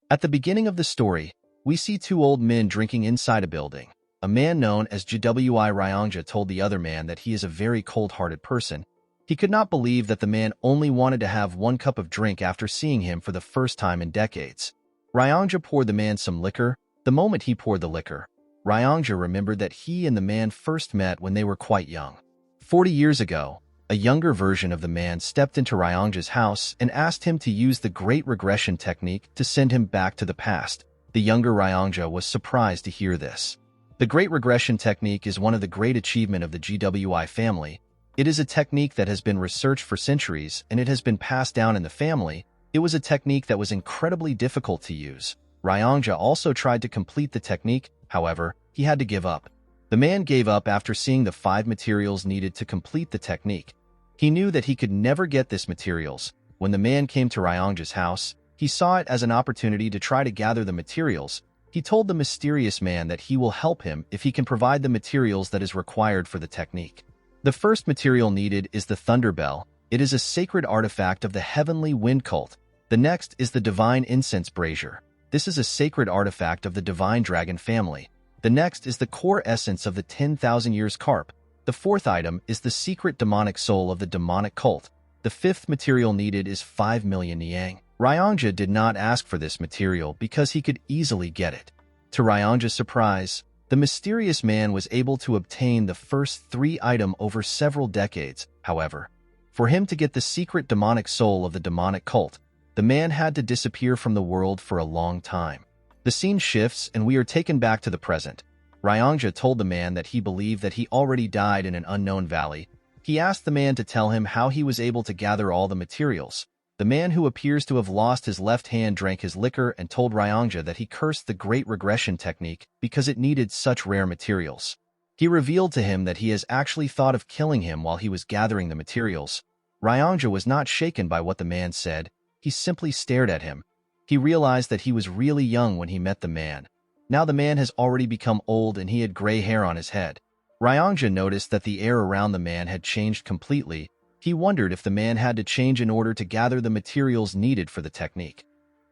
At the beginning of the story, we see two old men drinking inside a building. A man known as Gwi Ryongja told the other man that he is a very cold-hearted person. He could not believe that the man only wanted to have one cup of drink after seeing him for the first time in decades. Ryongja poured the man some liquor. The moment he poured the liquor, Ryongja remembered that he and the man first met when they were quite young. 40 years ago, a younger version of the man stepped into Ryongja's house and asked him to use the Great Regression Technique to send him back to the past. The younger Ryongja was surprised to hear this. The Great Regression Technique is one of the great achievements of the Gwi family. It is a technique that has been researched for centuries, and it has been passed down in the family. It was a technique that was incredibly difficult to use. Ryongja also tried to complete the technique, however, he had to give up. The man gave up after seeing the 5 materials needed to complete the technique. He knew that he could never get these materials. When the man came to Ryongja's house, he saw it as an opportunity to try to gather the materials. He told the mysterious man that he will help him if he can provide the materials that is required for the technique. The first material needed is the Thunder Bell. It is a sacred artifact of the Heavenly Wind cult. The next is the Divine Incense Brazier. This is a sacred artifact of the Divine Dragon family. The next is the core essence of the 10,000 Years Carp. The fourth item is the secret demonic soul of the demonic cult. The fifth material needed is 5 million Niang. Ryongja did not ask for this material because he could easily get it. To Ryongja's surprise, the mysterious man was able to obtain the first 3 items over several decades. However, for him to get the secret demonic soul of the demonic cult, the man had to disappear from the world for a long time. The scene shifts and we are taken back to the present. Ryongja told the man that he believed that he already died in an unknown valley. He asked the man to tell him how he was able to gather all the materials. The man, who appears to have lost his left hand, drank his liquor and told Ryongja that he cursed the Great Regression Technique because it needed such rare materials. He revealed to him that he has actually thought of killing him while he was gathering the materials. Ryongja was not shaken by what the man said. He simply stared at him. He realized that he was really young when he met the man. Now the man has already become old and he had gray hair on his head. Ryongja noticed that the air around the man had changed completely. He wondered if the man had to change in order to gather the materials needed for the technique.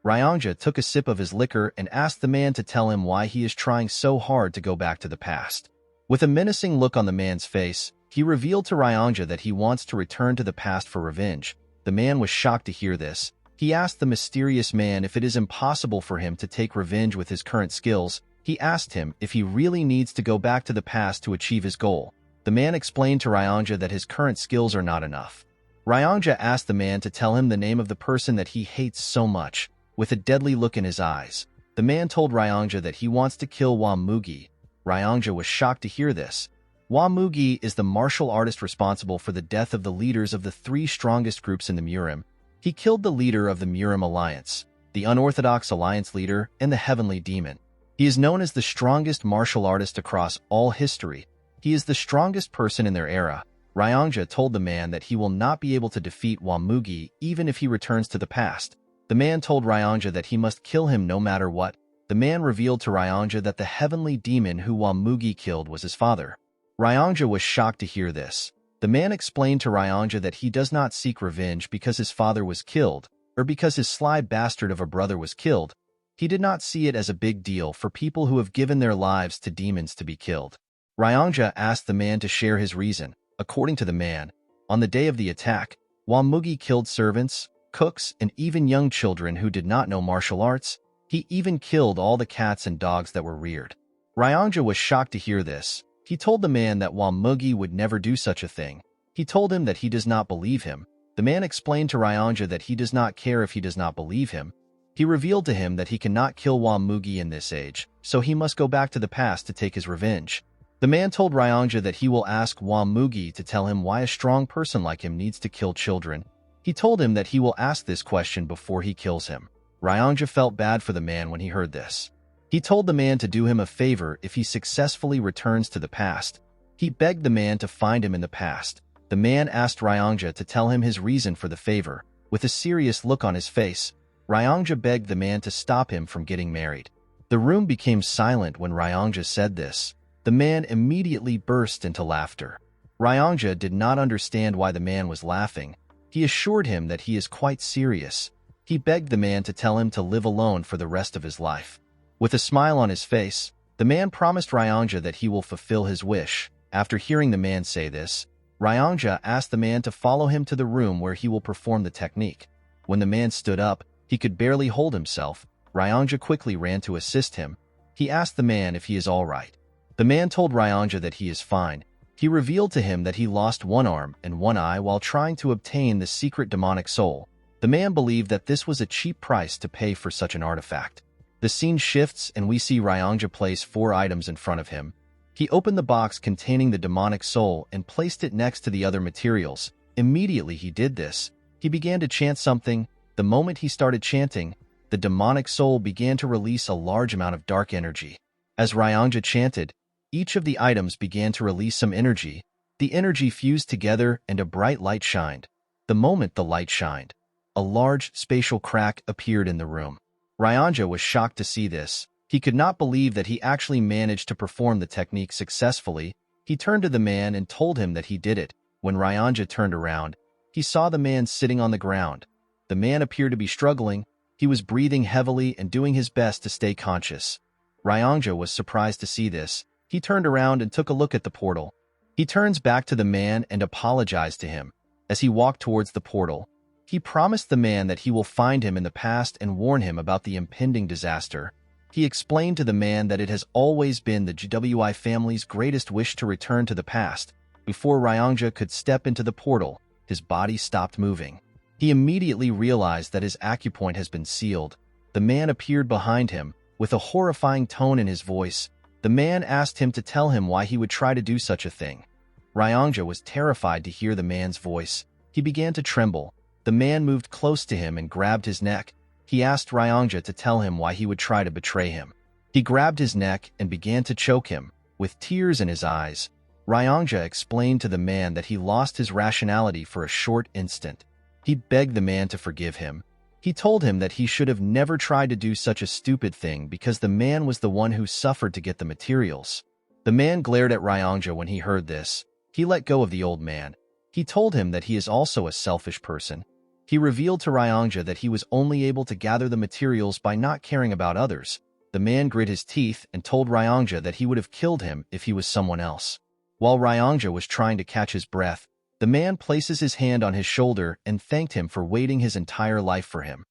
Ryongja took a sip of his liquor and asked the man to tell him why he is trying so hard to go back to the past. With a menacing look on the man's face, he revealed to Ryongja that he wants to return to the past for revenge. The man was shocked to hear this. He asked the mysterious man if it is impossible for him to take revenge with his current skills. He asked him if he really needs to go back to the past to achieve his goal. The man explained to Ryongja that his current skills are not enough. Ryongja asked the man to tell him the name of the person that he hates so much. With a deadly look in his eyes, the man told Ryongja that he wants to kill Wamugi. Ryongja was shocked to hear this. Wamugi is the martial artist responsible for the death of the leaders of the 3 strongest groups in the Murim. He killed the leader of the Murim Alliance, the Unorthodox Alliance leader, and the Heavenly Demon. He is known as the strongest martial artist across all history. He is the strongest person in their era. Ryongja told the man that he will not be able to defeat Wamugi even if he returns to the past. The man told Ryongja that he must kill him no matter what. The man revealed to Ryongja that the Heavenly Demon who Wamugi killed was his father. Ryongja was shocked to hear this. The man explained to Ryongja that he does not seek revenge because his father was killed, or because his sly bastard of a brother was killed. He did not see it as a big deal for people who have given their lives to demons to be killed. Ryongja asked the man to share his reason. According to the man, on the day of the attack, Wamugi killed servants, cooks, and even young children who did not know martial arts. He even killed all the cats and dogs that were reared. Ryongja was shocked to hear this. He told the man that Wamugi would never do such a thing. He told him that he does not believe him. The man explained to Ryongja that he does not care if he does not believe him. He revealed to him that he cannot kill Wamugi in this age, so he must go back to the past to take his revenge. The man told Ryongja that he will ask Wamugi to tell him why a strong person like him needs to kill children. He told him that he will ask this question before he kills him. Ryongja felt bad for the man when he heard this. He told the man to do him a favor if he successfully returns to the past. He begged the man to find him in the past. The man asked Ryongja to tell him his reason for the favor. With a serious look on his face, Ryongja begged the man to stop him from getting married. The room became silent when Ryongja said this. The man immediately burst into laughter. Ryongja did not understand why the man was laughing. He assured him that he is quite serious. He begged the man to tell him to live alone for the rest of his life. With a smile on his face, the man promised Ryongja that he will fulfill his wish. After hearing the man say this, Ryongja asked the man to follow him to the room where he will perform the technique. When the man stood up, he could barely hold himself. Ryongja quickly ran to assist him. He asked the man if he is all right. The man told Ryongja that he is fine. He revealed to him that he lost one arm and one eye while trying to obtain the secret demonic soul. The man believed that this was a cheap price to pay for such an artifact. The scene shifts and we see Ryongja place 4 items in front of him. He opened the box containing the demonic soul and placed it next to the other materials. Immediately he did this, he began to chant something. The moment he started chanting, the demonic soul began to release a large amount of dark energy. As Ryongja chanted, each of the items began to release some energy. The energy fused together and a bright light shined. The moment the light shined, a large spatial crack appeared in the room. Ryongja was shocked to see this. He could not believe that he actually managed to perform the technique successfully. He turned to the man and told him that he did it. When Ryongja turned around, he saw the man sitting on the ground. The man appeared to be struggling. He was breathing heavily and doing his best to stay conscious. Ryongja was surprised to see this. He turned around and took a look at the portal. He turns back to the man and apologized to him. As he walked towards the portal, he promised the man that he will find him in the past and warn him about the impending disaster. He explained to the man that it has always been the GWI family's greatest wish to return to the past. Before Ryongja could step into the portal, his body stopped moving. He immediately realized that his acupoint has been sealed. The man appeared behind him. With a horrifying tone in his voice, the man asked him to tell him why he would try to do such a thing. Ryongja was terrified to hear the man's voice. He began to tremble. The man moved close to him and grabbed his neck. He asked Ryongja to tell him why he would try to betray him. He grabbed his neck and began to choke him. With tears in his eyes, Ryongja explained to the man that he lost his rationality for a short instant. He begged the man to forgive him. He told him that he should have never tried to do such a stupid thing because the man was the one who suffered to get the materials. The man glared at Ryongja when he heard this. He let go of the old man. He told him that he is also a selfish person. He revealed to Ryongja that he was only able to gather the materials by not caring about others. The man grit his teeth and told Ryongja that he would have killed him if he was someone else. While Ryongja was trying to catch his breath, the man places his hand on his shoulder and thanked him for waiting his entire life for him.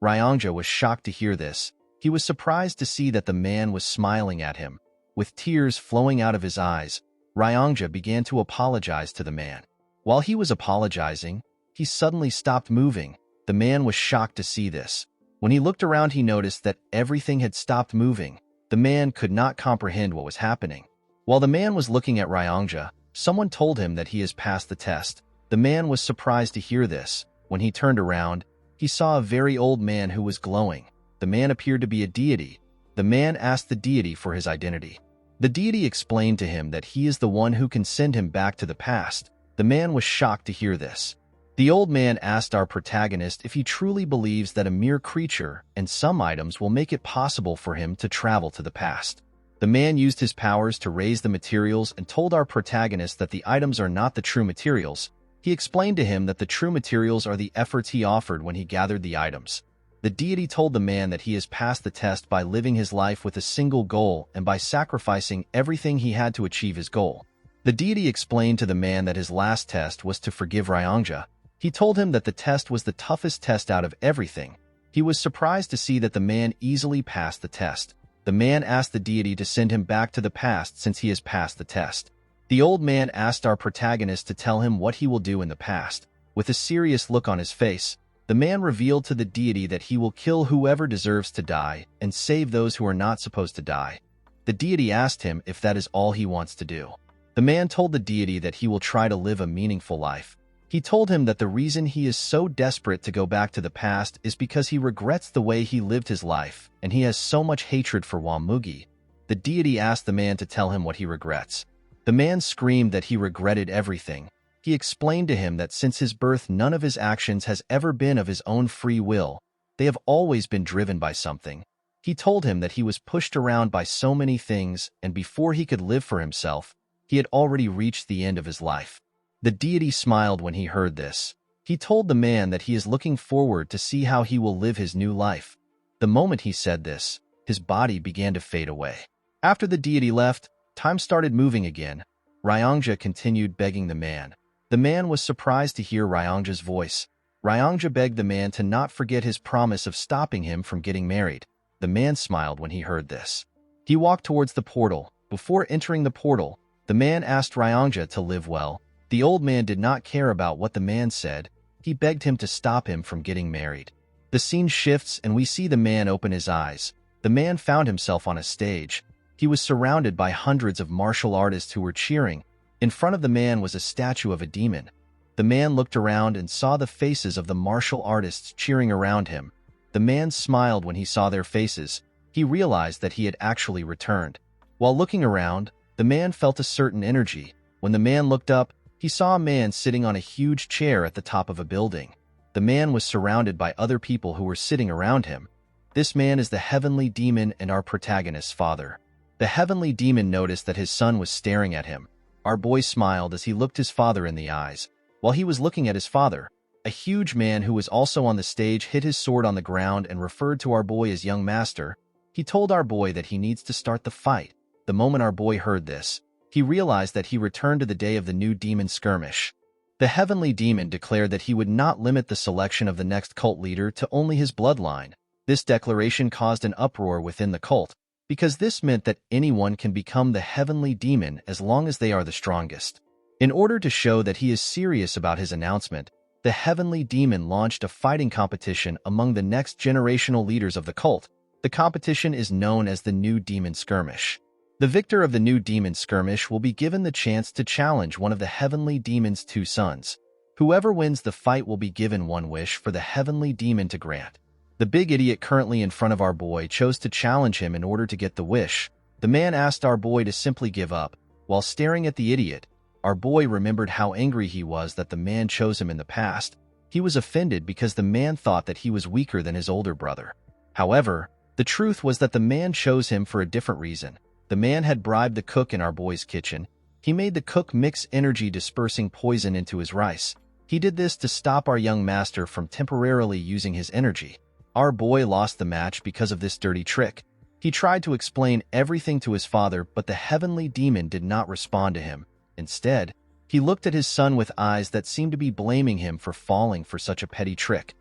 Ryongja was shocked to hear this. He was surprised to see that the man was smiling at him. With tears flowing out of his eyes, Ryongja began to apologize to the man. While he was apologizing, he suddenly stopped moving. The man was shocked to see this. When he looked around, he noticed that everything had stopped moving. The man could not comprehend what was happening. While the man was looking at Ryongja, someone told him that he has passed the test. The man was surprised to hear this. When he turned around, he saw a very old man who was glowing. The man appeared to be a deity. The man asked the deity for his identity. The deity explained to him that he is the one who can send him back to the past. The man was shocked to hear this. The old man asked our protagonist if he truly believes that a mere creature and some items will make it possible for him to travel to the past. The man used his powers to raise the materials and told our protagonist that the items are not the true materials. He explained to him that the true materials are the efforts he offered when he gathered the items. The deity told the man that he has passed the test by living his life with a single goal and by sacrificing everything he had to achieve his goal. The deity explained to the man that his last test was to forgive Ryongja. He told him that the test was the toughest test out of everything. He was surprised to see that the man easily passed the test. The man asked the deity to send him back to the past since he has passed the test. The old man asked our protagonist to tell him what he will do in the past. With a serious look on his face, the man revealed to the deity that he will kill whoever deserves to die and save those who are not supposed to die. The deity asked him if that is all he wants to do. The man told the deity that he will try to live a meaningful life. He told him that the reason he is so desperate to go back to the past is because he regrets the way he lived his life, and he has so much hatred for Wamugi. The deity asked the man to tell him what he regrets. The man screamed that he regretted everything. He explained to him that since his birth, none of his actions has ever been of his own free will. They have always been driven by something. He told him that he was pushed around by so many things, and before he could live for himself, he had already reached the end of his life. The deity smiled when he heard this. He told the man that he is looking forward to see how he will live his new life. The moment he said this, his body began to fade away. After the deity left, time started moving again. Ryongja continued begging the man. The man was surprised to hear Ryongja's voice. Ryongja begged the man to not forget his promise of stopping him from getting married. The man smiled when he heard this. He walked towards the portal. Before entering the portal, the man asked Ryongja to live well. The old man did not care about what the man said. He begged him to stop him from getting married. The scene shifts and we see the man open his eyes. The man found himself on a stage. He was surrounded by hundreds of martial artists who were cheering. In front of the man was a statue of a demon. The man looked around and saw the faces of the martial artists cheering around him. The man smiled when he saw their faces. He realized that he had actually returned. While looking around, the man felt a certain energy. When the man looked up, he saw a man sitting on a huge chair at the top of a building. The man was surrounded by other people who were sitting around him. This man is the heavenly demon and our protagonist's father. The heavenly demon noticed that his son was staring at him. Our boy smiled as he looked his father in the eyes. While he was looking at his father, a huge man who was also on the stage hit his sword on the ground and referred to our boy as young master. He told our boy that he needs to start the fight. The moment our boy heard this, he realized that he returned to the day of the new demon skirmish. The heavenly demon declared that he would not limit the selection of the next cult leader to only his bloodline. This declaration caused an uproar within the cult, because this meant that anyone can become the heavenly demon as long as they are the strongest. In order to show that he is serious about his announcement, the heavenly demon launched a fighting competition among the next generational leaders of the cult. The competition is known as the New Demon Skirmish. The victor of the New Demon Skirmish will be given the chance to challenge one of the heavenly demon's two sons. Whoever wins the fight will be given one wish for the heavenly demon to grant. The big idiot currently in front of our boy chose to challenge him in order to get the wish. The man asked our boy to simply give up. While staring at the idiot, our boy remembered how angry he was that the man chose him in the past. He was offended because the man thought that he was weaker than his older brother. However, the truth was that the man chose him for a different reason. The man had bribed the cook in our boy's kitchen. He made the cook mix energy-dispersing poison into his rice. He did this to stop our young master from temporarily using his energy. Our boy lost the match because of this dirty trick. He tried to explain everything to his father, but the heavenly demon did not respond to him. Instead, he looked at his son with eyes that seemed to be blaming him for falling for such a petty trick.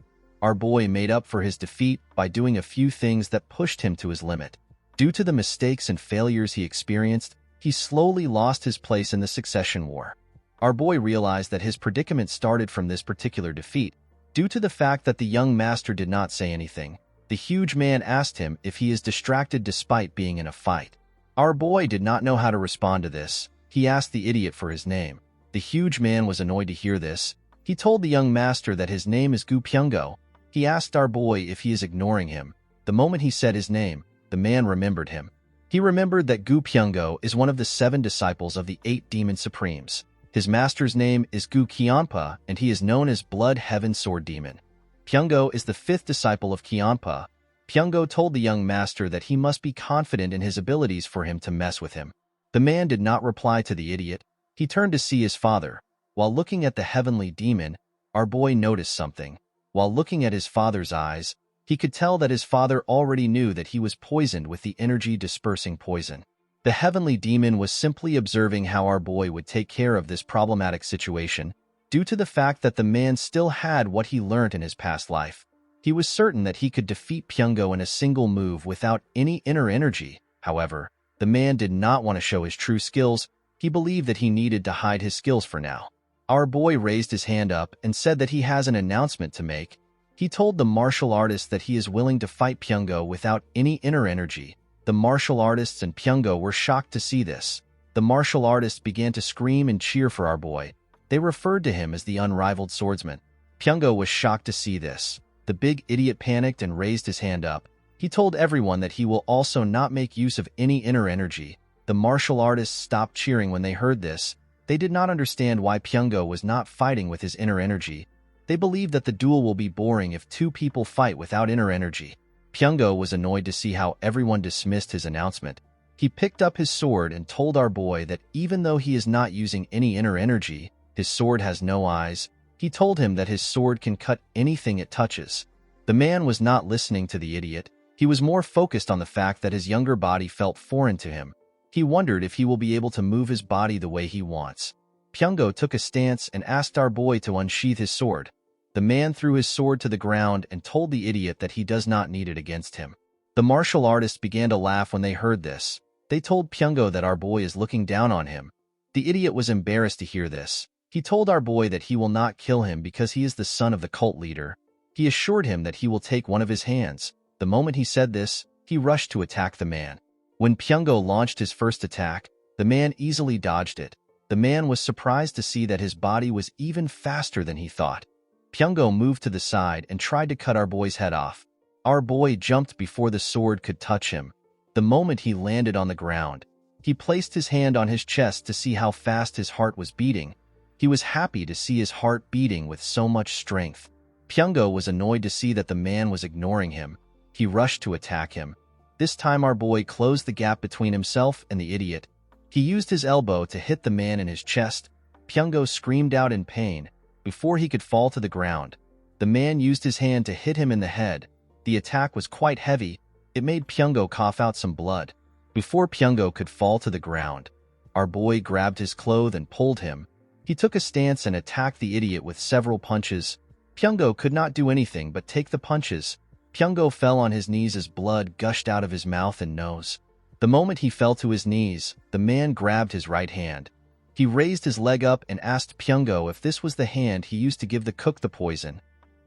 Our boy made up for his defeat by doing a few things that pushed him to his limit. Due to the mistakes and failures he experienced, he slowly lost his place in the succession war. Our boy realized that his predicament started from this particular defeat. Due to the fact that the young master did not say anything, the huge man asked him if he is distracted despite being in a fight. Our boy did not know how to respond to this. He asked the idiot for his name. The huge man was annoyed to hear this. He told the young master that his name is Gu Pyungo. He asked our boy if he is ignoring him. The moment he said his name, the man remembered him. He remembered that Gu Pyungo is one of the 7 disciples of the 8 demon supremes. His master's name is Gu Qianpa, and he is known as Blood Heaven Sword Demon. Pyungo is the 5th disciple of Qianpa. Pyungo told the young master that he must be confident in his abilities for him to mess with him. The man did not reply to the idiot. He turned to see his father. While looking at the heavenly demon, our boy noticed something. While looking at his father's eyes, he could tell that his father already knew that he was poisoned with the energy-dispersing poison. The heavenly demon was simply observing how our boy would take care of this problematic situation. Due to the fact that the man still had what he learned in his past life, he was certain that he could defeat Pyungo in a single move without any inner energy. However, the man did not want to show his true skills. He believed that he needed to hide his skills for now. Our boy raised his hand up and said that he has an announcement to make. He told the martial artist that he is willing to fight Pyungo without any inner energy. The martial artists and Pyungo were shocked to see this. The martial artists began to scream and cheer for our boy. They referred to him as the Unrivaled Swordsman. Pyungo was shocked to see this. The big idiot panicked and raised his hand up. He told everyone that he will also not make use of any inner energy. The martial artists stopped cheering when they heard this. They did not understand why Pyungo was not fighting with his inner energy. They believed that the duel will be boring if 2 people fight without inner energy. Pyungo was annoyed to see how everyone dismissed his announcement. He picked up his sword and told our boy that even though he is not using any inner energy, his sword has no eyes. He told him that his sword can cut anything it touches. The man was not listening to the idiot. He was more focused on the fact that his younger body felt foreign to him. He wondered if he will be able to move his body the way he wants. Pyongo took a stance and asked our boy to unsheath his sword. The man threw his sword to the ground and told the idiot that he does not need it against him. The martial artists began to laugh when they heard this. They told Pyongo that our boy is looking down on him. The idiot was embarrassed to hear this. He told our boy that he will not kill him because he is the son of the cult leader. He assured him that he will take one of his hands. The moment he said this, he rushed to attack the man. When Pyongo launched his first attack, the man easily dodged it. The man was surprised to see that his body was even faster than he thought. Pyongo moved to the side and tried to cut our boy's head off. Our boy jumped before the sword could touch him. The moment he landed on the ground, he placed his hand on his chest to see how fast his heart was beating. He was happy to see his heart beating with so much strength. Pyongo was annoyed to see that the man was ignoring him. He rushed to attack him. This time our boy closed the gap between himself and the idiot. He used his elbow to hit the man in his chest. Pyongo screamed out in pain. Before he could fall to the ground, the man used his hand to hit him in the head. The attack was quite heavy. It made Pyongo cough out some blood. Before Pyongo could fall to the ground, our boy grabbed his cloth and pulled him. He took a stance and attacked the idiot with several punches. Pyongo could not do anything but take the punches. Pyongo fell on his knees as blood gushed out of his mouth and nose. The moment he fell to his knees, the man grabbed his right hand. He raised his leg up and asked Pyongo if this was the hand he used to give the cook the poison.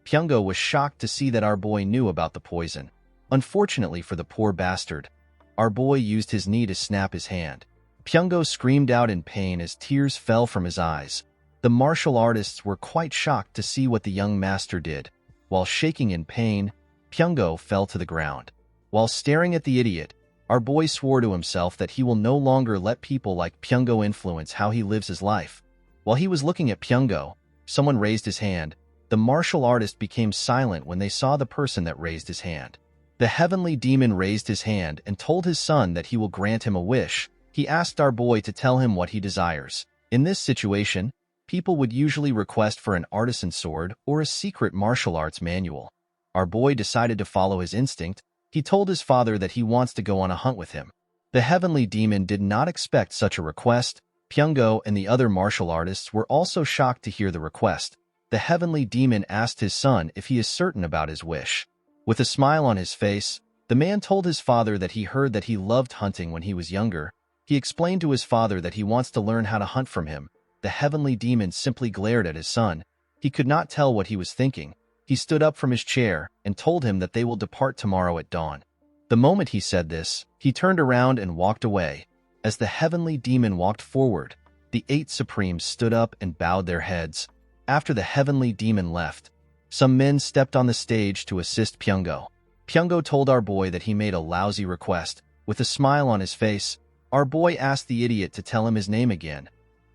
Pyongo was shocked to see that our boy knew about the poison. Unfortunately for the poor bastard, our boy used his knee to snap his hand. Pyongo screamed out in pain as tears fell from his eyes. The martial artists were quite shocked to see what the young master did. While shaking in pain, Pyongo fell to the ground. While staring at the idiot, our boy swore to himself that he will no longer let people like Pyongo influence how he lives his life. While he was looking at Pyongo, someone raised his hand. The martial artist became silent when they saw the person that raised his hand. The heavenly demon raised his hand and told his son that he will grant him a wish. He asked our boy to tell him what he desires. In this situation, people would usually request for an artisan sword or a secret martial arts manual. Our boy decided to follow his instinct. He told his father that he wants to go on a hunt with him. The heavenly demon did not expect such a request. Pyongo and the other martial artists were also shocked to hear the request. The heavenly demon asked his son if he is certain about his wish. With a smile on his face, the man told his father that he heard that he loved hunting when he was younger. He explained to his father that he wants to learn how to hunt from him. The heavenly demon simply glared at his son. He could not tell what he was thinking. He stood up from his chair and told him that they will depart tomorrow at dawn. The moment he said this, he turned around and walked away. As the heavenly demon walked forward, the 8 Supremes stood up and bowed their heads. After the heavenly demon left, some men stepped on the stage to assist Pyongo. Pyongo told our boy that he made a lousy request. With a smile on his face, our boy asked the idiot to tell him his name again.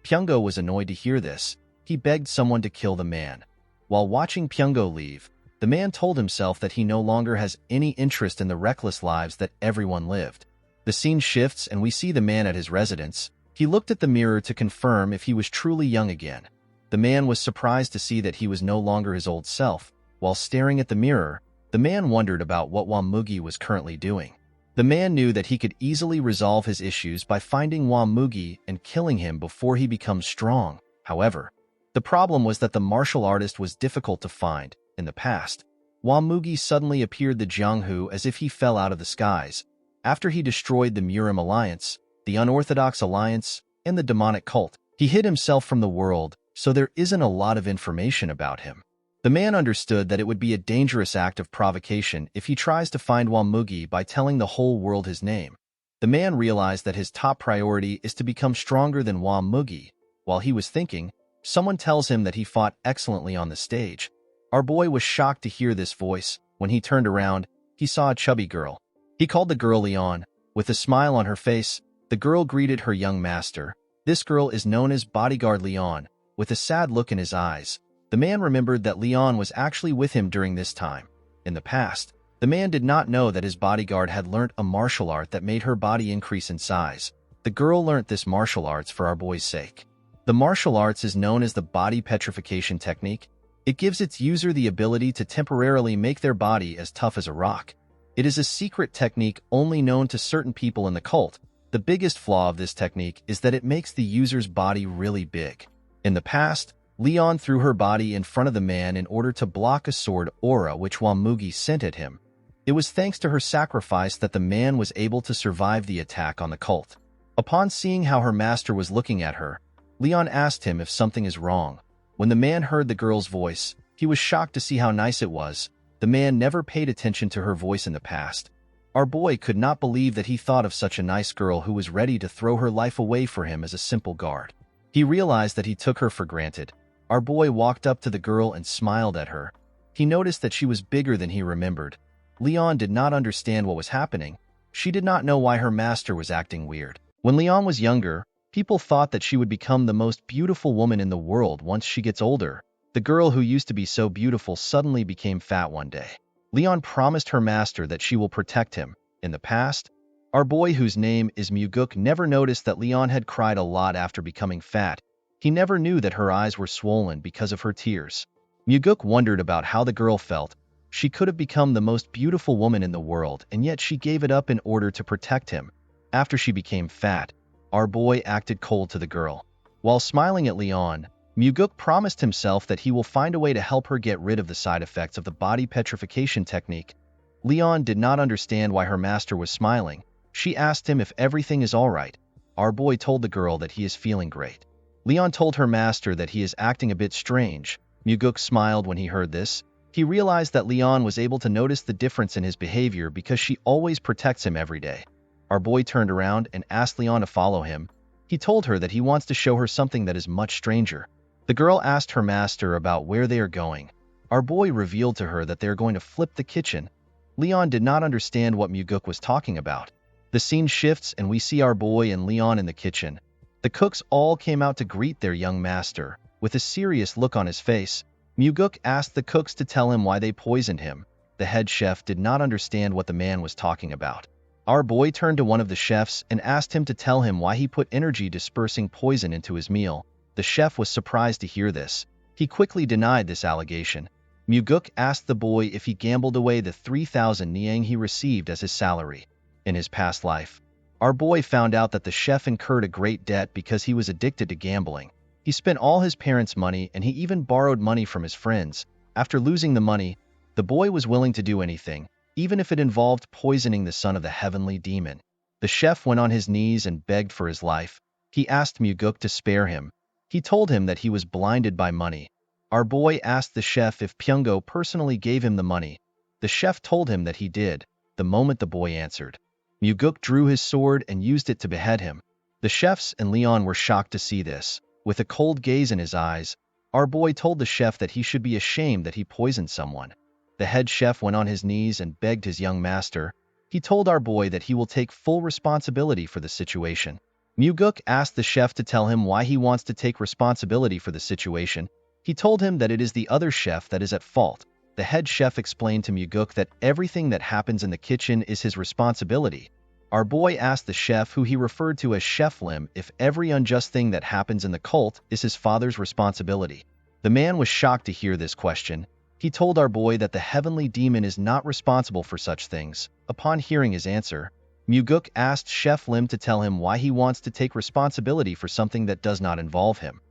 Pyongo was annoyed to hear this. He begged someone to kill the man. While watching Pyongo leave, the man told himself that he no longer has any interest in the reckless lives that everyone lived. The scene shifts and we see the man at his residence. He looked at the mirror to confirm if he was truly young again. The man was surprised to see that he was no longer his old self. While staring at the mirror, the man wondered about what Wamugi was currently doing. The man knew that he could easily resolve his issues by finding Wamugi and killing him before he becomes strong. However, the problem was that the martial artist was difficult to find. In the past, Wamugi suddenly appeared the Jianghu as if he fell out of the skies. After he destroyed the Murim Alliance, the Unorthodox Alliance, and the demonic cult, he hid himself from the world, so there isn't a lot of information about him. The man understood that it would be a dangerous act of provocation if he tries to find Wamugi by telling the whole world his name. The man realized that his top priority is to become stronger than Wamugi. While he was thinking, someone tells him that he fought excellently on the stage. Our boy was shocked to hear this voice. When he turned around, he saw a chubby girl. He called the girl Leon. With a smile on her face, the girl greeted her young master. This girl is known as Bodyguard Leon. With a sad look in his eyes, the man remembered that Leon was actually with him during this time. In the past, the man did not know that his bodyguard had learnt a martial art that made her body increase in size. The girl learnt this martial arts for our boy's sake. The martial arts is known as the body petrification technique. It gives its user the ability to temporarily make their body as tough as a rock. It is a secret technique only known to certain people in the cult. The biggest flaw of this technique is that it makes the user's body really big. In the past, Leon threw her body in front of the man in order to block a sword aura which Mugi sent at him. It was thanks to her sacrifice that the man was able to survive the attack on the cult. Upon seeing how her master was looking at her, Leon asked him if something is wrong. When the man heard the girl's voice, he was shocked to see how nice it was. The man never paid attention to her voice in the past. Our boy could not believe that he thought of such a nice girl who was ready to throw her life away for him as a simple guard. He realized that he took her for granted. Our boy walked up to the girl and smiled at her. He noticed that she was bigger than he remembered. Leon did not understand what was happening. She did not know why her master was acting weird. When Leon was younger, people thought that she would become the most beautiful woman in the world once she gets older. The girl who used to be so beautiful suddenly became fat one day. Leon promised her master that she will protect him. In the past, our boy, whose name is Muguk, never noticed that Leon had cried a lot after becoming fat. He never knew that her eyes were swollen because of her tears. Muguk wondered about how the girl felt. She could have become the most beautiful woman in the world, and yet she gave it up in order to protect him. After she became fat, our boy acted cold to the girl. While smiling at Leon, Muguk promised himself that he will find a way to help her get rid of the side effects of the body petrification technique. Leon did not understand why her master was smiling. She asked him if everything is all right. Our boy told the girl that he is feeling great. Leon told her master that he is acting a bit strange. Muguk smiled when he heard this. He realized that Leon was able to notice the difference in his behavior because she always protects him every day. Our boy turned around and asked Leon to follow him. He told her that he wants to show her something that is much stranger. The girl asked her master about where they are going. Our boy revealed to her that they are going to flip the kitchen. Leon did not understand what Muguk was talking about. The scene shifts and we see our boy and Leon in the kitchen. The cooks all came out to greet their young master. With a serious look on his face, Muguk asked the cooks to tell him why they poisoned him. The head chef did not understand what the man was talking about. Our boy turned to one of the chefs and asked him to tell him why he put energy-dispersing poison into his meal. The chef was surprised to hear this. He quickly denied this allegation. Muguk asked the boy if he gambled away the 3,000 niang he received as his salary. In his past life, our boy found out that the chef incurred a great debt because he was addicted to gambling. He spent all his parents' money and he even borrowed money from his friends. After losing the money, the boy was willing to do anything, even if it involved poisoning the son of the heavenly demon. The chef went on his knees and begged for his life. He asked Muguk to spare him. He told him that he was blinded by money. Our boy asked the chef if Pyungo personally gave him the money. The chef told him that he did, the moment the boy answered. Muguk drew his sword and used it to behead him. The chefs and Leon were shocked to see this. With a cold gaze in his eyes, our boy told the chef that he should be ashamed that he poisoned someone. The head chef went on his knees and begged his young master. He told our boy that he will take full responsibility for the situation. Muguk asked the chef to tell him why he wants to take responsibility for the situation. He told him that it is the other chef that is at fault. The head chef explained to Muguk that everything that happens in the kitchen is his responsibility. Our boy asked the chef, who he referred to as Chef Lim, if every unjust thing that happens in the cult is his father's responsibility. The man was shocked to hear this question. He told our boy that the heavenly demon is not responsible for such things. Upon hearing his answer, Muguk asked Chef Lim to tell him why he wants to take responsibility for something that does not involve him.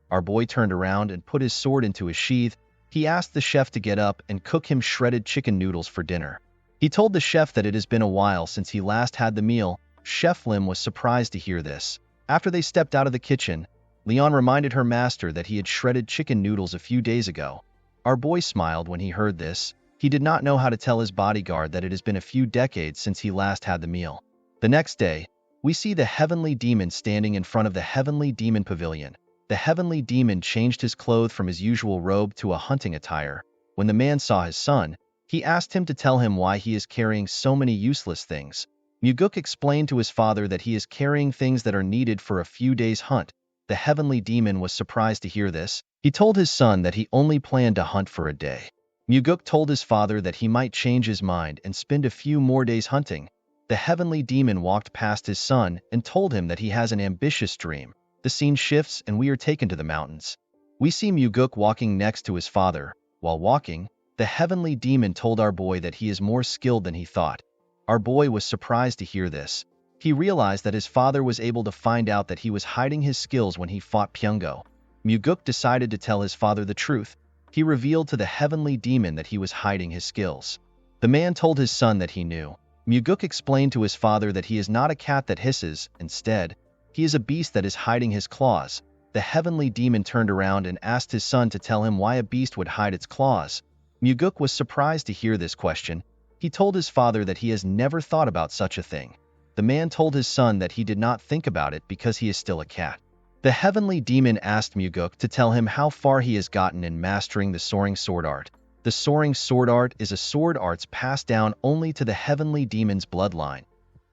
Our boy turned around and put his sword into his sheath. He asked the chef to get up and cook him shredded chicken noodles for dinner. He told the chef that it has been a while since he last had the meal. Chef Lim was surprised to hear this. After they stepped out of the kitchen, Leon reminded her master that he had shredded chicken noodles a few days ago. Our boy smiled when he heard this. He did not know how to tell his bodyguard that it has been a few decades since he last had the meal. The next day, we see the heavenly demon standing in front of the heavenly demon pavilion. The heavenly demon changed his clothes from his usual robe to a hunting attire. When the man saw his son, he asked him to tell him why he is carrying so many useless things. Muguk explained to his father that he is carrying things that are needed for a few days' hunt. The heavenly demon was surprised to hear this. He told his son that he only planned to hunt for a day. Muguk told his father that he might change his mind and spend a few more days hunting. The heavenly demon walked past his son and told him that he has an ambitious dream. The scene shifts and we are taken to the mountains. We see Muguk walking next to his father. While walking, the heavenly demon told our boy that he is more skilled than he thought. Our boy was surprised to hear this. He realized that his father was able to find out that he was hiding his skills when he fought Pyongo. Muguk decided to tell his father the truth. He revealed to the heavenly demon that he was hiding his skills. The man told his son that he knew. Muguk explained to his father that he is not a cat that hisses. Instead, he is a beast that is hiding his claws. The heavenly demon turned around and asked his son to tell him why a beast would hide its claws. Muguk was surprised to hear this question. He told his father that he has never thought about such a thing. The man told his son that he did not think about it because he is still a cat. The heavenly demon asked Muguk to tell him how far he has gotten in mastering the soaring sword art. The soaring sword art is a sword arts passed down only to the heavenly demon's bloodline.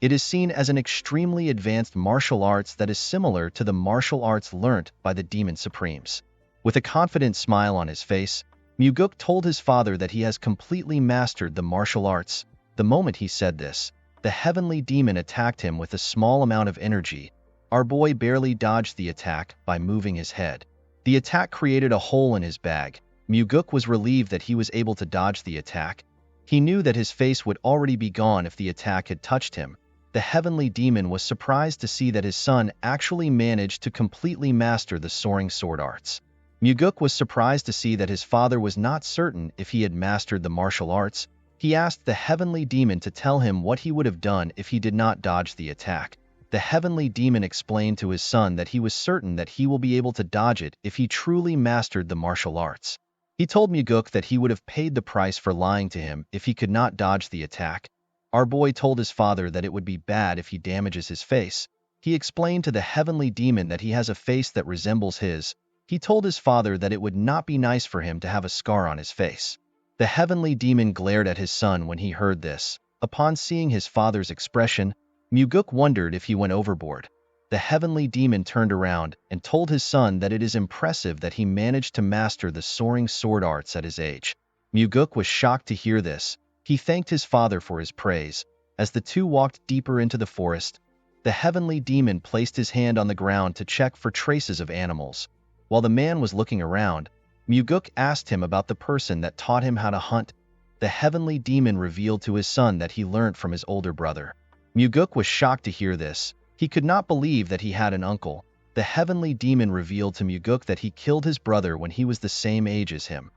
It is seen as an extremely advanced martial arts that is similar to the martial arts learnt by the demon supremes. With a confident smile on his face, Muguk told his father that he has completely mastered the martial arts. The moment he said this, the heavenly demon attacked him with a small amount of energy. Our boy barely dodged the attack by moving his head. The attack created a hole in his bag. Muguk was relieved that he was able to dodge the attack. He knew that his face would already be gone if the attack had touched him. The heavenly demon was surprised to see that his son actually managed to completely master the soaring sword arts. Muguk was surprised to see that his father was not certain if he had mastered the martial arts. He asked the heavenly demon to tell him what he would have done if he did not dodge the attack. The heavenly demon explained to his son that he was certain that he will be able to dodge it if he truly mastered the martial arts. He told Muguk that he would have paid the price for lying to him if he could not dodge the attack. Our boy told his father that it would be bad if he damages his face. He explained to the heavenly demon that he has a face that resembles his. He told his father that it would not be nice for him to have a scar on his face. The heavenly demon glared at his son when he heard this. Upon seeing his father's expression, Muguk wondered if he went overboard. The heavenly demon turned around and told his son that it is impressive that he managed to master the soaring sword arts at his age. Muguk was shocked to hear this. He thanked his father for his praise. As the two walked deeper into the forest, the heavenly demon placed his hand on the ground to check for traces of animals. While the man was looking around, Muguk asked him about the person that taught him how to hunt. The heavenly demon revealed to his son that he learned from his older brother. Muguk was shocked to hear this. He could not believe that he had an uncle. The heavenly demon revealed to Muguk that he killed his brother when he was the same age as him.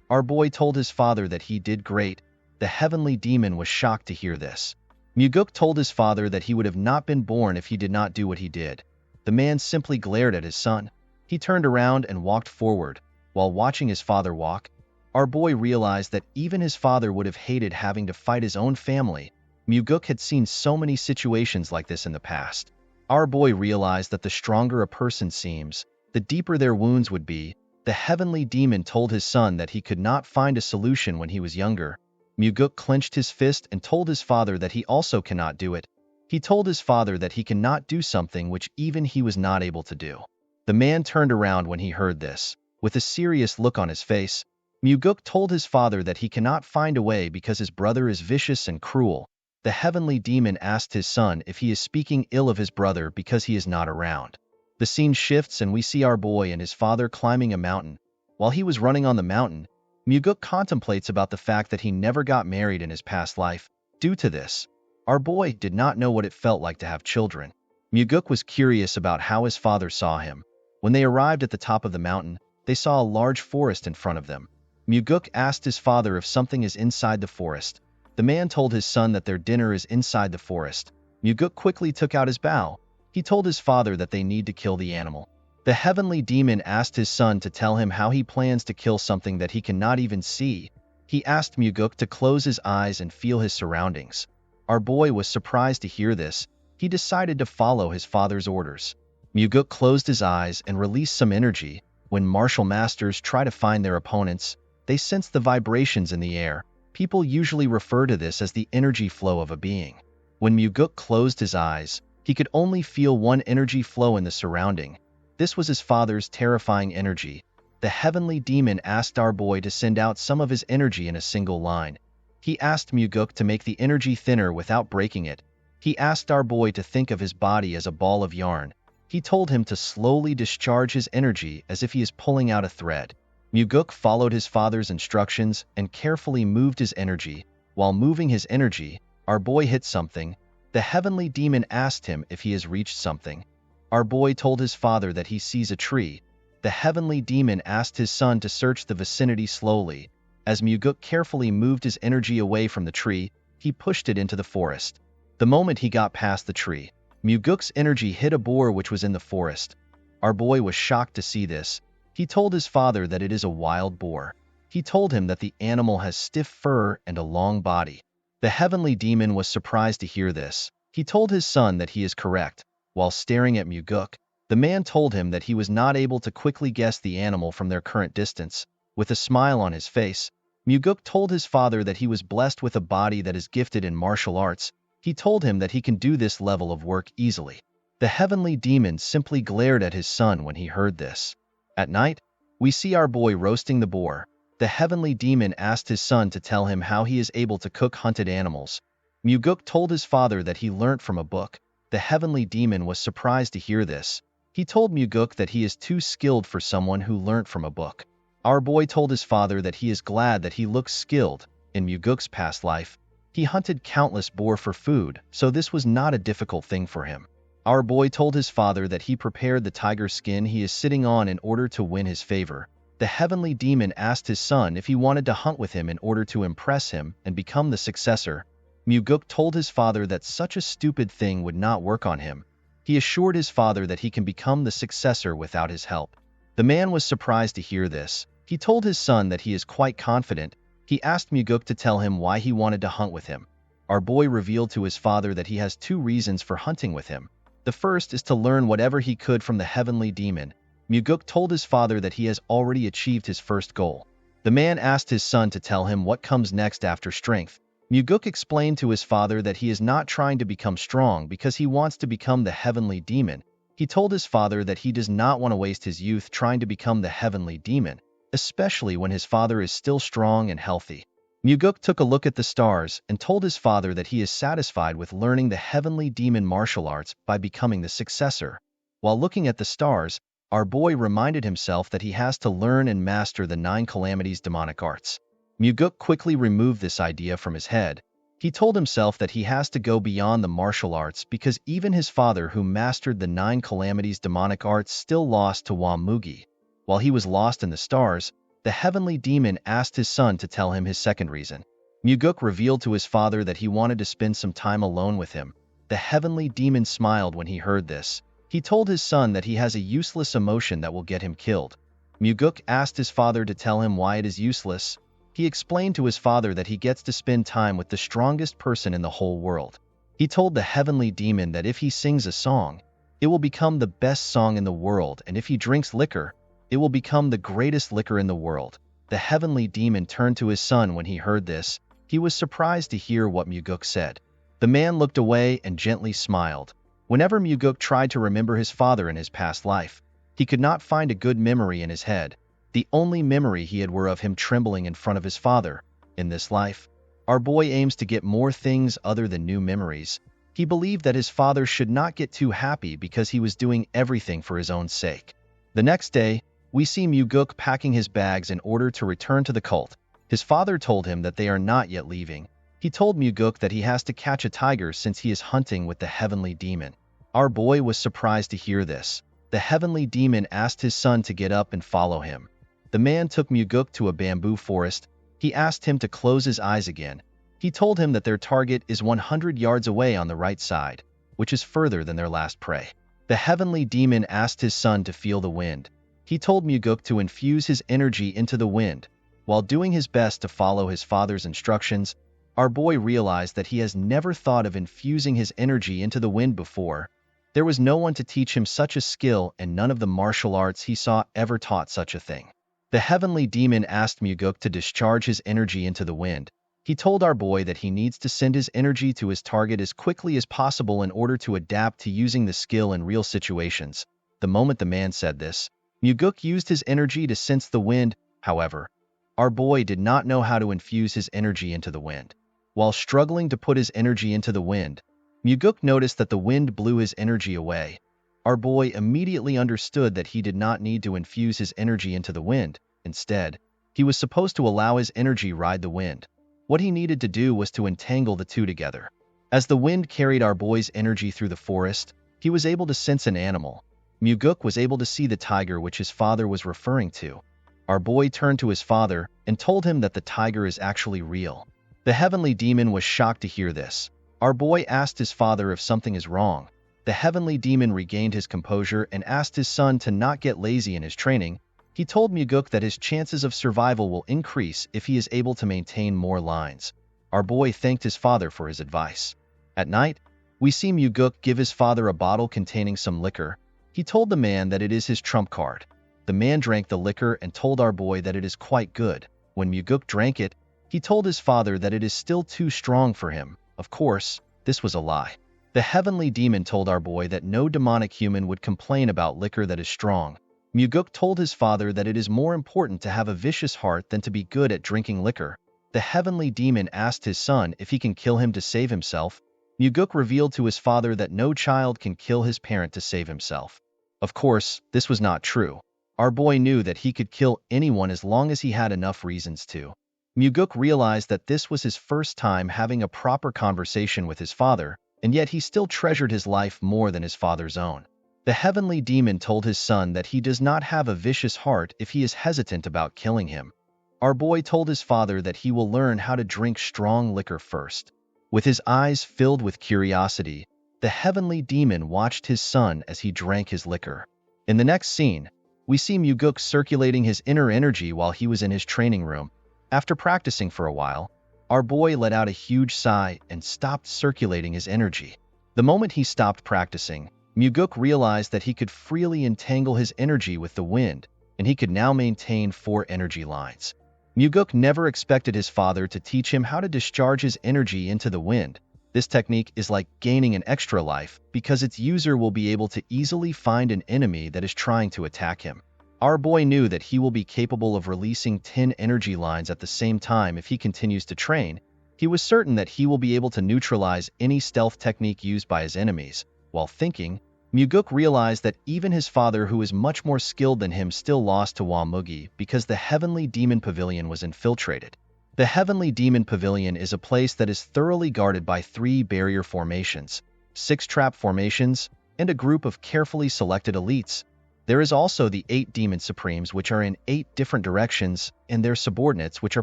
Our boy told his father that he did great. The heavenly demon was shocked to hear this. Muguk told his father that he would have not been born if he did not do what he did. The man simply glared at his son. He turned around and walked forward. While watching his father walk, our boy realized that even his father would have hated having to fight his own family. Muguk had seen so many situations like this in the past. Our boy realized that the stronger a person seems, the deeper their wounds would be. The heavenly demon told his son that he could not find a solution when he was younger. Muguk clenched his fist and told his father that he also cannot do it. He told his father that he cannot do something which even he was not able to do. The man turned around when he heard this. With a serious look on his face, Muguk told his father that he cannot find a way because his brother is vicious and cruel. The heavenly demon asked his son if he is speaking ill of his brother because he is not around. The scene shifts and we see our boy and his father climbing a mountain. While he was running on the mountain, Muguk contemplates about the fact that he never got married in his past life. Due to this, our boy did not know what it felt like to have children. Muguk was curious about how his father saw him. When they arrived at the top of the mountain, they saw a large forest in front of them. Muguk asked his father if something is inside the forest. The man told his son that their dinner is inside the forest. Muguk quickly took out his bow. He told his father that they need to kill the animal. The heavenly demon asked his son to tell him how he plans to kill something that he cannot even see. He asked Muguk to close his eyes and feel his surroundings. Our boy was surprised to hear this. He decided to follow his father's orders. Muguk closed his eyes and released some energy. When martial masters try to find their opponents, they sense the vibrations in the air. People usually refer to this as the energy flow of a being. When Muguk closed his eyes, he could only feel one energy flow in the surrounding. This was his father's terrifying energy. The heavenly demon asked our boy to send out some of his energy in a single line. He asked Muguk to make the energy thinner without breaking it. He asked our boy to think of his body as a ball of yarn. He told him to slowly discharge his energy as if he is pulling out a thread. Muguk followed his father's instructions and carefully moved his energy. While moving his energy, our boy hit something. The heavenly demon asked him if he has reached something. Our boy told his father that he sees a tree. The heavenly demon asked his son to search the vicinity slowly. As Muguk carefully moved his energy away from the tree, he pushed it into the forest. The moment he got past the tree, Muguk's energy hit a boar which was in the forest. Our boy was shocked to see this. He told his father that it is a wild boar. He told him that the animal has stiff fur and a long body. The heavenly demon was surprised to hear this. He told his son that he is correct. While staring at Muguk, the man told him that he was not able to quickly guess the animal from their current distance. With a smile on his face, Muguk told his father that he was blessed with a body that is gifted in martial arts. He told him that he can do this level of work easily. The heavenly demon simply glared at his son when he heard this. At night, we see our boy roasting the boar. The heavenly demon asked his son to tell him how he is able to cook hunted animals. Muguk told his father that he learnt from a book. The heavenly demon was surprised to hear this. He told Muguk that he is too skilled for someone who learnt from a book. Our boy told his father that he is glad that he looks skilled. In Muguk's past life, he hunted countless boar for food, so this was not a difficult thing for him. Our boy told his father that he prepared the tiger skin he is sitting on in order to win his favor. The heavenly demon asked his son if he wanted to hunt with him in order to impress him and become the successor. Muguk told his father that such a stupid thing would not work on him. He assured his father that he can become the successor without his help. The man was surprised to hear this. He told his son that he is quite confident. He asked Muguk to tell him why he wanted to hunt with him. Our boy revealed to his father that he has two reasons for hunting with him. The first is to learn whatever he could from the heavenly demon. Muguk told his father that he has already achieved his first goal. The man asked his son to tell him what comes next after strength. Muguk explained to his father that he is not trying to become strong because he wants to become the heavenly demon. He told his father that he does not want to waste his youth trying to become the heavenly demon, especially when his father is still strong and healthy. Muguk took a look at the stars and told his father that he is satisfied with learning the heavenly demon martial arts by becoming the successor. While looking at the stars, our boy reminded himself that he has to learn and master the 9 calamities demonic arts. Muguk quickly removed this idea from his head. He told himself that he has to go beyond the martial arts because even his father who mastered the 9 calamities demonic arts still lost to Wamugi. While he was lost in the stars, the heavenly demon asked his son to tell him his second reason. Muguk revealed to his father that he wanted to spend some time alone with him. The heavenly demon smiled when he heard this. He told his son that he has a useless emotion that will get him killed. Muguk asked his father to tell him why it is useless. He explained to his father that he gets to spend time with the strongest person in the whole world. He told the heavenly demon that if he sings a song, it will become the best song in the world, and if he drinks liquor, it will become the greatest liquor in the world. The heavenly demon turned to his son when he heard this. He was surprised to hear what Muguk said. The man looked away and gently smiled. Whenever Muguk tried to remember his father in his past life, he could not find a good memory in his head. The only memory he had were of him trembling in front of his father. In this life, our boy aims to get more things other than new memories. He believed that his father should not get too happy because he was doing everything for his own sake. The next day, we see Muguk packing his bags in order to return to the cult. His father told him that they are not yet leaving. He told Muguk that he has to catch a tiger since he is hunting with the heavenly demon. Our boy was surprised to hear this. The heavenly demon asked his son to get up and follow him. The man took Muguk to a bamboo forest. He asked him to close his eyes again. He told him that their target is 100 yards away on the right side, which is further than their last prey. The heavenly demon asked his son to feel the wind. He told Muguk to infuse his energy into the wind. While doing his best to follow his father's instructions, our boy realized that he has never thought of infusing his energy into the wind before. There was no one to teach him such a skill, and none of the martial arts he saw ever taught such a thing. The heavenly demon asked Muguk to discharge his energy into the wind. He told our boy that he needs to send his energy to his target as quickly as possible in order to adapt to using the skill in real situations. The moment the man said this, Muguk used his energy to sense the wind. However, our boy did not know how to infuse his energy into the wind. While struggling to put his energy into the wind, Muguk noticed that the wind blew his energy away. Our boy immediately understood that he did not need to infuse his energy into the wind. Instead, he was supposed to allow his energy ride the wind. What he needed to do was to entangle the two together. As the wind carried our boy's energy through the forest, he was able to sense an animal. Muguk was able to see the tiger which his father was referring to. Our boy turned to his father and told him that the tiger is actually real. The heavenly demon was shocked to hear this. Our boy asked his father if something is wrong. The heavenly demon regained his composure and asked his son to not get lazy in his training. He told Muguk that his chances of survival will increase if he is able to maintain more lines. Our boy thanked his father for his advice. At night, we see Muguk give his father a bottle containing some liquor. He told the man that it is his trump card. The man drank the liquor and told our boy that it is quite good. When Muguk drank it, he told his father that it is still too strong for him. Of course, this was a lie. The heavenly demon told our boy that no demonic human would complain about liquor that is strong. Muguk told his father that it is more important to have a vicious heart than to be good at drinking liquor. The heavenly demon asked his son if he can kill him to save himself. Muguk revealed to his father that no child can kill his parent to save himself. Of course, this was not true. Our boy knew that he could kill anyone as long as he had enough reasons to. Muguk realized that this was his first time having a proper conversation with his father, and yet he still treasured his life more than his father's own. The heavenly demon told his son that he does not have a vicious heart if he is hesitant about killing him. Our boy told his father that he will learn how to drink strong liquor first. With his eyes filled with curiosity, the heavenly demon watched his son as he drank his liquor. In the next scene, we see Muguk circulating his inner energy while he was in his training room. After practicing for a while, our boy let out a huge sigh and stopped circulating his energy. The moment he stopped practicing, Muguk realized that he could freely entangle his energy with the wind, and he could now maintain 4 energy lines. Muguk never expected his father to teach him how to discharge his energy into the wind. This technique is like gaining an extra life because its user will be able to easily find an enemy that is trying to attack him. Our boy knew that he will be capable of releasing 10 energy lines at the same time if he continues to train. He was certain that he will be able to neutralize any stealth technique used by his enemies. While thinking, Muguk realized that even his father, who is much more skilled than him, still lost to Wamugi because the Heavenly Demon Pavilion was infiltrated. The Heavenly Demon Pavilion is a place that is thoroughly guarded by 3 barrier formations, 6 trap formations, and a group of carefully selected elites. There is also the 8 Demon Supremes, which are in 8 different directions, and their subordinates, which are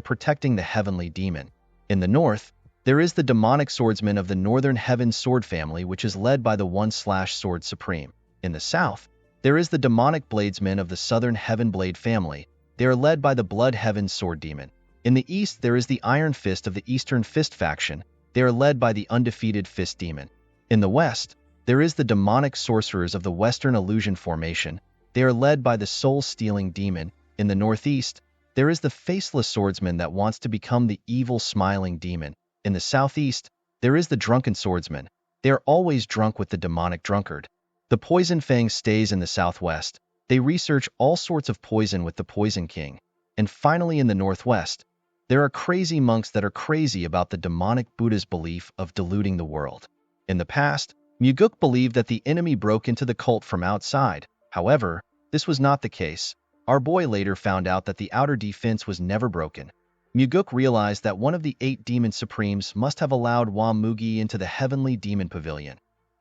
protecting the Heavenly Demon. In the north, there is the Demonic Swordsman of the Northern Heaven Sword family, which is led by the 1/Sword Supreme. In the south, there is the Demonic Bladesmen of the Southern Heaven Blade family. They are led by the Blood Heaven Sword Demon. In the east, there is the Iron Fist of the Eastern Fist faction. They are led by the Undefeated Fist Demon. In the west, there is the Demonic Sorcerers of the Western Illusion formation. They are led by the Soul-Stealing Demon. In the northeast, there is the Faceless Swordsman that wants to become the Evil Smiling Demon. In the southeast, there is the Drunken Swordsman. They are always drunk with the Demonic Drunkard. The Poison Fang stays in the southwest. They research all sorts of poison with the Poison King. And finally, in the northwest, there are crazy monks that are crazy about the demonic Buddha's belief of deluding the world. In the past, Muguk believed that the enemy broke into the cult from outside. However, this was not the case. Our boy later found out that the outer defense was never broken. Muguk realized that one of the 8 Demon Supremes must have allowed Wamugi into the Heavenly Demon Pavilion.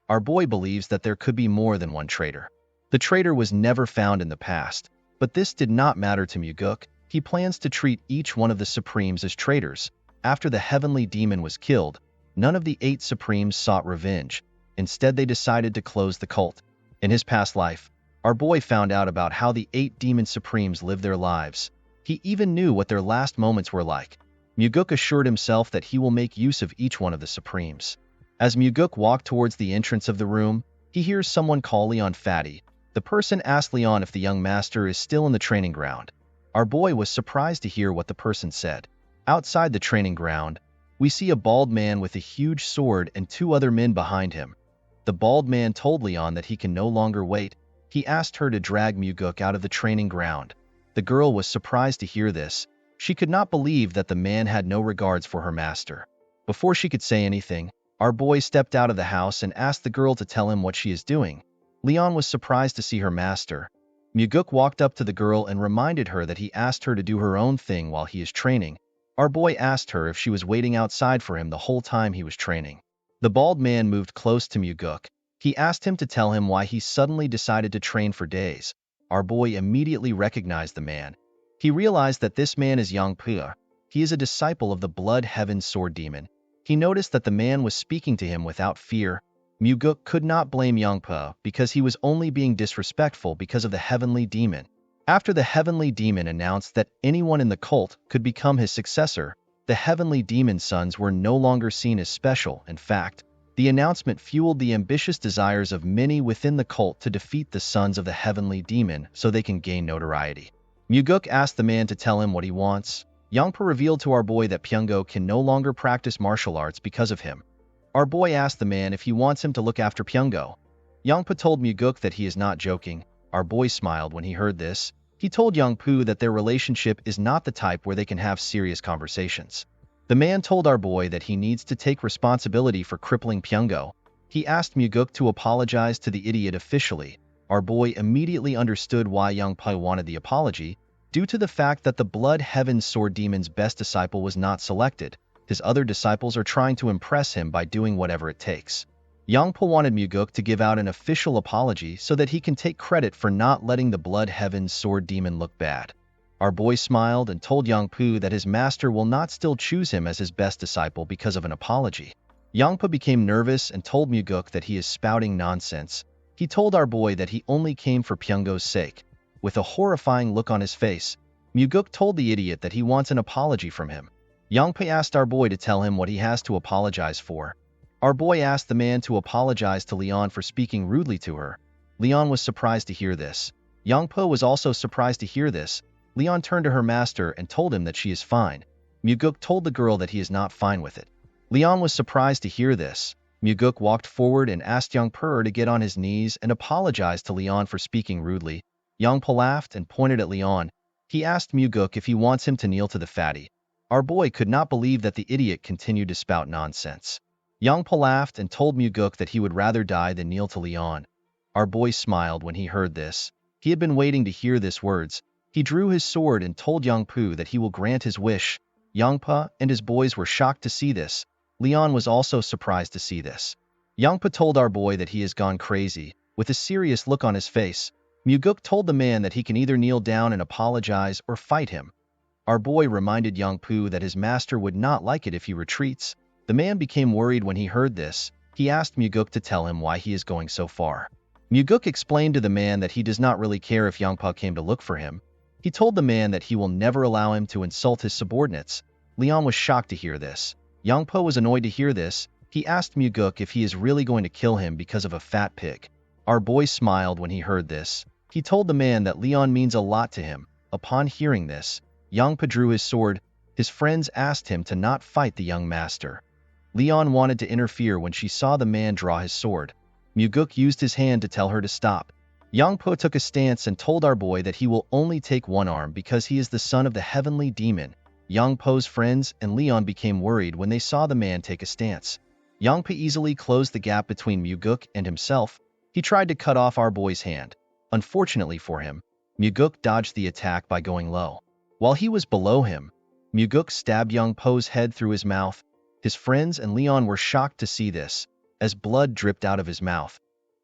Our boy believes that there could be more than one traitor. The traitor was never found in the past, but this did not matter to Muguk. He plans to treat each one of the Supremes as traitors. After the Heavenly Demon was killed, none of the 8 Supremes sought revenge. Instead, they decided to close the cult. In his past life, our boy found out about how the 8 Demon Supremes lived their lives. He even knew what their last moments were like. Muguk assured himself that he will make use of each one of the Supremes. As Muguk walked towards the entrance of the room, he hears someone call Leon Fatty. The person asked Leon if the young master is still in the training ground. Our boy was surprised to hear what the person said. Outside the training ground, we see a bald man with a huge sword and 2 other men behind him. The bald man told Leon that he can no longer wait. He asked her to drag Muguk out of the training ground. The girl was surprised to hear this. She could not believe that the man had no regards for her master. Before she could say anything, our boy stepped out of the house and asked the girl to tell him what she is doing. Leon was surprised to see her master. Muguk walked up to the girl and reminded her that he asked her to do her own thing while he is training. Our boy asked her if she was waiting outside for him the whole time he was training. The bald man moved close to Muguk. He asked him to tell him why he suddenly decided to train for days. Our boy immediately recognized the man. He realized that this man is Yang Pua. He is a disciple of the Blood Heaven Sword Demon. He noticed that the man was speaking to him without fear. Muguk could not blame Yang Pua because he was only being disrespectful because of the Heavenly Demon. After the Heavenly Demon announced that anyone in the cult could become his successor, the Heavenly Demon's sons were no longer seen as special. In fact, the announcement fueled the ambitious desires of many within the cult to defeat the sons of the Heavenly Demon so they can gain notoriety. Muguk asked the man to tell him what he wants. Yangpa revealed to our boy that Pyungo can no longer practice martial arts because of him. Our boy asked the man if he wants him to look after Pyungo. Yangpa told Muguk that he is not joking. Our boy smiled when he heard this. He told Yangpu that their relationship is not the type where they can have serious conversations. The man told our boy that he needs to take responsibility for crippling Pyungo. He asked Muguk to apologize to the idiot officially. Our boy immediately understood why Yangpu wanted the apology, due to the fact that the Blood Heaven Sword Demon's best disciple was not selected. His other disciples are trying to impress him by doing whatever it takes. Yangpa wanted Muguk to give out an official apology so that he can take credit for not letting the Blood Heaven Sword Demon look bad. Our boy smiled and told Yangpu that his master will not still choose him as his best disciple because of an apology. Yangpa became nervous and told Muguk that he is spouting nonsense. He told our boy that he only came for Pyungo's sake. With a horrifying look on his face, Muguk told the idiot that he wants an apology from him. Yangpa asked our boy to tell him what he has to apologize for. Our boy asked the man to apologize to Leon for speaking rudely to her. Leon was surprised to hear this. Yangpa was also surprised to hear this. Leon turned to her master and told him that she is fine. Muguk told the girl that he is not fine with it. Leon was surprised to hear this. Muguk walked forward and asked Yangpa to get on his knees and apologize to Leon for speaking rudely. Yangpa laughed and pointed at Leon. He asked Muguk if he wants him to kneel to the fatty. Our boy could not believe that the idiot continued to spout nonsense. Yangpa laughed and told Muguk that he would rather die than kneel to Leon. Our boy smiled when he heard this. He had been waiting to hear these words. He drew his sword and told Yangpu that he will grant his wish. Yangpa and his boys were shocked to see this. Leon was also surprised to see this. Yangpa told our boy that he has gone crazy. With a serious look on his face, Muguk told the man that he can either kneel down and apologize or fight him. Our boy reminded Yangpu that his master would not like it if he retreats. The man became worried when he heard this. He asked Muguk to tell him why he is going so far. Muguk explained to the man that he does not really care if Yangpa came to look for him. He told the man that he will never allow him to insult his subordinates. Leon was shocked to hear this. Yangpa was annoyed to hear this. He asked Muguk if he is really going to kill him because of a fat pig. Our boy smiled when he heard this. He told the man that Leon means a lot to him. Upon hearing this, Yangpa drew his sword. His friends asked him to not fight the young master. Leon wanted to interfere when she saw the man draw his sword. Muguk used his hand to tell her to stop. Yangpo took a stance and told our boy that he will only take one arm because he is the son of the Heavenly Demon. Yangpo's friends and Leon became worried when they saw the man take a stance. Yangpa easily closed the gap between Muguk and himself. He tried to cut off our boy's hand. Unfortunately for him, Muguk dodged the attack by going low. While he was below him, Muguk stabbed Yangpo's head through his mouth. His friends and Leon were shocked to see this, as blood dripped out of his mouth.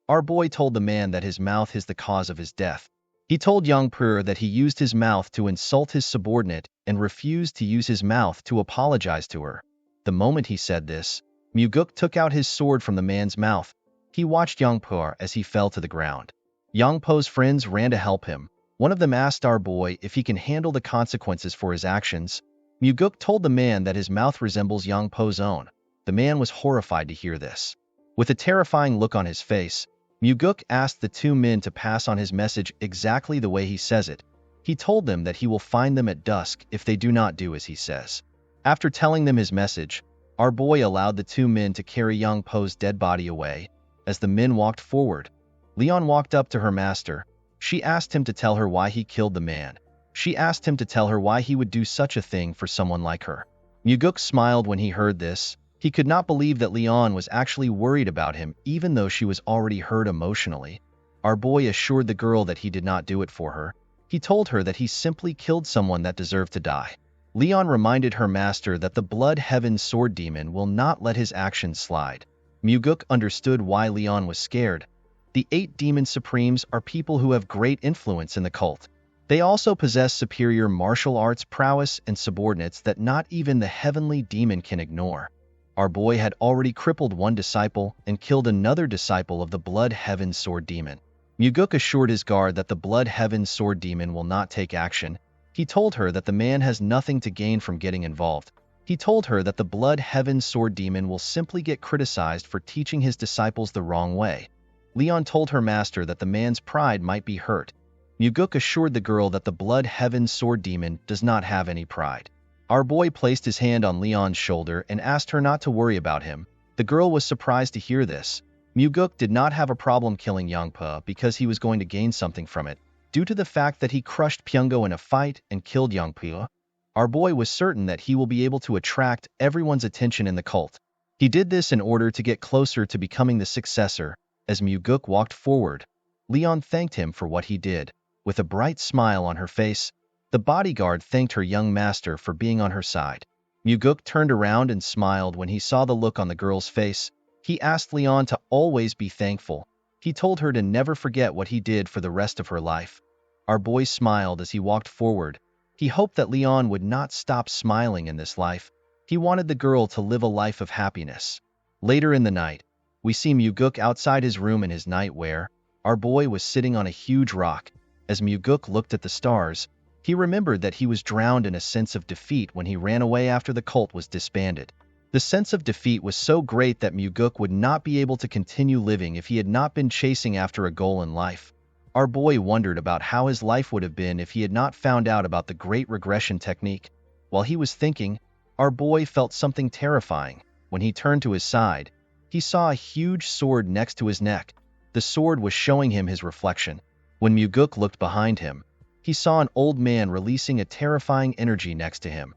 Our boy told the man that his mouth is the cause of his death. He told Yangpu that he used his mouth to insult his subordinate and refused to use his mouth to apologize to her. The moment he said this, Muguk took out his sword from the man's mouth. He watched Yangpu as he fell to the ground. Yangpo's friends ran to help him. One of them asked our boy if he can handle the consequences for his actions. Muguk told the man that his mouth resembles Yangpo's own. The man was horrified to hear this. With a terrifying look on his face, Muguk asked the two men to pass on his message exactly the way he says it. He told them that he will find them at dusk if they do not do as he says. After telling them his message, our boy allowed the two men to carry Yangpo's dead body away. As the men walked forward, Leon walked up to her master. She asked him to tell her why he killed the man. She asked him to tell her why he would do such a thing for someone like her. Muguk smiled when he heard this. He could not believe that Leon was actually worried about him even though she was already hurt emotionally. Our boy assured the girl that he did not do it for her. He told her that he simply killed someone that deserved to die. Leon reminded her master that the Blood Heaven Sword Demon will not let his actions slide. Muguk understood why Leon was scared. The 8 Demon Supremes are people who have great influence in the cult. They also possess superior martial arts prowess and subordinates that not even the Heavenly Demon can ignore. Our boy had already crippled one disciple and killed another disciple of the Blood Heaven Sword Demon. Muguk assured his guard that the Blood Heaven Sword Demon will not take action. He told her that the man has nothing to gain from getting involved. He told her that the Blood Heaven Sword Demon will simply get criticized for teaching his disciples the wrong way. Leon told her master that the man's pride might be hurt. Muguk assured the girl that the Blood Heaven Sword Demon does not have any pride. Our boy placed his hand on Leon's shoulder and asked her not to worry about him. The girl was surprised to hear this. Muguk did not have a problem killing Yangpa because he was going to gain something from it. Due to the fact that he crushed Pyungo in a fight and killed Yangpa, our boy was certain that he will be able to attract everyone's attention in the cult. He did this in order to get closer to becoming the successor. As Muguk walked forward, Leon thanked him for what he did. With a bright smile on her face, the bodyguard thanked her young master for being on her side. Muguk turned around and smiled when he saw the look on the girl's face. He asked Leon to always be thankful. He told her to never forget what he did for the rest of her life. Our boy smiled as he walked forward. He hoped that Leon would not stop smiling in this life. He wanted the girl to live a life of happiness. Later in the night, we see Muguk outside his room in his nightwear. Our boy was sitting on a huge rock. As Muguk looked at the stars, he remembered that he was drowned in a sense of defeat when he ran away after the cult was disbanded. The sense of defeat was so great that Muguk would not be able to continue living if he had not been chasing after a goal in life. Our boy wondered about how his life would have been if he had not found out about the great regression technique. While he was thinking, our boy felt something terrifying. When he turned to his side, he saw a huge sword next to his neck. The sword was showing him his reflection. When Muguk looked behind him, he saw an old man releasing a terrifying energy next to him.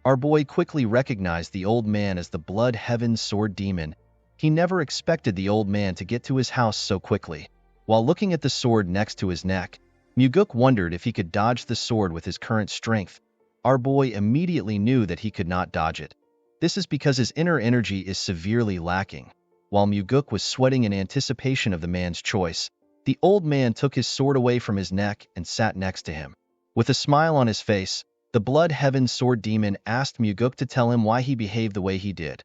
Our boy quickly recognized the old man as the Blood Heaven Sword Demon. He never expected the old man to get to his house so quickly. While looking at the sword next to his neck, Muguk wondered if he could dodge the sword with his current strength. Our boy immediately knew that he could not dodge it. This is because his inner energy is severely lacking. While Muguk was sweating in anticipation of the man's choice, the old man took his sword away from his neck and sat next to him. With a smile on his face, the Blood Heaven Sword Demon asked Muguk to tell him why he behaved the way he did.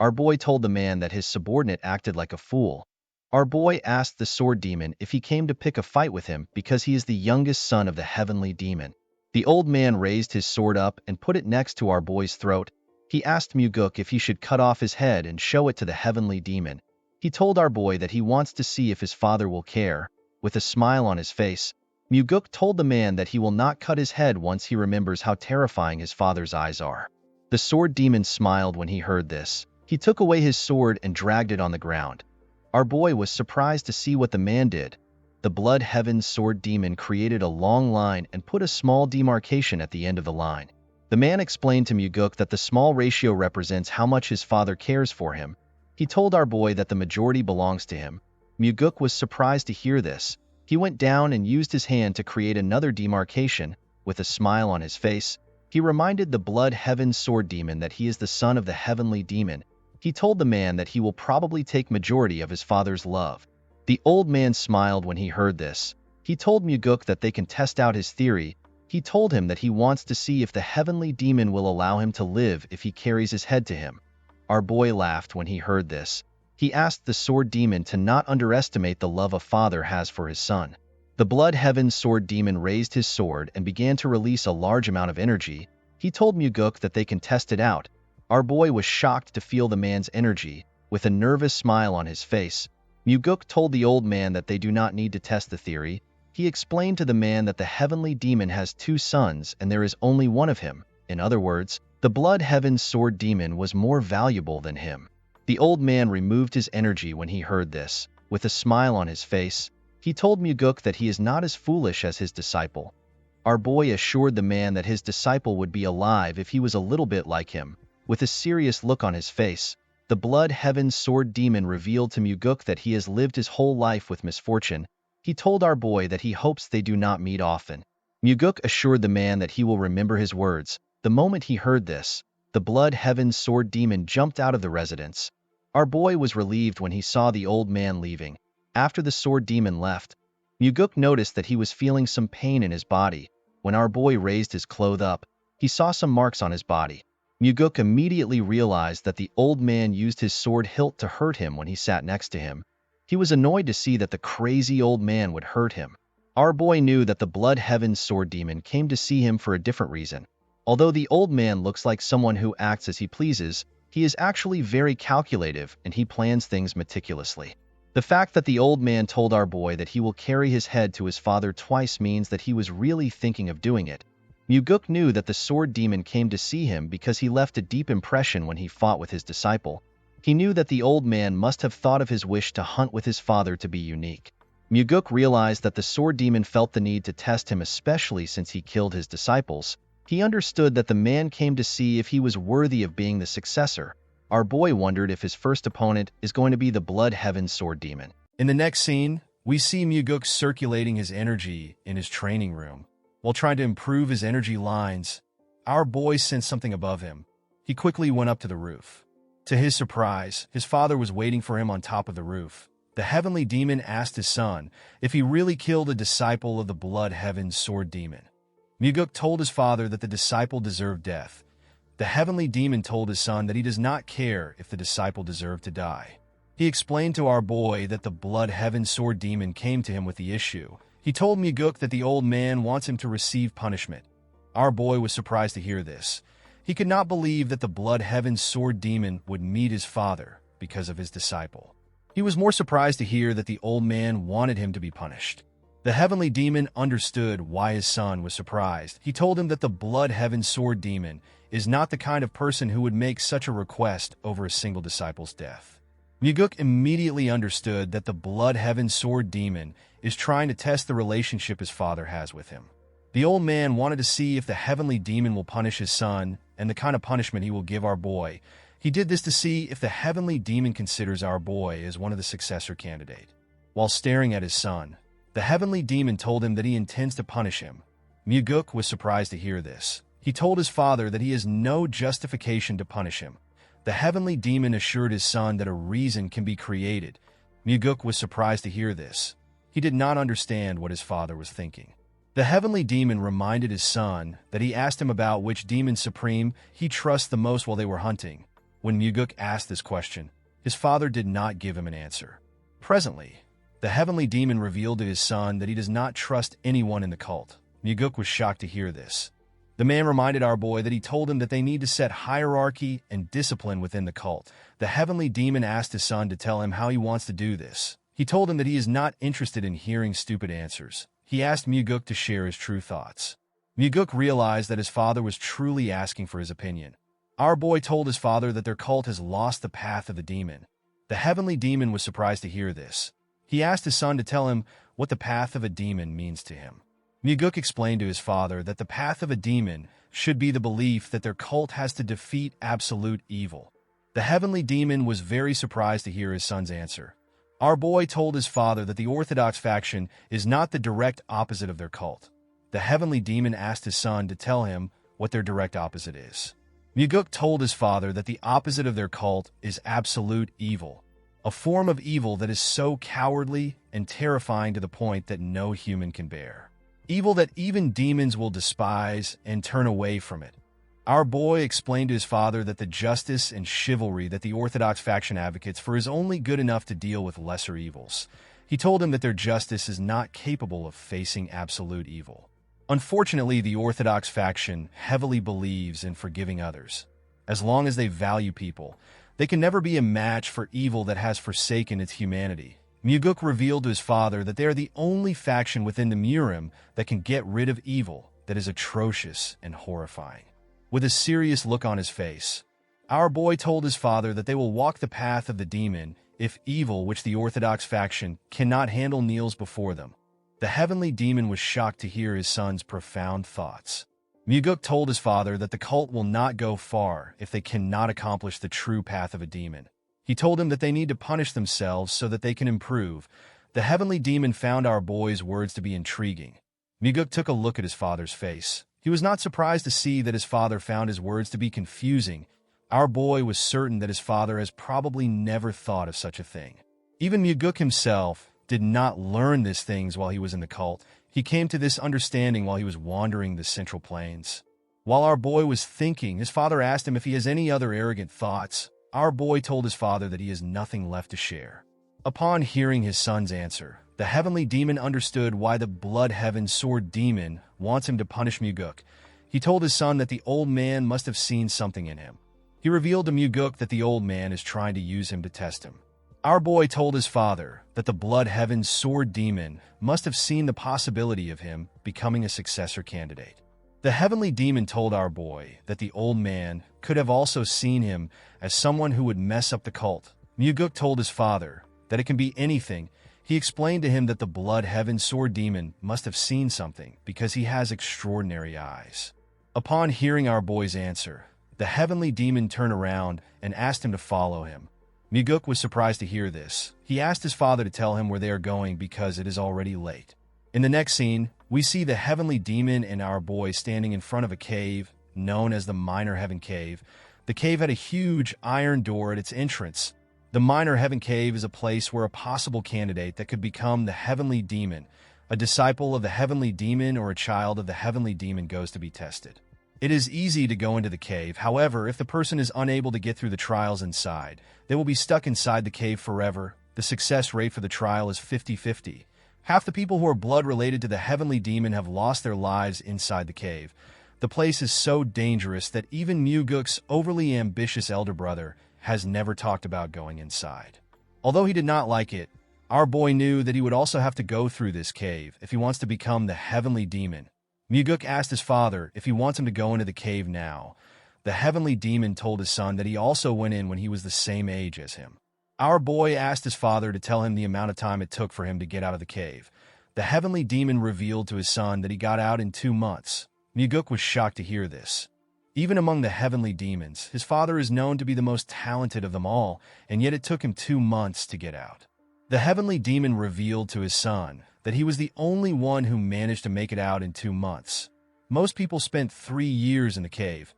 Our boy told the man that his subordinate acted like a fool. Our boy asked the Sword Demon if he came to pick a fight with him because he is the youngest son of the Heavenly Demon. The old man raised his sword up and put it next to our boy's throat. He asked Muguk if he should cut off his head and show it to the Heavenly Demon. He told our boy that he wants to see if his father will care. With a smile on his face, Muguk told the man that he will not cut his head once he remembers how terrifying his father's eyes are. The Sword Demon smiled when he heard this. He took away his sword and dragged it on the ground. Our boy was surprised to see what the man did. The Blood Heaven Sword Demon created a long line and put a small demarcation at the end of the line. The man explained to Muguk that the small ratio represents how much his father cares for him. He told our boy that the majority belongs to him. Muguk was surprised to hear this. He went down and used his hand to create another demarcation. With a smile on his face, he reminded the Blood Heaven Sword Demon that he is the son of the Heavenly Demon. He told the man that he will probably take majority of his father's love. The old man smiled when he heard this. He told Muguk that they can test out his theory. He told him that he wants to see if the Heavenly Demon will allow him to live if he carries his head to him. Our boy laughed when he heard this. He asked the Sword Demon to not underestimate the love a father has for his son. The Blood Heaven Sword Demon raised his sword and began to release a large amount of energy. He told Muguk that they can test it out. Our boy was shocked to feel the man's energy. With a nervous smile on his face, Muguk told the old man that they do not need to test the theory. He explained to the man that the Heavenly Demon has 2 sons and there is only one of him. In other words, the Blood Heaven Sword Demon was more valuable than him. The old man removed his energy when he heard this. With a smile on his face, he told Muguk that he is not as foolish as his disciple. Our boy assured the man that his disciple would be alive if he was a little bit like him. With a serious look on his face, the Blood Heaven Sword Demon revealed to Muguk that he has lived his whole life with misfortune. He told our boy that he hopes they do not meet often. Muguk assured the man that he will remember his words. The moment he heard this, the Blood Heaven Sword Demon jumped out of the residence. Our boy was relieved when he saw the old man leaving. After the Sword Demon left, Muguk noticed that he was feeling some pain in his body. When our boy raised his clothes up, he saw some marks on his body. Muguk immediately realized that the old man used his sword hilt to hurt him when he sat next to him. He was annoyed to see that the crazy old man would hurt him. Our boy knew that the Blood Heaven Sword Demon came to see him for a different reason. Although the old man looks like someone who acts as he pleases, he is actually very calculative and he plans things meticulously. The fact that the old man told our boy that he will carry his head to his father twice means that he was really thinking of doing it. Muguk knew that the Sword Demon came to see him because he left a deep impression when he fought with his disciple. He knew that the old man must have thought of his wish to hunt with his father to be unique. Muguk realized that the Sword Demon felt the need to test him, especially since he killed his disciples. He understood that the man came to see if he was worthy of being the successor. Our boy wondered if his first opponent is going to be the Blood Heaven Sword Demon. In the next scene, we see Muguk circulating his energy in his training room. While trying to improve his energy lines, our boy sensed something above him. He quickly went up to the roof. To his surprise, his father was waiting for him on top of the roof. The heavenly demon asked his son if he really killed a disciple of the Blood Heaven Sword Demon. Muguk told his father that the disciple deserved death. The heavenly demon told his son that he does not care if the disciple deserved to die. He explained to our boy that the Blood Heaven Sword Demon came to him with the issue. He told Muguk that the old man wants him to receive punishment. Our boy was surprised to hear this. He could not believe that the Blood Heaven Sword Demon would meet his father because of his disciple. He was more surprised to hear that the old man wanted him to be punished. The heavenly demon understood why his son was surprised. He told him that the Blood Heaven Sword Demon is not the kind of person who would make such a request over a single disciple's death. Muguk immediately understood that the Blood Heaven Sword Demon is trying to test the relationship his father has with him. The old man wanted to see if the heavenly demon will punish his son and the kind of punishment he will give our boy. He did this to see if the heavenly demon considers our boy as one of the successor candidate. While staring at his son, the heavenly demon told him that he intends to punish him. Muguk was surprised to hear this. He told his father that he has no justification to punish him. The heavenly demon assured his son that a reason can be created. Muguk was surprised to hear this. He did not understand what his father was thinking. The heavenly demon reminded his son that he asked him about which demon supreme he trusts the most while they were hunting. When Muguk asked this question, his father did not give him an answer. Presently, the heavenly demon revealed to his son that he does not trust anyone in the cult. Muguk was shocked to hear this. The man reminded our boy that he told him that they need to set hierarchy and discipline within the cult. The heavenly demon asked his son to tell him how he wants to do this. He told him that he is not interested in hearing stupid answers. He asked Muguk to share his true thoughts. Muguk realized that his father was truly asking for his opinion. Our boy told his father that their cult has lost the path of the demon. The heavenly demon was surprised to hear this. He asked his son to tell him what the path of a demon means to him. Muguk explained to his father that the path of a demon should be the belief that their cult has to defeat absolute evil. The heavenly demon was very surprised to hear his son's answer. Our boy told his father that the Orthodox faction is not the direct opposite of their cult. The heavenly demon asked his son to tell him what their direct opposite is. Muguk told his father that the opposite of their cult is absolute evil, a form of evil that is so cowardly and terrifying to the point that no human can bear. Evil that even demons will despise and turn away from it. Our boy explained to his father that the justice and chivalry that the Orthodox faction advocates for is only good enough to deal with lesser evils. He told him that their justice is not capable of facing absolute evil. Unfortunately, the Orthodox faction heavily believes in forgiving others. As long as they value people, they can never be a match for evil that has forsaken its humanity. Muguk revealed to his father that they are the only faction within the Murim that can get rid of evil that is atrocious and horrifying. With a serious look on his face, our boy told his father that they will walk the path of the demon if evil which the Orthodox faction cannot handle kneels before them. The heavenly demon was shocked to hear his son's profound thoughts. Muguk told his father that the cult will not go far if they cannot accomplish the true path of a demon. He told him that they need to punish themselves so that they can improve. The heavenly demon found our boy's words to be intriguing. Muguk took a look at his father's face. He was not surprised to see that his father found his words to be confusing. Our boy was certain that his father has probably never thought of such a thing. Even Muguk himself did not learn these things while he was in the cult. He came to this understanding while he was wandering the Central Plains. While our boy was thinking, his father asked him if he has any other arrogant thoughts. Our boy told his father that he has nothing left to share. Upon hearing his son's answer, the heavenly demon understood why the blood heaven sword demon wants him to punish Muguk. He told his son that the old man must have seen something in him. He revealed to Muguk that the old man is trying to use him to test him. Our boy told his father that the blood heaven sword demon must have seen the possibility of him becoming a successor candidate. The heavenly demon told our boy that the old man could have also seen him as someone who would mess up the cult. Muguk told his father that it can be anything. He explained to him that the blood heaven sword demon must have seen something because he has extraordinary eyes. Upon hearing our boy's answer, the heavenly demon turned around and asked him to follow him. Muguk was surprised to hear this. He asked his father to tell him where they are going because it is already late. In the next scene, we see the heavenly demon and our boy standing in front of a cave known as the Minor Heaven Cave. The cave had a huge iron door at its entrance. The Minor Heaven Cave is a place where a possible candidate that could become the heavenly demon, a disciple of the heavenly demon or a child of the heavenly demon, goes to be tested. It is easy to go into the cave. However, if the person is unable to get through the trials inside, they will be stuck inside the cave forever. The success rate for the trial is 50-50. Half the people who are blood related to the heavenly demon have lost their lives inside the cave. The place is so dangerous that even Muguk's overly ambitious elder brother has never talked about going inside. Although he did not like it, our boy knew that he would also have to go through this cave if he wants to become the heavenly demon. Muguk asked his father if he wants him to go into the cave now. The heavenly demon told his son that he also went in when he was the same age as him. Our boy asked his father to tell him the amount of time it took for him to get out of the cave. The heavenly demon revealed to his son that he got out in 2 months. Muguk was shocked to hear this. Even among the heavenly demons, his father is known to be the most talented of them all, and yet it took him 2 months to get out. The heavenly demon revealed to his son that he was the only one who managed to make it out in 2 months. Most people spent 3 years in the cave.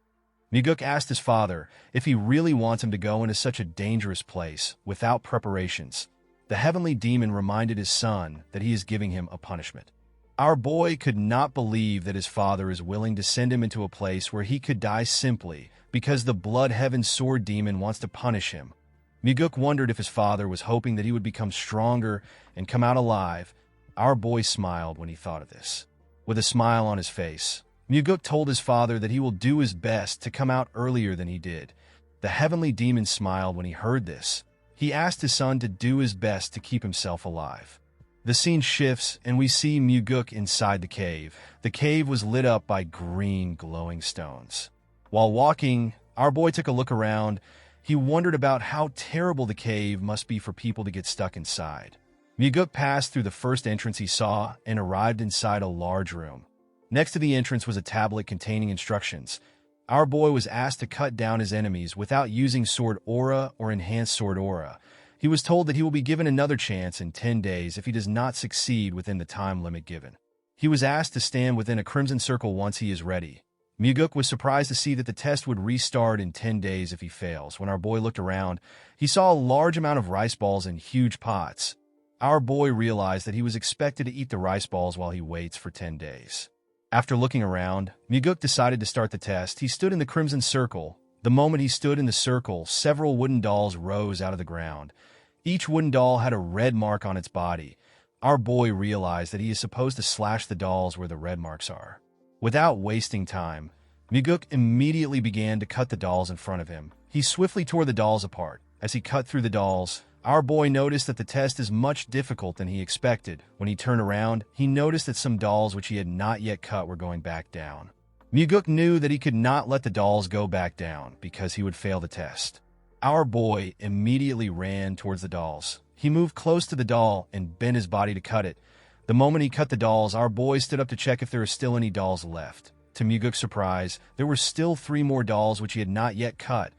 Muguk asked his father if he really wants him to go into such a dangerous place without preparations. The heavenly demon reminded his son that he is giving him a punishment. Our boy could not believe that his father is willing to send him into a place where he could die simply because the blood heaven sword demon wants to punish him. Muguk wondered if his father was hoping that he would become stronger and come out alive. Our boy smiled when he thought of this. With a smile on his face, Muguk told his father that he will do his best to come out earlier than he did. The heavenly demon smiled when he heard this. He asked his son to do his best to keep himself alive. The scene shifts, and we see Muguk inside the cave. The cave was lit up by green, glowing stones. While walking, our boy took a look around. He wondered about how terrible the cave must be for people to get stuck inside. Muguk passed through the first entrance he saw and arrived inside a large room. Next to the entrance was a tablet containing instructions. Our boy was asked to cut down his enemies without using sword aura or enhanced sword aura. He was told that he will be given another chance in 10 days if he does not succeed within the time limit given. He was asked to stand within a crimson circle once he is ready. Muguk was surprised to see that the test would restart in 10 days if he fails. When our boy looked around, he saw a large amount of rice balls in huge pots. Our boy realized that he was expected to eat the rice balls while he waits for 10 days. After looking around, Muguk decided to start the test. He stood in the crimson circle. The moment he stood in the circle, several wooden dolls rose out of the ground. Each wooden doll had a red mark on its body. Our boy realized that he is supposed to slash the dolls where the red marks are. Without wasting time, Muguk immediately began to cut the dolls in front of him. He swiftly tore the dolls apart. As he cut through the dolls, our boy noticed that the test is much difficult than he expected. When he turned around, he noticed that some dolls which he had not yet cut were going back down. Muguk knew that he could not let the dolls go back down because he would fail the test. Our boy immediately ran towards the dolls. He moved close to the doll and bent his body to cut it. The moment he cut the dolls, our boy stood up to check if there were still any dolls left. To Muguk's surprise, there were still 3 more dolls which he had not yet cut.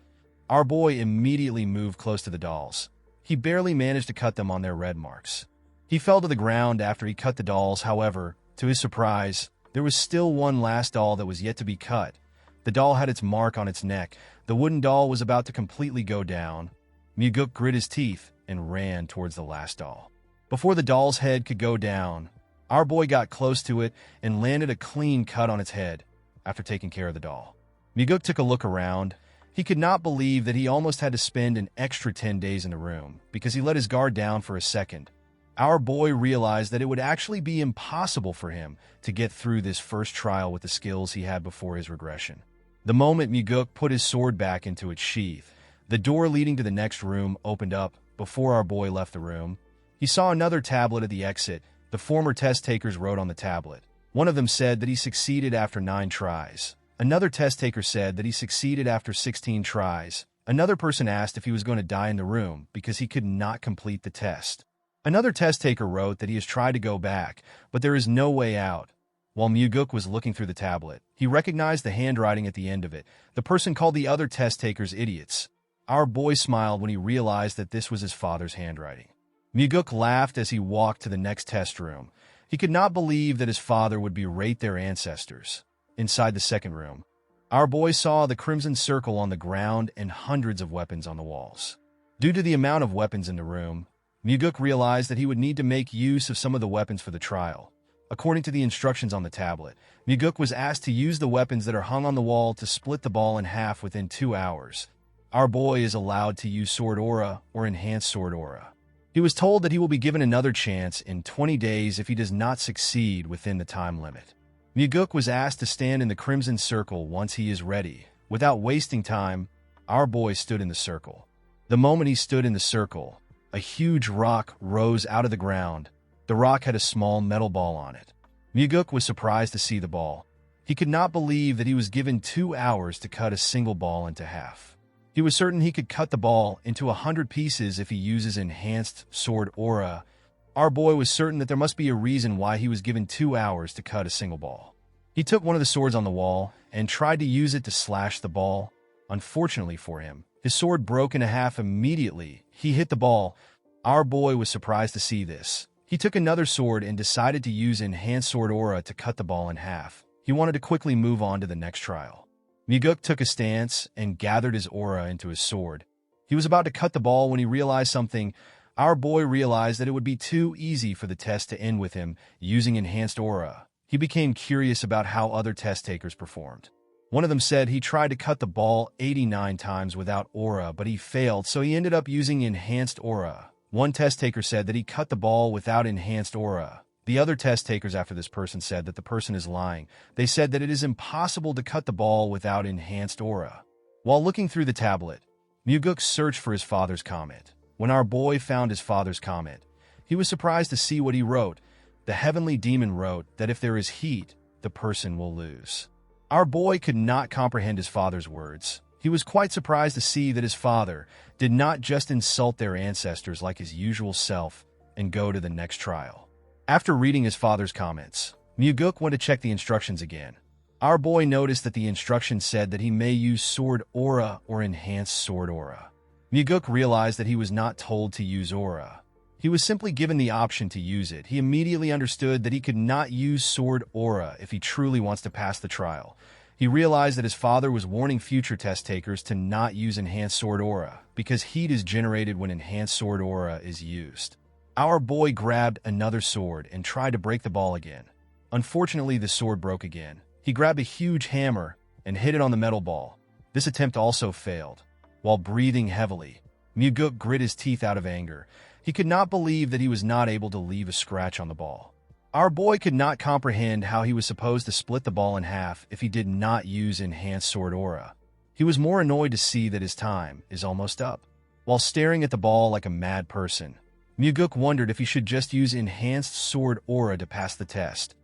Our boy immediately moved close to the dolls. He barely managed to cut them on their red marks. He fell to the ground after he cut the dolls. However, to his surprise, there was still one last doll that was yet to be cut. The doll had its mark on its neck. The wooden doll was about to completely go down. Muguk grit his teeth and ran towards the last doll. Before the doll's head could go down, our boy got close to it and landed a clean cut on its head after taking care of the doll. Muguk took a look around. He could not believe that he almost had to spend an extra 10 days in the room because he let his guard down for a second. Our boy realized that it would actually be impossible for him to get through this first trial with the skills he had before his regression. The moment Muguk put his sword back into its sheath, the door leading to the next room opened up. Before our boy left the room, he saw another tablet at the exit. The former test takers wrote on the tablet. One of them said that he succeeded after 9 tries. Another test taker said that he succeeded after 16 tries. Another person asked if he was going to die in the room because he could not complete the test. Another test taker wrote that he has tried to go back, but there is no way out. While Muguk was looking through the tablet, he recognized the handwriting at the end of it. The person called the other test takers idiots. Our boy smiled when he realized that this was his father's handwriting. Muguk laughed as he walked to the next test room. He could not believe that his father would berate their ancestors. Inside the second room, our boy saw the crimson circle on the ground and hundreds of weapons on the walls. Due to the amount of weapons in the room, Muguk realized that he would need to make use of some of the weapons for the trial. According to the instructions on the tablet, Muguk was asked to use the weapons that are hung on the wall to split the ball in half within 2 hours. Our boy is allowed to use Sword Aura or Enhanced Sword Aura. He was told that he will be given another chance in 20 days if he does not succeed within the time limit. Muguk was asked to stand in the Crimson Circle once he is ready. Without wasting time, our boy stood in the circle. The moment he stood in the circle, a huge rock rose out of the ground. The rock had a small metal ball on it. Muguk was surprised to see the ball. He could not believe that he was given 2 hours to cut a single ball into half. He was certain he could cut the ball into 100 pieces if he uses Enhanced Sword Aura. Our boy was certain that there must be a reason why he was given 2 hours to cut a single ball. He took one of the swords on the wall and tried to use it to slash the ball. Unfortunately for him, his sword broke in half immediately. He hit the ball. Our boy was surprised to see this. He took another sword and decided to use Enhanced Sword Aura to cut the ball in half. He wanted to quickly move on to the next trial. Muguk took a stance and gathered his aura into his sword. He was about to cut the ball when he realized something. Our boy realized that it would be too easy for the test to end with him using Enhanced Aura. He became curious about how other test takers performed. One of them said he tried to cut the ball 89 times without aura, but he failed, so he ended up using Enhanced Aura. One test taker said that he cut the ball without Enhanced Aura. The other test takers after this person said that the person is lying. They said that it is impossible to cut the ball without Enhanced Aura. While looking through the tablet, Muguk searched for his father's comment. When our boy found his father's comment, he was surprised to see what he wrote. The heavenly demon wrote that if there is heat, the person will lose. Our boy could not comprehend his father's words. He was quite surprised to see that his father did not just insult their ancestors like his usual self and go to the next trial. After reading his father's comments, Muguk went to check the instructions again. Our boy noticed that the instructions said that he may use Sword Aura or Enhanced Sword Aura. Muguk realized that he was not told to use Aura. He was simply given the option to use it. He immediately understood that he could not use Sword Aura if he truly wants to pass the trial. He realized that his father was warning future test takers to not use Enhanced Sword Aura because heat is generated when Enhanced Sword Aura is used. Our boy grabbed another sword and tried to break the ball again. Unfortunately, the sword broke again. He grabbed a huge hammer and hit it on the metal ball. This attempt also failed. While breathing heavily, Muguk grit his teeth out of anger. He could not believe that he was not able to leave a scratch on the ball. Our boy could not comprehend how he was supposed to split the ball in half if he did not use Enhanced Sword Aura. He was more annoyed to see that his time is almost up. While staring at the ball like a mad person, Muguk wondered if he should just use Enhanced Sword Aura to pass the test.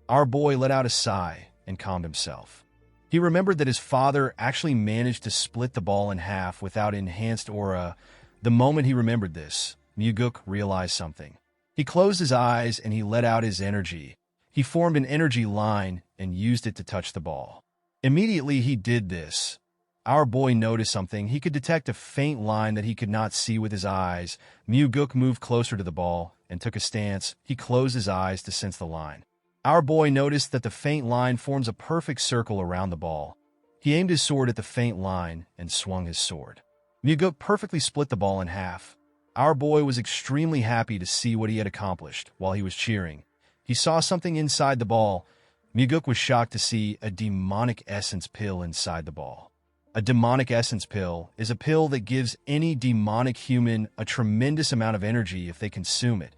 Our boy let out a sigh and calmed himself. He remembered that his father actually managed to split the ball in half without Enhanced Aura. The moment he remembered this, Muguk realized something. He closed his eyes and he let out his energy. He formed an energy line and used it to touch the ball. Immediately he did this. Our boy noticed something. He could detect a faint line that he could not see with his eyes. Muguk moved closer to the ball and took a stance. He closed his eyes to sense the line. Our boy noticed that the faint line forms a perfect circle around the ball. He aimed his sword at the faint line and swung his sword. Muguk perfectly split the ball in half. Our boy was extremely happy to see what he had accomplished while he was cheering. He saw something inside the ball. Muguk was shocked to see a demonic essence pill inside the ball. A demonic essence pill is a pill that gives any demonic human a tremendous amount of energy if they consume it.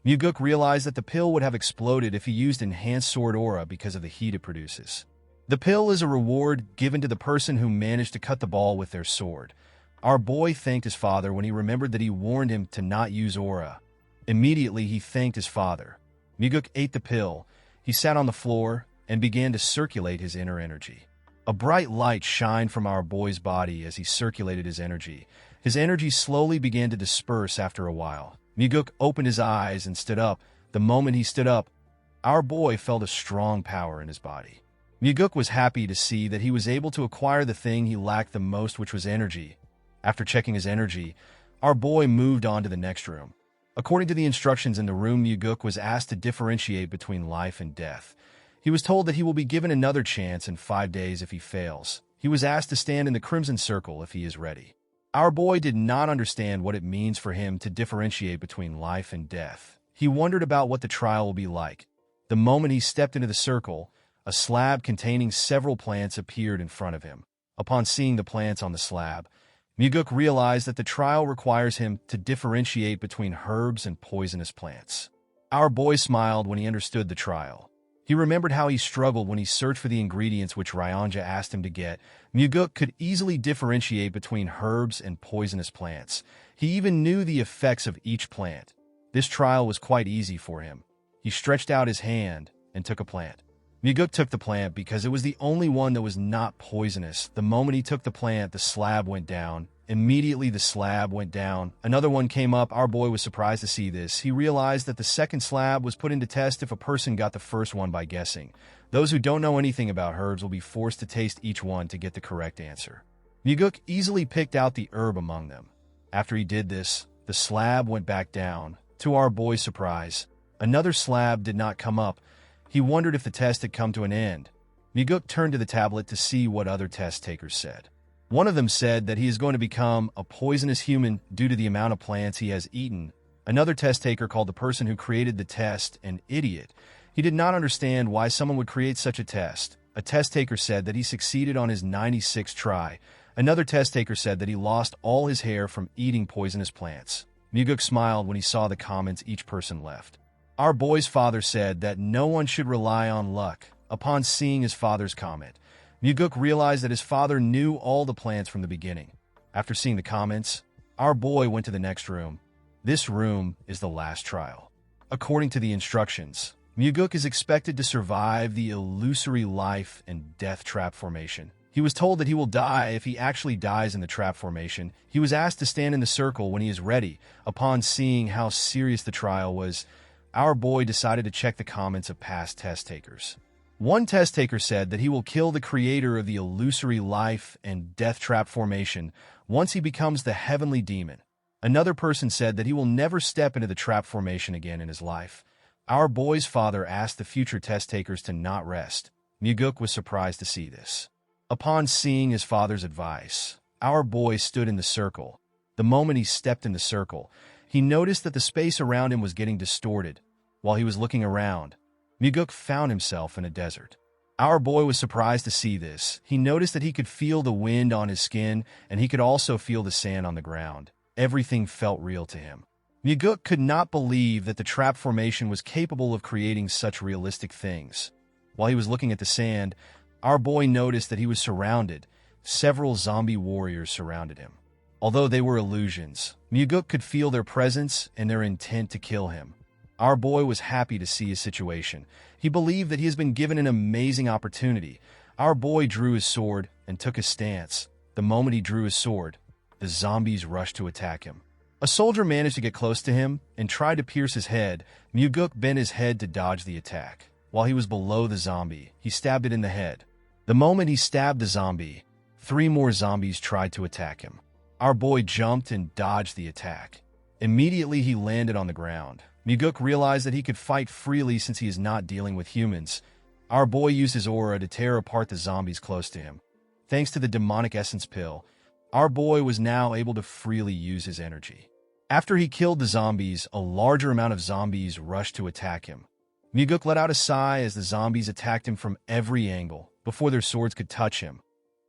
Muguk realized that the pill would have exploded if he used enhanced sword aura because of the heat it produces. The pill is a reward given to the person who managed to cut the ball with their sword. Our boy thanked his father when he remembered that he warned him to not use aura. Immediately, he thanked his father. Muguk ate the pill. He sat on the floor and began to circulate his inner energy. A bright light shined from our boy's body as he circulated his energy. His energy slowly began to disperse after a while. Muguk opened his eyes and stood up. The moment he stood up, our boy felt a strong power in his body. Muguk was happy to see that he was able to acquire the thing he lacked the most, which was energy. After checking his energy, our boy moved on to the next room. According to the instructions in the room, Muguk was asked to differentiate between life and death. He was told that he will be given another chance in 5 days if he fails. He was asked to stand in the Crimson Circle if he is ready. Our boy did not understand what it means for him to differentiate between life and death. He wondered about what the trial will be like. The moment he stepped into the circle, a slab containing several plants appeared in front of him. Upon seeing the plants on the slab, Muguk realized that the trial requires him to differentiate between herbs and poisonous plants. Our boy smiled when he understood the trial. He remembered how he struggled when he searched for the ingredients which Ryanja asked him to get. Muguk could easily differentiate between herbs and poisonous plants. He even knew the effects of each plant. This trial was quite easy for him. He stretched out his hand and took a plant. Muguk took the plant because it was the only one that was not poisonous. The moment he took the plant, the slab went down. Immediately, the slab went down. Another one came up. Our boy was surprised to see this. He realized that the second slab was put into test if a person got the first one by guessing. Those who don't know anything about herbs will be forced to taste each one to get the correct answer. Muguk easily picked out the herb among them. After he did this, the slab went back down. To our boy's surprise, another slab did not come up. He wondered if the test had come to an end. Muguk turned to the tablet to see what other test takers said. One of them said that he is going to become a poisonous human due to the amount of plants he has eaten. Another test taker called the person who created the test an idiot. He did not understand why someone would create such a test. A test taker said that he succeeded on his 96th try. Another test taker said that he lost all his hair from eating poisonous plants. Muguk smiled when he saw the comments each person left. Our boy's father said that no one should rely on luck. Upon seeing his father's comment, Muguk realized that his father knew all the plants from the beginning. After seeing the comments, our boy went to the next room. This room is the last trial. According to the instructions, Muguk is expected to survive the illusory life and death trap formation. He was told that he will die if he actually dies in the trap formation. He was asked to stand in the circle when he is ready. Upon seeing how serious the trial was, our boy decided to check the comments of past test takers. One test taker said that he will kill the creator of the illusory life and death trap formation once he becomes the heavenly demon. Another person said that he will never step into the trap formation again in his life. Our boy's father asked the future test takers to not rest. Muguk was surprised to see this. Upon seeing his father's advice, our boy stood in the circle. The moment he stepped in the circle, he noticed that the space around him was getting distorted. While he was looking around, Muguk found himself in a desert. Our boy was surprised to see this. He noticed that he could feel the wind on his skin, and he could also feel the sand on the ground. Everything felt real to him. Muguk could not believe that the trap formation was capable of creating such realistic things. While he was looking at the sand, our boy noticed that he was surrounded. Several zombie warriors surrounded him. Although they were illusions, Muguk could feel their presence and their intent to kill him. Our boy was happy to see his situation. He believed that he has been given an amazing opportunity. Our boy drew his sword and took a stance. The moment he drew his sword, the zombies rushed to attack him. A soldier managed to get close to him and tried to pierce his head. Muguk bent his head to dodge the attack. While he was below the zombie, he stabbed it in the head. The moment he stabbed the zombie, 3 more zombies tried to attack him. Our boy jumped and dodged the attack. Immediately, he landed on the ground. Muguk realized that he could fight freely since he is not dealing with humans. Our boy used his aura to tear apart the zombies close to him. Thanks to the demonic essence pill, our boy was now able to freely use his energy. After he killed the zombies, a larger amount of zombies rushed to attack him. Muguk let out a sigh as the zombies attacked him from every angle before their swords could touch him.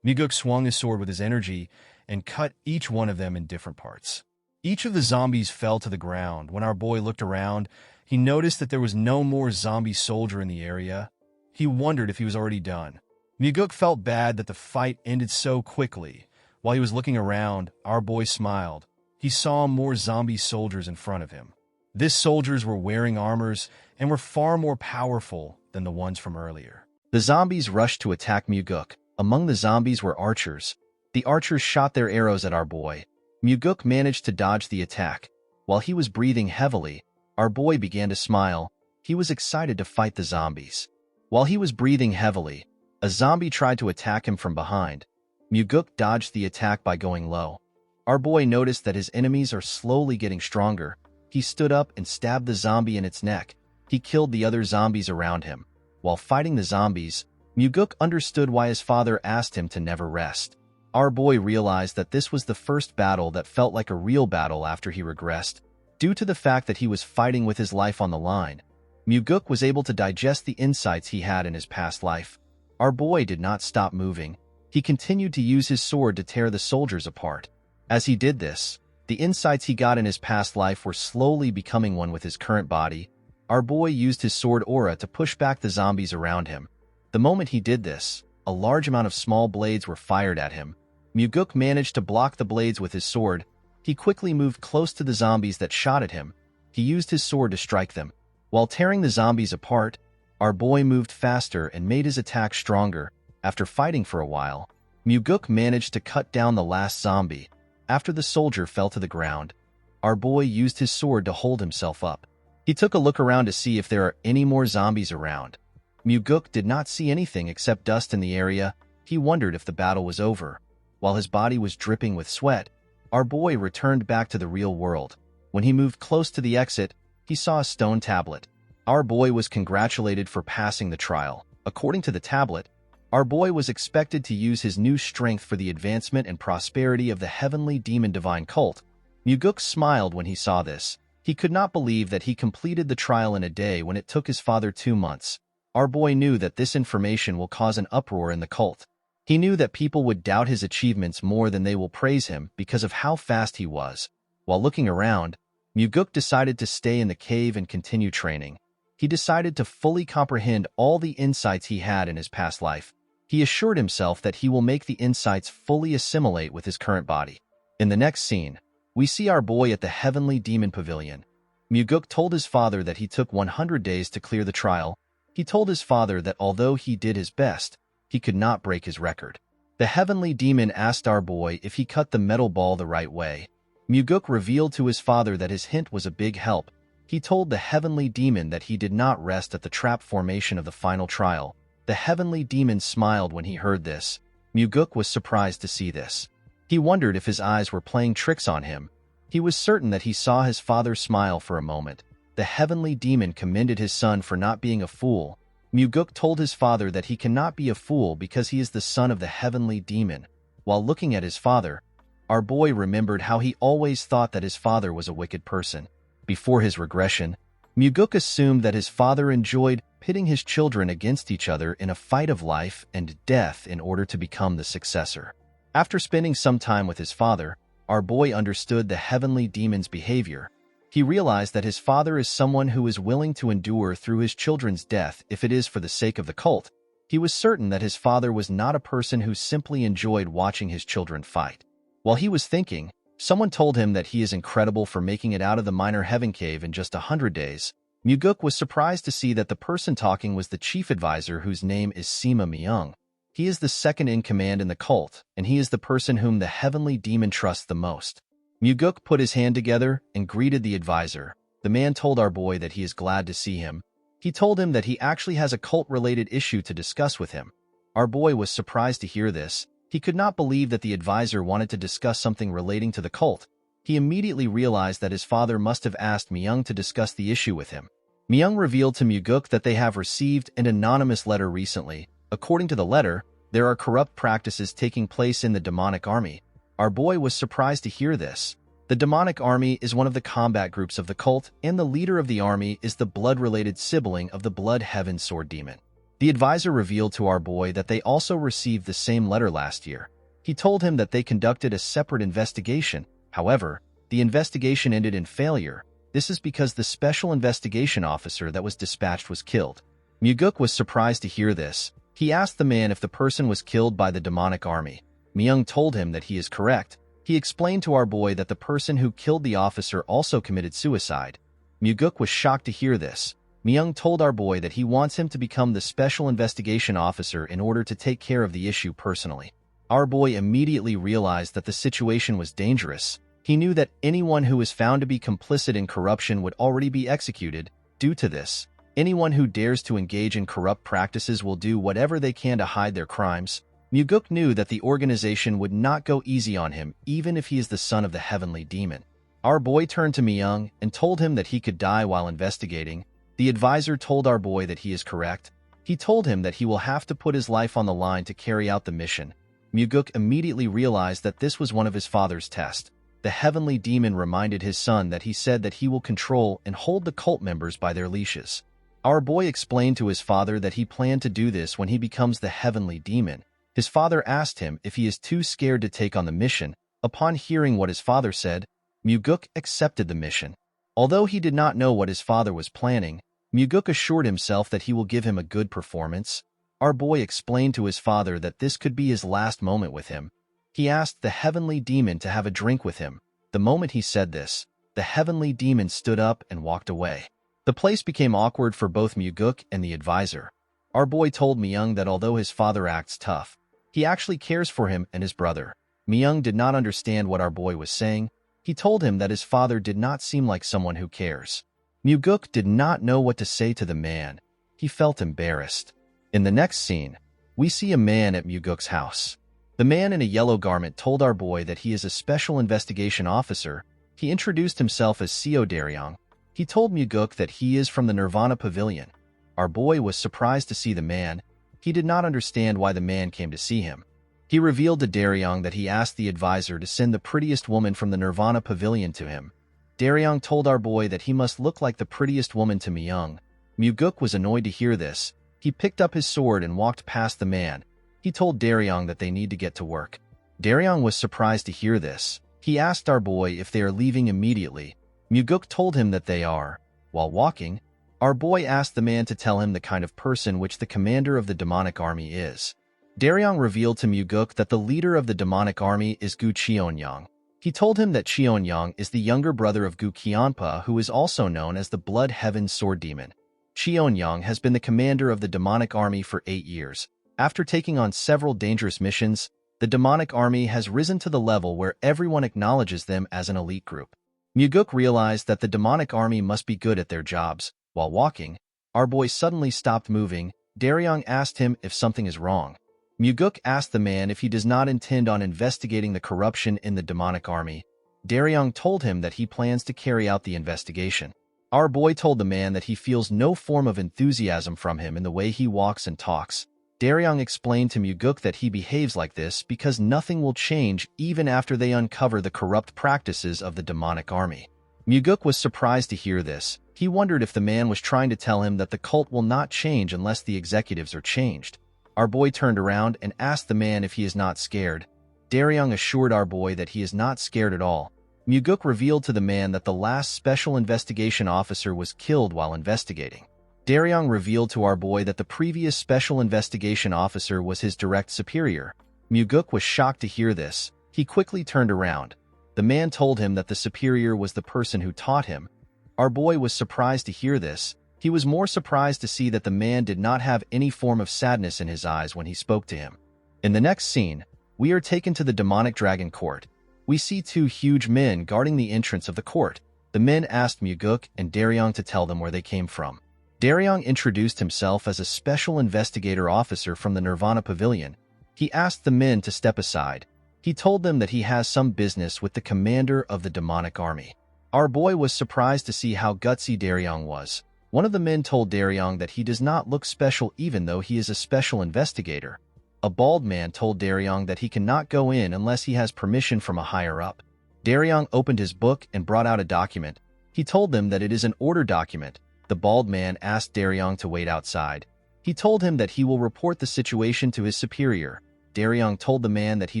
Muguk swung his sword with his energy and cut each one of them in different parts. Each of the zombies fell to the ground. When our boy looked around, he noticed that there was no more zombie soldier in the area. He wondered if he was already done. Muguk felt bad that the fight ended so quickly. While he was looking around, our boy smiled. He saw more zombie soldiers in front of him. These soldiers were wearing armors and were far more powerful than the ones from earlier. The zombies rushed to attack Muguk. Among the zombies were archers. The archers shot their arrows at our boy. Muguk managed to dodge the attack. While he was breathing heavily, our boy began to smile. He was excited to fight the zombies. While he was breathing heavily, a zombie tried to attack him from behind. Muguk dodged the attack by going low. Our boy noticed that his enemies are slowly getting stronger. He stood up and stabbed the zombie in its neck. He killed the other zombies around him. While fighting the zombies, Muguk understood why his father asked him to never rest. Our boy realized that this was the first battle that felt like a real battle after he regressed. Due to the fact that he was fighting with his life on the line, Muguk was able to digest the insights he had in his past life. Our boy did not stop moving. He continued to use his sword to tear the soldiers apart. As he did this, the insights he got in his past life were slowly becoming one with his current body. Our boy used his sword aura to push back the zombies around him. The moment he did this, a large amount of small blades were fired at him. Muguk managed to block the blades with his sword. He quickly moved close to the zombies that shot at him. He used his sword to strike them. While tearing the zombies apart, our boy moved faster and made his attack stronger. After fighting for a while, Muguk managed to cut down the last zombie. After the soldier fell to the ground, our boy used his sword to hold himself up. He took a look around to see if there are any more zombies around. Muguk did not see anything except dust in the area. He wondered if the battle was over. While his body was dripping with sweat, our boy returned back to the real world. When he moved close to the exit, he saw a stone tablet. Our boy was congratulated for passing the trial. According to the tablet, our boy was expected to use his new strength for the advancement and prosperity of the heavenly demon divine cult. Muguk smiled when he saw this. He could not believe that he completed the trial in a day when it took his father 2 months. Our boy knew that this information will cause an uproar in the cult. He knew that people would doubt his achievements more than they will praise him because of how fast he was. While looking around, Muguk decided to stay in the cave and continue training. He decided to fully comprehend all the insights he had in his past life. He assured himself that he will make the insights fully assimilate with his current body. In the next scene, we see our boy at the Heavenly Demon Pavilion. Muguk told his father that he took 100 days to clear the trial. He told his father that although he did his best, he could not break his record. The Heavenly Demon asked our boy if he cut the metal ball the right way. Muguk revealed to his father that his hint was a big help. He told the Heavenly Demon that he did not rest at the trap formation of the final trial. The Heavenly Demon smiled when he heard this. Muguk was surprised to see this. He wondered if his eyes were playing tricks on him. He was certain that he saw his father smile for a moment. The Heavenly Demon commended his son for not being a fool. Muguk told his father that he cannot be a fool because he is the son of the Heavenly Demon. While looking at his father, our boy remembered how he always thought that his father was a wicked person. Before his regression, Muguk assumed that his father enjoyed pitting his children against each other in a fight of life and death in order to become the successor. After spending some time with his father, our boy understood the Heavenly Demon's behavior. He realized that his father is someone who is willing to endure through his children's death if it is for the sake of the cult. He was certain that his father was not a person who simply enjoyed watching his children fight. While he was thinking, someone told him that he is incredible for making it out of the minor heaven cave in just 100 days. Muguk was surprised to see that the person talking was the chief advisor whose name is Sima Myung. He is the second in command in the cult, and he is the person whom the Heavenly Demon trusts the most. Muguk put his hand together and greeted the advisor. The man told our boy that he is glad to see him. He told him that he actually has a cult-related issue to discuss with him. Our boy was surprised to hear this. He could not believe that the advisor wanted to discuss something relating to the cult. He immediately realized that his father must have asked Myung to discuss the issue with him. Myung revealed to Muguk that they have received an anonymous letter recently. According to the letter, there are corrupt practices taking place in the demonic army. Our boy was surprised to hear this. The demonic army is one of the combat groups of the cult, and the leader of the army is the blood-related sibling of the Blood Heaven Sword Demon. The advisor revealed to our boy that they also received the same letter last year. He told him that they conducted a separate investigation. However, the investigation ended in failure. This is because the special investigation officer that was dispatched was killed. Muguk was surprised to hear this. He asked the man if the person was killed by the demonic army. Myung told him that he is correct. He explained to our boy that the person who killed the officer also committed suicide. Muguk was shocked to hear this. Myung told our boy that he wants him to become the special investigation officer in order to take care of the issue personally. Our boy immediately realized that the situation was dangerous. He knew that anyone who was found to be complicit in corruption would already be executed. Due to this, anyone who dares to engage in corrupt practices will do whatever they can to hide their crimes. Muguk knew that the organization would not go easy on him, even if he is the son of the heavenly demon. Our boy turned to Myung and told him that he could die while investigating. The advisor told our boy that he is correct. He told him that he will have to put his life on the line to carry out the mission. Muguk immediately realized that this was one of his father's tests. The heavenly demon reminded his son that he said that he will control and hold the cult members by their leashes. Our boy explained to his father that he planned to do this when he becomes the heavenly demon. His father asked him if he is too scared to take on the mission. Upon hearing what his father said, Muguk accepted the mission. Although he did not know what his father was planning, Muguk assured himself that he will give him a good performance. Our boy explained to his father that this could be his last moment with him. He asked the heavenly demon to have a drink with him. The moment he said this, the heavenly demon stood up and walked away. The place became awkward for both Muguk and the advisor. Our boy told Myung that although his father acts tough, he actually cares for him and his brother. Myung did not understand what our boy was saying. He told him that his father did not seem like someone who cares. Muguk did not know what to say to the man. He felt embarrassed. In the next scene, we see a man at Muguk's house. The man in a yellow garment told our boy that he is a special investigation officer. He introduced himself as Seo Daryong. He told Muguk that he is from the Nirvana Pavilion. Our boy was surprised to see the man. He did not understand why the man came to see him. He revealed to Daryong that he asked the advisor to send the prettiest woman from the Nirvana Pavilion to him. Daryong told our boy that he must look like the prettiest woman to Myung. Muguk was annoyed to hear this. He picked up his sword and walked past the man. He told Daryong that they need to get to work. Daryong was surprised to hear this. He asked our boy if they are leaving immediately. Muguk told him that they are. While walking, our boy asked the man to tell him the kind of person which the commander of the demonic army is. Daryong revealed to Muguk that the leader of the demonic army is Gu Cheonyang. He told him that Cheonyang is the younger brother of Gu Qianpa, who is also known as the Blood Heaven Sword Demon. Cheonyang has been the commander of the demonic army for 8 years. After taking on several dangerous missions, the demonic army has risen to the level where everyone acknowledges them as an elite group. Muguk realized that the demonic army must be good at their jobs. While walking, our boy suddenly stopped moving. Daryong asked him if something is wrong. Muguk asked the man if he does not intend on investigating the corruption in the demonic army. Daryong told him that he plans to carry out the investigation. Our boy told the man that he feels no form of enthusiasm from him in the way he walks and talks. Daryong explained to Muguk that he behaves like this because nothing will change even after they uncover the corrupt practices of the demonic army. Muguk was surprised to hear this. He wondered if the man was trying to tell him that the cult will not change unless the executives are changed. Our boy turned around and asked the man if he is not scared. Daryong assured our boy that he is not scared at all. Muguk revealed to the man that the last special investigation officer was killed while investigating. Daryong revealed to our boy that the previous special investigation officer was his direct superior. Muguk was shocked to hear this. He quickly turned around. The man told him that the superior was the person who taught him. Our boy was surprised to hear this. He was more surprised to see that the man did not have any form of sadness in his eyes when he spoke to him. In the next scene, we are taken to the demonic dragon court. We see 2 huge men guarding the entrance of the court. The men asked Muguk and Daryong to tell them where they came from. Daryong introduced himself as a special investigator officer from the Nirvana Pavilion. He asked the men to step aside. He told them that he has some business with the commander of the demonic army. Our boy was surprised to see how gutsy Daryong was. One of the men told Daryong that he does not look special even though he is a special investigator. A bald man told Daryong that he cannot go in unless he has permission from a higher-up. Daryong opened his book and brought out a document. He told them that it is an order document. The bald man asked Daryong to wait outside. He told him that he will report the situation to his superior. Daryong told the man that he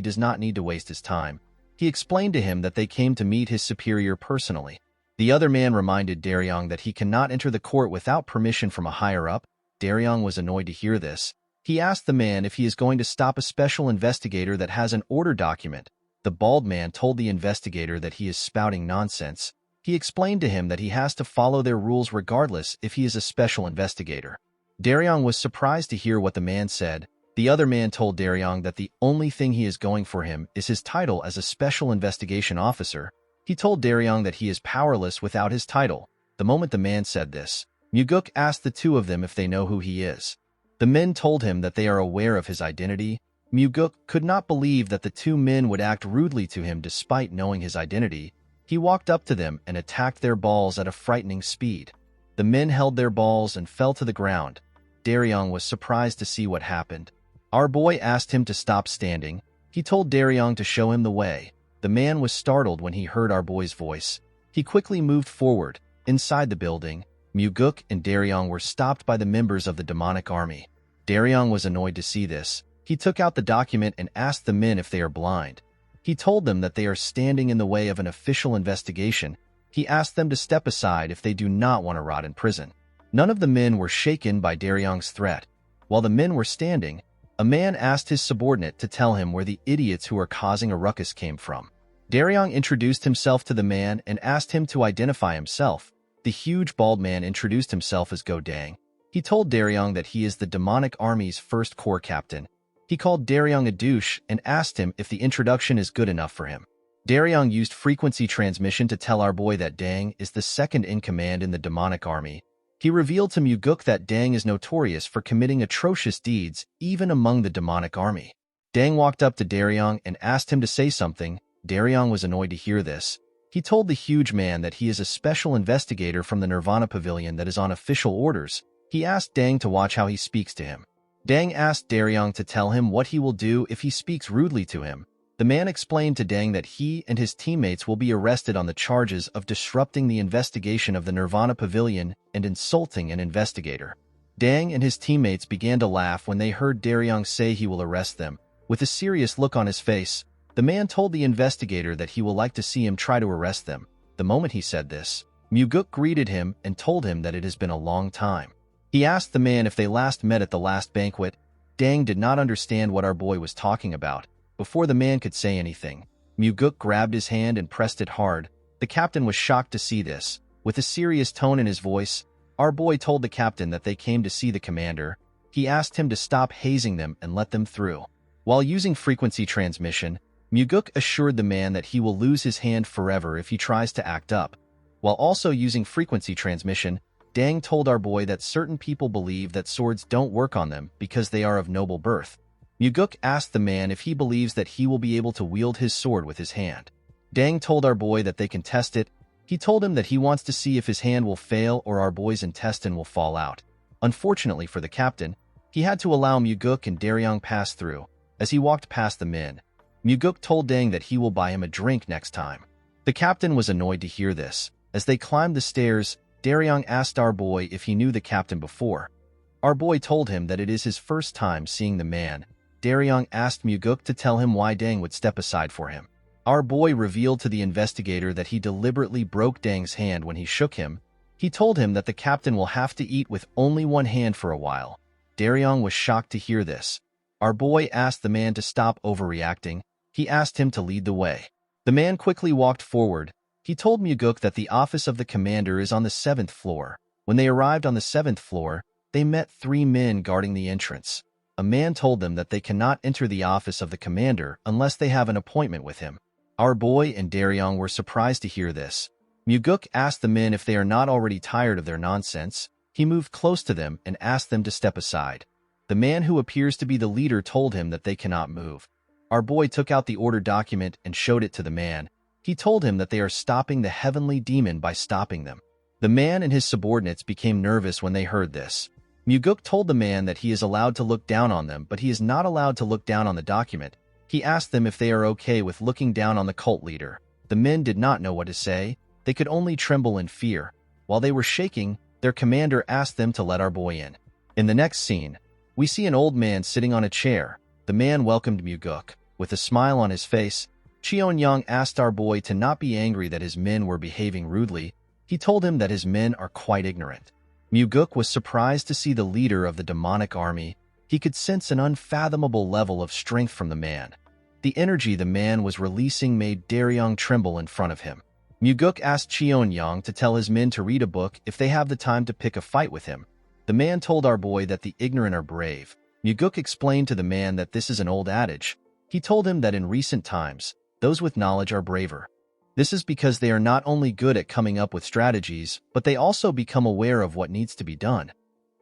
does not need to waste his time. He explained to him that they came to meet his superior personally. The other man reminded Daryong that he cannot enter the court without permission from a higher-up. Daryong was annoyed to hear this. He asked the man if he is going to stop a special investigator that has an order document. The bald man told the investigator that he is spouting nonsense. He explained to him that he has to follow their rules regardless if he is a special investigator. Daryong was surprised to hear what the man said. The other man told Daryong that the only thing he is going for him is his title as a special investigation officer. He told Daryong that he is powerless without his title. The moment the man said this, Muguk asked the two of them if they know who he is. The men told him that they are aware of his identity. Muguk could not believe that the two men would act rudely to him despite knowing his identity. He walked up to them and attacked their balls at a frightening speed. The men held their balls and fell to the ground. Daryong was surprised to see what happened. Our boy asked him to stop standing. He told Daryong to show him the way. The man was startled when he heard our boy's voice. He quickly moved forward. Inside the building, Muguk and Daryong were stopped by the members of the demonic army. Daryong was annoyed to see this. He took out the document and asked the men if they are blind. He told them that they are standing in the way of an official investigation. He asked them to step aside if they do not want to rot in prison. None of the men were shaken by Daryong's threat. While the men were standing, a man asked his subordinate to tell him where the idiots who are causing a ruckus came from. Daryong introduced himself to the man and asked him to identify himself. The huge bald man introduced himself as Go Dang. He told Daryong that he is the demonic army's first corps captain. He called Daryong a douche and asked him if the introduction is good enough for him. Daryong used frequency transmission to tell our boy that Dang is the second in command in the demonic army. He revealed to Muguk that Dang is notorious for committing atrocious deeds even among the demonic army. Dang walked up to Daryong and asked him to say something. Daryong was annoyed to hear this. He told the huge man that he is a special investigator from the Nirvana Pavilion that is on official orders. He asked Dang to watch how he speaks to him. Dang asked Daryong to tell him what he will do if he speaks rudely to him. The man explained to Dang that he and his teammates will be arrested on the charges of disrupting the investigation of the Nirvana Pavilion and insulting an investigator. Dang and his teammates began to laugh when they heard Daryong say he will arrest them. With a serious look on his face, the man told the investigator that he will like to see him try to arrest them. The moment he said this, Muguk greeted him and told him that it has been a long time. He asked the man if they last met at the last banquet. Dang did not understand what our boy was talking about. Before the man could say anything, Muguk grabbed his hand and pressed it hard. The captain was shocked to see this. With a serious tone in his voice, our boy told the captain that they came to see the commander. He asked him to stop hazing them and let them through. While using frequency transmission, Muguk assured the man that he will lose his hand forever if he tries to act up. While also using frequency transmission, Dang told our boy that certain people believe that swords don't work on them because they are of noble birth. Muguk asked the man if he believes that he will be able to wield his sword with his hand. Dang told our boy that they can test it. He told him that he wants to see if his hand will fail or our boy's intestine will fall out. Unfortunately for the captain, he had to allow Muguk and Daryong pass through. As he walked past the men, Muguk told Dang that he will buy him a drink next time. The captain was annoyed to hear this. As they climbed the stairs, Daryong asked our boy if he knew the captain before. Our boy told him that it is his first time seeing the man. Daryong asked Muguk to tell him why Dang would step aside for him. Our boy revealed to the investigator that he deliberately broke Dang's hand when he shook him. He told him that the captain will have to eat with only one hand for a while. Daryong was shocked to hear this. Our boy asked the man to stop overreacting. He asked him to lead the way. The man quickly walked forward. He told Muguk that the office of the commander is on the 7th floor. When they arrived on the 7th floor, they met 3 men guarding the entrance. A man told them that they cannot enter the office of the commander unless they have an appointment with him. Our boy and Daryong were surprised to hear this. Muguk asked the men if they are not already tired of their nonsense. He moved close to them and asked them to step aside. The man who appears to be the leader told him that they cannot move. Our boy took out the order document and showed it to the man. He told him that they are stopping the heavenly demon by stopping them. The man and his subordinates became nervous when they heard this. Muguk told the man that he is allowed to look down on them, but he is not allowed to look down on the document. He asked them if they are okay with looking down on the cult leader. The men did not know what to say. They could only tremble in fear. While they were shaking, their commander asked them to let our boy in. In the next scene, we see an old man sitting on a chair. The man welcomed Muguk. With a smile on his face, Cheon-young asked our boy to not be angry that his men were behaving rudely. He told him that his men are quite ignorant. Muguk was surprised to see the leader of the demonic army. He could sense an unfathomable level of strength from the man. The energy the man was releasing made Daryong tremble in front of him. Muguk asked Cheon-young to tell his men to read a book if they have the time to pick a fight with him. The man told our boy that the ignorant are brave. Muguk explained to the man that this is an old adage. He told him that in recent times, those with knowledge are braver. This is because they are not only good at coming up with strategies, but they also become aware of what needs to be done.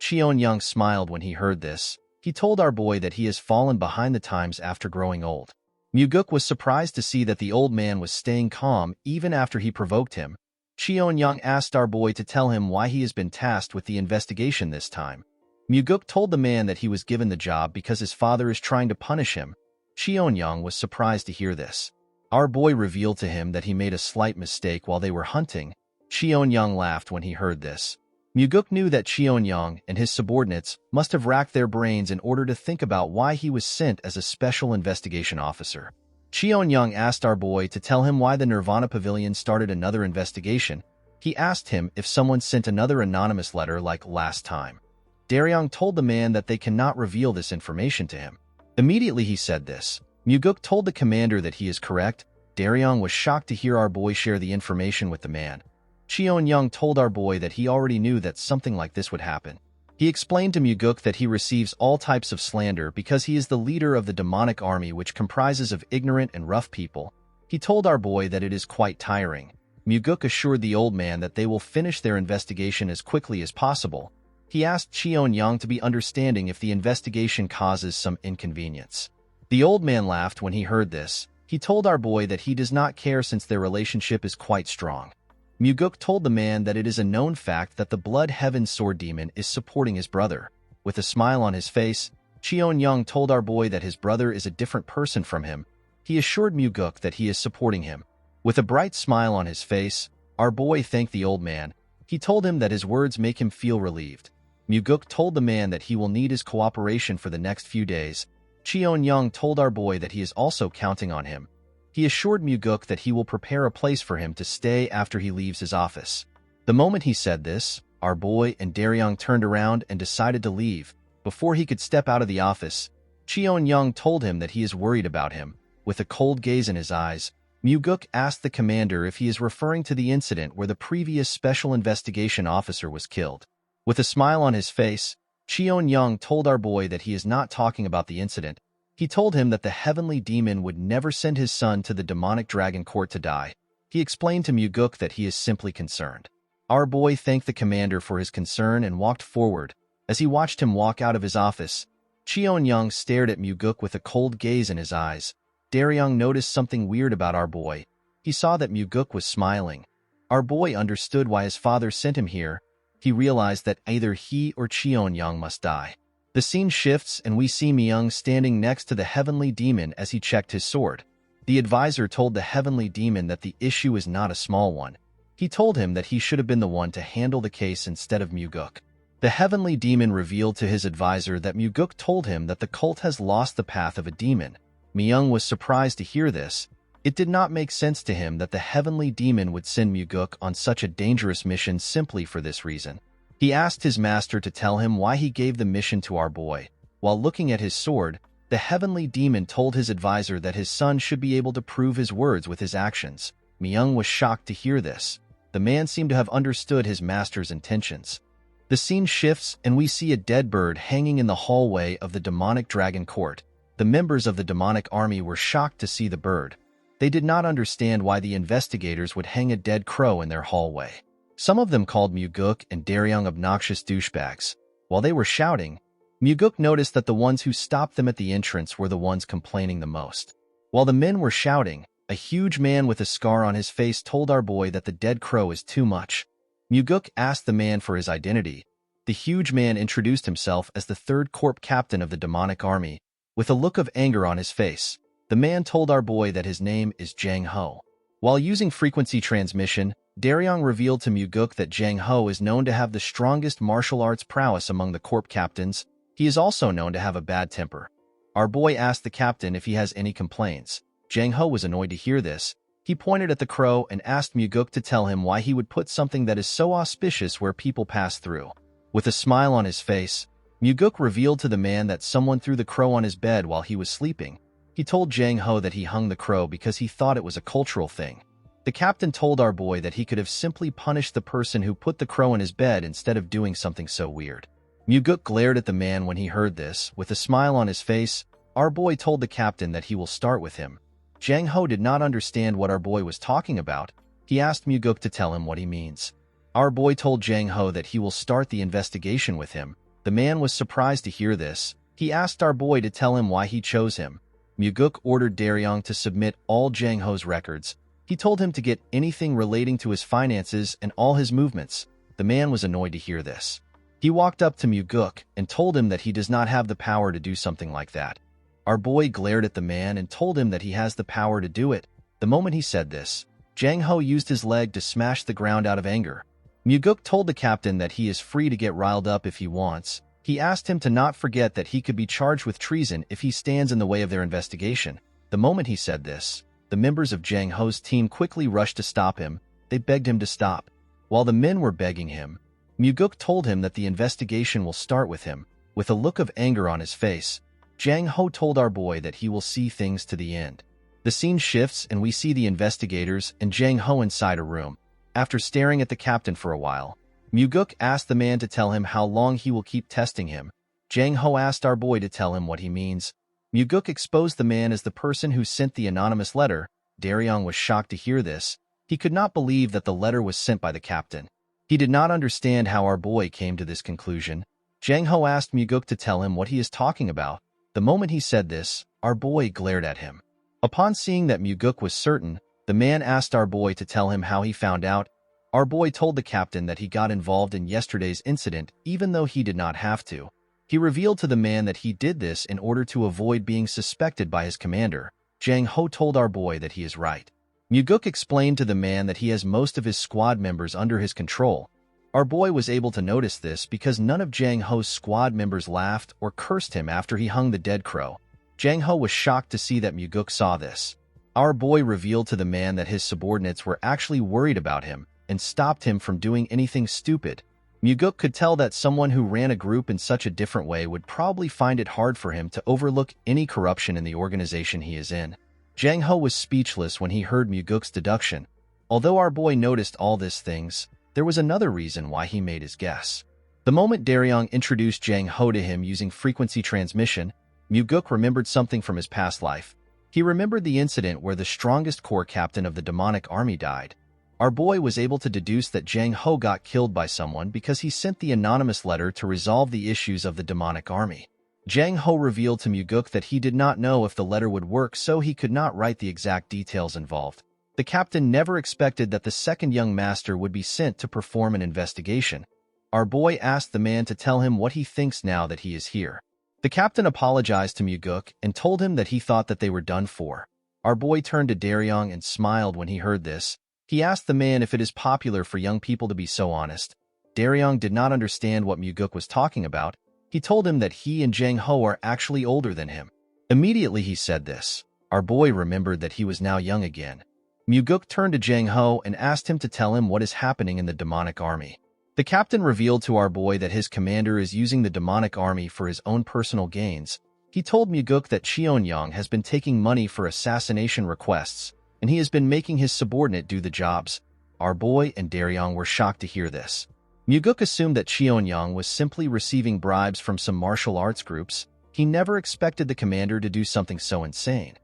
Cheon-young smiled when he heard this. He told our boy that he has fallen behind the times after growing old. Muguk was surprised to see that the old man was staying calm even after he provoked him. Cheon-young asked our boy to tell him why he has been tasked with the investigation this time. Muguk told the man that he was given the job because his father is trying to punish him. Cheon-young was surprised to hear this. Our boy revealed to him that he made a slight mistake while they were hunting. Cheon-young laughed when he heard this. Muguk knew that Cheon-young and his subordinates must have racked their brains in order to think about why he was sent as a special investigation officer. Cheon-young asked our boy to tell him why the Nirvana Pavilion started another investigation. He asked him if someone sent another anonymous letter like last time. Daryong told the man that they cannot reveal this information to him. Immediately he said this. Muguk told the commander that he is correct. Daryong was shocked to hear our boy share the information with the man. Cheon-young told our boy that he already knew that something like this would happen. He explained to Muguk that he receives all types of slander because he is the leader of the demonic army, which comprises of ignorant and rough people. He told our boy that it is quite tiring. Muguk assured the old man that they will finish their investigation as quickly as possible. He asked Cheon-young to be understanding if the investigation causes some inconvenience. The old man laughed when he heard this. He told our boy that he does not care since their relationship is quite strong. Muguk told the man that it is a known fact that the Blood Heaven Sword Demon is supporting his brother. With a smile on his face, Cheon-young told our boy that his brother is a different person from him. He assured Muguk that he is supporting him. With a bright smile on his face, our boy thanked the old man. He told him that his words make him feel relieved. Muguk told the man that he will need his cooperation for the next few days. Cheon-young told our boy that he is also counting on him. He assured Muguk that he will prepare a place for him to stay after he leaves his office. The moment he said this, our boy and Daryong turned around and decided to leave. Before he could step out of the office, Cheon-young told him that he is worried about him. With a cold gaze in his eyes, Muguk asked the commander if he is referring to the incident where the previous special investigation officer was killed. With a smile on his face, Cheon-young told our boy that he is not talking about the incident. He told him that the heavenly demon would never send his son to the demonic dragon court to die. He explained to Muguk that he is simply concerned. Our boy thanked the commander for his concern and walked forward. As he watched him walk out of his office, Cheon-young stared at Muguk with a cold gaze in his eyes. Daryong noticed something weird about our boy. He saw that Muguk was smiling. Our boy understood why his father sent him here. He realized that either he or Cheon-young must die. The scene shifts and we see Myung standing next to the heavenly demon as he checked his sword. The advisor told the heavenly demon that the issue is not a small one. He told him that he should have been the one to handle the case instead of Muguk. The heavenly demon revealed to his advisor that Muguk told him that the cult has lost the path of a demon. Myung was surprised to hear this. It did not make sense to him that the heavenly demon would send Muguk on such a dangerous mission simply for this reason. He asked his master to tell him why he gave the mission to our boy. While looking at his sword, the heavenly demon told his advisor that his son should be able to prove his words with his actions. Myung was shocked to hear this. The man seemed to have understood his master's intentions. The scene shifts and we see a dead bird hanging in the hallway of the demonic dragon court. The members of the demonic army were shocked to see the bird. They did not understand why the investigators would hang a dead crow in their hallway. Some of them called Muguk and Daryong obnoxious douchebags. While they were shouting, Muguk noticed that the ones who stopped them at the entrance were the ones complaining the most. While the men were shouting, a huge man with a scar on his face told our boy that the dead crow is too much. Muguk asked the man for his identity. The huge man introduced himself as the third corp captain of the demonic army. With a look of anger on his face, the man told our boy that his name is Jang Ho. While using frequency transmission, Daryong revealed to Muguk that Jang Ho is known to have the strongest martial arts prowess among the corp captains. He is also known to have a bad temper. Our boy asked the captain if he has any complaints. Jang Ho was annoyed to hear this. He pointed at the crow and asked Muguk to tell him why he would put something that is so auspicious where people pass through. With a smile on his face, Muguk revealed to the man that someone threw the crow on his bed while he was sleeping. He told Jang Ho that he hung the crow because he thought it was a cultural thing. The captain told our boy that he could have simply punished the person who put the crow in his bed instead of doing something so weird. Muguk glared at the man when he heard this. With a smile on his face, our boy told the captain that he will start with him. Jang Ho did not understand what our boy was talking about. He asked Muguk to tell him what he means. Our boy told Jang Ho that he will start the investigation with him. The man was surprised to hear this. He asked our boy to tell him why he chose him. Muguk ordered Daryong to submit all Jang Ho's records. He told him to get anything relating to his finances and all his movements. The man was annoyed to hear this. He walked up to Muguk and told him that he does not have the power to do something like that. Our boy glared at the man and told him that he has the power to do it. The moment he said this, Jang Ho used his leg to smash the ground out of anger. Muguk told the captain that he is free to get riled up if he wants. He asked him to not forget that he could be charged with treason if he stands in the way of their investigation. The moment he said this, the members of Jang Ho's team quickly rushed to stop him. They begged him to stop. While the men were begging him, Muguk told him that the investigation will start with him. With a look of anger on his face, Jang Ho told our boy that he will see things to the end. The scene shifts and we see the investigators and Jang Ho inside a room. After staring at the captain for a while, Muguk asked the man to tell him how long he will keep testing him. Jang Ho asked our boy to tell him what he means. Muguk exposed the man as the person who sent the anonymous letter. Daryong was shocked to hear this. He could not believe that the letter was sent by the captain. He did not understand how our boy came to this conclusion. Jang Ho asked Muguk to tell him what he is talking about. The moment he said this, our boy glared at him. Upon seeing that Muguk was certain, the man asked our boy to tell him how he found out. Our boy told the captain that he got involved in yesterday's incident even though he did not have to. He revealed to the man that he did this in order to avoid being suspected by his commander. Jang Ho told our boy that he is right. Muguk explained to the man that he has most of his squad members under his control. Our boy was able to notice this because none of Jang Ho's squad members laughed or cursed him after he hung the dead crow. Jang Ho was shocked to see that Muguk saw this. Our boy revealed to the man that his subordinates were actually worried about him and stopped him from doing anything stupid. Muguk could tell that someone who ran a group in such a different way would probably find it hard for him to overlook any corruption in the organization he is in. Jang Ho was speechless when he heard Muguk's deduction. Although our boy noticed all these things, there was another reason why he made his guess. The moment Daryong introduced Jang Ho to him using frequency transmission, Muguk remembered something from his past life. He remembered the incident where the strongest corps captain of the demonic army died. Our boy was able to deduce that Jang Ho got killed by someone because he sent the anonymous letter to resolve the issues of the demonic army. Jang Ho revealed to Muguk that he did not know if the letter would work, so he could not write the exact details involved. The captain never expected that the second young master would be sent to perform an investigation. Our boy asked the man to tell him what he thinks now that he is here. The captain apologized to Muguk and told him that he thought that they were done for. Our boy turned to Daryong and smiled when he heard this. He asked the man if it is popular for young people to be so honest. Daryong did not understand what Muguk was talking about. He told him that he and Jang Ho are actually older than him. Immediately he said this, our boy remembered that he was now young again. Muguk turned to Jang Ho and asked him to tell him what is happening in the demonic army. The captain revealed to our boy that his commander is using the demonic army for his own personal gains. He told Muguk that Cheonyang has been taking money for assassination requests, and he has been making his subordinate do the jobs. Our boy and Daryong were shocked to hear this. Muguk assumed that Cheonyang was simply receiving bribes from some martial arts groups. He never expected the commander to do something so insane.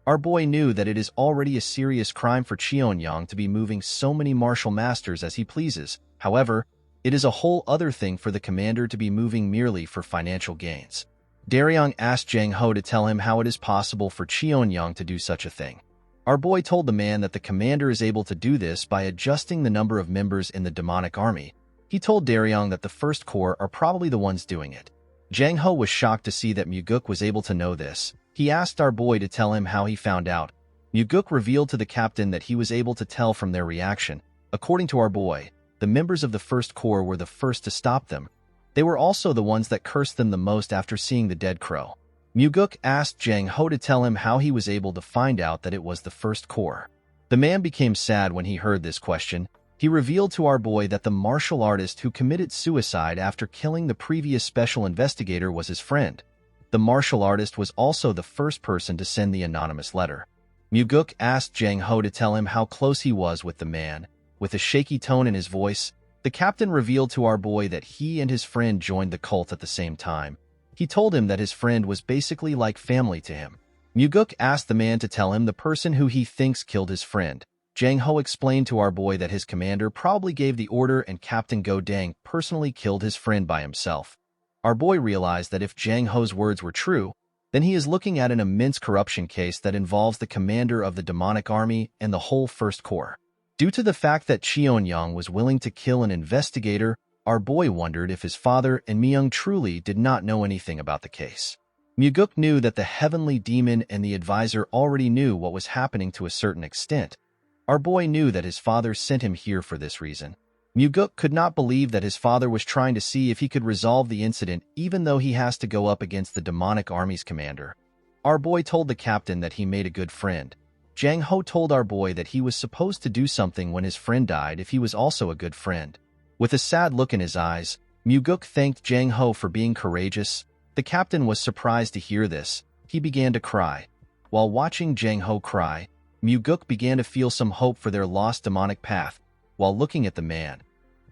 Our boy knew that it is already a serious crime for Cheonyang to be moving so many martial masters as he pleases. However, It is a whole other thing for the commander to be moving merely for financial gains. Daryong asked Jang Ho to tell him how it is possible for Cheon-young to do such a thing. Our boy told the man that the commander is able to do this by adjusting the number of members in the demonic army. He told Daryong that the First Corps are probably the ones doing it. Jang Ho was shocked to see that Muguk was able to know this. He asked our boy to tell him how he found out. Muguk revealed to the captain that he was able to tell from their reaction. According to our boy, the members of the First Corps were the first to stop them. They were also the ones that cursed them the most after seeing the dead crow. Muguk asked Jang Ho to tell him how he was able to find out that it was the First Corps. The man became sad when he heard this question. He revealed to our boy that the martial artist who committed suicide after killing the previous special investigator was his friend. The martial artist was also the first person to send the anonymous letter. Muguk asked Jang Ho to tell him how close he was with the man. With a shaky tone in his voice, the captain revealed to our boy that he and his friend joined the cult at the same time. He told him that his friend was basically like family to him. Muguk asked the man to tell him the person who he thinks killed his friend. Jang Ho explained to our boy that his commander probably gave the order and Captain Go Dang personally killed his friend by himself. Our boy realized that if Jang Ho's words were true, then he is looking at an immense corruption case that involves the commander of the demonic army and the whole First Corps. Due to the fact that Cheon-young was willing to kill an investigator, our boy wondered if his father and Myung truly did not know anything about the case. Muguk knew that the heavenly demon and the advisor already knew what was happening to a certain extent. Our boy knew that his father sent him here for this reason. Muguk could not believe that his father was trying to see if he could resolve the incident even though he has to go up against the demonic army's commander. Our boy told the captain that he made a good friend. Jang Ho told our boy that he was supposed to do something when his friend died if he was also a good friend. With a sad look in his eyes, Muguk thanked Jang Ho for being courageous. The captain was surprised to hear this. He began to cry. While watching Jang Ho cry, Muguk began to feel some hope for their lost demonic path. While looking at the man,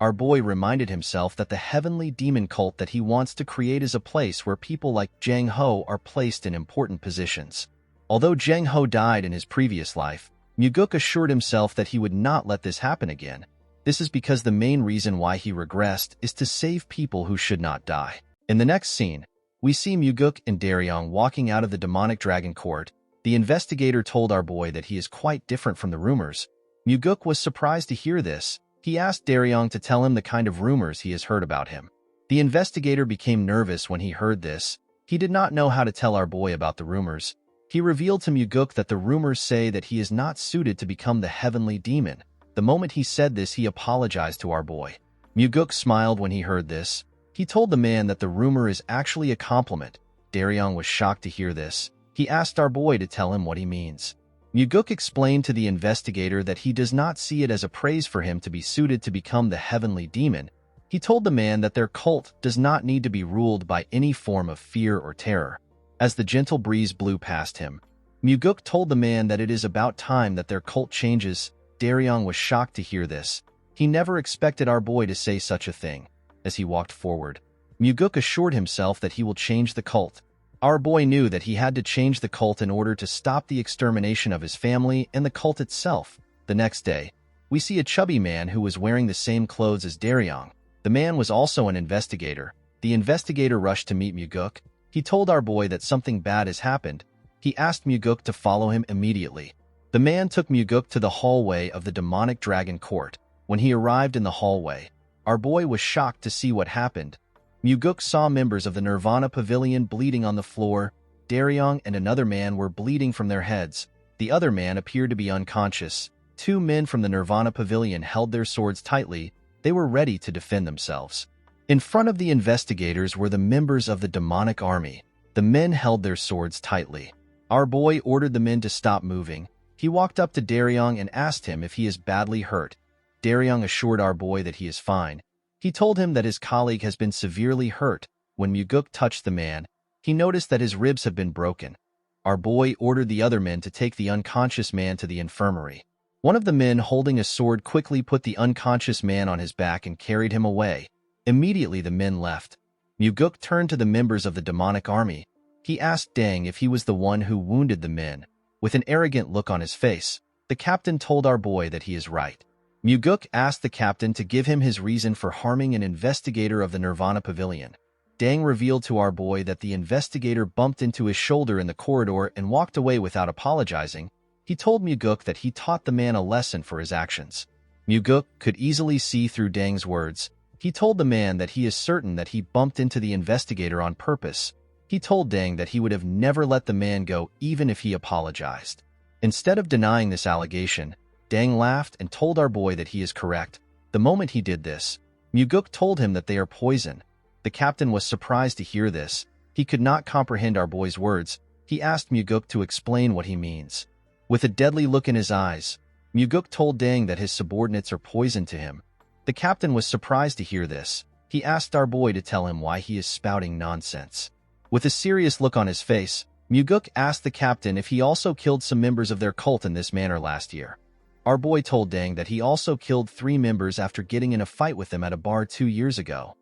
our boy reminded himself that the heavenly demon cult that he wants to create is a place where people like Jang Ho are placed in important positions. Although Jang Ho died in his previous life, Muguk assured himself that he would not let this happen again. This is because the main reason why he regressed is to save people who should not die. In the next scene, we see Muguk and Daryong walking out of the demonic dragon court. The investigator told our boy that he is quite different from the rumors. Muguk was surprised to hear this. He asked Daryong to tell him the kind of rumors he has heard about him. The investigator became nervous when he heard this. He did not know how to tell our boy about the rumors. He revealed to Muguk that the rumors say that he is not suited to become the heavenly demon. The moment he said this, he apologized to our boy. Muguk smiled when he heard this. He told the man that the rumor is actually a compliment. Daryong was shocked to hear this. He asked our boy to tell him what he means. Muguk explained to the investigator that he does not see it as a praise for him to be suited to become the heavenly demon. He told the man that their cult does not need to be ruled by any form of fear or terror. As the gentle breeze blew past him, Muguk told the man that it is about time that their cult changes. Daryong was shocked to hear this. He never expected our boy to say such a thing. As he walked forward, Muguk assured himself that he will change the cult. Our boy knew that he had to change the cult in order to stop the extermination of his family and the cult itself. The next day, we see a chubby man who was wearing the same clothes as Daryong. The man was also an investigator. The investigator rushed to meet Muguk. He told our boy that something bad has happened. He asked Muguk to follow him immediately. The man took Muguk to the hallway of the demonic dragon court. When he arrived in the hallway, our boy was shocked to see what happened. Muguk saw members of the Nirvana Pavilion bleeding on the floor. Daryong and another man were bleeding from their heads. The other man appeared to be unconscious. Two men from the Nirvana Pavilion held their swords tightly. They were ready to defend themselves. In front of the investigators were the members of the demonic army. The men held their swords tightly. Our boy ordered the men to stop moving. He walked up to Daryong and asked him if he is badly hurt. Daryong assured our boy that he is fine. He told him that his colleague has been severely hurt. When Muguk touched the man, he noticed that his ribs have been broken. Our boy ordered the other men to take the unconscious man to the infirmary. One of the men holding a sword quickly put the unconscious man on his back and carried him away. Immediately the men left. Muguk turned to the members of the demonic army. He asked Dang if he was the one who wounded the men. With an arrogant look on his face, the captain told our boy that he is right. Muguk asked the captain to give him his reason for harming an investigator of the Nirvana Pavilion. Dang revealed to our boy that the investigator bumped into his shoulder in the corridor and walked away without apologizing. He told Muguk that he taught the man a lesson for his actions. Muguk could easily see through Dang's words. He told the man that he is certain that he bumped into the investigator on purpose. He told Dang that he would have never let the man go even if he apologized. Instead of denying this allegation, Dang laughed and told our boy that he is correct. The moment he did this, Muguk told him that they are poison. The captain was surprised to hear this. He could not comprehend our boy's words. He asked Muguk to explain what he means. With a deadly look in his eyes, Muguk told Dang that his subordinates are poison to him. The captain was surprised to hear this. He asked our boy to tell him why he is spouting nonsense. With a serious look on his face, Muguk asked the captain if he also killed some members of their cult in this manner last year. Our boy told Dang that he also killed 3 members after getting in a fight with them at a bar 2 years ago.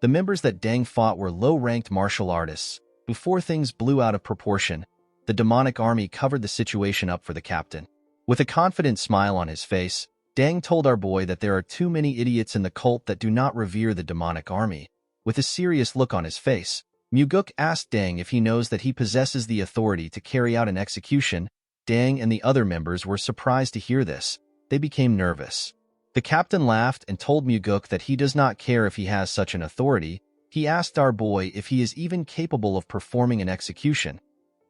The members that Dang fought were low-ranked martial artists. Before things blew out of proportion, the demonic army covered the situation up for the captain. With a confident smile on his face, Dang told our boy that there are too many idiots in the cult that do not revere the demonic army. With a serious look on his face, Muguk asked Dang if he knows that he possesses the authority to carry out an execution. Dang and the other members were surprised to hear this. They became nervous. The captain laughed and told Muguk that he does not care if he has such an authority. He asked our boy if he is even capable of performing an execution.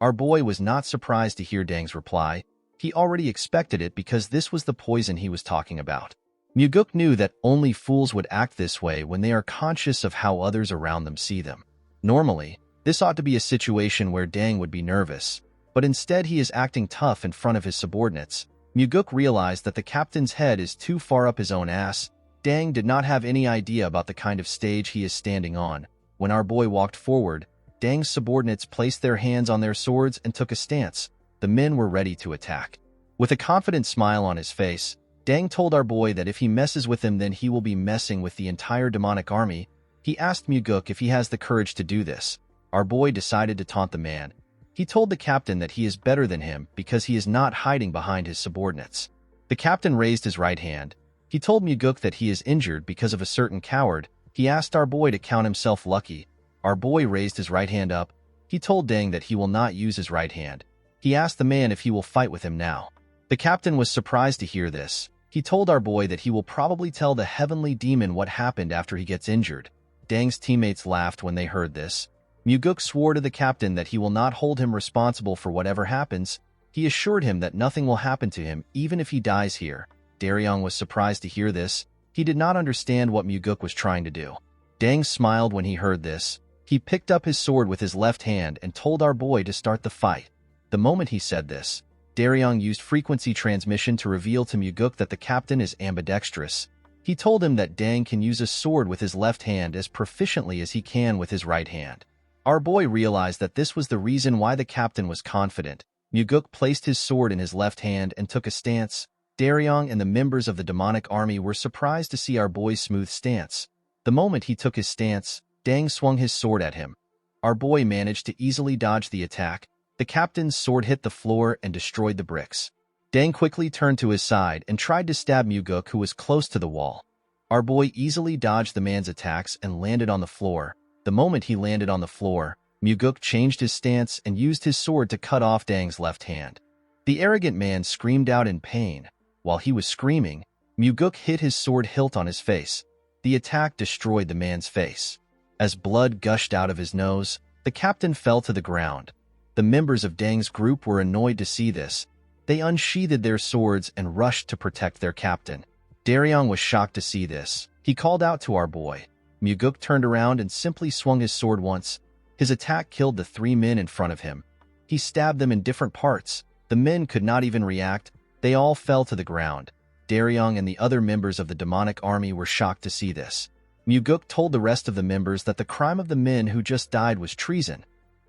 Our boy was not surprised to hear Dang's reply. He already expected it because this was the poison he was talking about. Muguk knew that only fools would act this way when they are conscious of how others around them see them. Normally, this ought to be a situation where Dang would be nervous, but instead he is acting tough in front of his subordinates. Muguk realized that the captain's head is too far up his own ass. Dang did not have any idea about the kind of stage he is standing on. When our boy walked forward, Dang's subordinates placed their hands on their swords and took a stance. The men were ready to attack. With a confident smile on his face, Dang told our boy that if he messes with him, then he will be messing with the entire demonic army. He asked Muguk if he has the courage to do this. Our boy decided to taunt the man. He told the captain that he is better than him because he is not hiding behind his subordinates. The captain raised his right hand. He told Muguk that he is injured because of a certain coward. He asked our boy to count himself lucky. Our boy raised his right hand up. He told Dang that he will not use his right hand. He asked the man if he will fight with him now. The captain was surprised to hear this. He told our boy that he will probably tell the heavenly demon what happened after he gets injured. Dang's teammates laughed when they heard this. Muguk swore to the captain that he will not hold him responsible for whatever happens. He assured him that nothing will happen to him even if he dies here. Daryong was surprised to hear this. He did not understand what Muguk was trying to do. Dang smiled when he heard this. He picked up his sword with his left hand and told our boy to start the fight. The moment he said this, Daryong used frequency transmission to reveal to Muguk that the captain is ambidextrous. He told him that Dang can use a sword with his left hand as proficiently as he can with his right hand. Our boy realized that this was the reason why the captain was confident. Muguk placed his sword in his left hand and took a stance. Daryong and the members of the demonic army were surprised to see our boy's smooth stance. The moment he took his stance, Dang swung his sword at him. Our boy managed to easily dodge the attack. The captain's sword hit the floor and destroyed the bricks. Dang quickly turned to his side and tried to stab Muguk, who was close to the wall. Our boy easily dodged the man's attacks and landed on the floor. The moment he landed on the floor, Muguk changed his stance and used his sword to cut off Dang's left hand. The arrogant man screamed out in pain. While he was screaming, Muguk hit his sword hilt on his face. The attack destroyed the man's face. As blood gushed out of his nose, the captain fell to the ground. The members of Dang's group were annoyed to see this. They unsheathed their swords and rushed to protect their captain. Daryong was shocked to see this. He called out to our boy. Muguk turned around and simply swung his sword once. His attack killed the 3 men in front of him. He stabbed them in different parts. The men could not even react. They all fell to the ground. Daryong and the other members of the demonic army were shocked to see this. Muguk told the rest of the members that the crime of the men who just died was treason.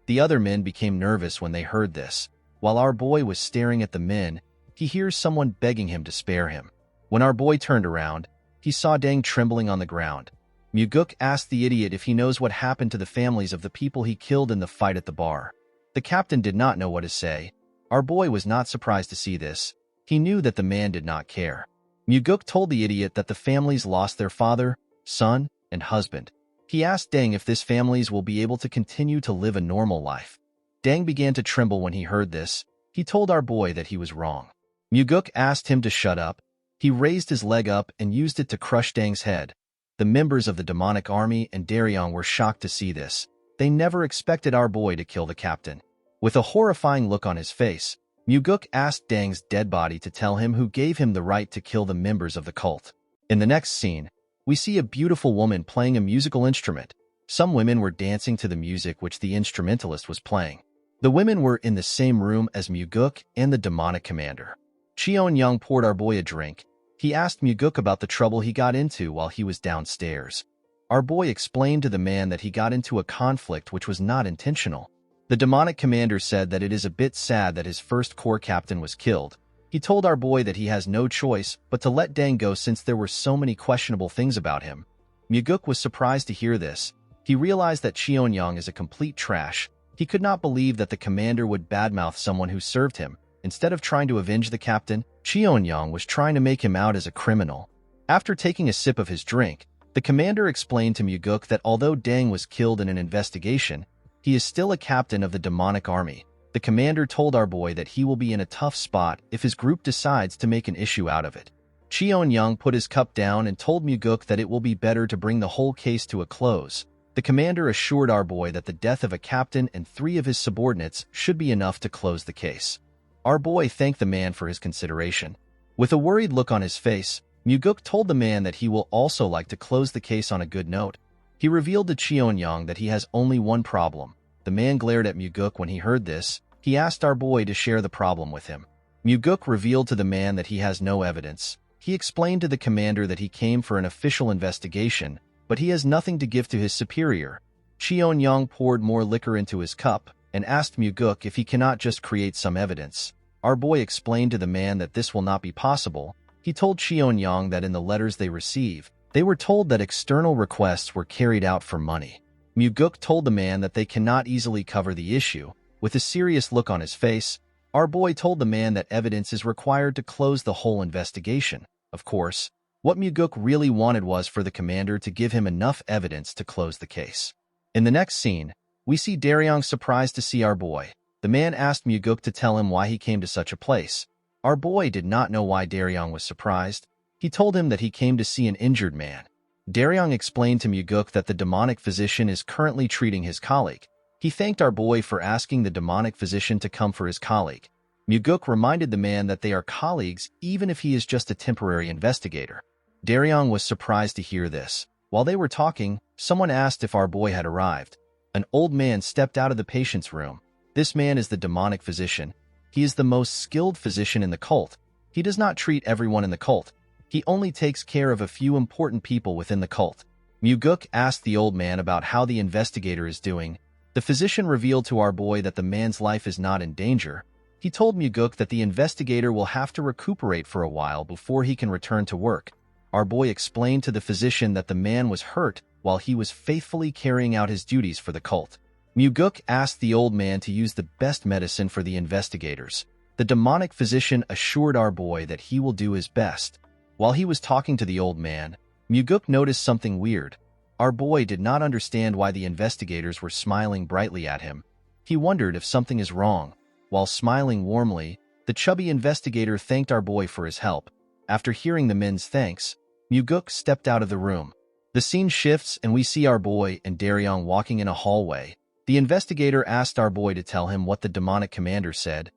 The other men became nervous when they heard this. While our boy was staring at the men, he hears someone begging him to spare him. When our boy turned around, he saw Dang trembling on the ground. Muguk asked the idiot if he knows what happened to the families of the people he killed in the fight at the bar. The captain did not know what to say. Our boy was not surprised to see this. He knew that the man did not care. Muguk told the idiot that the families lost their father, son, and husband. He asked Deng if this families will be able to continue to live a normal life. Deng began to tremble when he heard this. He told our boy that he was wrong. Muguk asked him to shut up. He raised his leg up and used it to crush Deng's head. The members of the demonic army and Daryong were shocked to see this. They never expected our boy to kill the captain. With a horrifying look on his face, Muguk asked Deng's dead body to tell him who gave him the right to kill the members of the cult. In the next scene, we see a beautiful woman playing a musical instrument. Some women were dancing to the music which the instrumentalist was playing. The women were in the same room as Muguk and the demonic commander. Cheon-young poured our boy a drink. He asked Muguk about the trouble he got into while he was downstairs. Our boy explained to the man that he got into a conflict which was not intentional. The demonic commander said that it is a bit sad that his first corps captain was killed. He told our boy that he has no choice but to let Deng go since there were so many questionable things about him. Muguk was surprised to hear this. He realized that Cheon-young is a complete trash. He could not believe that the commander would badmouth someone who served him. Instead of trying to avenge the captain, Cheon-young was trying to make him out as a criminal. After taking a sip of his drink, the commander explained to Muguk that although Deng was killed in an investigation, he is still a captain of the demonic army. The commander told our boy that he will be in a tough spot if his group decides to make an issue out of it. Cheon-young put his cup down and told Muguk that it will be better to bring the whole case to a close. The commander assured our boy that the death of a captain and 3 of his subordinates should be enough to close the case. Our boy thanked the man for his consideration. With a worried look on his face, Muguk told the man that he will also like to close the case on a good note. He revealed to Cheon-young that he has only one problem. The man glared at Muguk when he heard this. He asked our boy to share the problem with him. Muguk revealed to the man that he has no evidence. He explained to the commander that he came for an official investigation, but he has nothing to give to his superior. Cheon-young poured more liquor into his cup and asked Muguk if he cannot just create some evidence. Our boy explained to the man that this will not be possible. He told Cheon-young that in the letters they receive, they were told that external requests were carried out for money. Muguk told the man that they cannot easily cover the issue. With a serious look on his face, our boy told the man that evidence is required to close the whole investigation. Of course, what Muguk really wanted was for the commander to give him enough evidence to close the case. In the next scene, we see Daryong surprised to see our boy. The man asked Muguk to tell him why he came to such a place. Our boy did not know why Daryong was surprised. He told him that he came to see an injured man. Daryong explained to Muguk that the demonic physician is currently treating his colleague. He thanked our boy for asking the demonic physician to come for his colleague. Muguk reminded the man that they are colleagues even if he is just a temporary investigator. Daryong was surprised to hear this. While they were talking, someone asked if our boy had arrived. An old man stepped out of the patient's room. This man is the demonic physician. He is the most skilled physician in the cult. He does not treat everyone in the cult. He only takes care of a few important people within the cult. Muguk asked the old man about how the investigator is doing. The physician revealed to our boy that the man's life is not in danger. He told Muguk that the investigator will have to recuperate for a while before he can return to work. Our boy explained to the physician that the man was hurt while he was faithfully carrying out his duties for the cult. Muguk asked the old man to use the best medicine for the investigators. The demonic physician assured our boy that he will do his best. While he was talking to the old man, Muguk noticed something weird. Our boy did not understand why the investigators were smiling brightly at him. He wondered if something is wrong. While smiling warmly, the chubby investigator thanked our boy for his help. After hearing the men's thanks, Muguk stepped out of the room. The scene shifts and we see our boy and Daryong walking in a hallway. The investigator asked our boy to tell him what the demonic commander said.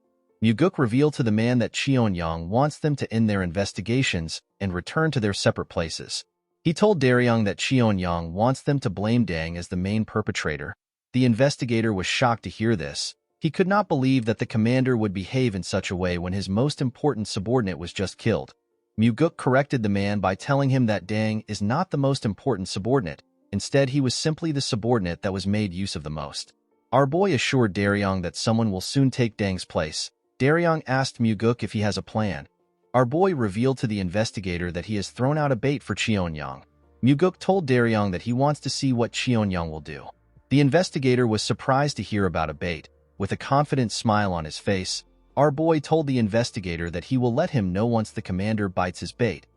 Muguk revealed to the man that Cheon-young wants them to end their investigations and return to their separate places. He told Daryong that Cheon-young wants them to blame Deng as the main perpetrator. The investigator was shocked to hear this. He could not believe that the commander would behave in such a way when his most important subordinate was just killed. Muguk corrected the man by telling him that Deng is not the most important subordinate. Instead, he was simply the subordinate that was made use of the most. Our boy assured Daryong that someone will soon take Deng's place. Daryong asked Muguk if he has a plan. Our boy revealed to the investigator that he has thrown out a bait for Cheon-young. Muguk told Daryong that he wants to see what Cheon-young will do. The investigator was surprised to hear about a bait. With a confident smile on his face, our boy told the investigator that he will let him know once the commander bites his bait.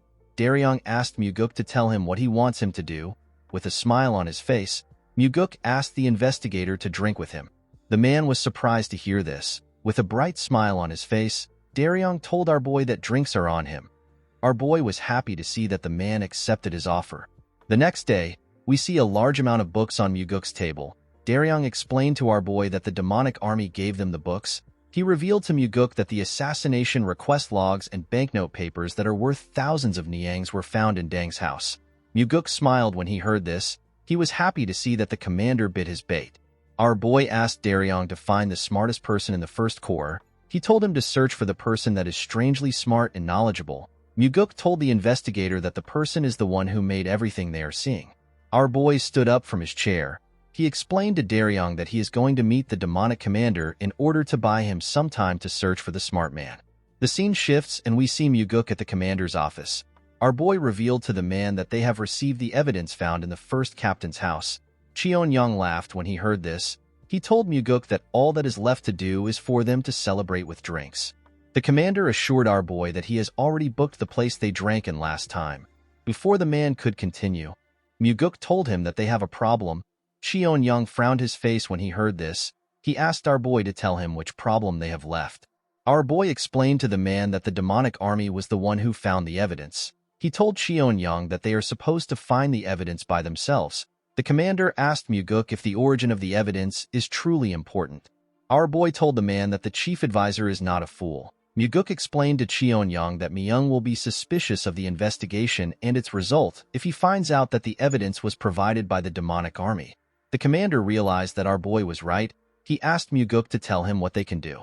Daryong asked Muguk to tell him what he wants him to do. With a smile on his face, Muguk asked the investigator to drink with him. The man was surprised to hear this. With a bright smile on his face, Daryong told our boy that drinks are on him. Our boy was happy to see that the man accepted his offer. The next day, we see a large amount of books on Muguk's table. Daryong explained to our boy that the demonic army gave them the books. He revealed to Muguk that the assassination request logs and banknote papers that are worth thousands of niangs were found in Dang's house. Muguk smiled when he heard this. He was happy to see that the commander bit his bait. Our boy asked Daryong to find the smartest person in the first corps. He told him to search for the person that is strangely smart and knowledgeable. Muguk told the investigator that the person is the one who made everything they are seeing. Our boy stood up from his chair. He explained to Daryong that he is going to meet the demonic commander in order to buy him some time to search for the smart man. The scene shifts and we see Muguk at the commander's office. Our boy revealed to the man that they have received the evidence found in the first captain's house. Cheon-young laughed when he heard this. He told Muguk that all that is left to do is for them to celebrate with drinks. The commander assured our boy that he has already booked the place they drank in last time. Before the man could continue, Muguk told him that they have a problem. Cheon-young frowned his face when he heard this. He asked our boy to tell him which problem they have left. Our boy explained to the man that the demonic army was the one who found the evidence. He told Cheon-young that they are supposed to find the evidence by themselves. The commander asked Muguk if the origin of the evidence is truly important. Our boy told the man that the chief advisor is not a fool. Muguk explained to Cheon-young that Myung will be suspicious of the investigation and its result if he finds out that the evidence was provided by the demonic army. The commander realized that our boy was right. He asked Muguk to tell him what they can do.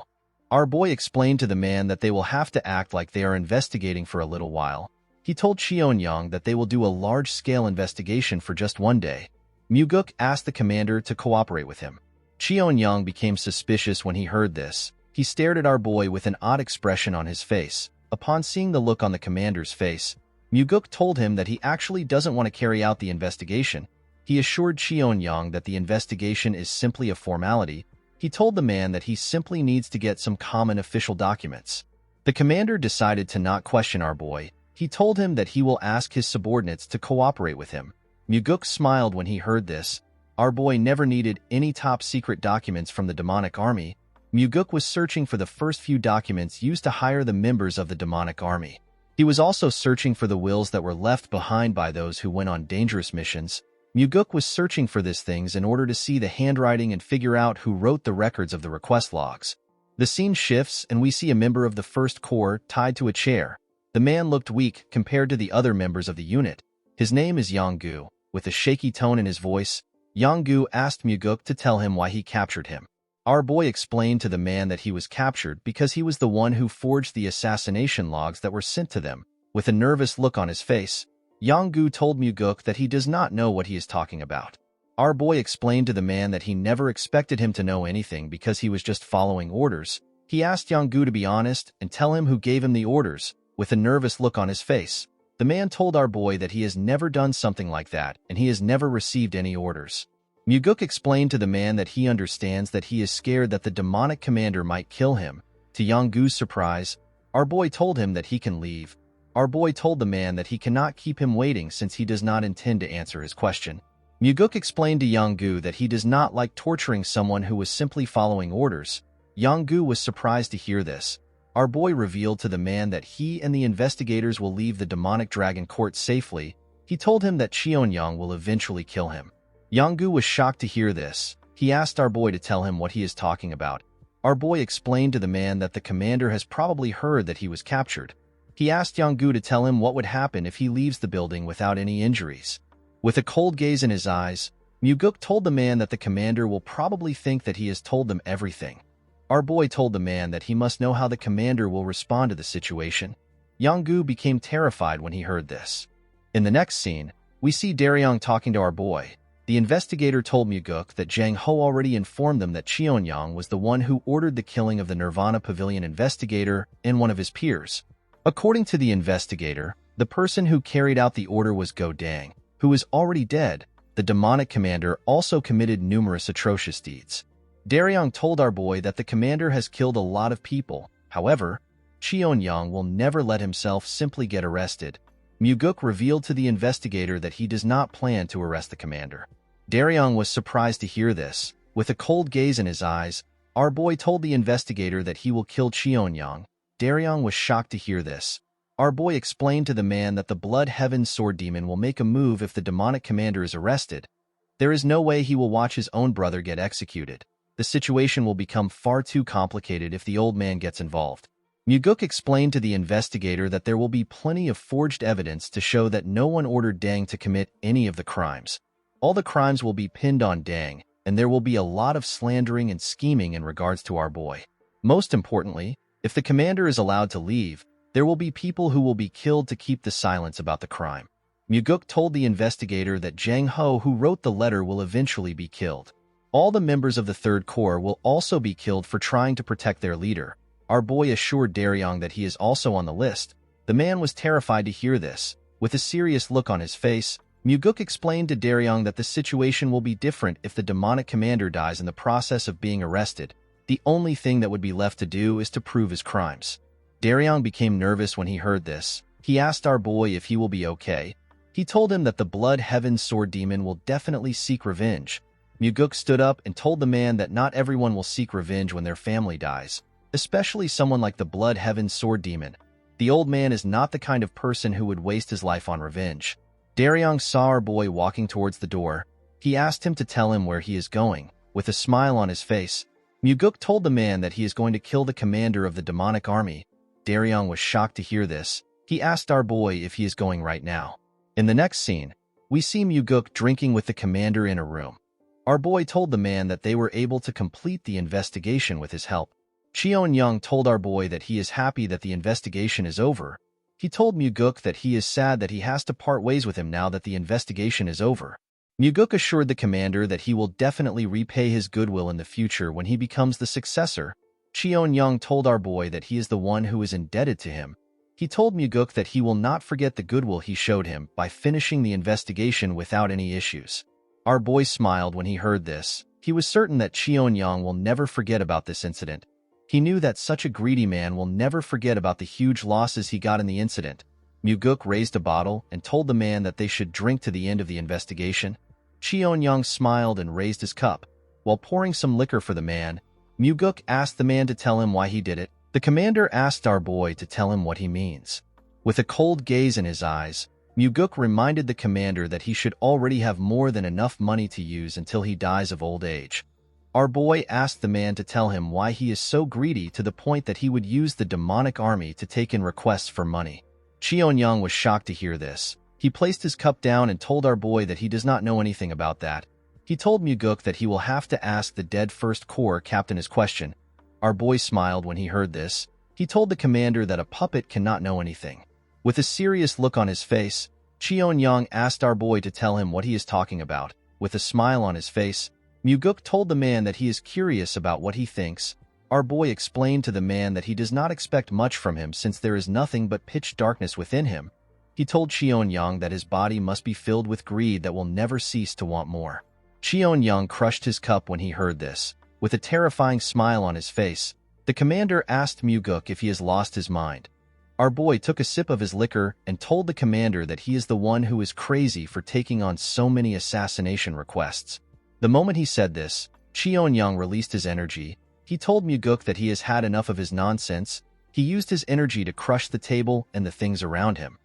Our boy explained to the man that they will have to act like they are investigating for a little while. He told Cheon-young that they will do a large-scale investigation for just one day. Muguk asked the commander to cooperate with him. Cheon-young became suspicious when he heard this. He stared at our boy with an odd expression on his face. Upon seeing the look on the commander's face, Muguk told him that he actually doesn't want to carry out the investigation. He assured Cheon-young that the investigation is simply a formality. He told the man that he simply needs to get some common official documents. The commander decided to not question our boy. He told him that he will ask his subordinates to cooperate with him. Muguk smiled when he heard this. Our boy never needed any top-secret documents from the demonic army. Muguk was searching for the first few documents used to hire the members of the demonic army. He was also searching for the wills that were left behind by those who went on dangerous missions. Muguk was searching for these things in order to see the handwriting and figure out who wrote the records of the request logs. The scene shifts and we see a member of the First Corps tied to a chair. The man looked weak compared to the other members of the unit. His name is Yong-gu. With a shaky tone in his voice, Yong-gu asked Muguk to tell him why he captured him. Our boy explained to the man that he was captured because he was the one who forged the assassination logs that were sent to them. With a nervous look on his face, Yong-gu told Muguk that he does not know what he is talking about. Our boy explained to the man that he never expected him to know anything because he was just following orders. He asked Yong-gu to be honest and tell him who gave him the orders. With a nervous look on his face, the man told our boy that he has never done something like that and he has never received any orders. Muguk explained to the man that he understands that he is scared that the demonic commander might kill him. To Yong-gu's surprise, our boy told him that he can leave. Our boy told the man that he cannot keep him waiting since he does not intend to answer his question. Muguk explained to Yong-gu that he does not like torturing someone who was simply following orders. Yong-gu was surprised to hear this. Our boy revealed to the man that he and the investigators will leave the demonic dragon court safely. He told him that Cheon-young will eventually kill him. Yong-gu was shocked to hear this. He asked our boy to tell him what he is talking about. Our boy explained to the man that the commander has probably heard that he was captured. He asked Yong-gu to tell him what would happen if he leaves the building without any injuries. With a cold gaze in his eyes, Muguk told the man that the commander will probably think that he has told them everything. Our boy told the man that he must know how the commander will respond to the situation. Yong-gu became terrified when he heard this. In the next scene, we see Daryong talking to our boy. The investigator told Muguk that Jang Ho already informed them that Cheon-young was the one who ordered the killing of the Nirvana Pavilion investigator and one of his peers. According to the investigator, the person who carried out the order was Go Dang, who is already dead. The demonic commander also committed numerous atrocious deeds. Daryong told our boy that the commander has killed a lot of people. However, Cheon-young will never let himself simply get arrested. Muguk revealed to the investigator that he does not plan to arrest the commander. Daryong was surprised to hear this. With a cold gaze in his eyes, our boy told the investigator that he will kill Cheonyang. Daryong was shocked to hear this. Our boy explained to the man that the Blood Heaven Sword Demon will make a move if the demonic commander is arrested. There is no way he will watch his own brother get executed. The situation will become far too complicated if the old man gets involved. Muguk explained to the investigator that there will be plenty of forged evidence to show that no one ordered Dang to commit any of the crimes. All the crimes will be pinned on Dang, and there will be a lot of slandering and scheming in regards to our boy. Most importantly, if the commander is allowed to leave, there will be people who will be killed to keep the silence about the crime. Muguk told the investigator that Jang Ho, who wrote the letter, will eventually be killed. All the members of the Third Corps will also be killed for trying to protect their leader. Our boy assured Daryong that he is also on the list. The man was terrified to hear this. With a serious look on his face, Muguk explained to Daryong that the situation will be different if the demonic commander dies in the process of being arrested. The only thing that would be left to do is to prove his crimes. Daryong became nervous when he heard this. He asked our boy if he will be okay. He told him that the Blood Heaven Sword Demon will definitely seek revenge. Muguk stood up and told the man that not everyone will seek revenge when their family dies, especially someone like the Blood Heaven Sword Demon. The old man is not the kind of person who would waste his life on revenge. Daryong saw our boy walking towards the door. He asked him to tell him where he is going. With a smile on his face, Muguk told the man that he is going to kill the commander of the demonic army. Daryong was shocked to hear this. He asked our boy if he is going right now. In the next scene, we see Muguk drinking with the commander in a room. Our boy told the man that they were able to complete the investigation with his help. Cheonyang told our boy that he is happy that the investigation is over. He told Muguk that he is sad that he has to part ways with him now that the investigation is over. Muguk assured the commander that he will definitely repay his goodwill in the future when he becomes the successor. Cheonyang told our boy that he is the one who is indebted to him. He told Muguk that he will not forget the goodwill he showed him by finishing the investigation without any issues. Our boy smiled when he heard this. He was certain that Cheonyang will never forget about this incident. He knew that such a greedy man will never forget about the huge losses he got in the incident. Muguk raised a bottle and told the man that they should drink to the end of the investigation. Cheonyang smiled and raised his cup. While pouring some liquor for the man, Muguk asked the man to tell him why he did it. The commander asked our boy to tell him what he means. With a cold gaze in his eyes, Muguk reminded the commander that he should already have more than enough money to use until he dies of old age. Our boy asked the man to tell him why he is so greedy to the point that he would use the demonic army to take in requests for money. Cheonyang was shocked to hear this. He placed his cup down and told our boy that he does not know anything about that. He told Muguk that he will have to ask the dead First Corps captain his question. Our boy smiled when he heard this. He told the commander that a puppet cannot know anything. With a serious look on his face, Cheonyang asked our boy to tell him what he is talking about. With a smile on his face, Muguk told the man that he is curious about what he thinks. Our boy explained to the man that he does not expect much from him since there is nothing but pitch darkness within him. He told Cheonyang that his body must be filled with greed that will never cease to want more. Cheonyang crushed his cup when he heard this. With a terrifying smile on his face, the commander asked Muguk if he has lost his mind. Our boy took a sip of his liquor and told the commander that he is the one who is crazy for taking on so many assassination requests. The moment he said this, Cheonyang released his energy. He told Muguk that he has had enough of his nonsense. He used his energy to crush the table and the things around him.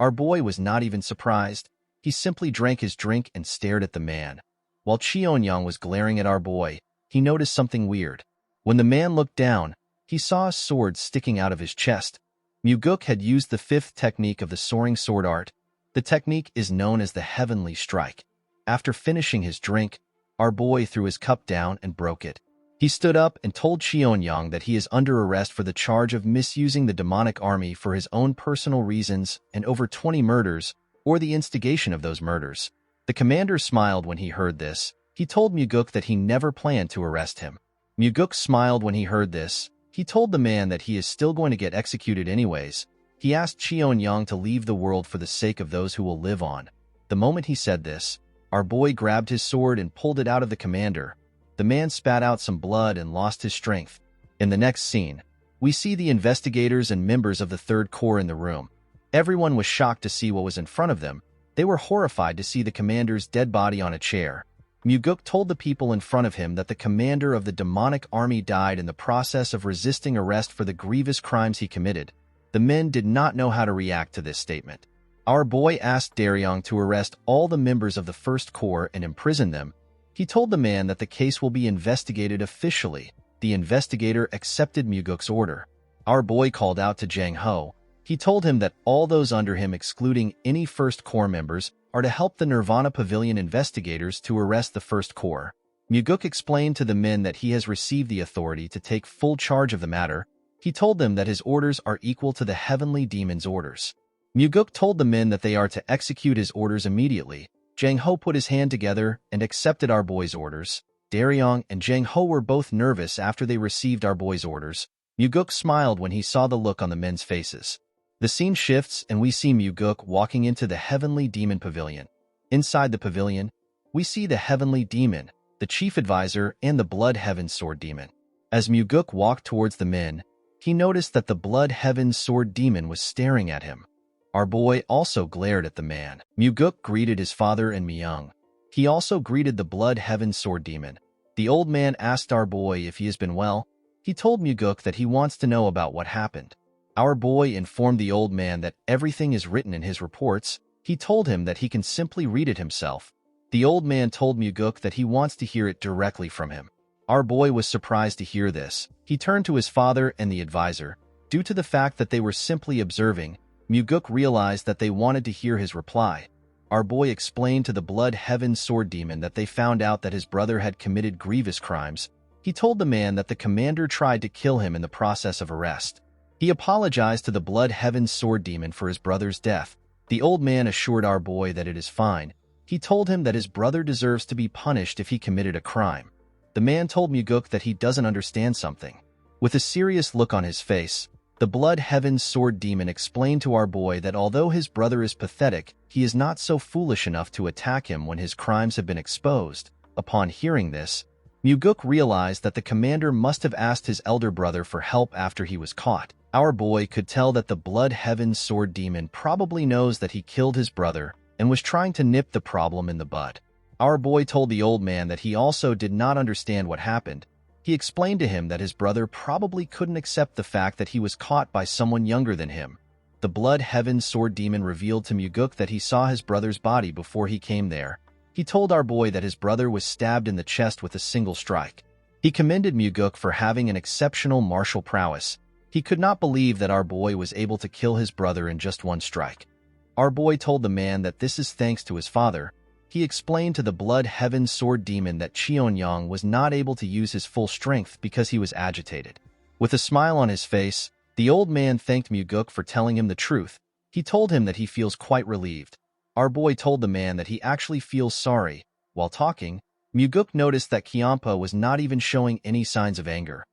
Our boy was not even surprised. He simply drank his drink and stared at the man. While Cheonyang was glaring at our boy, he noticed something weird. When the man looked down, he saw a sword sticking out of his chest. Muguk had used the fifth technique of the soaring sword art. The technique is known as the Heavenly Strike. After finishing his drink, our boy threw his cup down and broke it. He stood up and told Cheonyang that he is under arrest for the charge of misusing the demonic army for his own personal reasons and over 20 murders, or the instigation of those murders. The commander smiled when he heard this. He told Muguk that he never planned to arrest him. Muguk smiled when he heard this. He told the man that he is still going to get executed anyways. He asked Cheonyang to leave the world for the sake of those who will live on. The moment he said this, our boy grabbed his sword and pulled it out of the commander. The man spat out some blood and lost his strength. In the next scene, we see the investigators and members of the Third Corps in the room. Everyone was shocked to see what was in front of them. They were horrified to see the commander's dead body on a chair. Muguk told the people in front of him that the commander of the demonic army died in the process of resisting arrest for the grievous crimes he committed. The men did not know how to react to this statement. Our boy asked Daryong to arrest all the members of the First Corps and imprison them. He told the man that the case will be investigated officially. The investigator accepted Muguk's order. Our boy called out to Jang Ho. He told him that all those under him, excluding any First Corps members, are to help the Nirvana Pavilion investigators to arrest the First Corps. Muguk explained to the men that he has received the authority to take full charge of the matter. He told them that his orders are equal to the heavenly demon's orders. Muguk told the men that they are to execute his orders immediately. Jang Ho put his hand together and accepted our boy's orders. Daryong and Jang Ho were both nervous after they received our boy's orders. Muguk smiled when he saw the look on the men's faces. The scene shifts and we see Muguk walking into the Heavenly Demon Pavilion. Inside the pavilion, we see the Heavenly Demon, the Chief Advisor, and the Blood Heaven Sword Demon. As Muguk walked towards the men, he noticed that the Blood Heaven Sword Demon was staring at him. Our boy also glared at the man. Muguk greeted his father and Myung. He also greeted the Blood Heaven Sword Demon. The old man asked our boy if he has been well. He told Muguk that he wants to know about what happened. Our boy informed the old man that everything is written in his reports. He told him that he can simply read it himself. The old man told Muguk that he wants to hear it directly from him. Our boy was surprised to hear this. He turned to his father and the advisor. Due to the fact that they were simply observing, Muguk realized that they wanted to hear his reply. Our boy explained to the Blood Heaven Sword Demon that they found out that his brother had committed grievous crimes. He told the man that the commander tried to kill him in the process of arrest. He apologized to the Blood Heaven Sword Demon for his brother's death. The old man assured our boy that it is fine. He told him that his brother deserves to be punished if he committed a crime. The man told Muguk that he doesn't understand something. With a serious look on his face, the Blood Heaven Sword Demon explained to our boy that although his brother is pathetic, he is not so foolish enough to attack him when his crimes have been exposed. Upon hearing this, Muguk realized that the commander must have asked his elder brother for help after he was caught. Our boy could tell that the Blood Heaven Sword Demon probably knows that he killed his brother and was trying to nip the problem in the bud. Our boy told the old man that he also did not understand what happened. He explained to him that his brother probably couldn't accept the fact that he was caught by someone younger than him. The Blood Heaven Sword Demon revealed to Muguk that he saw his brother's body before he came there. He told our boy that his brother was stabbed in the chest with a single strike. He commended Muguk for having an exceptional martial prowess. He could not believe that our boy was able to kill his brother in just one strike. Our boy told the man that this is thanks to his father. He explained to the Blood Heaven Sword Demon that Cheonyang was not able to use his full strength because he was agitated. With a smile on his face, the old man thanked Muguk for telling him the truth. He told him that he feels quite relieved. Our boy told the man that he actually feels sorry. While talking, Muguk noticed that Kyampa was not even showing any signs of anger.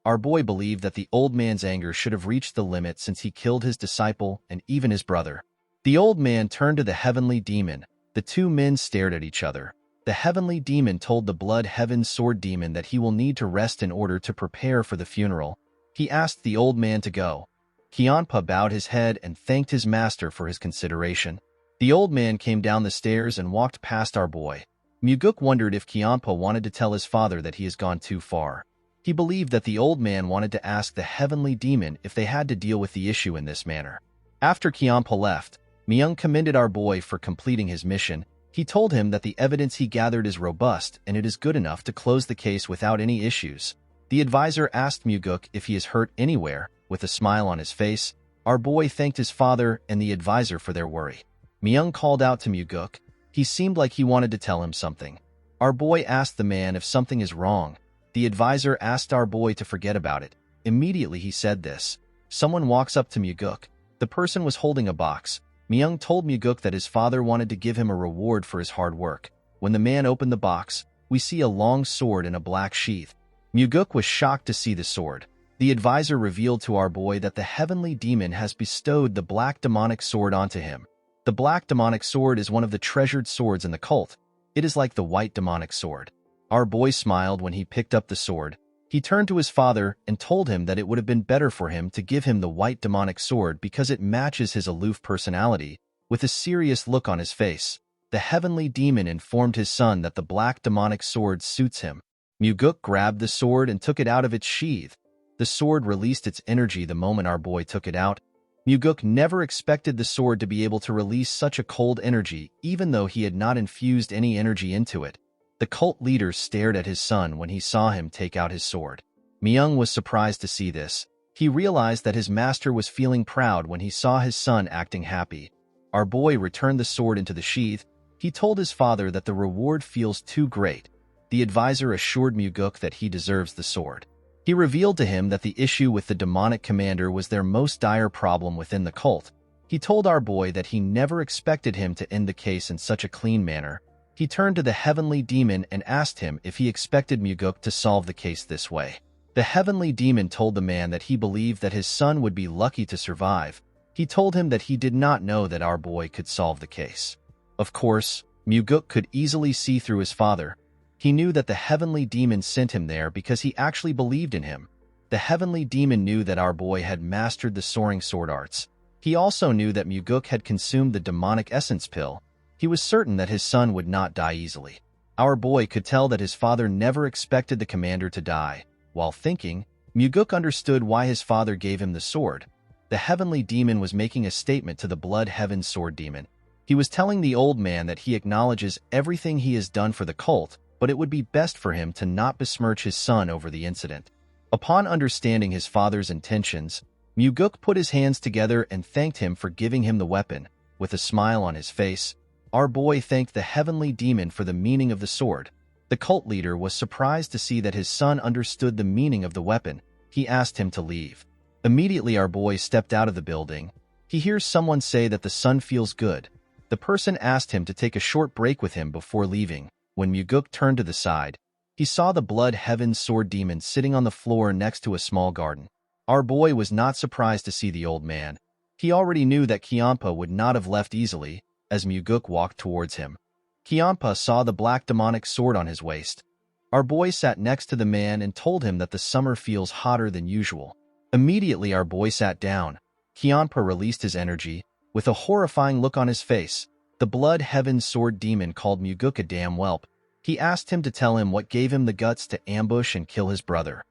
Our boy believed that the old man's anger should have reached the limit since he killed his disciple and even his brother. The old man turned to the Heavenly Demon. The two men stared at each other. The Heavenly Demon told the Blood Heaven Sword Demon that he will need to rest in order to prepare for the funeral. He asked the old man to go. Kyampa bowed his head and thanked his master for his consideration. The old man came down the stairs and walked past our boy. Muguk wondered if Kyampa wanted to tell his father that he has gone too far. He believed that the old man wanted to ask the Heavenly Demon if they had to deal with the issue in this manner. After Kyampa left, Myung commended our boy for completing his mission. He told him that the evidence he gathered is robust and it is good enough to close the case without any issues. The advisor asked Muguk if he is hurt anywhere. With a smile on his face, our boy thanked his father and the advisor for their worry. Myung called out to Muguk. He seemed like he wanted to tell him something. Our boy asked the man if something is wrong. The advisor asked our boy to forget about it. Immediately he said this. Someone walks up to Muguk. The person was holding a box. Myung told Muguk that his father wanted to give him a reward for his hard work. When the man opened the box, we see a long sword in a black sheath. Muguk was shocked to see the sword. The advisor revealed to our boy that the Heavenly Demon has bestowed the black demonic sword onto him. The black demonic sword is one of the treasured swords in the cult. It is like the white demonic sword. Our boy smiled when he picked up the sword. He turned to his father and told him that it would have been better for him to give him the white demonic sword because it matches his aloof personality. With a serious look on his face, the heavenly demon informed his son that the black demonic sword suits him. Muguk grabbed the sword and took it out of its sheath. The sword released its energy the moment our boy took it out. Muguk never expected the sword to be able to release such a cold energy, even though he had not infused any energy into it. The cult leader stared at his son when he saw him take out his sword. Myung was surprised to see this. He realized that his master was feeling proud when he saw his son acting happy. Our boy returned the sword into the sheath. He told his father that the reward feels too great. The advisor assured Muguk that he deserves the sword. He revealed to him that the issue with the demonic commander was their most dire problem within the cult. He told our boy that he never expected him to end the case in such a clean manner. He turned to the heavenly demon and asked him if he expected Muguk to solve the case this way. The heavenly demon told the man that he believed that his son would be lucky to survive. He told him that he did not know that our boy could solve the case. Of course, Muguk could easily see through his father. He knew that the heavenly demon sent him there because he actually believed in him. The heavenly demon knew that our boy had mastered the soaring sword arts. He also knew that Muguk had consumed the demonic essence pill. He was certain that his son would not die easily. Our boy could tell that his father never expected the commander to die. While thinking, Muguk understood why his father gave him the sword. The heavenly demon was making a statement to the blood heaven sword demon. He was telling the old man that he acknowledges everything he has done for the cult, but it would be best for him to not besmirch his son over the incident. Upon understanding his father's intentions, Muguk put his hands together and thanked him for giving him the weapon. With a smile on his face, our boy thanked the heavenly demon for the meaning of the sword. The cult leader was surprised to see that his son understood the meaning of the weapon. He asked him to leave. Immediately our boy stepped out of the building. He hears someone say that the son feels good. The person asked him to take a short break with him before leaving. When Muguk turned to the side, he saw the blood heaven sword demon sitting on the floor next to a small garden. Our boy was not surprised to see the old man. He already knew that Kiampa would not have left easily as Muguk walked towards him. Kiampa saw the black demonic sword on his waist. Our boy sat next to the man and told him that the summer feels hotter than usual. Immediately our boy sat down. Kiampa released his energy. With a horrifying look on his face, the blood heaven sword demon called Muguk a damn whelp. He asked him to tell him what gave him the guts to ambush and kill his brother.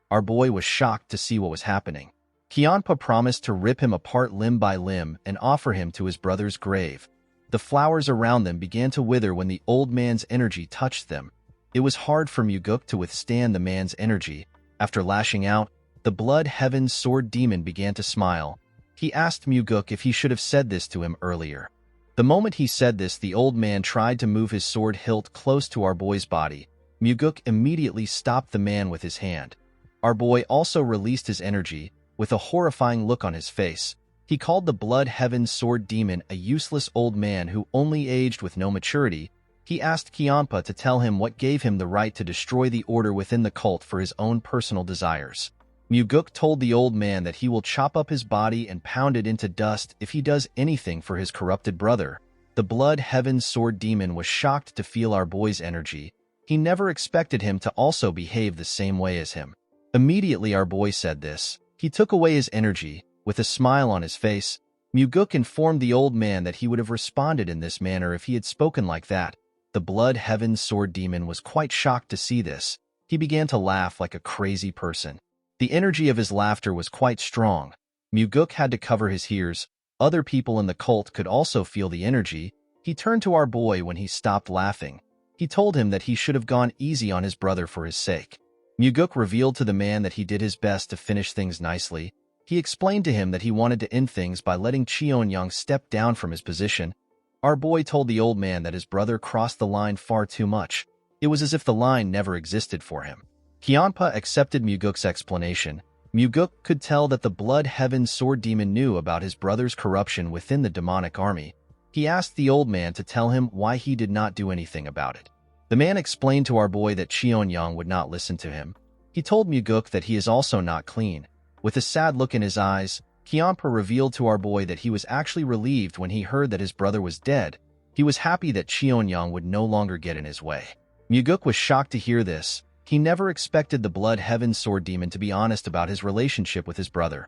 Our boy was shocked to see what was happening. Kiampa promised to rip him apart limb by limb and offer him to his brother's grave. The flowers around them began to wither when the old man's energy touched them. It was hard for Muguk to withstand the man's energy. After lashing out, the blood heaven sword demon began to smile. He asked Muguk if he should have said this to him earlier. The moment he said this, the old man tried to move his sword hilt close to our boy's body. Muguk immediately stopped the man with his hand. Our boy also released his energy. With a horrifying look on his face, he called the blood heaven sword demon a useless old man who only aged with no maturity. He asked Kiampa to tell him what gave him the right to destroy the order within the cult for his own personal desires. Muguk told the old man that he will chop up his body and pound it into dust if he does anything for his corrupted brother. The blood heaven sword demon was shocked to feel our boy's energy. He never expected him to also behave the same way as him. Immediately our boy said this. He took away his energy. With a smile on his face, Muguk informed the old man that he would have responded in this manner if he had spoken like that. The blood heaven sword demon was quite shocked to see this. He began to laugh like a crazy person. The energy of his laughter was quite strong. Muguk had to cover his ears. Other people in the cult could also feel the energy. He turned to our boy when he stopped laughing. He told him that he should have gone easy on his brother for his sake. Muguk revealed to the man that he did his best to finish things nicely. He explained to him that he wanted to end things by letting Cheon-young step down from his position. Our boy told the old man that his brother crossed the line far too much. It was as if the line never existed for him. Kiampa accepted Muguk's explanation. Muguk could tell that the blood heaven sword demon knew about his brother's corruption within the demonic army. He asked the old man to tell him why he did not do anything about it. The man explained to our boy that Cheon-young would not listen to him. He told Muguk that he is also not clean. With a sad look in his eyes, Kiampa revealed to our boy that he was actually relieved when he heard that his brother was dead. He was happy that Cheon-young would no longer get in his way. Muguk was shocked to hear this. He never expected the Blood Heaven Sword Demon to be honest about his relationship with his brother.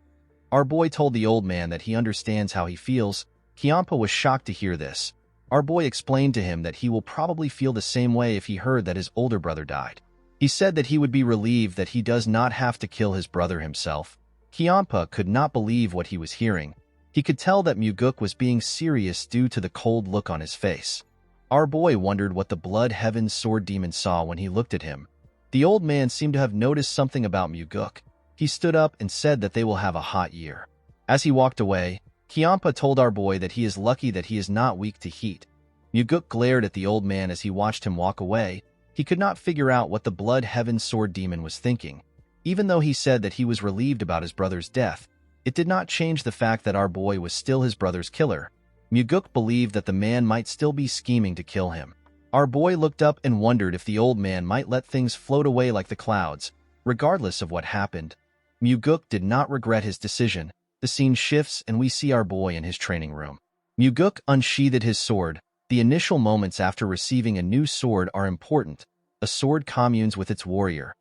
Our boy told the old man that he understands how he feels. Kiampa was shocked to hear this. Our boy explained to him that he will probably feel the same way if he heard that his older brother died. He said that he would be relieved that he does not have to kill his brother himself. Kiampa could not believe what he was hearing. He could tell that Muguk was being serious due to the cold look on his face. Our boy wondered what the Blood Heaven Sword Demon saw when he looked at him. The old man seemed to have noticed something about Muguk. He stood up and said that they will have a hot year. As he walked away, Kiampa told our boy that he is lucky that he is not weak to heat. Muguk glared at the old man as he watched him walk away. He could not figure out what the Blood Heaven Sword Demon was thinking. Even though he said that he was relieved about his brother's death, it did not change the fact that our boy was still his brother's killer. Muguk believed that the man might still be scheming to kill him. Our boy looked up and wondered if the old man might let things float away like the clouds. Regardless of what happened, Muguk did not regret his decision. The scene shifts and we see our boy in his training room. Muguk unsheathed his sword. The initial moments after receiving a new sword are important. A sword communes with its warrior.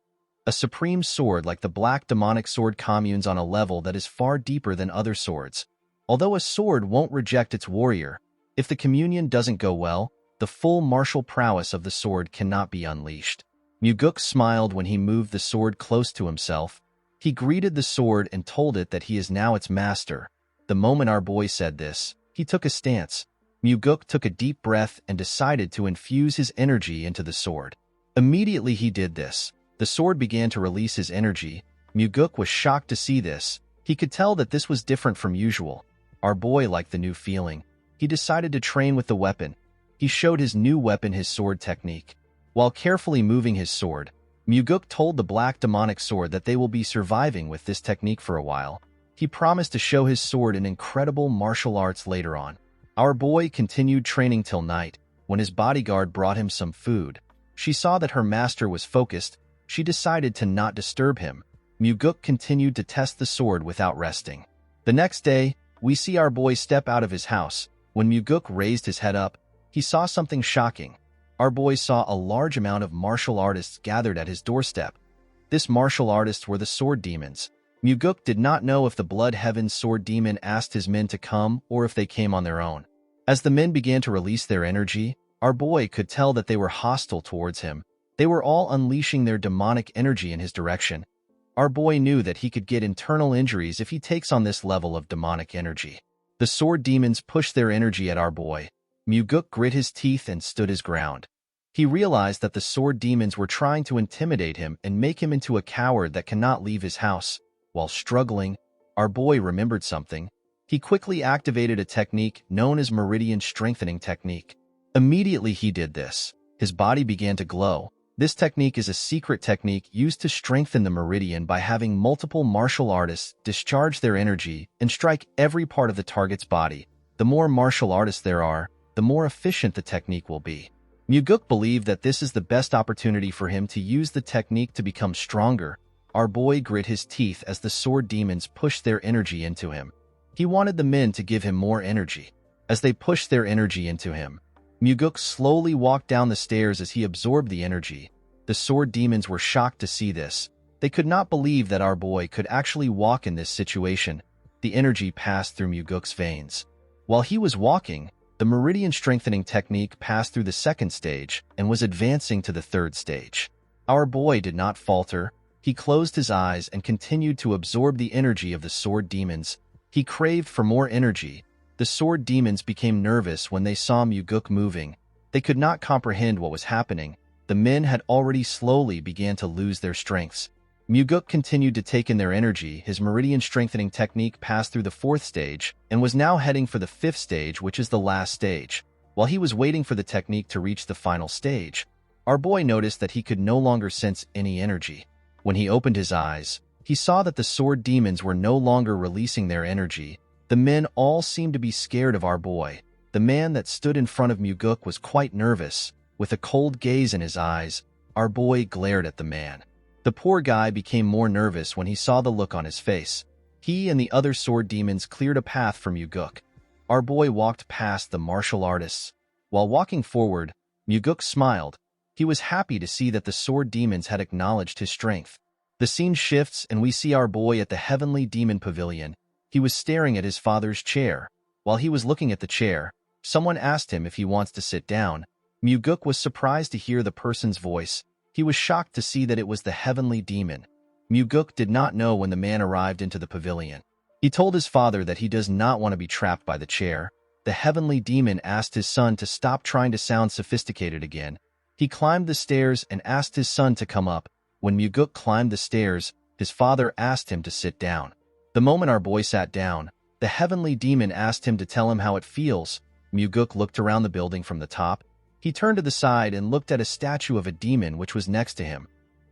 A supreme sword like the black demonic sword communes on a level that is far deeper than other swords. Although a sword won't reject its warrior, if the communion doesn't go well, the full martial prowess of the sword cannot be unleashed. Muguk smiled when he moved the sword close to himself. He greeted the sword and told it that he is now its master. The moment our boy said this, he took a stance. Muguk took a deep breath and decided to infuse his energy into the sword. Immediately he did this, the sword began to release his energy. Muguk was shocked to see this. He could tell that this was different from usual. Our boy liked the new feeling. He decided to train with the weapon. He showed his new weapon his sword technique. While carefully moving his sword, Muguk told the black demonic sword that they will be surviving with this technique for a while. He promised to show his sword in incredible martial arts later on. Our boy continued training till night. When his bodyguard brought him some food, she saw that her master was focused. She decided to not disturb him. Muguk continued to test the sword without resting. The next day, we see our boy step out of his house. When Muguk raised his head up, he saw something shocking. Our boy saw a large amount of martial artists gathered at his doorstep. This martial artists were the sword demons. Muguk did not know if the Blood Heaven Sword Demon asked his men to come or if they came on their own. As the men began to release their energy, our boy could tell that they were hostile towards him. They were all unleashing their demonic energy in his direction. Our boy knew that he could get internal injuries if he takes on this level of demonic energy. The sword demons pushed their energy at our boy. Muguk grit his teeth and stood his ground. He realized that the sword demons were trying to intimidate him and make him into a coward that cannot leave his house. While struggling, our boy remembered something. He quickly activated a technique known as Meridian Strengthening Technique. Immediately he did this, his body began to glow. This technique is a secret technique used to strengthen the meridian by having multiple martial artists discharge their energy and strike every part of the target's body. The more martial artists there are, the more efficient the technique will be. Muguk believed that this is the best opportunity for him to use the technique to become stronger. Our boy grit his teeth as the sword demons pushed their energy into him. He wanted the men to give him more energy. As they pushed their energy into him, Muguk slowly walked down the stairs as he absorbed the energy. The sword demons were shocked to see this. They could not believe that our boy could actually walk in this situation. The energy passed through Muguk's veins. While he was walking, the Meridian Strengthening Technique passed through the second stage and was advancing to the third stage. Our boy did not falter. He closed his eyes and continued to absorb the energy of the sword demons. He craved for more energy. The sword demons became nervous when they saw Muguk moving. They could not comprehend what was happening. The men had already slowly began to lose their strengths. Muguk continued to take in their energy. His Meridian Strengthening Technique passed through the fourth stage and was now heading for the fifth stage, which is the last stage. While he was waiting for the technique to reach the final stage, our boy noticed that he could no longer sense any energy. When he opened his eyes, he saw that the sword demons were no longer releasing their energy. The men all seemed to be scared of our boy. The man that stood in front of Muguk was quite nervous. With a cold gaze in his eyes, our boy glared at the man. The poor guy became more nervous when he saw the look on his face. He and the other sword demons cleared a path for Muguk. Our boy walked past the martial artists. While walking forward, Muguk smiled. He was happy to see that the sword demons had acknowledged his strength. The scene shifts and we see our boy at the Heavenly Demon Pavilion. He was staring at his father's chair. While he was looking at the chair, someone asked him if he wants to sit down. Muguk was surprised to hear the person's voice. He was shocked to see that it was the Heavenly Demon. Muguk did not know when the man arrived into the pavilion. He told his father that he does not want to be trapped by the chair. The Heavenly Demon asked his son to stop trying to sound sophisticated again. He climbed the stairs and asked his son to come up. When Muguk climbed the stairs, his father asked him to sit down. The moment our boy sat down, the Heavenly Demon asked him to tell him how it feels. Muguk looked around the building from the top. He turned to the side and looked at a statue of a demon which was next to him.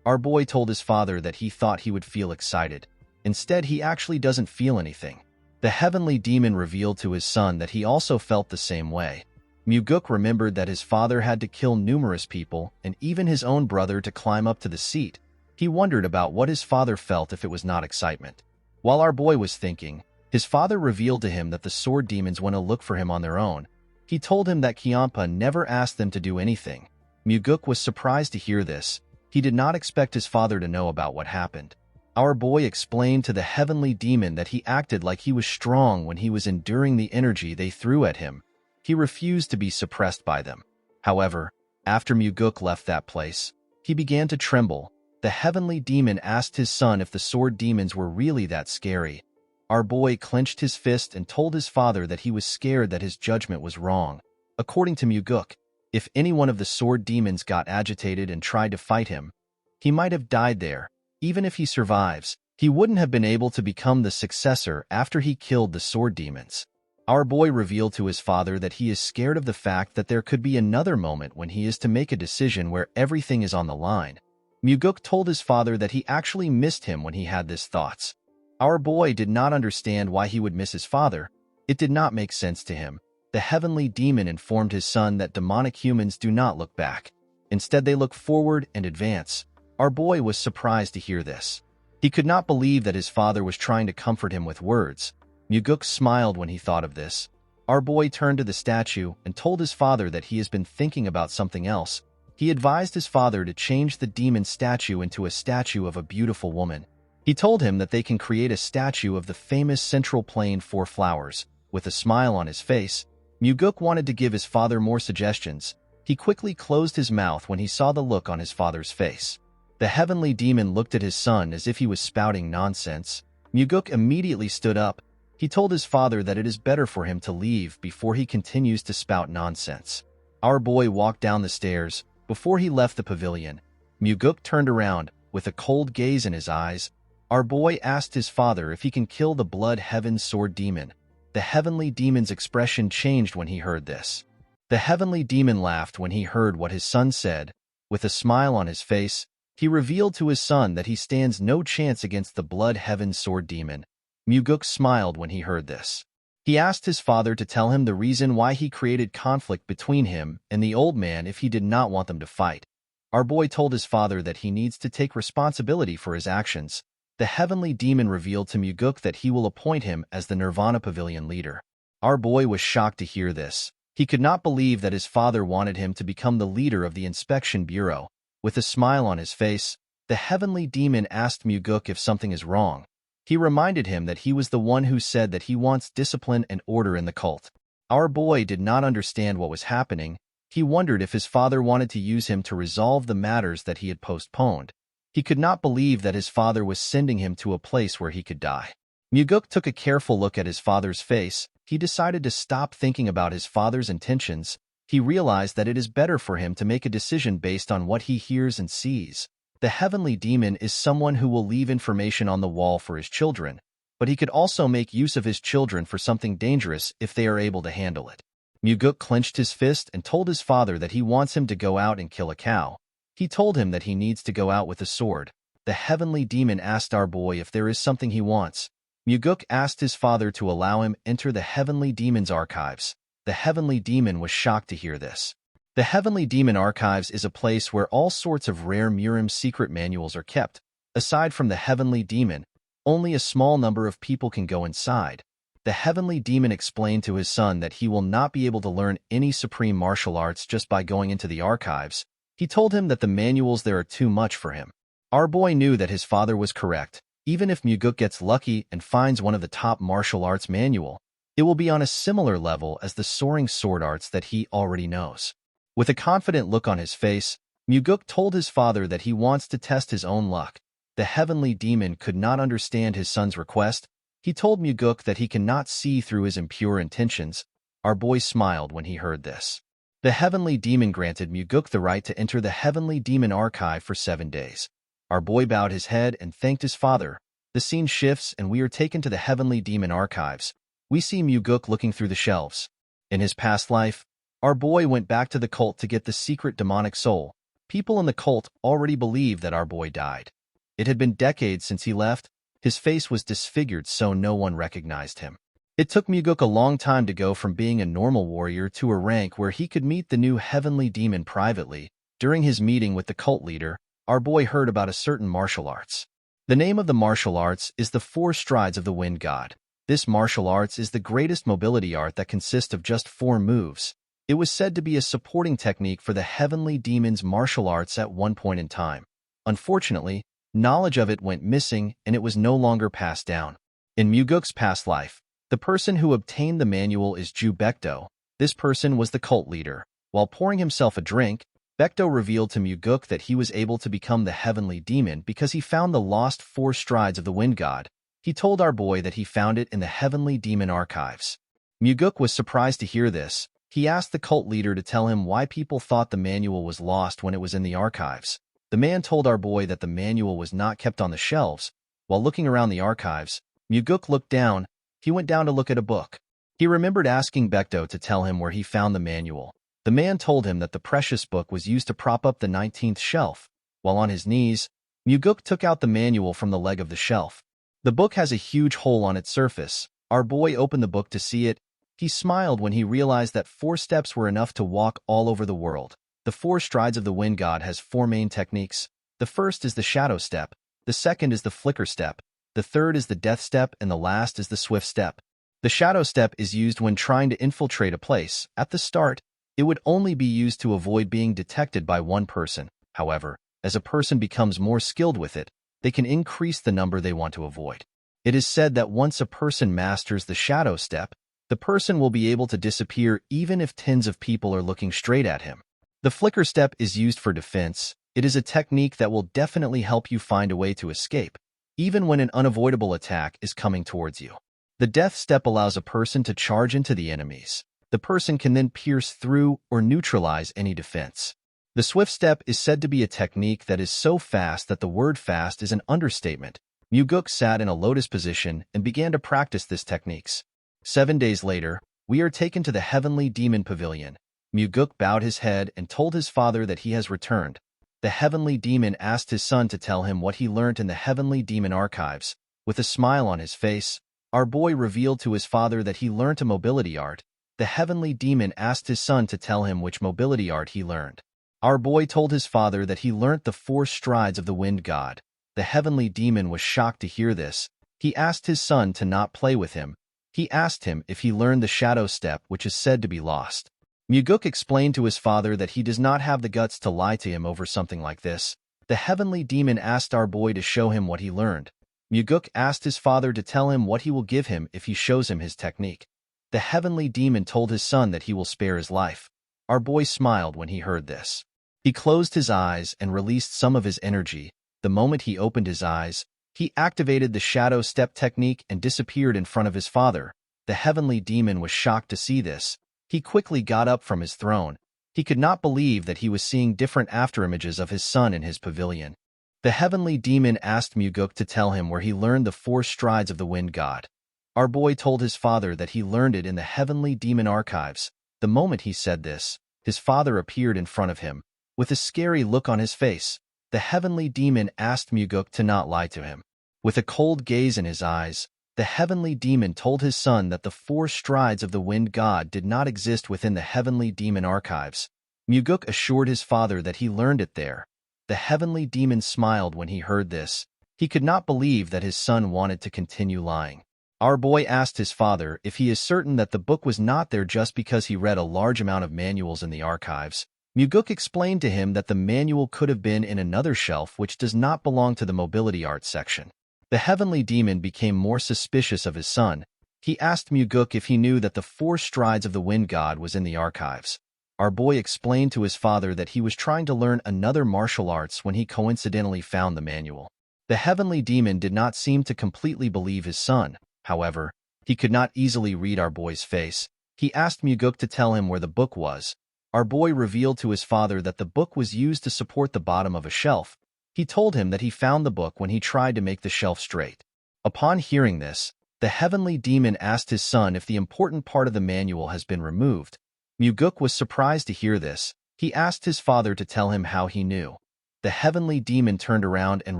Our boy told his father that he thought he would feel excited. Instead, he actually doesn't feel anything. The Heavenly Demon revealed to his son that he also felt the same way. Muguk remembered that his father had to kill numerous people and even his own brother to climb up to the seat. He wondered about what his father felt if it was not excitement. While our boy was thinking, his father revealed to him that the sword demons went to look for him on their own. He told him that Kyampa never asked them to do anything. Muguk was surprised to hear this. He did not expect his father to know about what happened. Our boy explained to the Heavenly Demon that he acted like he was strong when he was enduring the energy they threw at him. He refused to be suppressed by them. However, after Muguk left that place, he began to tremble. The Heavenly Demon asked his son if the sword demons were really that scary. Our boy clenched his fist and told his father that he was scared that his judgment was wrong. According to Muguk, if any one of the sword demons got agitated and tried to fight him, he might have died there. Even if he survives, he wouldn't have been able to become the successor after he killed the sword demons. Our boy revealed to his father that he is scared of the fact that there could be another moment when he is to make a decision where everything is on the line. Muguk told his father that he actually missed him when he had these thoughts. Our boy did not understand why he would miss his father. It did not make sense to him. The Heavenly Demon informed his son that demonic humans do not look back. Instead, they look forward and advance. Our boy was surprised to hear this. He could not believe that his father was trying to comfort him with words. Muguk smiled when he thought of this. Our boy turned to the statue and told his father that he has been thinking about something else. He advised his father to change the demon statue into a statue of a beautiful woman. He told him that they can create a statue of the famous Central Plain Four Flowers. With a smile on his face, Muguk wanted to give his father more suggestions. He quickly closed his mouth when he saw the look on his father's face. The Heavenly Demon looked at his son as if he was spouting nonsense. Muguk immediately stood up. He told his father that it is better for him to leave before he continues to spout nonsense. Our boy walked down the stairs. Before he left the pavilion, Muguk turned around. With a cold gaze in his eyes, our boy asked his father if he can kill the Blood Heaven Sword Demon. The Heavenly Demon's expression changed when he heard this. The Heavenly Demon laughed when he heard what his son said. With a smile on his face, he revealed to his son that he stands no chance against the Blood Heaven Sword Demon. Muguk smiled when he heard this. He asked his father to tell him the reason why he created conflict between him and the old man if he did not want them to fight. Our boy told his father that he needs to take responsibility for his actions. The Heavenly Demon revealed to Muguk that he will appoint him as the Nirvana Pavilion leader. Our boy was shocked to hear this. He could not believe that his father wanted him to become the leader of the Inspection Bureau. With a smile on his face, the Heavenly Demon asked Muguk if something is wrong. He reminded him that he was the one who said that he wants discipline and order in the cult. Our boy did not understand what was happening. He wondered if his father wanted to use him to resolve the matters that he had postponed. He could not believe that his father was sending him to a place where he could die. Muguk took a careful look at his father's face. He decided to stop thinking about his father's intentions. He realized that it is better for him to make a decision based on what he hears and sees. The Heavenly Demon is someone who will leave information on the wall for his children, but he could also make use of his children for something dangerous if they are able to handle it. Muguk clenched his fist and told his father that he wants him to go out and kill a cow. He told him that he needs to go out with a sword. The Heavenly Demon asked our boy if there is something he wants. Muguk asked his father to allow him enter the Heavenly Demon's archives. The Heavenly Demon was shocked to hear this. The Heavenly Demon Archives is a place where all sorts of rare Murim secret manuals are kept. Aside from the Heavenly Demon, only a small number of people can go inside. The Heavenly Demon explained to his son that he will not be able to learn any supreme martial arts just by going into the archives. He told him that the manuals there are too much for him. Our boy knew that his father was correct. Even if Muguk gets lucky and finds one of the top martial arts manual, it will be on a similar level as the soaring sword arts that he already knows. With a confident look on his face, Muguk told his father that he wants to test his own luck. The heavenly demon could not understand his son's request. He told Muguk that he cannot see through his impure intentions. Our boy smiled when he heard this. The heavenly demon granted Muguk the right to enter the heavenly demon archive for 7 days. Our boy bowed his head and thanked his father. The scene shifts and we are taken to the heavenly demon archives. We see Muguk looking through the shelves. In his past life, our boy went back to the cult to get the secret demonic soul. People in the cult already believed that our boy died. It had been decades since he left. His face was disfigured so no one recognized him. It took Muguk a long time to go from being a normal warrior to a rank where he could meet the new heavenly demon privately. During his meeting with the cult leader, our boy heard about a certain martial arts. The name of the martial arts is the 4 strides of the wind god. This martial arts is the greatest mobility art that consists of just 4 moves. It was said to be a supporting technique for the heavenly demon's martial arts at one point in time. Unfortunately, knowledge of it went missing and it was no longer passed down. In Muguk's past life, the person who obtained the manual is Ju Baekdo. This person was the cult leader. While pouring himself a drink, Baekdo revealed to Muguk that he was able to become the heavenly demon because he found the lost 4 strides of the wind god. He told our boy that he found it in the heavenly demon archives. Muguk was surprised to hear this. He asked the cult leader to tell him why people thought the manual was lost when it was in the archives. The man told our boy that the manual was not kept on the shelves. While looking around the archives, Muguk looked down. He went down to look at a book. He remembered asking Baekdo to tell him where he found the manual. The man told him that the precious book was used to prop up the 19th shelf. While on his knees, Muguk took out the manual from the leg of the shelf. The book has a huge hole on its surface. Our boy opened the book to see it. He smiled when he realized that 4 steps were enough to walk all over the world. The 4 strides of the wind god has 4 main techniques. The first is the shadow step. The second is the flicker step. The third is the death step, and the last is the swift step. The shadow step is used when trying to infiltrate a place. At the start, it would only be used to avoid being detected by one person. However, as a person becomes more skilled with it, they can increase the number they want to avoid. It is said that once a person masters the shadow step, the person will be able to disappear even if tens of people are looking straight at him. The flicker step is used for defense. It is a technique that will definitely help you find a way to escape, even when an unavoidable attack is coming towards you. The death step allows a person to charge into the enemies. The person can then pierce through or neutralize any defense. The swift step is said to be a technique that is so fast that the word fast is an understatement. Muguk sat in a lotus position and began to practice this techniques. 7 days later, we are taken to the heavenly demon pavilion. Muguk bowed his head and told his father that he has returned. The heavenly demon asked his son to tell him what he learned in the heavenly demon archives. With a smile on his face, our boy revealed to his father that he learned a mobility art. The heavenly demon asked his son to tell him which mobility art he learned. Our boy told his father that he learnt the 4 strides of the wind god. The heavenly demon was shocked to hear this. He asked his son to not play with him. He asked him if he learned the shadow step, which is said to be lost. Muguk explained to his father that he does not have the guts to lie to him over something like this. The heavenly demon asked our boy to show him what he learned. Muguk asked his father to tell him what he will give him if he shows him his technique. The heavenly demon told his son that he will spare his life. Our boy smiled when he heard this. He closed his eyes and released some of his energy. The moment he opened his eyes, he activated the shadow step technique and disappeared in front of his father. The heavenly demon was shocked to see this. He quickly got up from his throne. He could not believe that he was seeing different afterimages of his son in his pavilion. The heavenly demon asked Muguk to tell him where he learned the 4 strides of the wind god. Our boy told his father that he learned it in the heavenly demon archives. The moment he said this, his father appeared in front of him. With a scary look on his face, the heavenly demon asked Muguk to not lie to him. With a cold gaze in his eyes, the heavenly demon told his son that the 4 strides of the wind god did not exist within the heavenly demon archives. Muguk assured his father that he learned it there. The heavenly demon smiled when he heard this. He could not believe that his son wanted to continue lying. Our boy asked his father if he is certain that the book was not there just because he read a large amount of manuals in the archives. Muguk explained to him that the manual could have been in another shelf which does not belong to the mobility arts section. The heavenly demon became more suspicious of his son. He asked Muguk if he knew that the 4 strides of the wind god was in the archives. Our boy explained to his father that he was trying to learn another martial arts when he coincidentally found the manual. The heavenly demon did not seem to completely believe his son. However, he could not easily read our boy's face. He asked Muguk to tell him where the book was. Our boy revealed to his father that the book was used to support the bottom of a shelf. He told him that he found the book when he tried to make the shelf straight. Upon hearing this, the heavenly demon asked his son if the important part of the manual has been removed. Muguk was surprised to hear this. He asked his father to tell him how he knew. The heavenly demon turned around and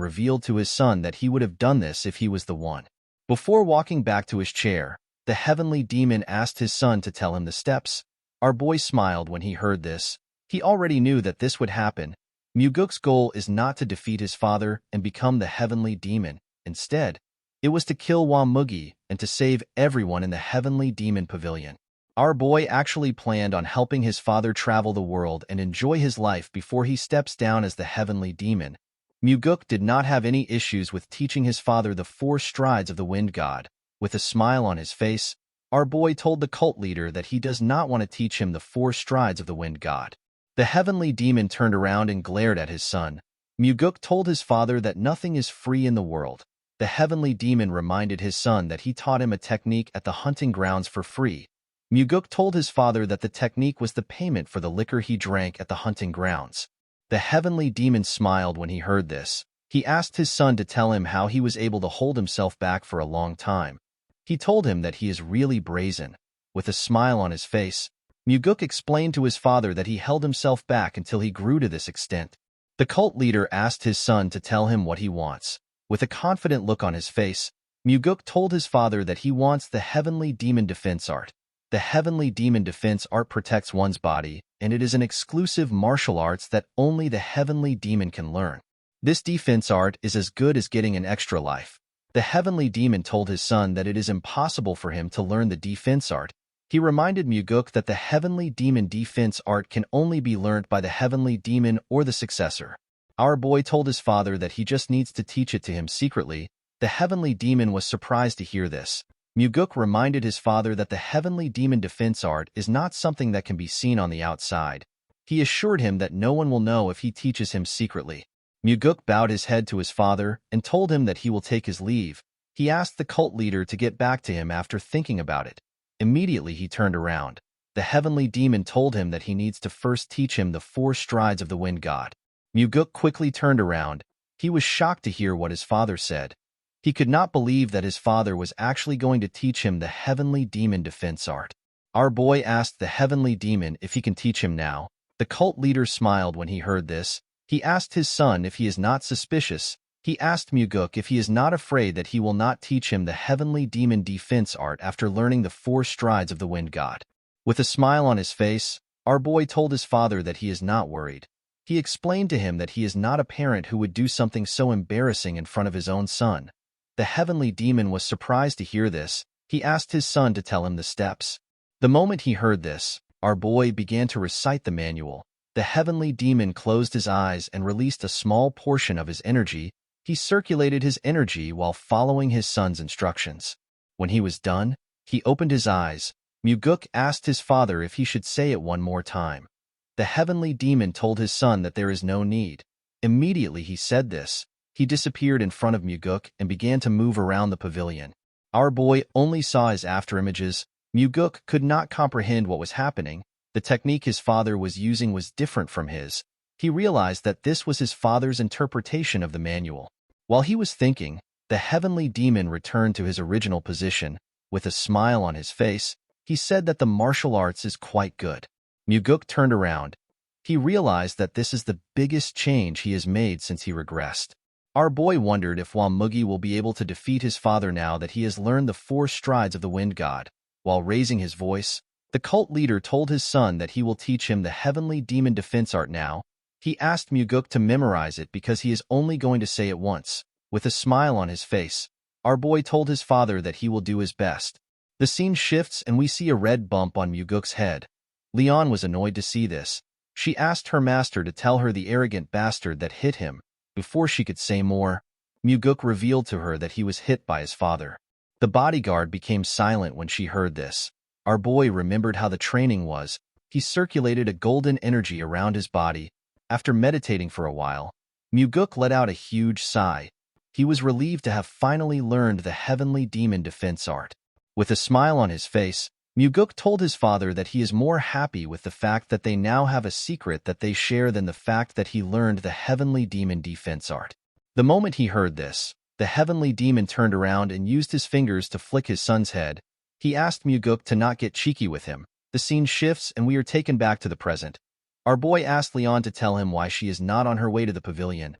revealed to his son that he would have done this if he was the one. Before walking back to his chair, the heavenly demon asked his son to tell him the steps. Our boy smiled when he heard this. He already knew that this would happen. Muguk's goal is not to defeat his father and become the heavenly demon. Instead, it was to kill Wamugi and to save everyone in the heavenly demon pavilion. Our boy actually planned on helping his father travel the world and enjoy his life before he steps down as the heavenly demon. Muguk did not have any issues with teaching his father the 4 strides of the wind god. With a smile on his face, our boy told the cult leader that he does not want to teach him the 4 strides of the wind god. The heavenly demon turned around and glared at his son. Muguk told his father that nothing is free in the world. The heavenly demon reminded his son that he taught him a technique at the hunting grounds for free. Muguk told his father that the technique was the payment for the liquor he drank at the hunting grounds. The heavenly demon smiled when he heard this. He asked his son to tell him how he was able to hold himself back for a long time. He told him that he is really brazen. With a smile on his face, Muguk explained to his father that he held himself back until he grew to this extent. The cult leader asked his son to tell him what he wants. With a confident look on his face, Muguk told his father that he wants the heavenly demon defense art. The heavenly demon defense art protects one's body, and it is an exclusive martial arts that only the heavenly demon can learn. This defense art is as good as getting an extra life. The heavenly demon told his son that it is impossible for him to learn the defense art. He reminded Muguk that the heavenly demon defense art can only be learned by the heavenly demon or the successor. Our boy told his father that he just needs to teach it to him secretly. The heavenly demon was surprised to hear this. Muguk reminded his father that the heavenly demon defense art is not something that can be seen on the outside. He assured him that no one will know if he teaches him secretly. Muguk bowed his head to his father and told him that he will take his leave. He asked the cult leader to get back to him after thinking about it. Immediately he turned around. The heavenly demon told him that he needs to first teach him the 4 strides of the wind god. Muguk quickly turned around. He was shocked to hear what his father said. He could not believe that his father was actually going to teach him the heavenly demon defense art. Our boy asked the heavenly demon if he can teach him now. The cult leader smiled when he heard this. He asked his son if he is not suspicious. He asked Muguk if he is not afraid that he will not teach him the heavenly demon defense art after learning the 4 strides of the wind god. With a smile on his face, our boy told his father that he is not worried. He explained to him that he is not a parent who would do something so embarrassing in front of his own son. The heavenly demon was surprised to hear this. He asked his son to tell him the steps. The moment he heard this, our boy began to recite the manual. The heavenly demon closed his eyes and released a small portion of his energy. He circulated his energy while following his son's instructions. When he was done, he opened his eyes. Muguk asked his father if he should say it one more time. The heavenly demon told his son that there is no need. Immediately he said this. He disappeared in front of Muguk and began to move around the pavilion. Our boy only saw his afterimages. Muguk could not comprehend what was happening. The technique his father was using was different from his. He realized that this was his father's interpretation of the manual. While he was thinking, the heavenly demon returned to his original position. With a smile on his face, he said that the martial arts is quite good. Muguk turned around. He realized that this is the biggest change he has made since he regressed. Our boy wondered if Wamugi will be able to defeat his father now that he has learned the 4 strides of the wind god. While raising his voice, the cult leader told his son that he will teach him the heavenly demon defense art now. He asked Muguk to memorize it because he is only going to say it once. With a smile on his face, our boy told his father that he will do his best. The scene shifts and we see a red bump on Muguk's head. Leon was annoyed to see this. She asked her master to tell her the arrogant bastard that hit him. Before she could say more, Muguk revealed to her that he was hit by his father. The bodyguard became silent when she heard this. Our boy remembered how the training was. He circulated a golden energy around his body. After meditating for a while, Muguk let out a huge sigh. He was relieved to have finally learned the heavenly demon defense art. With a smile on his face, Muguk told his father that he is more happy with the fact that they now have a secret that they share than the fact that he learned the heavenly demon defense art. The moment he heard this, the heavenly demon turned around and used his fingers to flick his son's head. He asked Muguk to not get cheeky with him. The scene shifts and we are taken back to the present. Our boy asked Leon to tell him why she is not on her way to the pavilion.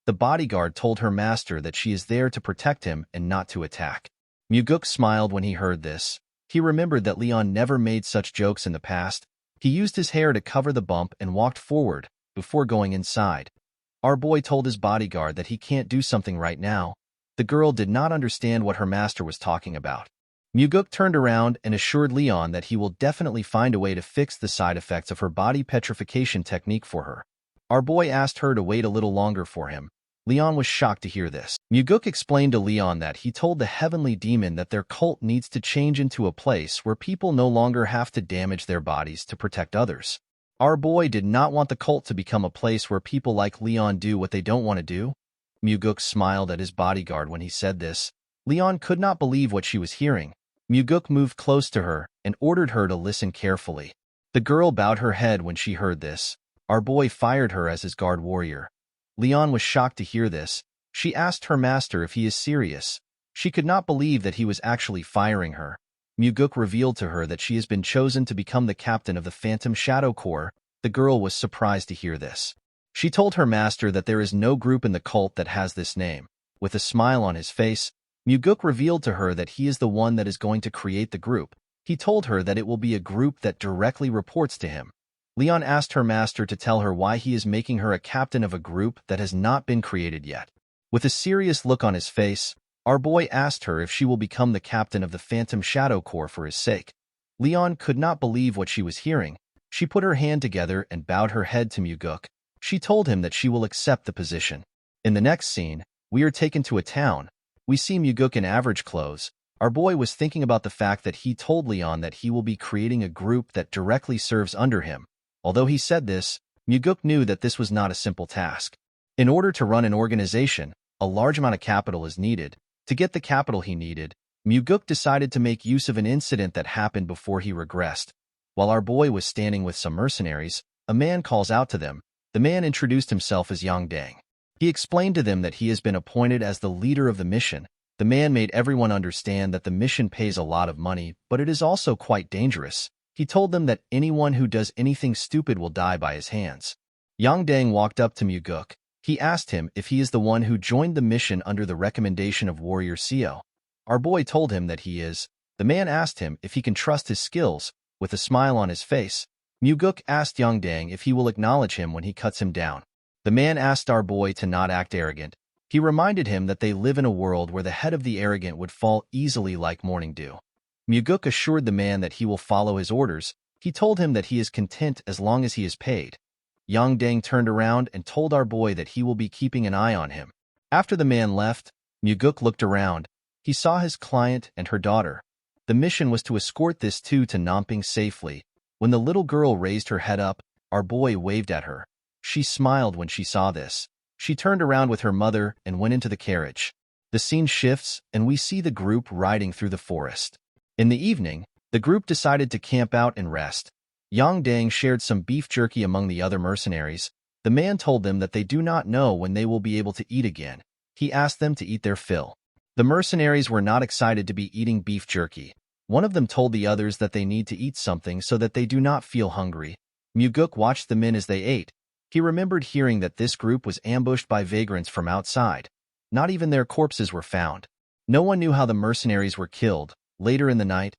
The bodyguard told her master that she is there to protect him and not to attack. Muguk smiled when he heard this. He remembered that Leon never made such jokes in the past. He used his hair to cover the bump and walked forward before going inside. Our boy told his bodyguard that he can't do something right now. The girl did not understand what her master was talking about. Muguk turned around and assured Leon that he will definitely find a way to fix the side effects of her body petrification technique for her. Our boy asked her to wait a little longer for him. Leon was shocked to hear this. Muguk explained to Leon that he told the heavenly demon that their cult needs to change into a place where people no longer have to damage their bodies to protect others. Our boy did not want the cult to become a place where people like Leon do what they don't want to do. Muguk smiled at his bodyguard when he said this. Leon could not believe what she was hearing. Muguk moved close to her and ordered her to listen carefully. The girl bowed her head when she heard this. Our boy fired her as his guard warrior. Leon was shocked to hear this. She asked her master if he is serious. She could not believe that he was actually firing her. Muguk revealed to her that she has been chosen to become the captain of the Phantom Shadow Corps. The girl was surprised to hear this. She told her master that there is no group in the cult that has this name. With a smile on his face, Muguk revealed to her that he is the one that is going to create the group. He told her that it will be a group that directly reports to him. Leon asked her master to tell her why he is making her a captain of a group that has not been created yet. With a serious look on his face, our boy asked her if she will become the captain of the Phantom Shadow Corps for his sake. Leon could not believe what she was hearing. She put her hand together and bowed her head to Muguk. She told him that she will accept the position. In the next scene, we are taken to a town. We see Muguk in average clothes. Our boy was thinking about the fact that he told Leon that he will be creating a group that directly serves under him. Although he said this, Muguk knew that this was not a simple task. In order to run an organization, a large amount of capital is needed. To get the capital he needed, Muguk decided to make use of an incident that happened before he regressed. While our boy was standing with some mercenaries, a man calls out to them. The man introduced himself as Yang Dang. He explained to them that he has been appointed as the leader of the mission. The man made everyone understand that the mission pays a lot of money, but it is also quite dangerous. He told them that anyone who does anything stupid will die by his hands. Yang Dang walked up to Muguk. He asked him if he is the one who joined the mission under the recommendation of Warrior Seo. Our boy told him that he is. The man asked him if he can trust his skills. With a smile on his face, Muguk asked Yang Dang if he will acknowledge him when he cuts him down. The man asked our boy to not act arrogant. He reminded him that they live in a world where the head of the arrogant would fall easily like morning dew. Muguk assured the man that he will follow his orders. He told him that he is content as long as he is paid. Yang Dang turned around and told our boy that he will be keeping an eye on him. After the man left, Muguk looked around. He saw his client and her daughter. The mission was to escort this two to Namping safely. When the little girl raised her head up, our boy waved at her. She smiled when she saw this. She turned around with her mother and went into the carriage. The scene shifts, and we see the group riding through the forest. In the evening, the group decided to camp out and rest. Yang Dang shared some beef jerky among the other mercenaries. The man told them that they do not know when they will be able to eat again. He asked them to eat their fill. The mercenaries were not excited to be eating beef jerky. One of them told the others that they need to eat something so that they do not feel hungry. Muguk watched the men as they ate. He remembered hearing that this group was ambushed by vagrants from outside. Not even their corpses were found. No one knew how the mercenaries were killed. Later in the night,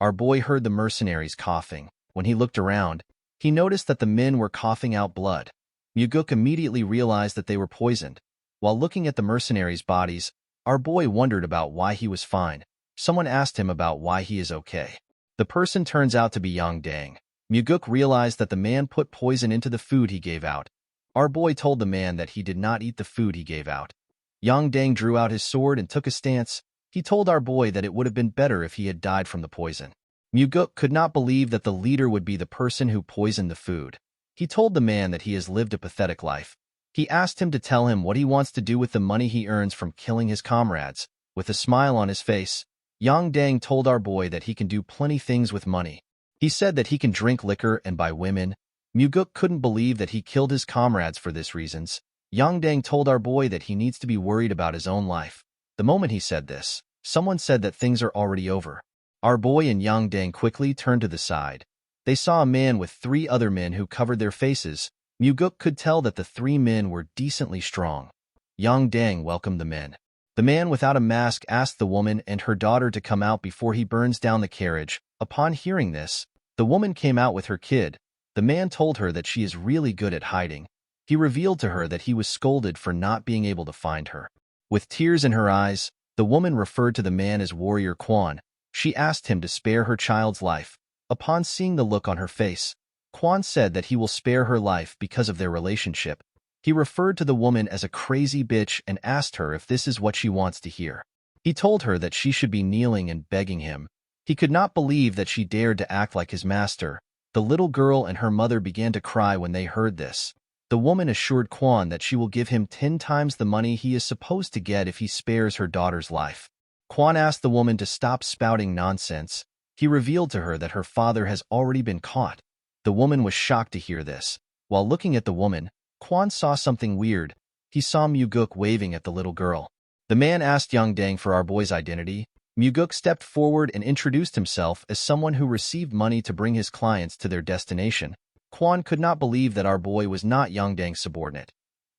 our boy heard the mercenaries coughing. When he looked around, he noticed that the men were coughing out blood. Muguk immediately realized that they were poisoned. While looking at the mercenaries' bodies, our boy wondered about why he was fine. Someone asked him about why he is okay. The person turns out to be Yang Dang. Muguk realized that the man put poison into the food he gave out. Our boy told the man that he did not eat the food he gave out. Yang Dang drew out his sword and took a stance. He told our boy that it would have been better if he had died from the poison. Muguk could not believe that the leader would be the person who poisoned the food. He told the man that he has lived a pathetic life. He asked him to tell him what he wants to do with the money he earns from killing his comrades. With a smile on his face, Yang Dang told our boy that he can do plenty things with money. He said that he can drink liquor and buy women. Muguk couldn't believe that he killed his comrades for this reasons. Yang Dang told our boy that he needs to be worried about his own life. The moment he said this, someone said that things are already over. Our boy and Yang Dang quickly turned to the side. They saw a man with 3 other men who covered their faces. Muguk could tell that the 3 men were decently strong. Yang Dang welcomed the men. The man without a mask asked the woman and her daughter to come out before he burns down the carriage. Upon hearing this, the woman came out with her kid. The man told her that she is really good at hiding. He revealed to her that he was scolded for not being able to find her. With tears in her eyes, the woman referred to the man as Warrior Quan. She asked him to spare her child's life. Upon seeing the look on her face, Quan said that he will spare her life because of their relationship. He referred to the woman as a crazy bitch and asked her if this is what she wants to hear. He told her that she should be kneeling and begging him. He could not believe that she dared to act like his master. The little girl and her mother began to cry when they heard this. The woman assured Quan that she will give him 10 times the money he is supposed to get if he spares her daughter's life. Quan asked the woman to stop spouting nonsense. He revealed to her that her father has already been caught. The woman was shocked to hear this. While looking at the woman, Quan saw something weird. He saw Muguk waving at the little girl. The man asked Yang Dang for our boy's identity. Muguk stepped forward and introduced himself as someone who received money to bring his clients to their destination. Quan could not believe that our boy was not Yang Dang's subordinate.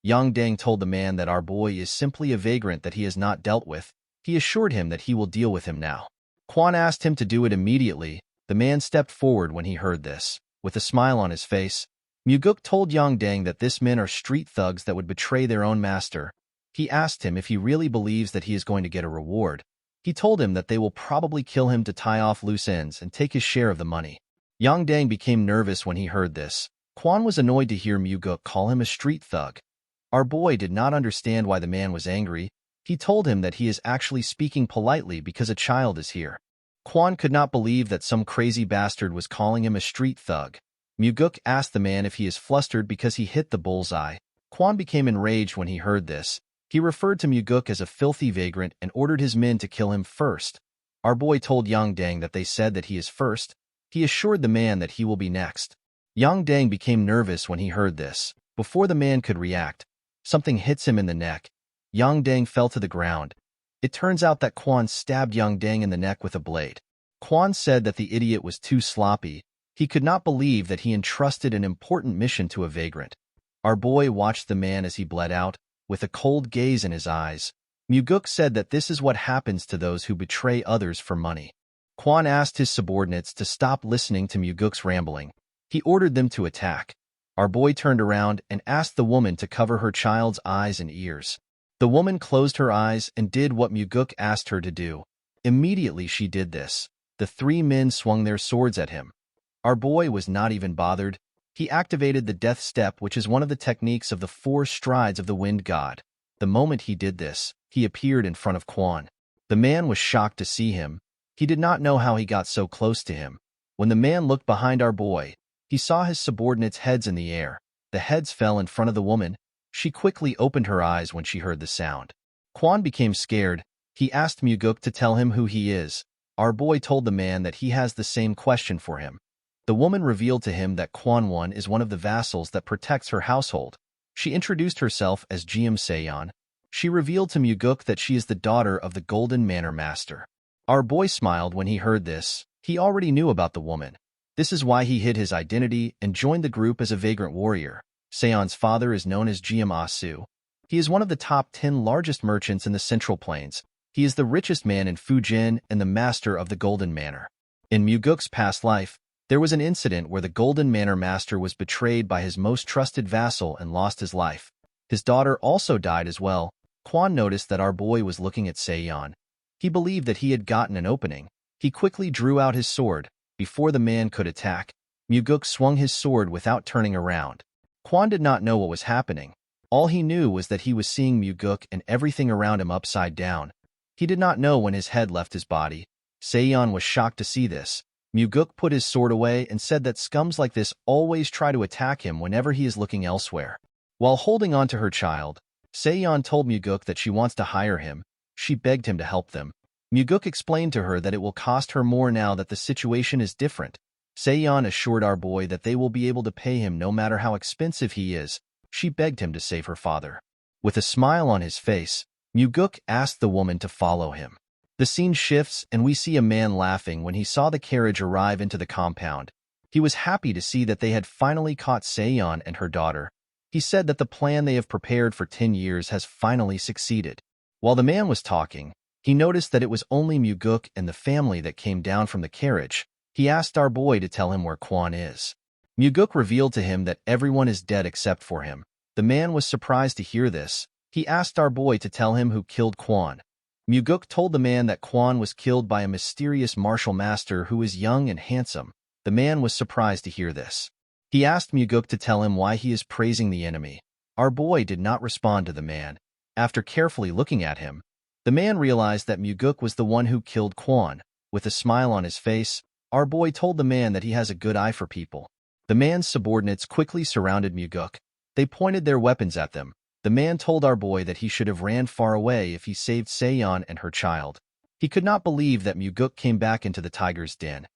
Yang Dang told the man that our boy is simply a vagrant that he has not dealt with. He assured him that he will deal with him now. Quan asked him to do it immediately. The man stepped forward when he heard this. With a smile on his face, Muguk told Yang Dang that this men are street thugs that would betray their own master. He asked him if he really believes that he is going to get a reward. He told him that they will probably kill him to tie off loose ends and take his share of the money. Yang Dang became nervous when he heard this. Quan was annoyed to hear Muguk call him a street thug. Our boy did not understand why the man was angry. He told him that he is actually speaking politely because a child is here. Quan could not believe that some crazy bastard was calling him a street thug. Muguk asked the man if he is flustered because he hit the bullseye. Quan became enraged when he heard this. He referred to Muguk as a filthy vagrant and ordered his men to kill him first. Our boy told Yang Dang that they said that he is first. He assured the man that he will be next. Yang Dang became nervous when he heard this. Before the man could react, something hits him in the neck. Yang Dang fell to the ground. It turns out that Quan stabbed Yang Dang in the neck with a blade. Quan said that the idiot was too sloppy. He could not believe that he entrusted an important mission to a vagrant. Our boy watched the man as he bled out, with a cold gaze in his eyes. Muguk said that this is what happens to those who betray others for money. Quan asked his subordinates to stop listening to Muguk's rambling. He ordered them to attack. Our boy turned around and asked the woman to cover her child's eyes and ears. The woman closed her eyes and did what Muguk asked her to do. Immediately she did this. The 3 men swung their swords at him. Our boy was not even bothered. He activated the death step, which is one of the techniques of the 4 strides of the wind god. The moment he did this, he appeared in front of Quan. The man was shocked to see him. He did not know how he got so close to him. When the man looked behind our boy, he saw his subordinates' heads in the air. The heads fell in front of the woman. She quickly opened her eyes when she heard the sound. Quan became scared. He asked Muguk to tell him who he is. Our boy told the man that he has the same question for him. The woman revealed to him that Quan Won is one of the vassals that protects her household. She introduced herself as Jiam Seon. She revealed to Muguk that she is the daughter of the Golden Manor Master. Our boy smiled when he heard this. He already knew about the woman. This is why he hid his identity and joined the group as a vagrant warrior. Seon's father is known as Jiam Ah-su. He is one of the top 10 largest merchants in the Central Plains. He is the richest man in Fujin and the master of the Golden Manor. In Muguk's past life, there was an incident where the Golden Manor Master was betrayed by his most trusted vassal and lost his life. His daughter also died as well. Quan noticed that our boy was looking at Seon. He believed that he had gotten an opening. He quickly drew out his sword. Before the man could attack, Muguk swung his sword without turning around. Kwon did not know what was happening. All he knew was that he was seeing Muguk and everything around him upside down. He did not know when his head left his body. Seon was shocked to see this. Muguk put his sword away and said that scums like this always try to attack him whenever he is looking elsewhere. While holding on to her child, Seon told Muguk that she wants to hire him. She begged him to help them. Muguk explained to her that it will cost her more now that the situation is different. Seon assured our boy that they will be able to pay him no matter how expensive he is. She begged him to save her father. With a smile on his face, Muguk asked the woman to follow him. The scene shifts and we see a man laughing when he saw the carriage arrive into the compound. He was happy to see that they had finally caught Seon and her daughter. He said that the plan they have prepared for 10 years has finally succeeded. While the man was talking, he noticed that it was only Muguk and the family that came down from the carriage. He asked our boy to tell him where Kwon is. Muguk revealed to him that everyone is dead except for him. The man was surprised to hear this. He asked our boy to tell him who killed Kwon. Muguk told the man that Kwon was killed by a mysterious martial master who is young and handsome. The man was surprised to hear this. He asked Muguk to tell him why he is praising the enemy. Our boy did not respond to the man. After carefully looking at him, the man realized that Muguk was the one who killed Kwon. With a smile on his face, our boy told the man that he has a good eye for people. The man's subordinates quickly surrounded Muguk. They pointed their weapons at them. The man told our boy that he should have ran far away if he saved Seon and her child. He could not believe that Muguk came back into the tiger's den.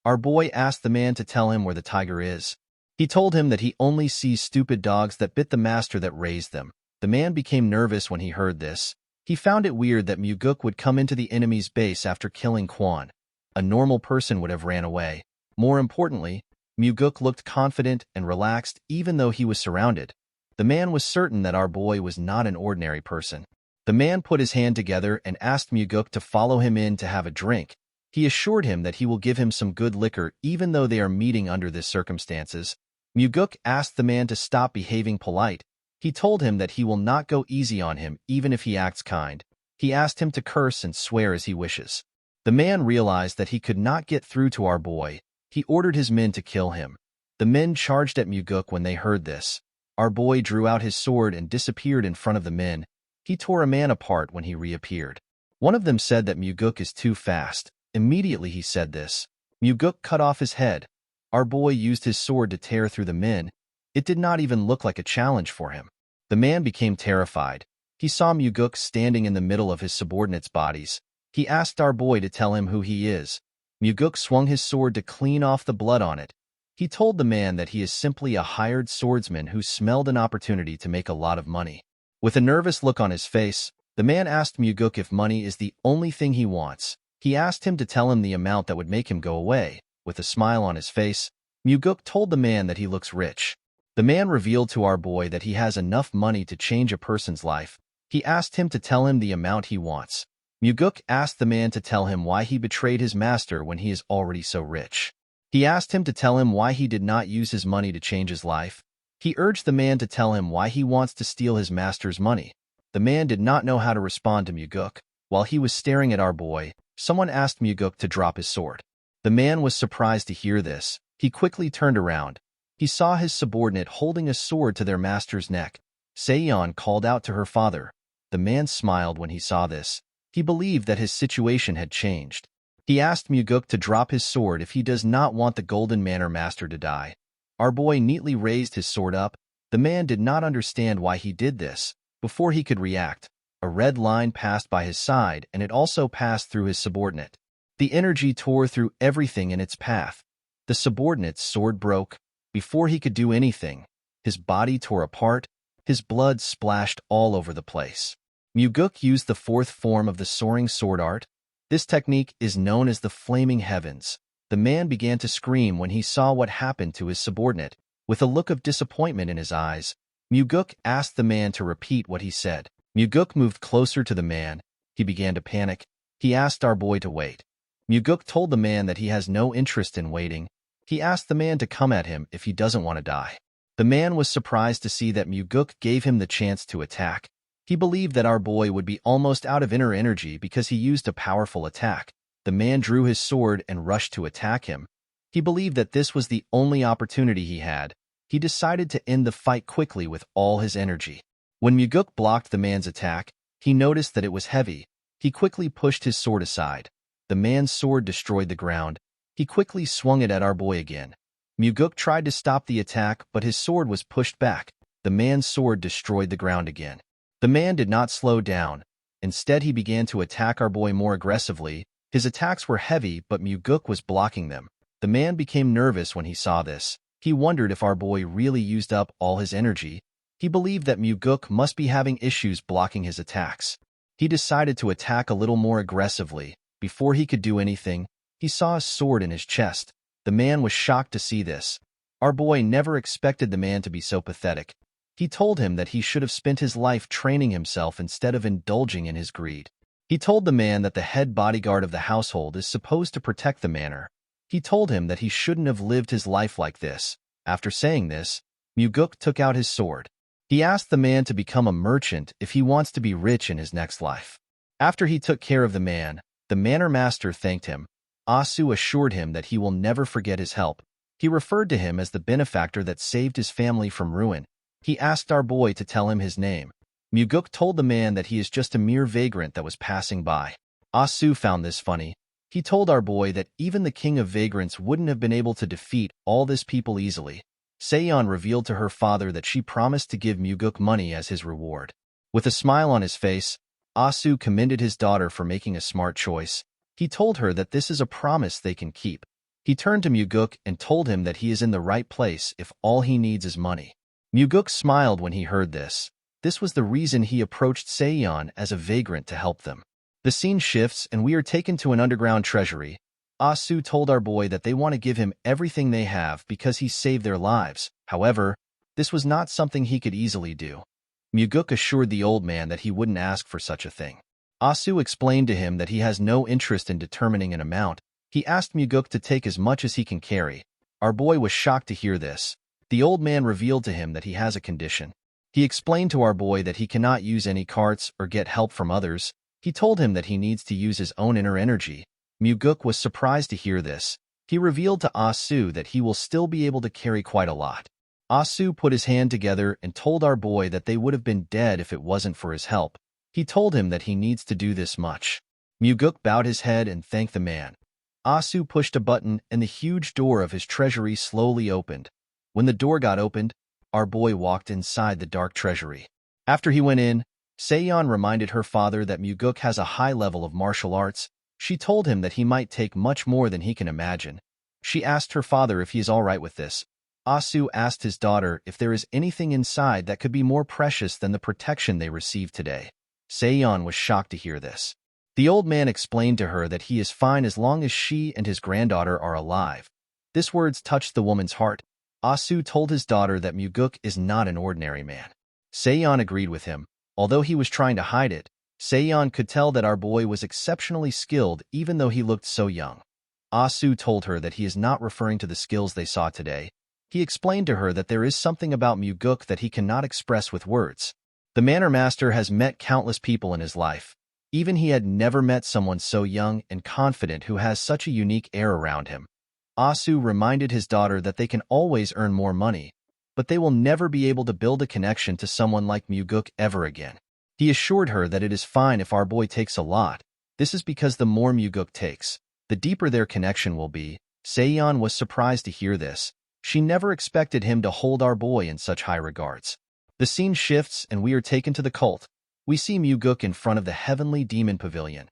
Our boy asked the man to tell him where the tiger is. He told him that he only sees stupid dogs that bit the master that raised them. The man became nervous when he heard this. He found it weird that Muguk would come into the enemy's base after killing Kwon. A normal person would have ran away. More importantly, Muguk looked confident and relaxed even though he was surrounded. The man was certain that our boy was not an ordinary person. The man put his hand together and asked Muguk to follow him in to have a drink. He assured him that he will give him some good liquor even though they are meeting under these circumstances. Muguk asked the man to stop behaving polite. He told him that he will not go easy on him even if he acts kind. He asked him to curse and swear as he wishes. The man realized that he could not get through to our boy. He ordered his men to kill him. The men charged at Muguk when they heard this. Our boy drew out his sword and disappeared in front of the men. He tore a man apart when he reappeared. One of them said that Muguk is too fast. Immediately he said this. Muguk cut off his head. Our boy used his sword to tear through the men. It did not even look like a challenge for him. The man became terrified. He saw Muguk standing in the middle of his subordinates' bodies. He asked our boy to tell him who he is. Muguk swung his sword to clean off the blood on it. He told the man that he is simply a hired swordsman who smelled an opportunity to make a lot of money. With a nervous look on his face, the man asked Muguk if money is the only thing he wants. He asked him to tell him the amount that would make him go away. With a smile on his face, Muguk told the man that he looks rich. The man revealed to our boy that he has enough money to change a person's life. He asked him to tell him the amount he wants. Muguk asked the man to tell him why he betrayed his master when he is already so rich. He asked him to tell him why he did not use his money to change his life. He urged the man to tell him why he wants to steal his master's money. The man did not know how to respond to Muguk. While he was staring at our boy, someone asked Muguk to drop his sword. The man was surprised to hear this. He quickly turned around. He saw his subordinate holding a sword to their master's neck. Seon called out to her father. The man smiled when he saw this. He believed that his situation had changed. He asked Muguk to drop his sword if he does not want the Golden Manor Master to die. Our boy neatly raised his sword up. The man did not understand why he did this. Before he could react, a red line passed by his side and it also passed through his subordinate. The energy tore through everything in its path. The subordinate's sword broke. Before he could do anything, his body tore apart. His blood splashed all over the place. Muguk used the fourth form of the soaring sword art. This technique is known as the Flaming Heavens. The man began to scream when he saw what happened to his subordinate. With a look of disappointment in his eyes, Muguk asked the man to repeat what he said. Muguk moved closer to the man. He began to panic. He asked our boy to wait. Muguk told the man that he has no interest in waiting. He asked the man to come at him if he doesn't want to die. The man was surprised to see that Muguk gave him the chance to attack. He believed that our boy would be almost out of inner energy because he used a powerful attack. The man drew his sword and rushed to attack him. He believed that this was the only opportunity he had. He decided to end the fight quickly with all his energy. When Muguk blocked the man's attack, he noticed that it was heavy. He quickly pushed his sword aside. The man's sword destroyed the ground. He quickly swung it at our boy again. Muguk tried to stop the attack, but his sword was pushed back. The man's sword destroyed the ground again. The man did not slow down. Instead, he began to attack our boy more aggressively. His attacks were heavy, but Muguk was blocking them. The man became nervous when he saw this. He wondered if our boy really used up all his energy. He believed that Muguk must be having issues blocking his attacks. He decided to attack a little more aggressively. Before he could do anything, he saw a sword in his chest. The man was shocked to see this. Our boy never expected the man to be so pathetic. He told him that he should have spent his life training himself instead of indulging in his greed. He told the man that the head bodyguard of the household is supposed to protect the manor. He told him that he shouldn't have lived his life like this. After saying this, Muguk took out his sword. He asked the man to become a merchant if he wants to be rich in his next life. After he took care of the manor master thanked him. Asu assured him that he will never forget his help. He referred to him as the benefactor that saved his family from ruin. He asked our boy to tell him his name. Muguk told the man that he is just a mere vagrant that was passing by. Asu found this funny. He told our boy that even the king of vagrants wouldn't have been able to defeat all this people easily. Seon revealed to her father that she promised to give Muguk money as his reward. With a smile on his face, Asu commended his daughter for making a smart choice. He told her that this is a promise they can keep. He turned to Muguk and told him that he is in the right place if all he needs is money. Muguk smiled when he heard this. This was the reason he approached Seon as a vagrant to help them. The scene shifts and we are taken to an underground treasury. Asu told our boy that they want to give him everything they have because he saved their lives. However, this was not something he could easily do. Muguk assured the old man that he wouldn't ask for such a thing. Asu explained to him that he has no interest in determining an amount. He asked Muguk to take as much as he can carry. Our boy was shocked to hear this. The old man revealed to him that he has a condition. He explained to our boy that he cannot use any carts or get help from others. He told him that he needs to use his own inner energy. Muguk was surprised to hear this. He revealed to Asu that he will still be able to carry quite a lot. Asu put his hand together and told our boy that they would have been dead if it wasn't for his help. He told him that he needs to do this much. Muguk bowed his head and thanked the man. Asu pushed a button and the huge door of his treasury slowly opened. When the door got opened, our boy walked inside the dark treasury. After he went in, Seon reminded her father that Muguk has a high level of martial arts. She told him that he might take much more than he can imagine. She asked her father if he is all right with this. Asu asked his daughter if there is anything inside that could be more precious than the protection they received today. Seon was shocked to hear this. The old man explained to her that he is fine as long as she and his granddaughter are alive. This words touched the woman's heart. Asu told his daughter that Muguk is not an ordinary man. Seon agreed with him. Although he was trying to hide it, Seon could tell that our boy was exceptionally skilled even though he looked so young. Asu told her that he is not referring to the skills they saw today. He explained to her that there is something about Muguk that he cannot express with words. The manor master has met countless people in his life. Even he had never met someone so young and confident who has such a unique air around him. Asu reminded his daughter that they can always earn more money, but they will never be able to build a connection to someone like Muguk ever again. He assured her that it is fine if our boy takes a lot. This is because the more Muguk takes, the deeper their connection will be. Seon was surprised to hear this. She never expected him to hold our boy in such high regards. The scene shifts and we are taken to the cult. We see Muguk in front of the heavenly demon pavilion.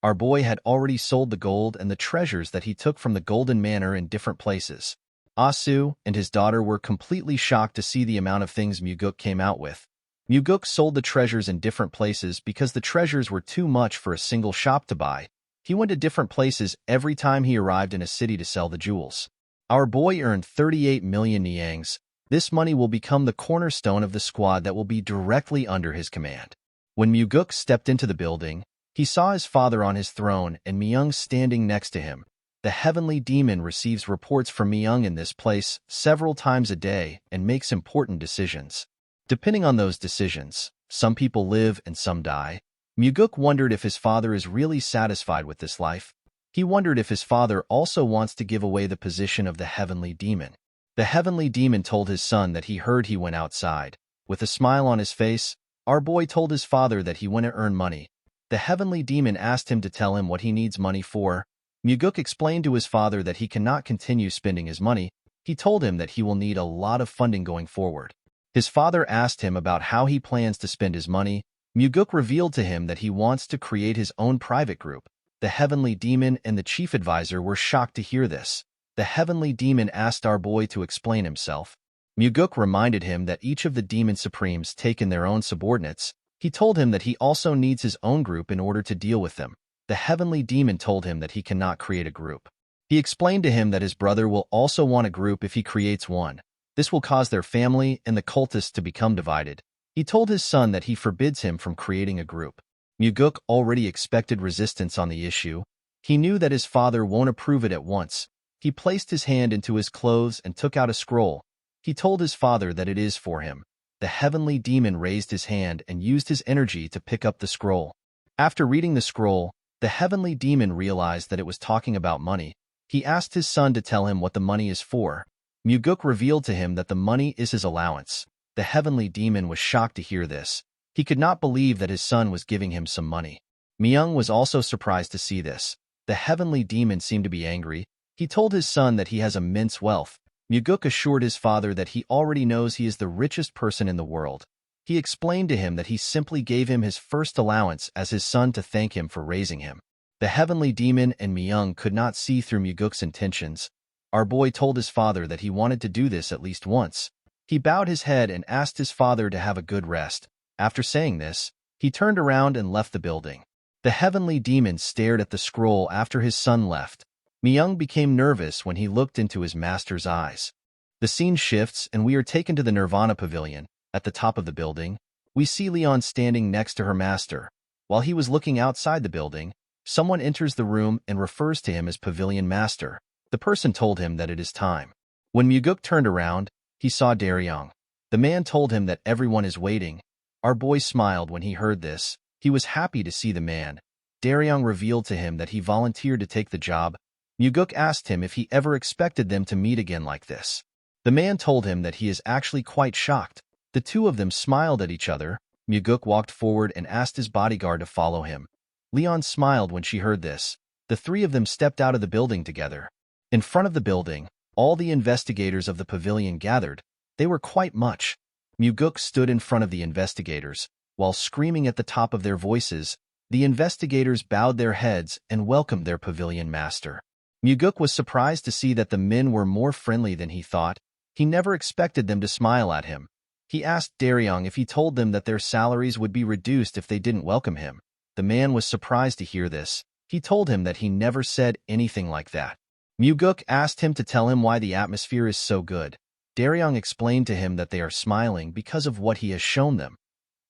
Our boy had already sold the gold and the treasures that he took from the golden manor in different places. Asu and his daughter were completely shocked to see the amount of things Muguk came out with. Muguk sold the treasures in different places because the treasures were too much for a single shop to buy. He went to different places every time he arrived in a city to sell the jewels. Our boy earned 38 million niangs. This money will become the cornerstone of the squad that will be directly under his command. When Muguk stepped into the building, he saw his father on his throne and Myung standing next to him. The heavenly demon receives reports from Myung in this place several times a day and makes important decisions. Depending on those decisions, some people live and some die. Muguk wondered if his father is really satisfied with this life. He wondered if his father also wants to give away the position of the heavenly demon. The heavenly demon told his son that he heard he went outside. With a smile on his face, our boy told his father that he went to earn money. The heavenly demon asked him to tell him what he needs money for. Muguk explained to his father that he cannot continue spending his money. He told him that he will need a lot of funding going forward. His father asked him about how he plans to spend his money. Muguk revealed to him that he wants to create his own private group. The heavenly demon and the chief advisor were shocked to hear this. The heavenly demon asked our boy to explain himself. Muguk reminded him that each of the demon supremes take in their own subordinates. He told him that he also needs his own group in order to deal with them. The heavenly demon told him that he cannot create a group. He explained to him that his brother will also want a group if he creates one. This will cause their family and the cultists to become divided. He told his son that he forbids him from creating a group. Muguk already expected resistance on the issue. He knew that his father won't approve it at once. He placed his hand into his clothes and took out a scroll. He told his father that it is for him. The heavenly demon raised his hand and used his energy to pick up the scroll. After reading the scroll, the heavenly demon realized that it was talking about money. He asked his son to tell him what the money is for. Muguk revealed to him that the money is his allowance. The heavenly demon was shocked to hear this. He could not believe that his son was giving him some money. Myung was also surprised to see this. The heavenly demon seemed to be angry. He told his son that he has immense wealth. Muguk assured his father that he already knows he is the richest person in the world. He explained to him that he simply gave him his first allowance as his son to thank him for raising him. The heavenly demon and Myung could not see through Muguk's intentions. Our boy told his father that he wanted to do this at least once. He bowed his head and asked his father to have a good rest. After saying this, he turned around and left the building. The heavenly demon stared at the scroll after his son left. Myung became nervous when he looked into his master's eyes. The scene shifts and we are taken to the Nirvana Pavilion. At the top of the building, we see Leon standing next to her master. While he was looking outside the building, someone enters the room and refers to him as Pavilion Master. The person told him that it is time. When Muguk turned around, he saw Daryong. The man told him that everyone is waiting. Our boy smiled when he heard this. He was happy to see the man. Daryong revealed to him that he volunteered to take the job. Muguk asked him if he ever expected them to meet again like this. The man told him that he is actually quite shocked. The two of them smiled at each other. Muguk walked forward and asked his bodyguard to follow him. Leon smiled when she heard this. The three of them stepped out of the building together. In front of the building, all the investigators of the pavilion gathered. They were quite much. Muguk stood in front of the investigators. While screaming at the top of their voices, the investigators bowed their heads and welcomed their pavilion master. Muguk was surprised to see that the men were more friendly than he thought. He never expected them to smile at him. He asked Daryong if he told them that their salaries would be reduced if they didn't welcome him. The man was surprised to hear this. He told him that he never said anything like that. Muguk asked him to tell him why the atmosphere is so good. Daryong explained to him that they are smiling because of what he has shown them.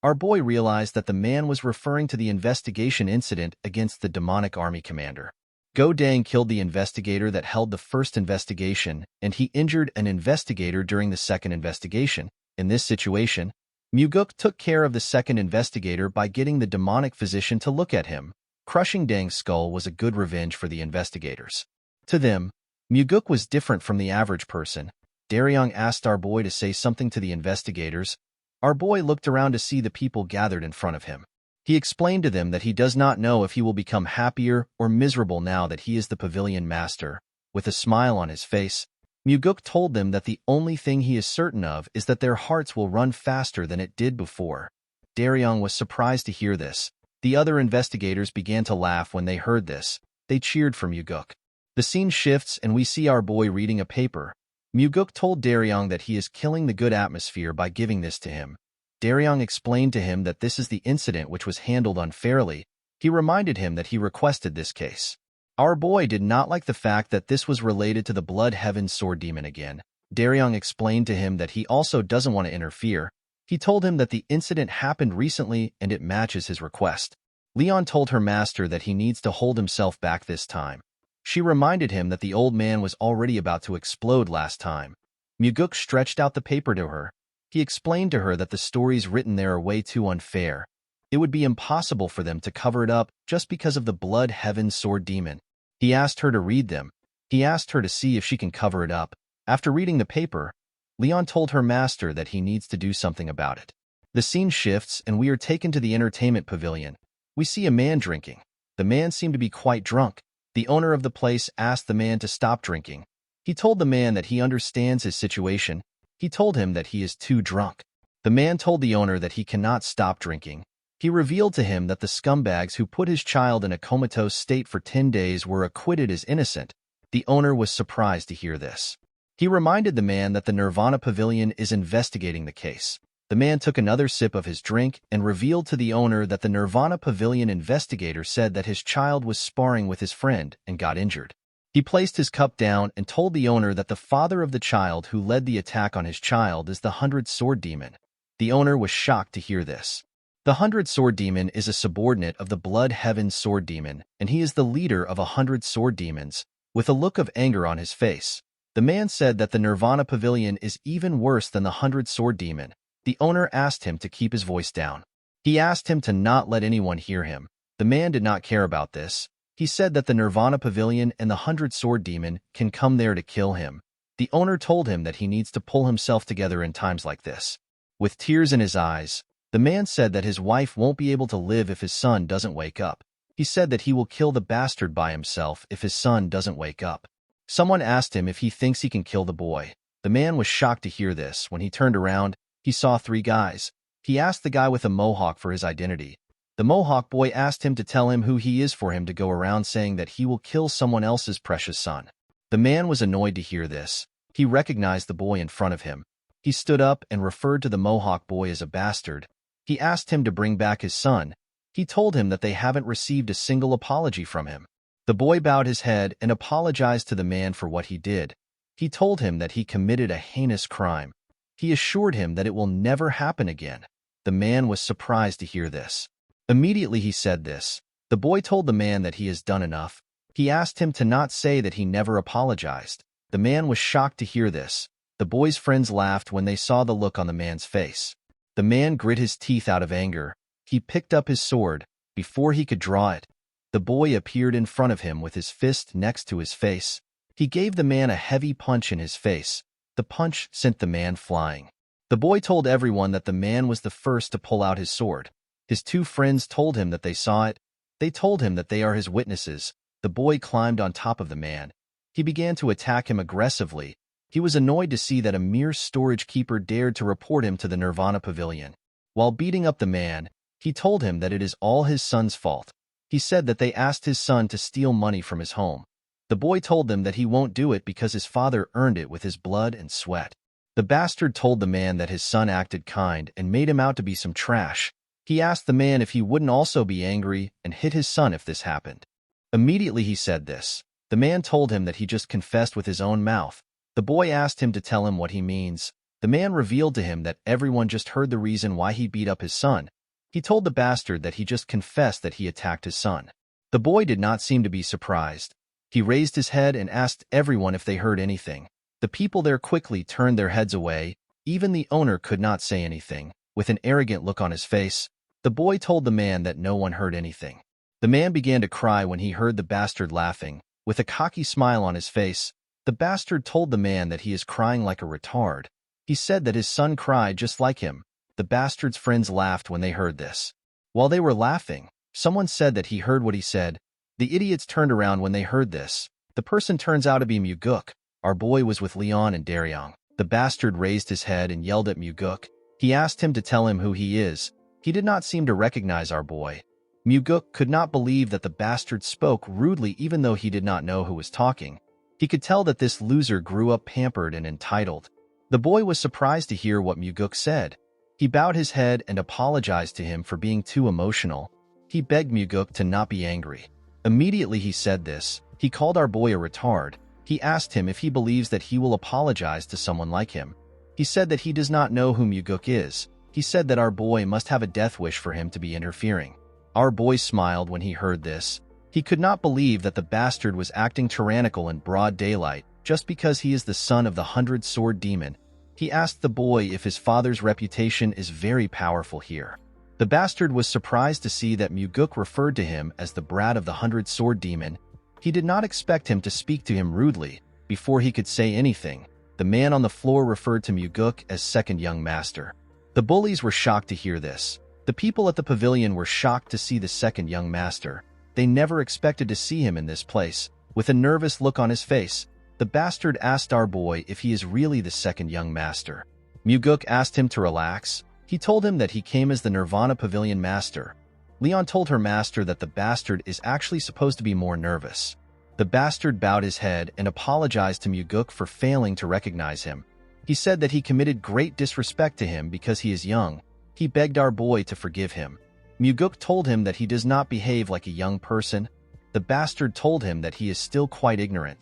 Our boy realized that the man was referring to the investigation incident against the demonic army commander. Go Dang killed the investigator that held the first investigation, and he injured an investigator during the second investigation. In this situation, Muguk took care of the second investigator by getting the demonic physician to look at him. Crushing Dang's skull was a good revenge for the investigators. To them, Muguk was different from the average person. Daryong asked our boy to say something to the investigators. Our boy looked around to see the people gathered in front of him. He explained to them that he does not know if he will become happier or miserable now that he is the pavilion master. With a smile on his face, Muguk told them that the only thing he is certain of is that their hearts will run faster than it did before. Daryong was surprised to hear this. The other investigators began to laugh when they heard this. They cheered for Muguk. The scene shifts and we see our boy reading a paper. Muguk told Daryong that he is killing the good atmosphere by giving this to him. Daryong explained to him that this is the incident which was handled unfairly. He reminded him that he requested this case. Our boy did not like the fact that this was related to the Blood Heaven Sword Demon again. Daryong explained to him that he also doesn't want to interfere. He told him that the incident happened recently and it matches his request. Leon told her master that he needs to hold himself back this time. She reminded him that the old man was already about to explode last time. Muguk stretched out the paper to her. He explained to her that the stories written there are way too unfair. It would be impossible for them to cover it up just because of the Blood Heaven Sword Demon. He asked her to read them. He asked her to see if she can cover it up. After reading the paper, Leon told her master that he needs to do something about it. The scene shifts and we are taken to the entertainment pavilion. We see a man drinking. The man seemed to be quite drunk. The owner of the place asked the man to stop drinking. He told the man that he understands his situation. He told him that he is too drunk. The man told the owner that he cannot stop drinking. He revealed to him that the scumbags who put his child in a comatose state for 10 days were acquitted as innocent. The owner was surprised to hear this. He reminded the man that the Nirvana Pavilion is investigating the case. The man took another sip of his drink and revealed to the owner that the Nirvana Pavilion investigator said that his child was sparring with his friend and got injured. He placed his cup down and told the owner that the father of the child who led the attack on his child is the 100 Sword Demon. The owner was shocked to hear this. The 100 Sword Demon is a subordinate of the Blood Heaven Sword Demon, and he is the leader of 100 Sword Demons. With a look of anger on his face, the man said that the Nirvana Pavilion is even worse than the 100 Sword Demon. The owner asked him to keep his voice down. He asked him to not let anyone hear him. The man did not care about this. He said that the Nirvana Pavilion and the 100 Sword Demon can come there to kill him. The owner told him that he needs to pull himself together in times like this. With tears in his eyes, the man said that his wife won't be able to live if his son doesn't wake up. He said that he will kill the bastard by himself if his son doesn't wake up. Someone asked him if he thinks he can kill the boy. The man was shocked to hear this. When he turned around, he saw 3 guys. He asked the guy with a mohawk for his identity. The mohawk boy asked him to tell him who he is for him to go around saying that he will kill someone else's precious son. The man was annoyed to hear this. He recognized the boy in front of him. He stood up and referred to the mohawk boy as a bastard. He asked him to bring back his son. He told him that they haven't received a single apology from him. The boy bowed his head and apologized to the man for what he did. He told him that he committed a heinous crime. He assured him that it will never happen again. The man was surprised to hear this. Immediately he said this. The boy told the man that he has done enough. He asked him to not say that he never apologized. The man was shocked to hear this. The boy's friends laughed when they saw the look on the man's face. The man grit his teeth out of anger. He picked up his sword. Before he could draw it, the boy appeared in front of him with his fist next to his face. He gave the man a heavy punch in his face. The punch sent the man flying. The boy told everyone that the man was the first to pull out his sword. His 2 friends told him that they saw it. They told him that they are his witnesses. The boy climbed on top of the man. He began to attack him aggressively. He was annoyed to see that a mere storage keeper dared to report him to the Nirvana Pavilion. While beating up the man, he told him that it is all his son's fault. He said that they asked his son to steal money from his home. The boy told them that he won't do it because his father earned it with his blood and sweat. The bastard told the man that his son acted kind and made him out to be some trash. He asked the man if he wouldn't also be angry and hit his son if this happened. Immediately he said this. The man told him that he just confessed with his own mouth. The boy asked him to tell him what he means. The man revealed to him that everyone just heard the reason why he beat up his son. He told the bastard that he just confessed that he attacked his son. The boy did not seem to be surprised. He raised his head and asked everyone if they heard anything. The people there quickly turned their heads away. Even the owner could not say anything. With an arrogant look on his face, the boy told the man that no one heard anything. The man began to cry when he heard the bastard laughing. With a cocky smile on his face, the bastard told the man that he is crying like a retard. He said that his son cried just like him. The bastard's friends laughed when they heard this. While they were laughing, someone said that he heard what he said. The idiots turned around when they heard this. The person turns out to be Muguk. Our boy was with Leon and Daryong. The bastard raised his head and yelled at Muguk. He asked him to tell him who he is. He did not seem to recognize our boy. Muguk could not believe that the bastard spoke rudely even though he did not know who was talking. He could tell that this loser grew up pampered and entitled. The boy was surprised to hear what Muguk said. He bowed his head and apologized to him for being too emotional. He begged Muguk to not be angry. Immediately he said this. He called our boy a retard. He asked him if he believes that he will apologize to someone like him. He said that he does not know who Muguk is. He said that our boy must have a death wish for him to be interfering. Our boy smiled when he heard this. He could not believe that the bastard was acting tyrannical in broad daylight just because he is the son of the 100 Sword Demon. He asked the boy if his father's reputation is very powerful here. The bastard was surprised to see that Muguk referred to him as the brat of the 100 Sword Demon. He did not expect him to speak to him rudely. Before he could say anything, the man on the floor referred to Muguk as second young master. The bullies were shocked to hear this. The people at the pavilion were shocked to see the second young master. They never expected to see him in this place. With a nervous look on his face, the bastard asked our boy if he is really the second young master. Muguk asked him to relax. He told him that he came as the Nirvana Pavilion master. Leon told her master that the bastard is actually supposed to be more nervous. The bastard bowed his head and apologized to Muguk for failing to recognize him. He said that he committed great disrespect to him because he is young. He begged our boy to forgive him. Muguk told him that he does not behave like a young person. The bastard told him that he is still quite ignorant.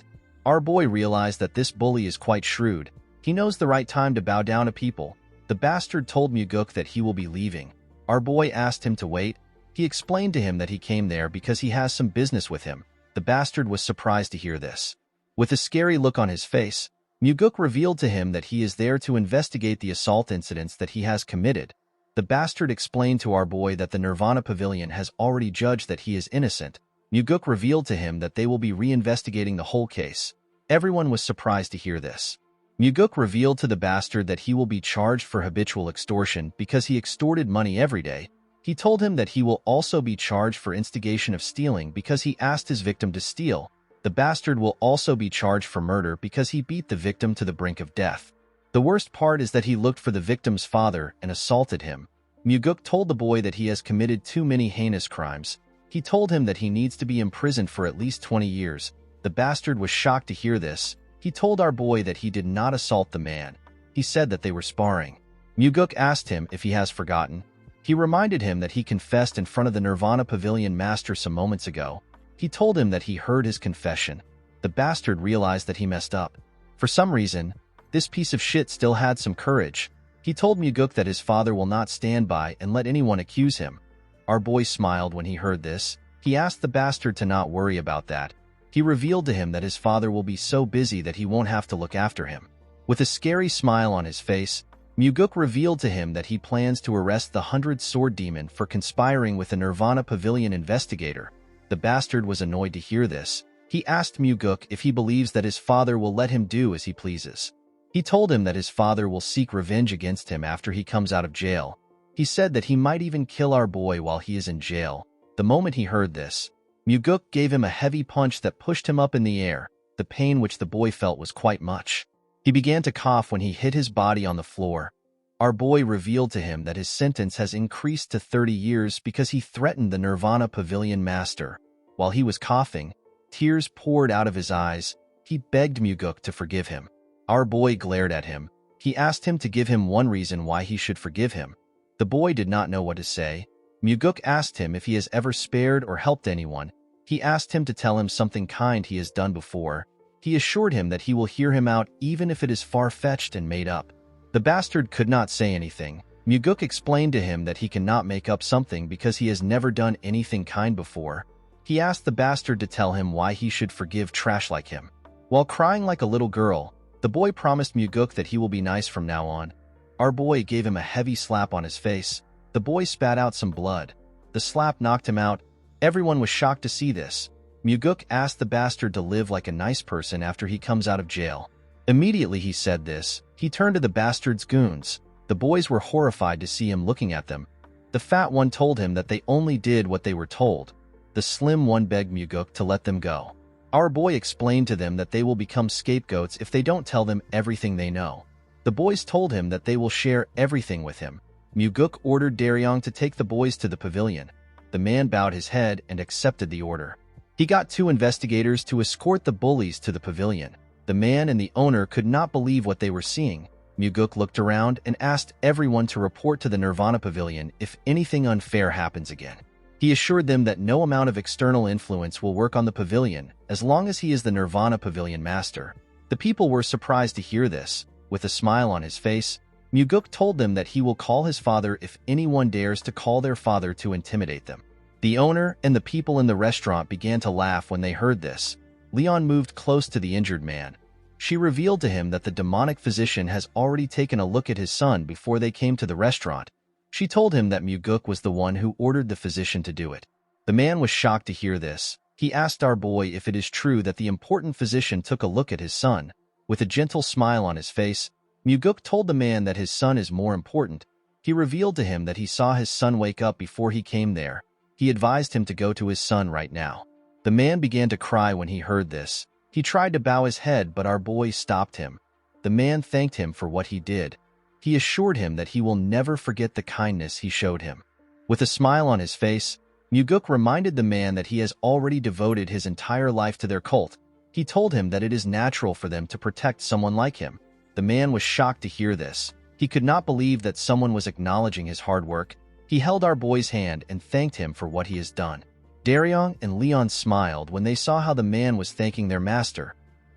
Our boy realized that this bully is quite shrewd. He knows the right time to bow down to people. The bastard told Muguk that he will be leaving. Our boy asked him to wait. He explained to him that he came there because he has some business with him. The bastard was surprised to hear this. With a scary look on his face, Muguk revealed to him that he is there to investigate the assault incidents that he has committed. The bastard explained to our boy that the Nirvana Pavilion has already judged that he is innocent. Muguk revealed to him that they will be reinvestigating the whole case. Everyone was surprised to hear this. Muguk revealed to the bastard that he will be charged for habitual extortion because he extorted money every day. He told him that he will also be charged for instigation of stealing because he asked his victim to steal. The bastard will also be charged for murder because he beat the victim to the brink of death. The worst part is that he looked for the victim's father and assaulted him. Muguk told the boy that he has committed too many heinous crimes. He told him that he needs to be imprisoned for at least 20 years. The bastard was shocked to hear this. He told our boy that he did not assault the man. He said that they were sparring. Muguk asked him if he has forgotten. He reminded him that he confessed in front of the Nirvana Pavilion master some moments ago. He told him that he heard his confession. The bastard realized that he messed up. For some reason, this piece of shit still had some courage. He told Muguk that his father will not stand by and let anyone accuse him. Our boy smiled when he heard this. He asked the bastard to not worry about that. He revealed to him that his father will be so busy that he won't have to look after him. With a scary smile on his face, Muguk revealed to him that he plans to arrest the 100-sword demon for conspiring with the Nirvana Pavilion investigator. The bastard was annoyed to hear this. He asked Muguk if he believes that his father will let him do as he pleases. He told him that his father will seek revenge against him after he comes out of jail. He said that he might even kill our boy while he is in jail. The moment he heard this, Muguk gave him a heavy punch that pushed him up in the air. The pain which the boy felt was quite much. He began to cough when he hit his body on the floor. Our boy revealed to him that his sentence has increased to 30 years because he threatened the Nirvana Pavilion master. While he was coughing, tears poured out of his eyes. He begged Muguk to forgive him. Our boy glared at him. He asked him to give him one reason why he should forgive him. The boy did not know what to say. Muguk asked him if he has ever spared or helped anyone. He asked him to tell him something kind he has done before. He assured him that he will hear him out even if it is far-fetched and made up. The bastard could not say anything. Muguk explained to him that he cannot make up something because he has never done anything kind before. He asked the bastard to tell him why he should forgive trash like him. While crying like a little girl, the boy promised Muguk that he will be nice from now on. Our boy gave him a heavy slap on his face. The boy spat out some blood. The slap knocked him out. Everyone was shocked to see this. Muguk asked the bastard to live like a nice person after he comes out of jail. Immediately he said this, he turned to the bastard's goons. The boys were horrified to see him looking at them. The fat one told him that they only did what they were told. The slim one begged Muguk to let them go. Our boy explained to them that they will become scapegoats if they don't tell them everything they know. The boys told him that they will share everything with him. Muguk ordered Daryong to take the boys to the pavilion. The man bowed his head and accepted the order. He got 2 investigators to escort the bullies to the pavilion. The man and the owner could not believe what they were seeing. Muguk looked around and asked everyone to report to the Nirvana Pavilion if anything unfair happens again. He assured them that no amount of external influence will work on the pavilion as long as he is the Nirvana Pavilion master. The people were surprised to hear this. With a smile on his face, Muguk told them that he will call his father if anyone dares to call their father to intimidate them. The owner and the people in the restaurant began to laugh when they heard this. Leon moved close to the injured man. She revealed to him that the demonic physician has already taken a look at his son before they came to the restaurant. She told him that Muguk was the one who ordered the physician to do it. The man was shocked to hear this. He asked our boy if it is true that the important physician took a look at his son. With a gentle smile on his face, Muguk told the man that his son is more important. He revealed to him that he saw his son wake up before he came there. He advised him to go to his son right now. The man began to cry when he heard this. He tried to bow his head, but our boy stopped him. The man thanked him for what he did. He assured him that he will never forget the kindness he showed him. With a smile on his face, Muguk reminded the man that he has already devoted his entire life to their cult. He told him that it is natural for them to protect someone like him. The man was shocked to hear this. He could not believe that someone was acknowledging his hard work. He held our boy's hand and thanked him for what he has done. Daryong and Leon smiled when they saw how the man was thanking their master.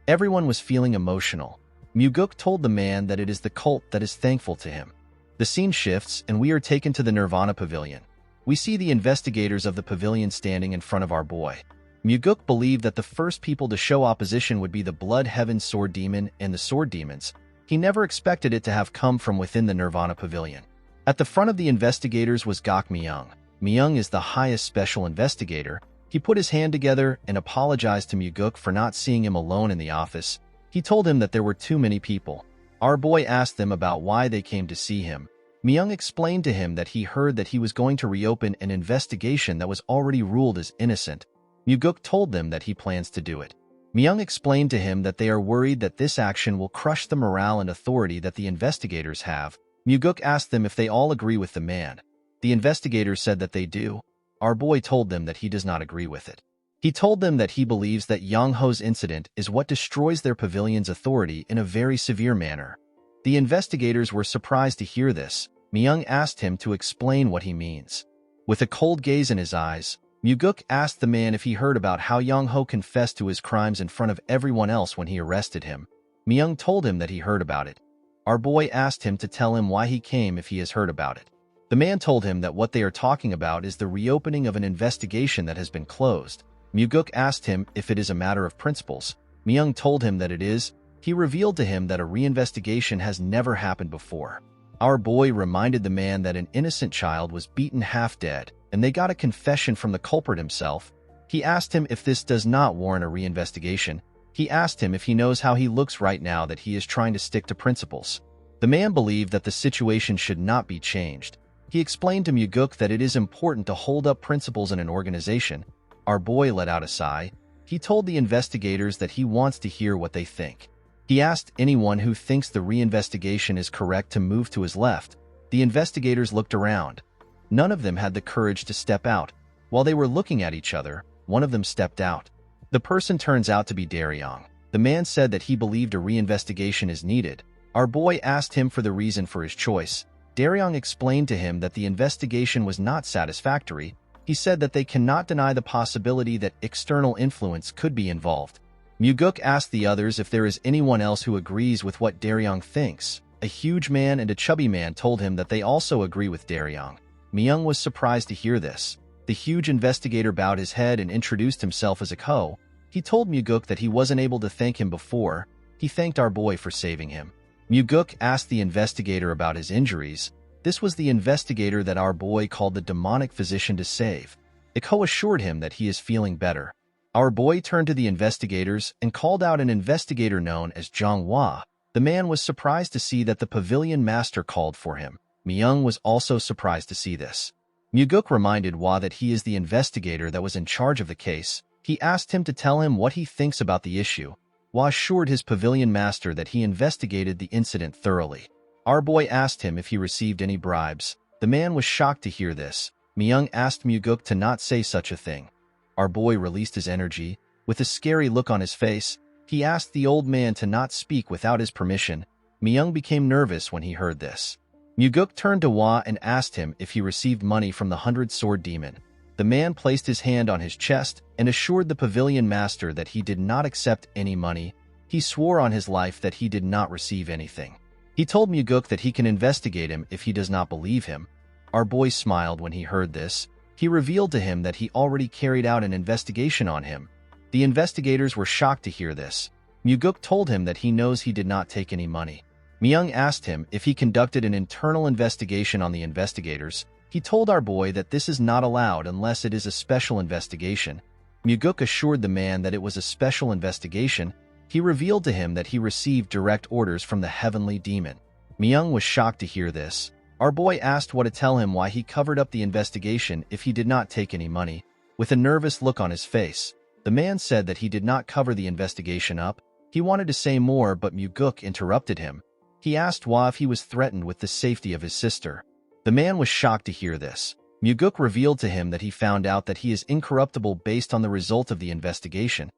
Everyone was feeling emotional. Muguk told the man that it is the cult that is thankful to him. The scene shifts and we are taken to the Nirvana Pavilion. We see the investigators of the pavilion standing in front of our boy. Muguk believed that the first people to show opposition would be the Blood Heaven Sword Demon and the Sword Demons. He never expected it to have come from within the Nirvana Pavilion. At the front of the investigators was Gok Myung. Myung is the highest special investigator. He put his hand together and apologized to Muguk for not seeing him alone in the office. He told him that there were too many people. Our boy asked them about why they came to see him. Myung explained to him that he heard that he was going to reopen an investigation that was already ruled as innocent. Muguk told them that he plans to do it. Myung explained to him that they are worried that this action will crush the morale and authority that the investigators have. Muguk asked them if they all agree with the man. The investigators said that they do. Our boy told them that he does not agree with it. He told them that he believes that Yang Ho's incident is what destroys their pavilion's authority in a very severe manner. The investigators were surprised to hear this. Myung asked him to explain what he means. With a cold gaze in his eyes, Muguk asked the man if he heard about how Yang Ho confessed to his crimes in front of everyone else when he arrested him. Myung told him that he heard about it. Our boy asked him to tell him why he came if he has heard about it. The man told him that what they are talking about is the reopening of an investigation that has been closed. Muguk asked him if it is a matter of principles. Myung told him that it is. He revealed to him that a reinvestigation has never happened before. Our boy reminded the man that an innocent child was beaten half dead, and they got a confession from the culprit himself. He asked him if this does not warrant a reinvestigation. He asked him if he knows how he looks right now that he is trying to stick to principles. The man believed that the situation should not be changed. He explained to Muguk that it is important to hold up principles in an organization. Our boy let out a sigh. He told the investigators that he wants to hear what they think. He asked anyone who thinks the reinvestigation is correct to move to his left. The investigators looked around. None of them had the courage to step out. While they were looking at each other, one of them stepped out. The person turns out to be Daryong. The man said that he believed a reinvestigation is needed. Our boy asked him for the reason for his choice. Daryong explained to him that the investigation was not satisfactory. He said that they cannot deny the possibility that external influence could be involved. Muguk asked the others if there is anyone else who agrees with what Daryong thinks. A huge man and a chubby man told him that they also agree with Daryong. Myung was surprised to hear this. The huge investigator bowed his head and introduced himself as a Ko. He told Muguk that he wasn't able to thank him before. He thanked our boy for saving him. Muguk asked the investigator about his injuries. This was the investigator that our boy called the demonic physician to save. Iko assured him that he is feeling better. Our boy turned to the investigators and called out an investigator known as Zhang Hua. The man was surprised to see that the pavilion master called for him. Myung was also surprised to see this. Muguk reminded Hua that he is the investigator that was in charge of the case. He asked him to tell him what he thinks about the issue. Hua assured his pavilion master that he investigated the incident thoroughly. Our boy asked him if he received any bribes. The man was shocked to hear this. Myung asked Muguk to not say such a thing. Our boy released his energy. With a scary look on his face, he asked the old man to not speak without his permission. Myung became nervous when he heard this. Muguk turned to Hua and asked him if he received money from the 100-sword demon. The man placed his hand on his chest and assured the pavilion master that he did not accept any money. He swore on his life that he did not receive anything. He told Muguk that he can investigate him if he does not believe him. Our boy smiled when he heard this. He revealed to him that he already carried out an investigation on him. The investigators were shocked to hear this. Muguk told him that he knows he did not take any money. Myung asked him if he conducted an internal investigation on the investigators. He told our boy that this is not allowed unless it is a special investigation. Muguk assured the man that it was a special investigation. He revealed to him that he received direct orders from the heavenly demon. Myung was shocked to hear this. Our boy asked Hwa to tell him why he covered up the investigation if he did not take any money. With a nervous look on his face, the man said that he did not cover the investigation up. He wanted to say more, but Muguk interrupted him. He asked Hwa if he was threatened with the safety of his sister. The man was shocked to hear this. Muguk revealed to him that he found out that he is incorruptible based on the result of the investigation.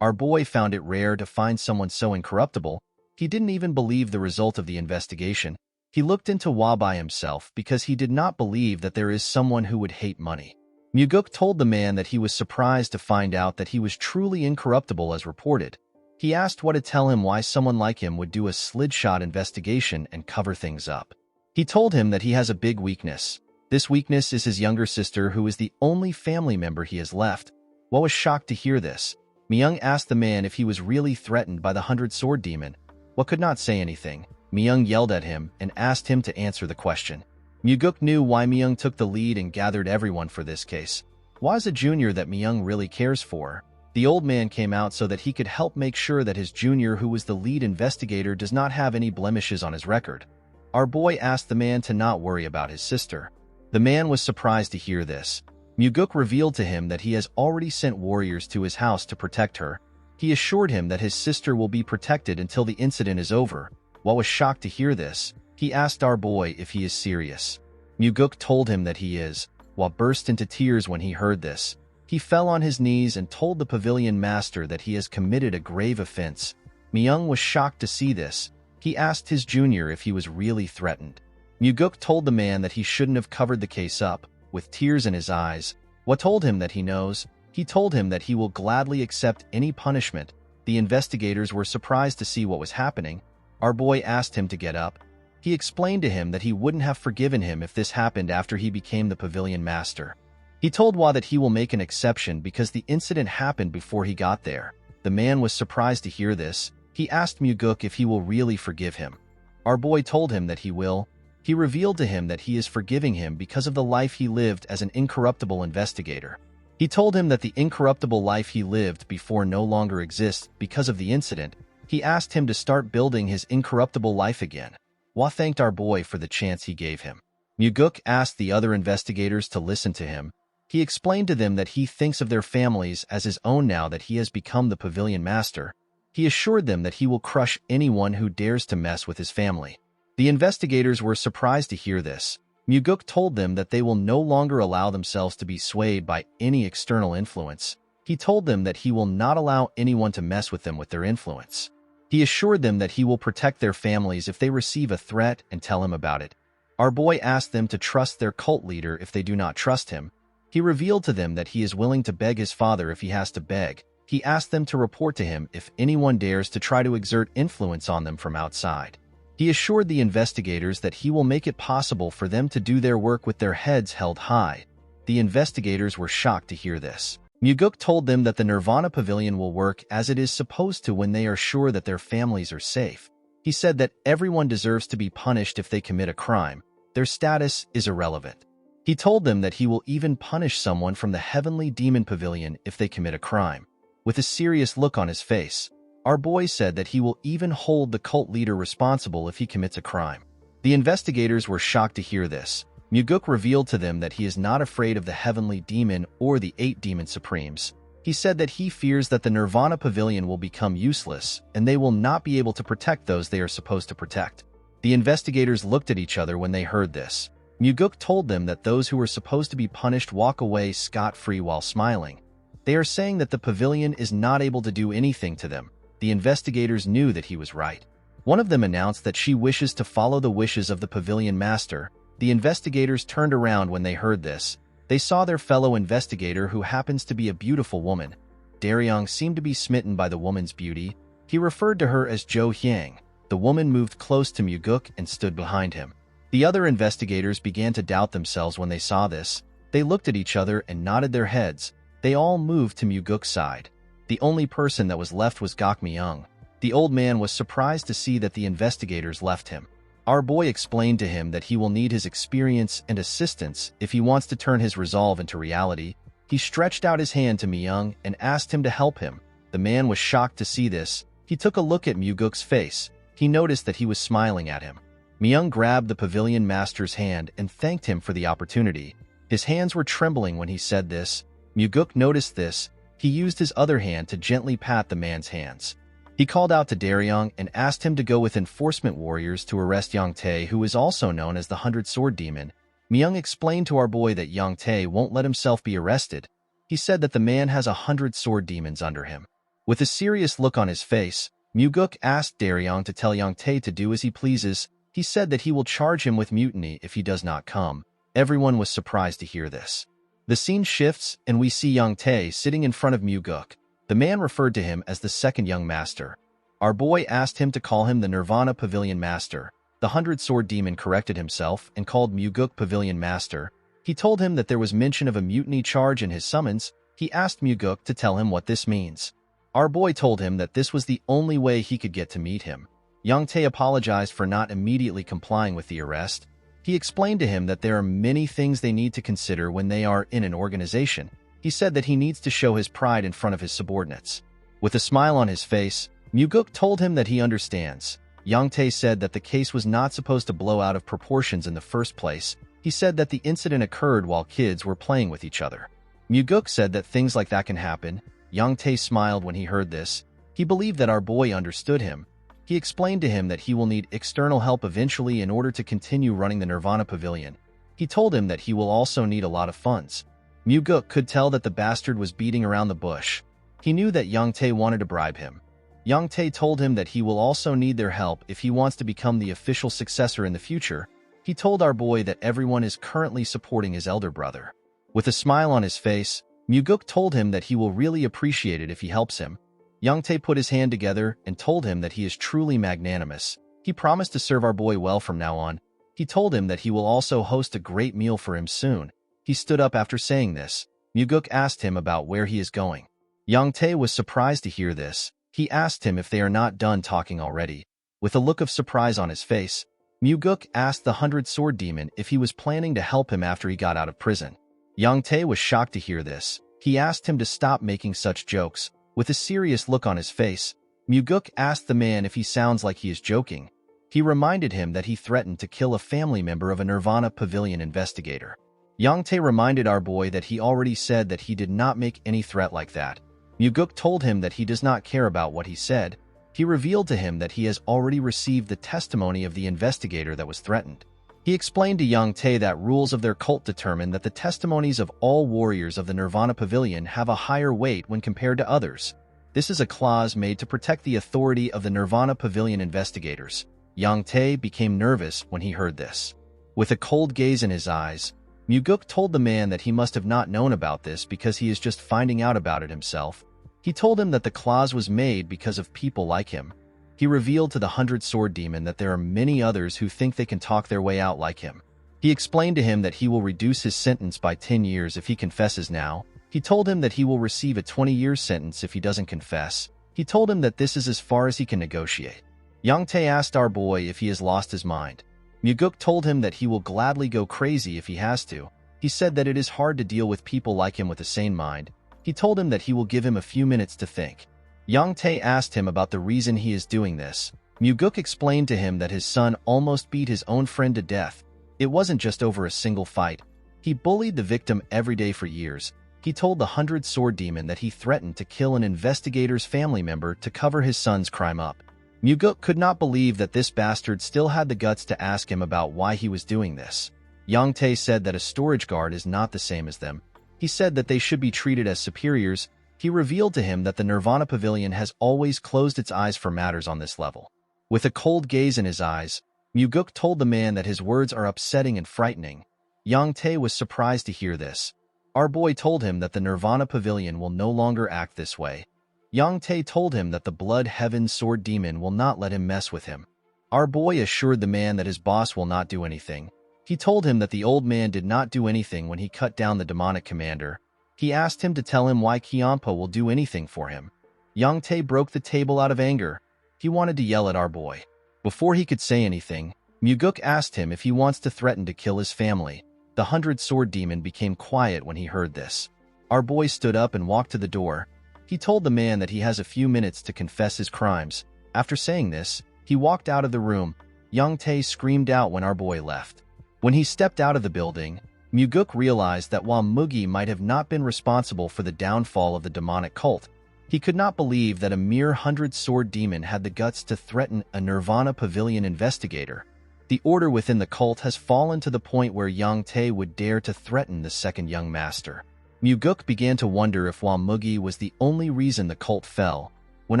Our boy found it rare to find someone so incorruptible. He didn't even believe the result of the investigation. He looked into Hwa by himself because he did not believe that there is someone who would hate money. Muguk told the man that he was surprised to find out that he was truly incorruptible as reported. He asked Hwa to tell him why someone like him would do a slidshot investigation and cover things up. He told him that he has a big weakness. This weakness is his younger sister, who is the only family member he has left. Hwa was shocked to hear this. Myung asked the man if he was really threatened by the 100-sword demon. Hwa could not say anything. Myung yelled at him and asked him to answer the question. Muguk knew why Myung took the lead and gathered everyone for this case. Hwa is a junior that Myung really cares for. The old man came out so that he could help make sure that his junior, who was the lead investigator, does not have any blemishes on his record. Our boy asked the man to not worry about his sister. The man was surprised to hear this. Muguk revealed to him that he has already sent warriors to his house to protect her. He assured him that his sister will be protected until the incident is over. Hwa was shocked to hear this. He asked our boy if he is serious. Muguk told him that he is. Hwa burst into tears when he heard this. He fell on his knees and told the pavilion master that he has committed a grave offense. Myung was shocked to see this. He asked his junior if he was really threatened. Muguk told the man that he shouldn't have covered the case up. With tears in his eyes, Hwa told him that he knows. He told him that he will gladly accept any punishment. The investigators were surprised to see what was happening. Our boy asked him to get up. He explained to him that he wouldn't have forgiven him if this happened after he became the pavilion master. He told Hwa that he will make an exception because the incident happened before he got there. The man was surprised to hear this. He asked Muguk if he will really forgive him. Our boy told him that he will. He revealed to him that he is forgiving him because of the life he lived as an incorruptible investigator. He told him that the incorruptible life he lived before no longer exists because of the incident. He asked him to start building his incorruptible life again. Hwa thanked our boy for the chance he gave him. Muguk asked the other investigators to listen to him. He explained to them that he thinks of their families as his own now that he has become the pavilion master. He assured them that he will crush anyone who dares to mess with his family. The investigators were surprised to hear this. Muguk told them that they will no longer allow themselves to be swayed by any external influence. He told them that he will not allow anyone to mess with them with their influence. He assured them that he will protect their families if they receive a threat and tell him about it. Our boy asked them to trust their cult leader if they do not trust him. He revealed to them that he is willing to beg his father if he has to beg. He asked them to report to him if anyone dares to try to exert influence on them from outside. He assured the investigators that he will make it possible for them to do their work with their heads held high. The investigators were shocked to hear this. Muguk told them that the Nirvana Pavilion will work as it is supposed to when they are sure that their families are safe. He said that everyone deserves to be punished if they commit a crime. Their status is irrelevant. He told them that he will even punish someone from the Heavenly Demon Pavilion if they commit a crime. With a serious look on his face, our boy said that he will even hold the cult leader responsible if he commits a crime. The investigators were shocked to hear this. Muguk revealed to them that he is not afraid of the Heavenly Demon or the 8 Demon Supremes. He said that he fears that the Nirvana Pavilion will become useless and they will not be able to protect those they are supposed to protect. The investigators looked at each other when they heard this. Muguk told them that those who were supposed to be punished walk away scot-free while smiling. They are saying that the pavilion is not able to do anything to them. The investigators knew that he was right. One of them announced that she wishes to follow the wishes of the pavilion master. The investigators turned around when they heard this. They saw their fellow investigator, who happens to be a beautiful woman. Daryong seemed to be smitten by the woman's beauty. He referred to her as Jo Hyang. The woman moved close to Muguk and stood behind him. The other investigators began to doubt themselves when they saw this. They looked at each other and nodded their heads. They all moved to Muguk's side. The only person that was left was Gok Myung. The old man was surprised to see that the investigators left him. Our boy explained to him that he will need his experience and assistance if he wants to turn his resolve into reality. He stretched out his hand to Myung and asked him to help him. The man was shocked to see this. He took a look at Muguk's face. He noticed that he was smiling at him. Myung grabbed the pavilion master's hand and thanked him for the opportunity. His hands were trembling when he said this. Muguk noticed this. He used his other hand to gently pat the man's hands. He called out to Daryong and asked him to go with enforcement warriors to arrest Yang Tae, who is also known as the 100-Sword Demon. Myung explained to our boy that Yang Tae won't let himself be arrested. He said that the man has 100 sword demons under him. With a serious look on his face, Muguk asked Daryong to tell Yang Tae to do as he pleases. He said that he will charge him with mutiny if he does not come. Everyone was surprised to hear this. The scene shifts and we see Yang Tae sitting in front of Muguk. The man referred to him as the second young master. Our boy asked him to call him the Nirvana Pavilion Master. The 100-Sword Demon corrected himself and called Muguk Pavilion Master. He told him that there was mention of a mutiny charge in his summons. He asked Muguk to tell him what this means. Our boy told him that this was the only way he could get to meet him. Yang Tae apologized for not immediately complying with the arrest. He explained to him that there are many things they need to consider when they are in an organization. He said that he needs to show his pride in front of his subordinates. With a smile on his face, Muguk told him that he understands. Yang Tae said that the case was not supposed to blow out of proportions in the first place. He said that the incident occurred while kids were playing with each other. Muguk said that things like that can happen. Yang Tae smiled when he heard this. He believed that our boy understood him. He explained to him that he will need external help eventually in order to continue running the Nirvana Pavilion. He told him that he will also need a lot of funds. Muguk could tell that the bastard was beating around the bush. He knew that Yang Tae wanted to bribe him. Yang Tae told him that he will also need their help if he wants to become the official successor in the future. He told our boy that everyone is currently supporting his elder brother. With a smile on his face, Muguk told him that he will really appreciate it if he helps him. Yang Tae put his hand together and told him that he is truly magnanimous. He promised to serve our boy well from now on. He told him that he will also host a great meal for him soon. He stood up after saying this. Muguk asked him about where he is going. Yang Tae was surprised to hear this. He asked him if they are not done talking already. With a look of surprise on his face, Muguk asked the 100-Sword Demon if he was planning to help him after he got out of prison. Yang Tae was shocked to hear this. He asked him to stop making such jokes. With a serious look on his face, Muguk asked the man if he sounds like he is joking. He reminded him that he threatened to kill a family member of a Nirvana Pavilion investigator. Yang Tae reminded our boy that he already said that he did not make any threat like that. Muguk told him that he does not care about what he said. He revealed to him that he has already received the testimony of the investigator that was threatened. He explained to Yang Tae that rules of their cult determine that the testimonies of all warriors of the Nirvana Pavilion have a higher weight when compared to others. This is a clause made to protect the authority of the Nirvana Pavilion investigators. Yang Tae became nervous when he heard this. With a cold gaze in his eyes, Muguk told the man that he must have not known about this because he is just finding out about it himself. He told him that the clause was made because of people like him. He revealed to the 100-Sword Demon that there are many others who think they can talk their way out like him. He explained to him that he will reduce his sentence by 10 years if he confesses now. He told him that he will receive a 20-year sentence if he doesn't confess. He told him that this is as far as he can negotiate. Yang Tae asked our boy if he has lost his mind. Muguk told him that he will gladly go crazy if he has to. He said that it is hard to deal with people like him with a sane mind. He told him that he will give him a few minutes to think. Yang Tae asked him about the reason he is doing this. Muguk explained to him that his son almost beat his own friend to death. It wasn't just over a single fight. He bullied the victim every day for years. He told the 100-Sword Demon that he threatened to kill an investigator's family member to cover his son's crime up. Muguk could not believe that this bastard still had the guts to ask him about why he was doing this. Yang Tae said that a storage guard is not the same as them. He said that they should be treated as superiors. He revealed to him that the Nirvana Pavilion has always closed its eyes for matters on this level. With a cold gaze in his eyes, Muguk told the man that his words are upsetting and frightening. Yang Tae was surprised to hear this. Our boy told him that the Nirvana Pavilion will no longer act this way. Yang Tae told him that the Blood Heaven Sword Demon will not let him mess with him. Our boy assured the man that his boss will not do anything. He told him that the old man did not do anything when he cut down the demonic commander. He asked him to tell him why Kyampa will do anything for him. Yang Tae broke the table out of anger. He wanted to yell at our boy. Before he could say anything, Muguk asked him if he wants to threaten to kill his family. The 100-Sword Demon became quiet when he heard this. Our boy stood up and walked to the door. He told the man that he has a few minutes to confess his crimes. After saying this, he walked out of the room. Young Tae screamed out when our boy left. When he stepped out of the building, Muguk realized that while Mugi might have not been responsible for the downfall of the demonic cult, he could not believe that a mere 100-sword demon had the guts to threaten a Nirvana Pavilion investigator. The order within the cult has fallen to the point where Young Tae would dare to threaten the second young master. Muguk began to wonder if while Mugi was the only reason the cult fell. When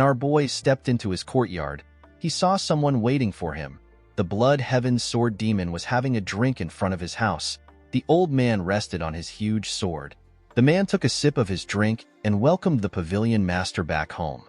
our boy stepped into his courtyard, he saw someone waiting for him. The Blood Heaven's sword demon was having a drink in front of his house. The old man rested on his huge sword. The man took a sip of his drink and welcomed the pavilion master back home.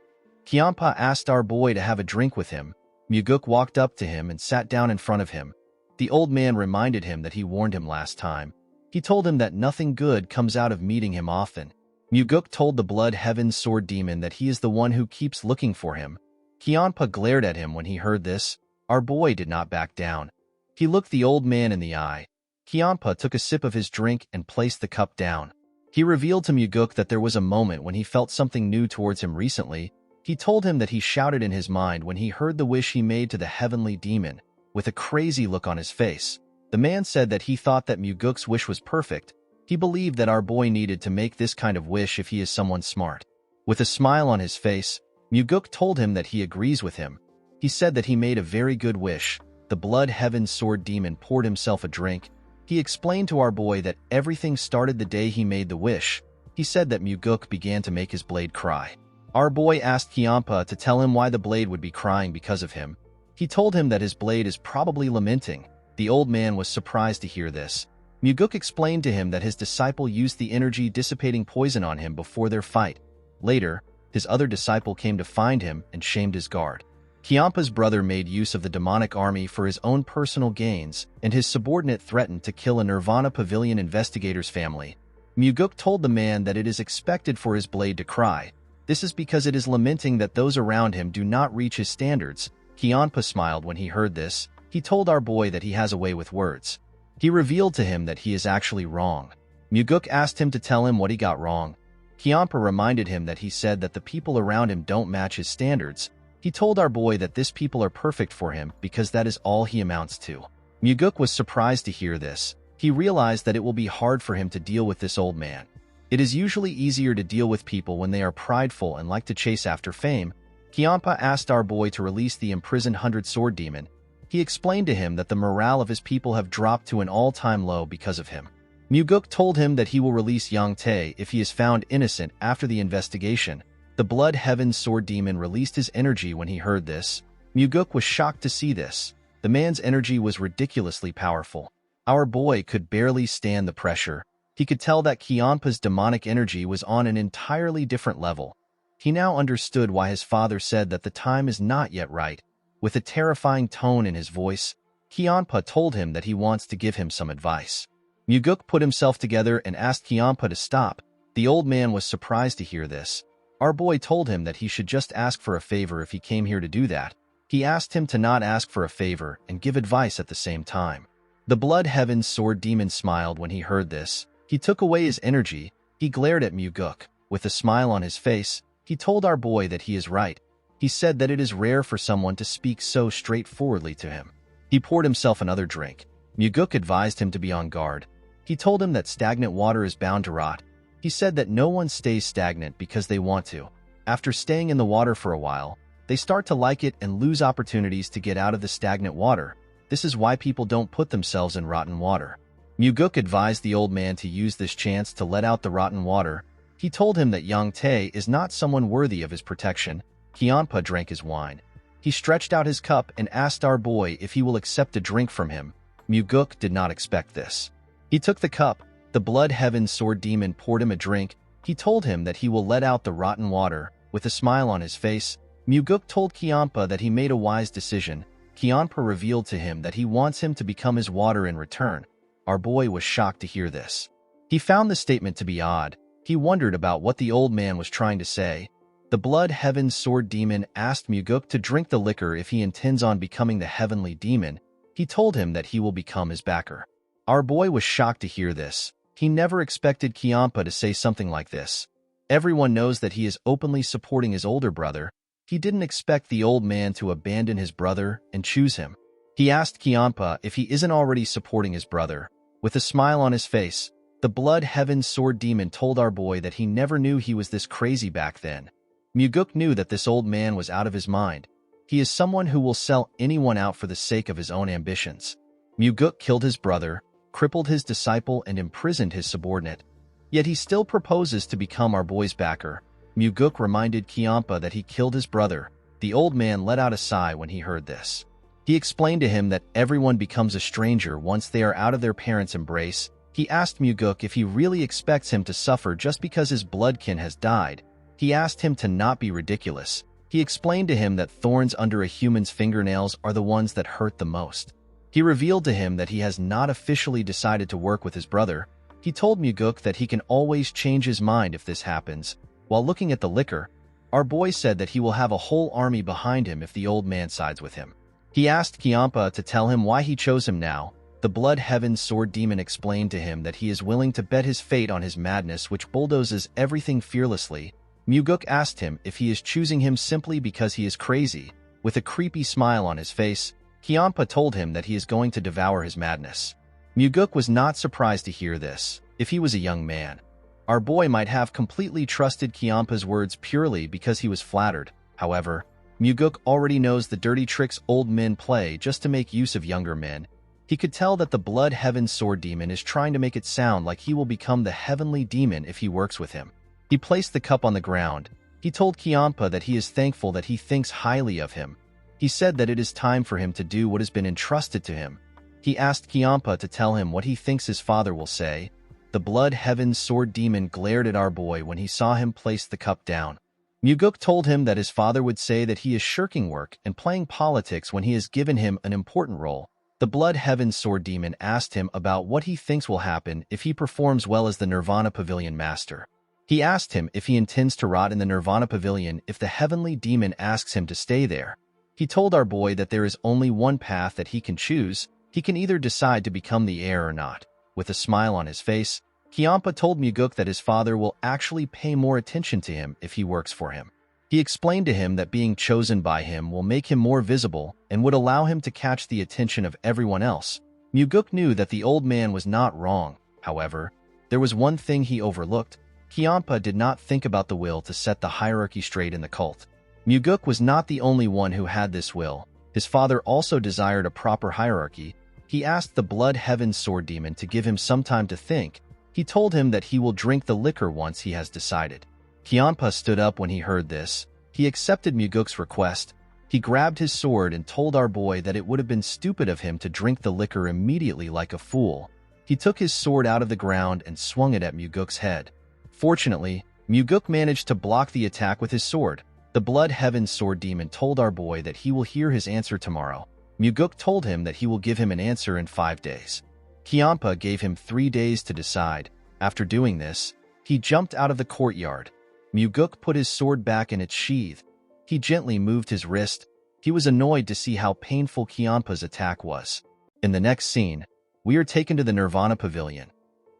Kyampa asked our boy to have a drink with him. Muguk walked up to him and sat down in front of him. The old man reminded him that he warned him last time. He told him that nothing good comes out of meeting him often. Muguk told the Blood Heaven's sword demon that he is the one who keeps looking for him. Kyampa glared at him when he heard this. Our boy did not back down. He looked the old man in the eye. Kyampa took a sip of his drink and placed the cup down. He revealed to Muguk that there was a moment when he felt something new towards him recently. He told him that he shouted in his mind when he heard the wish he made to the heavenly demon, with a crazy look on his face. The man said that he thought that Muguk's wish was perfect. He believed that our boy needed to make this kind of wish if he is someone smart. With a smile on his face, Muguk told him that he agrees with him. He said that he made a very good wish. The Blood Heaven's sword demon poured himself a drink. He explained to our boy that everything started the day he made the wish. He said that Muguk began to make his blade cry. Our boy asked Kyampa to tell him why the blade would be crying because of him. He told him that his blade is probably lamenting. The old man was surprised to hear this. Muguk explained to him that his disciple used the energy-dissipating poison on him before their fight. Later, his other disciple came to find him and shamed his guard. Kyampa's brother made use of the demonic army for his own personal gains, and his subordinate threatened to kill a Nirvana Pavilion investigator's family. Muguk told the man that it is expected for his blade to cry. This is because it is lamenting that those around him do not reach his standards. Kyampa smiled when he heard this. He told our boy that he has a way with words. He revealed to him that he is actually wrong. Muguk asked him to tell him what he got wrong. Kyampa reminded him that he said that the people around him don't match his standards. He told our boy that these people are perfect for him because that is all he amounts to. Muguk was surprised to hear this. He realized that it will be hard for him to deal with this old man. It is usually easier to deal with people when they are prideful and like to chase after fame. Kyampa asked our boy to release the imprisoned 100-sword demon. He explained to him that the morale of his people have dropped to an all-time low because of him. Muguk told him that he will release Young Tae if he is found innocent after the investigation. The Blood Heaven's sword demon released his energy when he heard this. Muguk was shocked to see this. The man's energy was ridiculously powerful. Our boy could barely stand the pressure. He could tell that Kyampa's demonic energy was on an entirely different level. He now understood why his father said that the time is not yet right. With a terrifying tone in his voice, Kyampa told him that he wants to give him some advice. Muguk put himself together and asked Kyampa to stop. The old man was surprised to hear this. Our boy told him that he should just ask for a favor if he came here to do that. He asked him to not ask for a favor and give advice at the same time. The Blood Heaven's sword demon smiled when he heard this. He took away his energy. He glared at Muguk. With a smile on his face, he told our boy that he is right. He said that it is rare for someone to speak so straightforwardly to him. He poured himself another drink. Muguk advised him to be on guard. He told him that stagnant water is bound to rot. He said that no one stays stagnant because they want to. After staying in the water for a while, they start to like it and lose opportunities to get out of the stagnant water. This is why people don't put themselves in rotten water. Muguk advised the old man to use this chance to let out the rotten water. He told him that Young Tae is not someone worthy of his protection. Kyampa drank his wine. He stretched out his cup and asked our boy if he will accept a drink from him. Muguk did not expect this. He took the cup. The Blood Heaven's sword demon poured him a drink. He told him that he will let out the rotten water. With a smile on his face, Muguk told Kyampa that he made a wise decision. Kyampa revealed to him that he wants him to become his water in return. Our boy was shocked to hear this. He found the statement to be odd. He wondered about what the old man was trying to say. The Blood Heaven's sword demon asked Muguk to drink the liquor if he intends on becoming the heavenly demon. He told him that he will become his backer. Our boy was shocked to hear this. He never expected Kiampa to say something like this. Everyone knows that he is openly supporting his older brother. He didn't expect the old man to abandon his brother and choose him. He asked Kiampa if he isn't already supporting his brother. With a smile on his face, the Blood Heaven Sword Demon told our boy that he never knew he was this crazy back then. Muguk knew that this old man was out of his mind. He is someone who will sell anyone out for the sake of his own ambitions. Muguk killed his brother, crippled his disciple, and imprisoned his subordinate. Yet he still proposes to become our boy's backer. Muguk reminded Kiampa that he killed his brother. The old man let out a sigh when he heard this. He explained to him that everyone becomes a stranger once they are out of their parents' embrace. He asked Muguk if he really expects him to suffer just because his bloodkin has died. He asked him to not be ridiculous. He explained to him that thorns under a human's fingernails are the ones that hurt the most. He revealed to him that he has not officially decided to work with his brother. He told Muguk that he can always change his mind if this happens. While looking at the liquor, our boy said that he will have a whole army behind him if the old man sides with him. He asked Kiampa to tell him why he chose him now. The Blood Heaven Sword Demon explained to him that he is willing to bet his fate on his madness, which bulldozes everything fearlessly. Muguk asked him if he is choosing him simply because he is crazy. With a creepy smile on his face, Kiampa told him that he is going to devour his madness. Muguk was not surprised to hear this. If he was a young man, our boy might have completely trusted Kiampa's words purely because he was flattered. However, Muguk already knows the dirty tricks old men play just to make use of younger men. He could tell that the Blood Heaven Sword Demon is trying to make it sound like he will become the heavenly demon if he works with him. He placed the cup on the ground. He told Kiampa that he is thankful that he thinks highly of him. He said that it is time for him to do what has been entrusted to him. He asked Kiampa to tell him what he thinks his father will say. The Blood Heaven Sword Demon glared at our boy when he saw him place the cup down. Muguk told him that his father would say that he is shirking work and playing politics when he has given him an important role. The Blood Heaven Sword Demon asked him about what he thinks will happen if he performs well as the Nirvana Pavilion Master. He asked him if he intends to rot in the Nirvana Pavilion if the Heavenly Demon asks him to stay there. He told our boy that there is only one path that he can choose. He can either decide to become the heir or not. With a smile on his face, Kiampa told Muguk that his father will actually pay more attention to him if he works for him. He explained to him that being chosen by him will make him more visible and would allow him to catch the attention of everyone else. Muguk knew that the old man was not wrong. However, there was one thing he overlooked. Kiampa did not think about the will to set the hierarchy straight in the cult. Muguk was not the only one who had this will. His father also desired a proper hierarchy. He asked the Blood Heaven Sword Demon to give him some time to think. He told him that he will drink the liquor once he has decided. Kiampa stood up when he heard this. He accepted Muguk's request. He grabbed his sword and told our boy that it would have been stupid of him to drink the liquor immediately like a fool. He took his sword out of the ground and swung it at Muguk's head. Fortunately, Muguk managed to block the attack with his sword. The Blood Heaven Sword Demon told our boy that he will hear his answer tomorrow. Muguk told him that he will give him an answer in 5 days. Kiampa gave him 3 days to decide. After doing this, he jumped out of the courtyard. Muguk put his sword back in its sheath. He gently moved his wrist. He was annoyed to see how painful Kiampa's attack was. In the next scene, we are taken to the Nirvana Pavilion.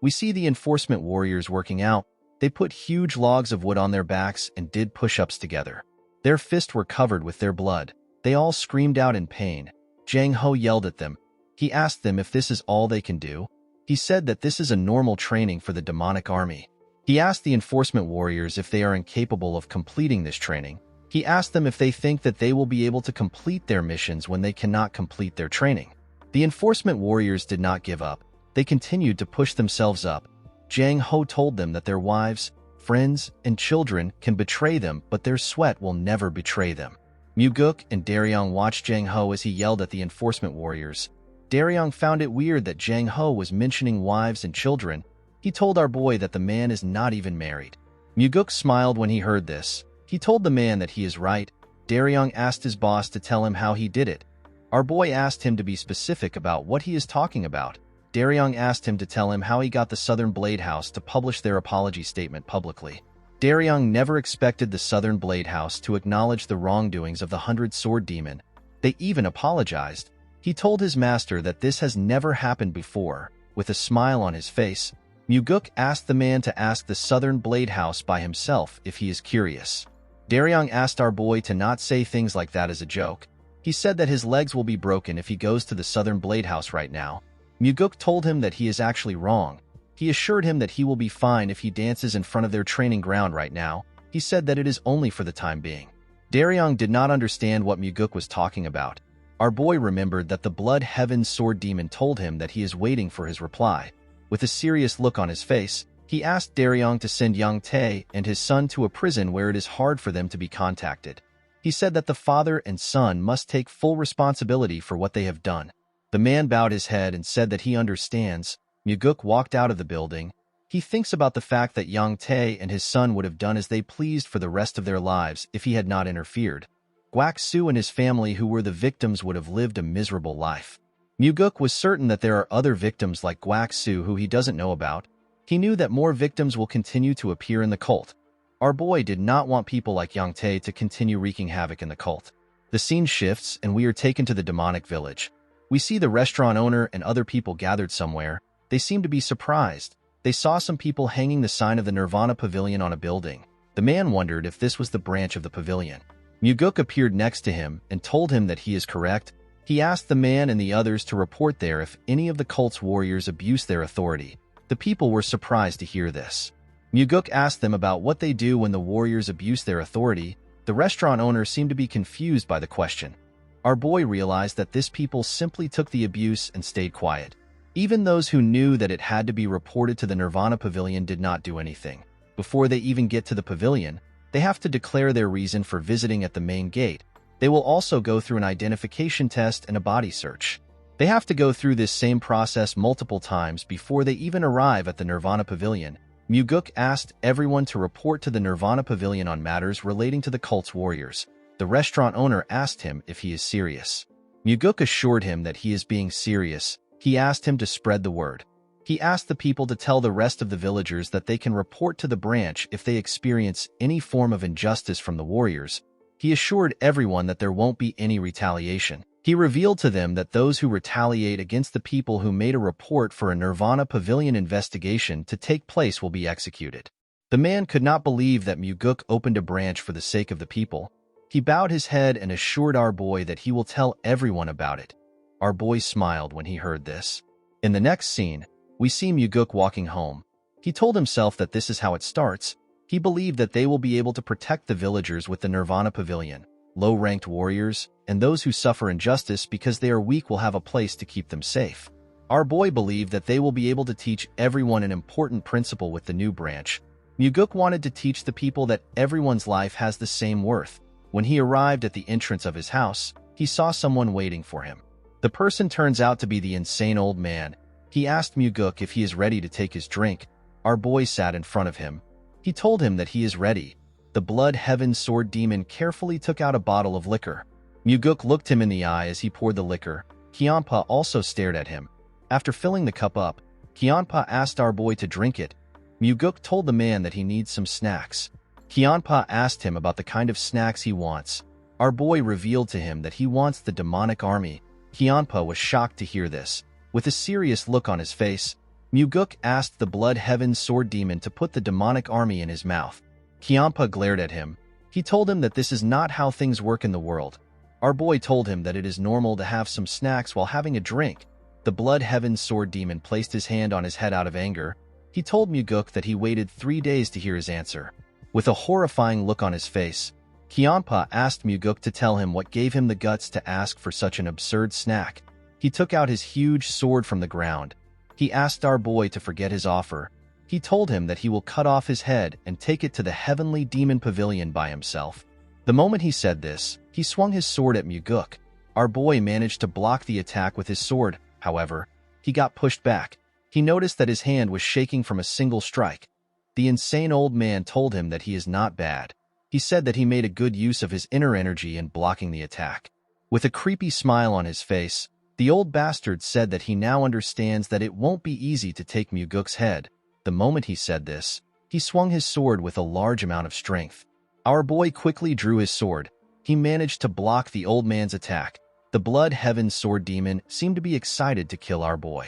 We see the enforcement warriors working out. They put huge logs of wood on their backs and did push-ups together. Their fists were covered with their blood. They all screamed out in pain. Jang Ho yelled at them. He asked them if this is all they can do. He said that this is a normal training for the demonic army. He asked the enforcement warriors if they are incapable of completing this training. He asked them if they think that they will be able to complete their missions when they cannot complete their training. The enforcement warriors did not give up. They continued to push themselves up. Jang Ho told them that their wives, friends, and children can betray them, but their sweat will never betray them. Muguk and Daryong watched Jang Ho as he yelled at the enforcement warriors. Daryong found it weird that Jang Ho was mentioning wives and children. He told our boy that the man is not even married. Muguk smiled when he heard this. He told the man that he is right. Daryong asked his boss to tell him how he did it. Our boy asked him to be specific about what he is talking about. Daryong asked him to tell him how he got the Southern Blade House to publish their apology statement publicly. Daryong never expected the Southern Blade House to acknowledge the wrongdoings of the 100 Sword Demon. They even apologized. He told his master that this has never happened before. With a smile on his face, Muguk asked the man to ask the Southern Blade House by himself if he is curious. Daryong asked our boy to not say things like that as a joke. He said that his legs will be broken if he goes to the Southern Blade House right now. Muguk told him that he is actually wrong. He assured him that he will be fine if he dances in front of their training ground right now. He said that it is only for the time being. Daryong did not understand what Muguk was talking about. Our boy remembered that the Blood Heaven Sword Demon told him that he is waiting for his reply. With a serious look on his face, he asked Daryong to send Yang Tae and his son to a prison where it is hard for them to be contacted. He said that the father and son must take full responsibility for what they have done. The man bowed his head and said that he understands. Muguk walked out of the building. He thinks about the fact that Yang Tae and his son would have done as they pleased for the rest of their lives if he had not interfered. Guak Su and his family who were the victims would have lived a miserable life. Muguk was certain that there are other victims like Guak Su who he doesn't know about. He knew that more victims will continue to appear in the cult. Our boy did not want people like Yang Tae to continue wreaking havoc in the cult. The scene shifts and we are taken to the demonic village. We see the restaurant owner and other people gathered somewhere. They seem to be surprised. They saw some people hanging the sign of the Nirvana Pavilion on a building. The man wondered if this was the branch of the pavilion. Muguk appeared next to him and told him that he is correct. He asked the man and the others to report there if any of the cult's warriors abuse their authority. The people were surprised to hear this. Muguk asked them about what they do when the warriors abuse their authority. The restaurant owner seemed to be confused by the question. Our boy realized that this people simply took the abuse and stayed quiet. Even those who knew that it had to be reported to the Nirvana Pavilion did not do anything. Before they even get to the pavilion, they have to declare their reason for visiting at the main gate. They will also go through an identification test and a body search. They have to go through this same process multiple times before they even arrive at the Nirvana Pavilion. Muguk asked everyone to report to the Nirvana Pavilion on matters relating to the cult's warriors. The restaurant owner asked him if he is serious. Muguk assured him that he is being serious. He asked him to spread the word. He asked the people to tell the rest of the villagers that they can report to the branch if they experience any form of injustice from the warriors. He assured everyone that there won't be any retaliation. He revealed to them that those who retaliate against the people who made a report for a Nirvana Pavilion investigation to take place will be executed. The man could not believe that Muguk opened a branch for the sake of the people. He bowed his head and assured our boy that he will tell everyone about it. Our boy smiled when he heard this. In the next scene, we see Muguk walking home. He told himself that this is how it starts. He believed that they will be able to protect the villagers with the Nirvana Pavilion. Low-ranked warriors, and those who suffer injustice because they are weak will have a place to keep them safe. Our boy believed that they will be able to teach everyone an important principle with the new branch. Muguk wanted to teach the people that everyone's life has the same worth. When he arrived at the entrance of his house, he saw someone waiting for him. The person turns out to be the insane old man. He asked Muguk if he is ready to take his drink. Our boy sat in front of him. He told him that he is ready. The Blood Heaven Sword Demon carefully took out a bottle of liquor. Muguk looked him in the eye as he poured the liquor. Kyanpa also stared at him. After filling the cup up, Kyanpa asked our boy to drink it. Muguk told the man that he needs some snacks. Kyanpa asked him about the kind of snacks he wants. Our boy revealed to him that he wants the demonic army. Kyanpa was shocked to hear this. With a serious look on his face, Muguk asked the Blood Heaven Sword Demon to put the demonic army in his mouth. Kyanpa glared at him. He told him that this is not how things work in the world. Our boy told him that it is normal to have some snacks while having a drink. The Blood Heaven Sword Demon placed his hand on his head out of anger. He told Muguk that he waited 3 days to hear his answer. With a horrifying look on his face, Kyanpa asked Muguk to tell him what gave him the guts to ask for such an absurd snack. He took out his huge sword from the ground. He asked our boy to forget his offer. He told him that he will cut off his head and take it to the Heavenly Demon Pavilion by himself. The moment he said this, he swung his sword at Muguk. Our boy managed to block the attack with his sword. However, he got pushed back. He noticed that his hand was shaking from a single strike. The insane old man told him that he is not bad. He said that he made a good use of his inner energy in blocking the attack. With a creepy smile on his face, the old bastard said that he now understands that it won't be easy to take Muguk's head. The moment he said this, he swung his sword with a large amount of strength. Our boy quickly drew his sword. He managed to block the old man's attack. The Blood Heaven Sword Demon seemed to be excited to kill our boy.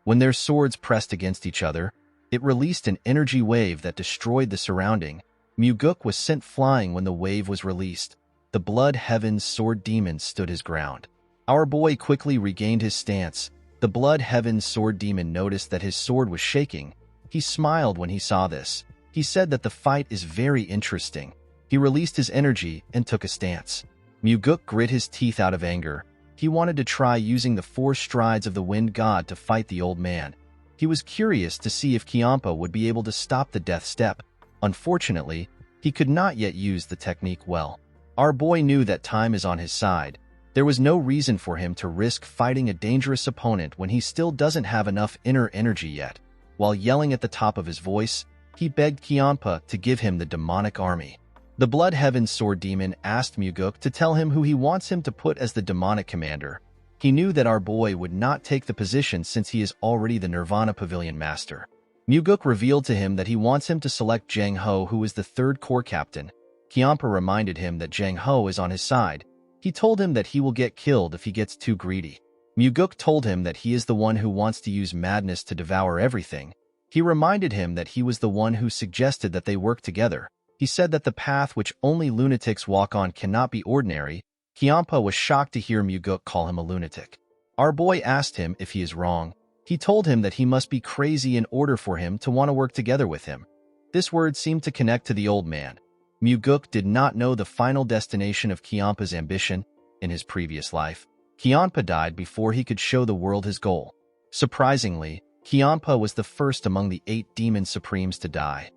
When their swords pressed against each other, It released an energy wave that destroyed the surrounding. Muguk was sent flying when the wave was released. The Blood Heaven's Sword Demon stood his ground. Our boy quickly regained his stance. The Blood Heaven's Sword Demon noticed that his sword was shaking. He smiled when he saw this. He said that the fight is very interesting. He released his energy and took a stance. Muguk grit his teeth out of anger. He wanted to try using the 4 strides of the Wind God to fight the old man. He was curious to see if Kiampa would be able to stop the death step. Unfortunately, he could not yet use the technique well. Our boy knew that time is on his side. There was no reason for him to risk fighting a dangerous opponent when he still doesn't have enough inner energy yet. While yelling at the top of his voice, he begged Kiampa to give him the demonic army. The Blood Heaven's Sword Demon asked Muguk to tell him who he wants him to put as the demonic commander. He knew that our boy would not take the position since he is already the Nirvana Pavilion Master. Muguk revealed to him that he wants him to select Jang Ho, who is the 3rd Corps Captain. Kiampa reminded him that Jang Ho is on his side. He told him that he will get killed if he gets too greedy. Muguk told him that he is the one who wants to use madness to devour everything. He reminded him that he was the one who suggested that they work together. He said that the path which only lunatics walk on cannot be ordinary. Kiampa was shocked to hear Muguk call him a lunatic. Our boy asked him if he is wrong. He told him that he must be crazy in order for him to want to work together with him. This word seemed to connect to the old man. Muguk did not know the final destination of Kiampa's ambition. In his previous life, Kiampa died before he could show the world his goal. Surprisingly, Kiampa was the first among the 8 demon supremes to die.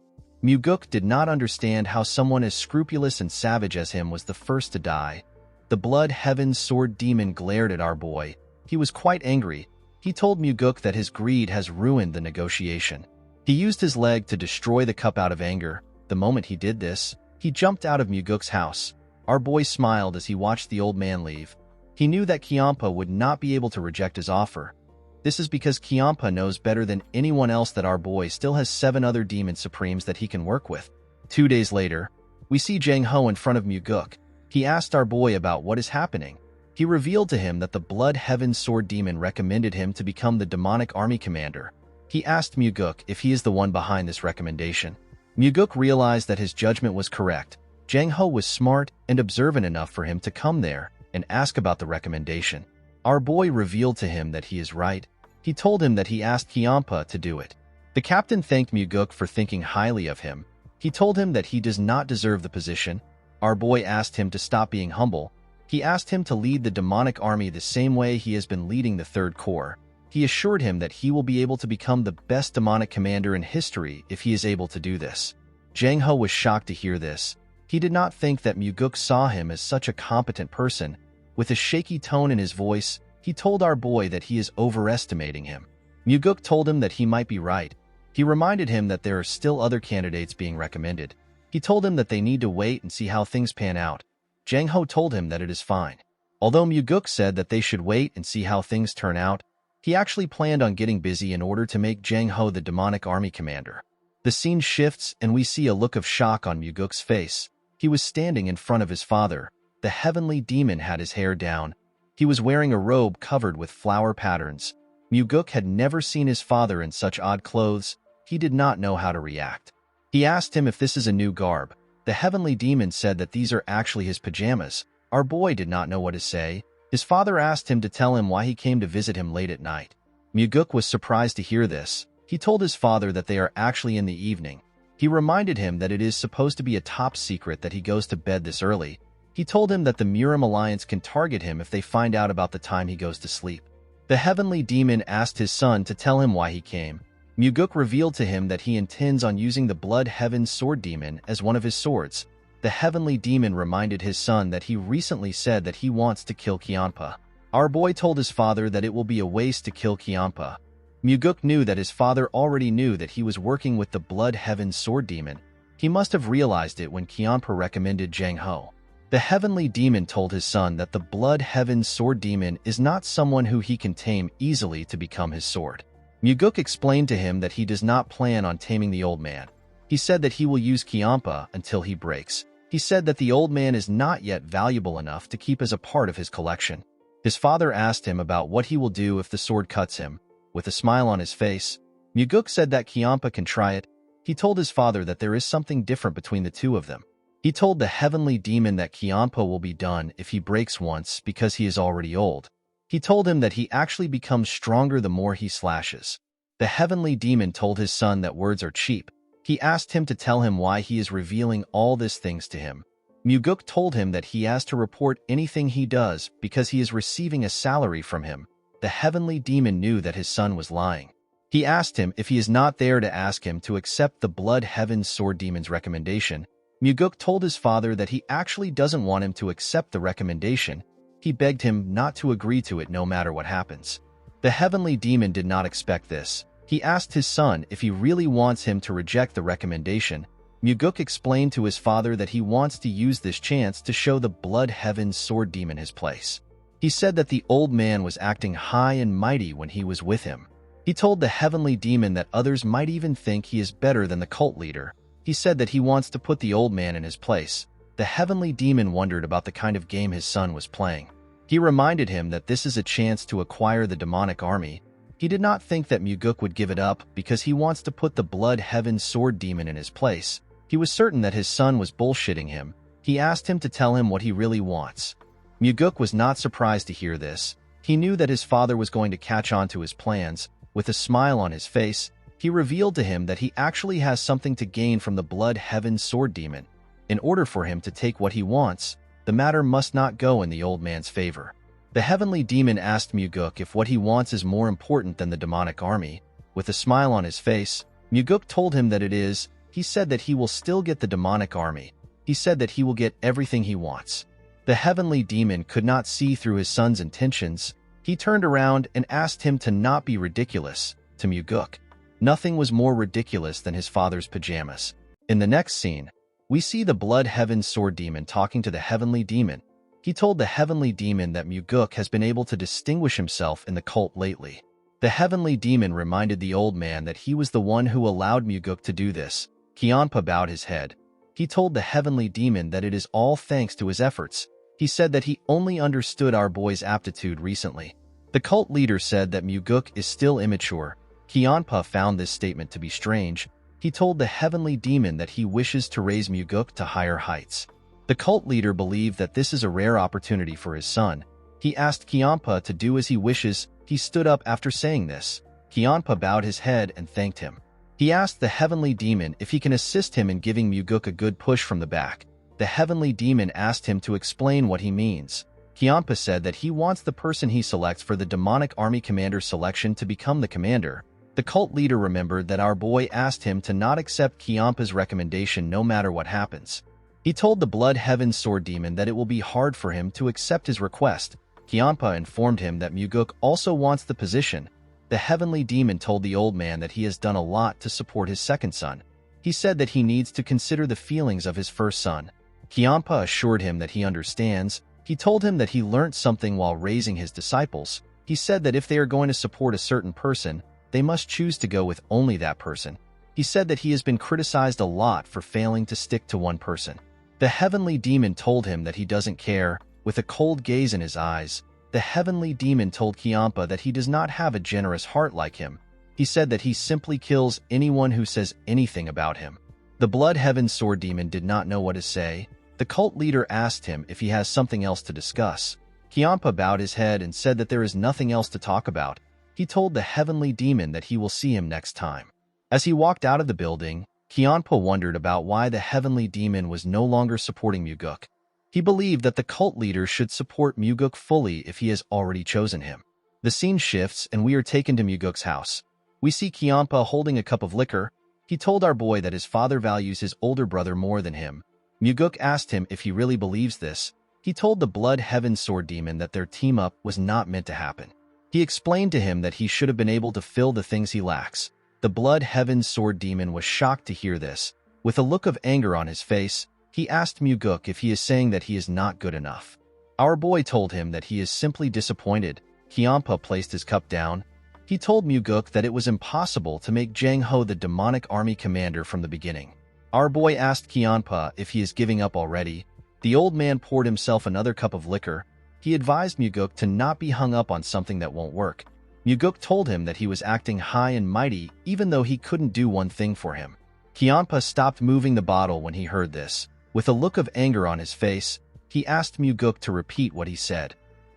Muguk did not understand how someone as scrupulous and savage as him was the first to die. The Blood Heaven's Sword Demon glared at our boy. He was quite angry. He told Muguk that his greed has ruined the negotiation. He used his leg to destroy the cup out of anger. The moment he did this, he jumped out of Muguk's house. Our boy smiled as he watched the old man leave. He knew that Kiampa would not be able to reject his offer. This is because Kiampa knows better than anyone else that our boy still has 7 other demon supremes that he can work with. 2 days later, we see Jang Ho in front of Muguk. He asked our boy about what is happening. He revealed to him that the Blood Heaven's Sword Demon recommended him to become the demonic army commander. He asked Muguk if he is the one behind this recommendation. Muguk realized that his judgment was correct. Jang Ho was smart and observant enough for him to come there and ask about the recommendation. Our boy revealed to him that he is right. He told him that he asked Kiampa to do it. The captain thanked Muguk for thinking highly of him. He told him that he does not deserve the position. Our boy asked him to stop being humble. He asked him to lead the demonic army the same way he has been leading the 3rd Corps. He assured him that he will be able to become the best demonic commander in history if he is able to do this. Jang Ho was shocked to hear this. He did not think that Muguk saw him as such a competent person. With a shaky tone in his voice, he told our boy that he is overestimating him. Muguk told him that he might be right. He reminded him that there are still other candidates being recommended. He told him that they need to wait and see how things pan out. Jang Ho told him that it is fine. Although Muguk said that they should wait and see how things turn out, he actually planned on getting busy in order to make Jang Ho the demonic army commander. The scene shifts and we see a look of shock on Muguk's face. He was standing in front of his father. The heavenly demon had his hair down. He was wearing a robe covered with flower patterns. Muguk had never seen his father in such odd clothes. He did not know how to react. He asked him if this is a new garb. The heavenly demon said that these are actually his pajamas. Our boy did not know what to say. His father asked him to tell him why he came to visit him late at night. Muguk was surprised to hear this. He told his father that they are actually in the evening. He reminded him that it is supposed to be a top secret that he goes to bed this early. He told him that the Murim Alliance can target him if they find out about the time he goes to sleep. The heavenly demon asked his son to tell him why he came. Muguk revealed to him that he intends on using the Blood Heaven's Sword Demon as one of his swords. The heavenly demon reminded his son that he recently said that he wants to kill Kiampa. Our boy told his father that it will be a waste to kill Kiampa. Muguk knew that his father already knew that he was working with the Blood Heaven's Sword Demon. He must have realized it when Kiampa recommended Jang Ho. The heavenly demon told his son that the Blood Heaven's Sword Demon is not someone who he can tame easily to become his sword. Muguk explained to him that he does not plan on taming the old man. He said that he will use Kiampa until he breaks. He said that the old man is not yet valuable enough to keep as a part of his collection. His father asked him about what he will do if the sword cuts him. With a smile on his face, Muguk said that Kiampa can try it. He told his father that there is something different between the two of them. He told the heavenly demon that Kiampa will be done if he breaks once because he is already old. He told him that he actually becomes stronger the more he slashes. The heavenly demon told his son that words are cheap. He asked him to tell him why he is revealing all these things to him. Muguk told him that he has to report anything he does because he is receiving a salary from him. The heavenly demon knew that his son was lying. He asked him if he is not there to ask him to accept the Blood Heaven Sword Demon's recommendation. Muguk told his father that he actually doesn't want him to accept the recommendation. He begged him not to agree to it no matter what happens. The heavenly demon did not expect this. He asked his son if he really wants him to reject the recommendation. Muguk explained to his father that he wants to use this chance to show the Blood Heaven Sword Demon his place. He said that the old man was acting high and mighty when he was with him. He told the heavenly demon that others might even think he is better than the cult leader. He said that he wants to put the old man in his place. The heavenly demon wondered about the kind of game his son was playing. He reminded him that this is a chance to acquire the demonic army. He did not think that Muguk would give it up because he wants to put the Blood Heaven Sword Demon in his place. He was certain that his son was bullshitting him. He asked him to tell him what he really wants. Muguk was not surprised to hear this. He knew that his father was going to catch on to his plans. With a smile on his face, he revealed to him that he actually has something to gain from the Blood Heaven Sword Demon. In order for him to take what he wants, the matter must not go in the old man's favor. The heavenly demon asked Muguk if what he wants is more important than the demonic army. With a smile on his face, Muguk told him that it is. He said that he will still get the demonic army. He said that he will get everything he wants. The heavenly demon could not see through his son's intentions. He turned around and asked him to not be ridiculous. To Muguk, nothing was more ridiculous than his father's pajamas. In the next scene, we see the Blood Heaven Sword Demon talking to the heavenly demon. He told the heavenly demon that Muguk has been able to distinguish himself in the cult lately. The heavenly demon reminded the old man that he was the one who allowed Muguk to do this. Kiampa bowed his head. He told the heavenly demon that it is all thanks to his efforts. He said that he only understood our boy's aptitude recently. The cult leader said that Muguk is still immature. Kiampa found this statement to be strange. He told the heavenly demon that he wishes to raise Muguk to higher heights. The cult leader believed that this is a rare opportunity for his son. He asked Kiampa to do as he wishes. He stood up after saying this. Kiampa bowed his head and thanked him. He asked the heavenly demon if he can assist him in giving Muguk a good push from the back. The heavenly demon asked him to explain what he means. Kiampa said that he wants the person he selects for the demonic army commander selection to become the commander. The cult leader remembered that our boy asked him to not accept Kiampa's recommendation no matter what happens. He told the Blood Heaven Sword Demon that it will be hard for him to accept his request. Kiampa informed him that Muguk also wants the position. The heavenly demon told the old man that he has done a lot to support his second son. He said that he needs to consider the feelings of his first son. Kiampa assured him that he understands. He told him that he learned something while raising his disciples. He said that if they are going to support a certain person, they must choose to go with only that person. He said that he has been criticized a lot for failing to stick to one person. The heavenly demon told him that he doesn't care. With a cold gaze in his eyes, the heavenly demon told Kiampa that he does not have a generous heart like him. He said that he simply kills anyone who says anything about him. The Blood Heaven Sword Demon did not know what to say. The cult leader asked him if he has something else to discuss. Kiampa bowed his head and said that there is nothing else to talk about. He told the heavenly demon that he will see him next time. As he walked out of the building, Kiampa wondered about why the heavenly demon was no longer supporting Muguk. He believed that the cult leader should support Muguk fully if he has already chosen him. The scene shifts and we are taken to Muguk's house. We see Kiampa holding a cup of liquor. He told our boy that his father values his older brother more than him. Muguk asked him if he really believes this. He told the Blood Heaven Sword Demon that their team-up was not meant to happen. He explained to him that he should have been able to fill the things he lacks. The Blood Heaven Sword Demon was shocked to hear this. With a look of anger on his face, he asked Muguk if he is saying that he is not good enough. Our boy told him that he is simply disappointed. Kiampa placed his cup down. He told Muguk that it was impossible to make Jang Ho the demonic army commander from the beginning. Our boy asked Kiampa if he is giving up already. The old man poured himself another cup of liquor. He advised Muguk to not be hung up on something that won't work. Muguk told him that he was acting high and mighty even though he couldn't do one thing for him. Kianpa stopped moving the bottle when he heard this. With a look of anger on his face, he asked Muguk to repeat what he said.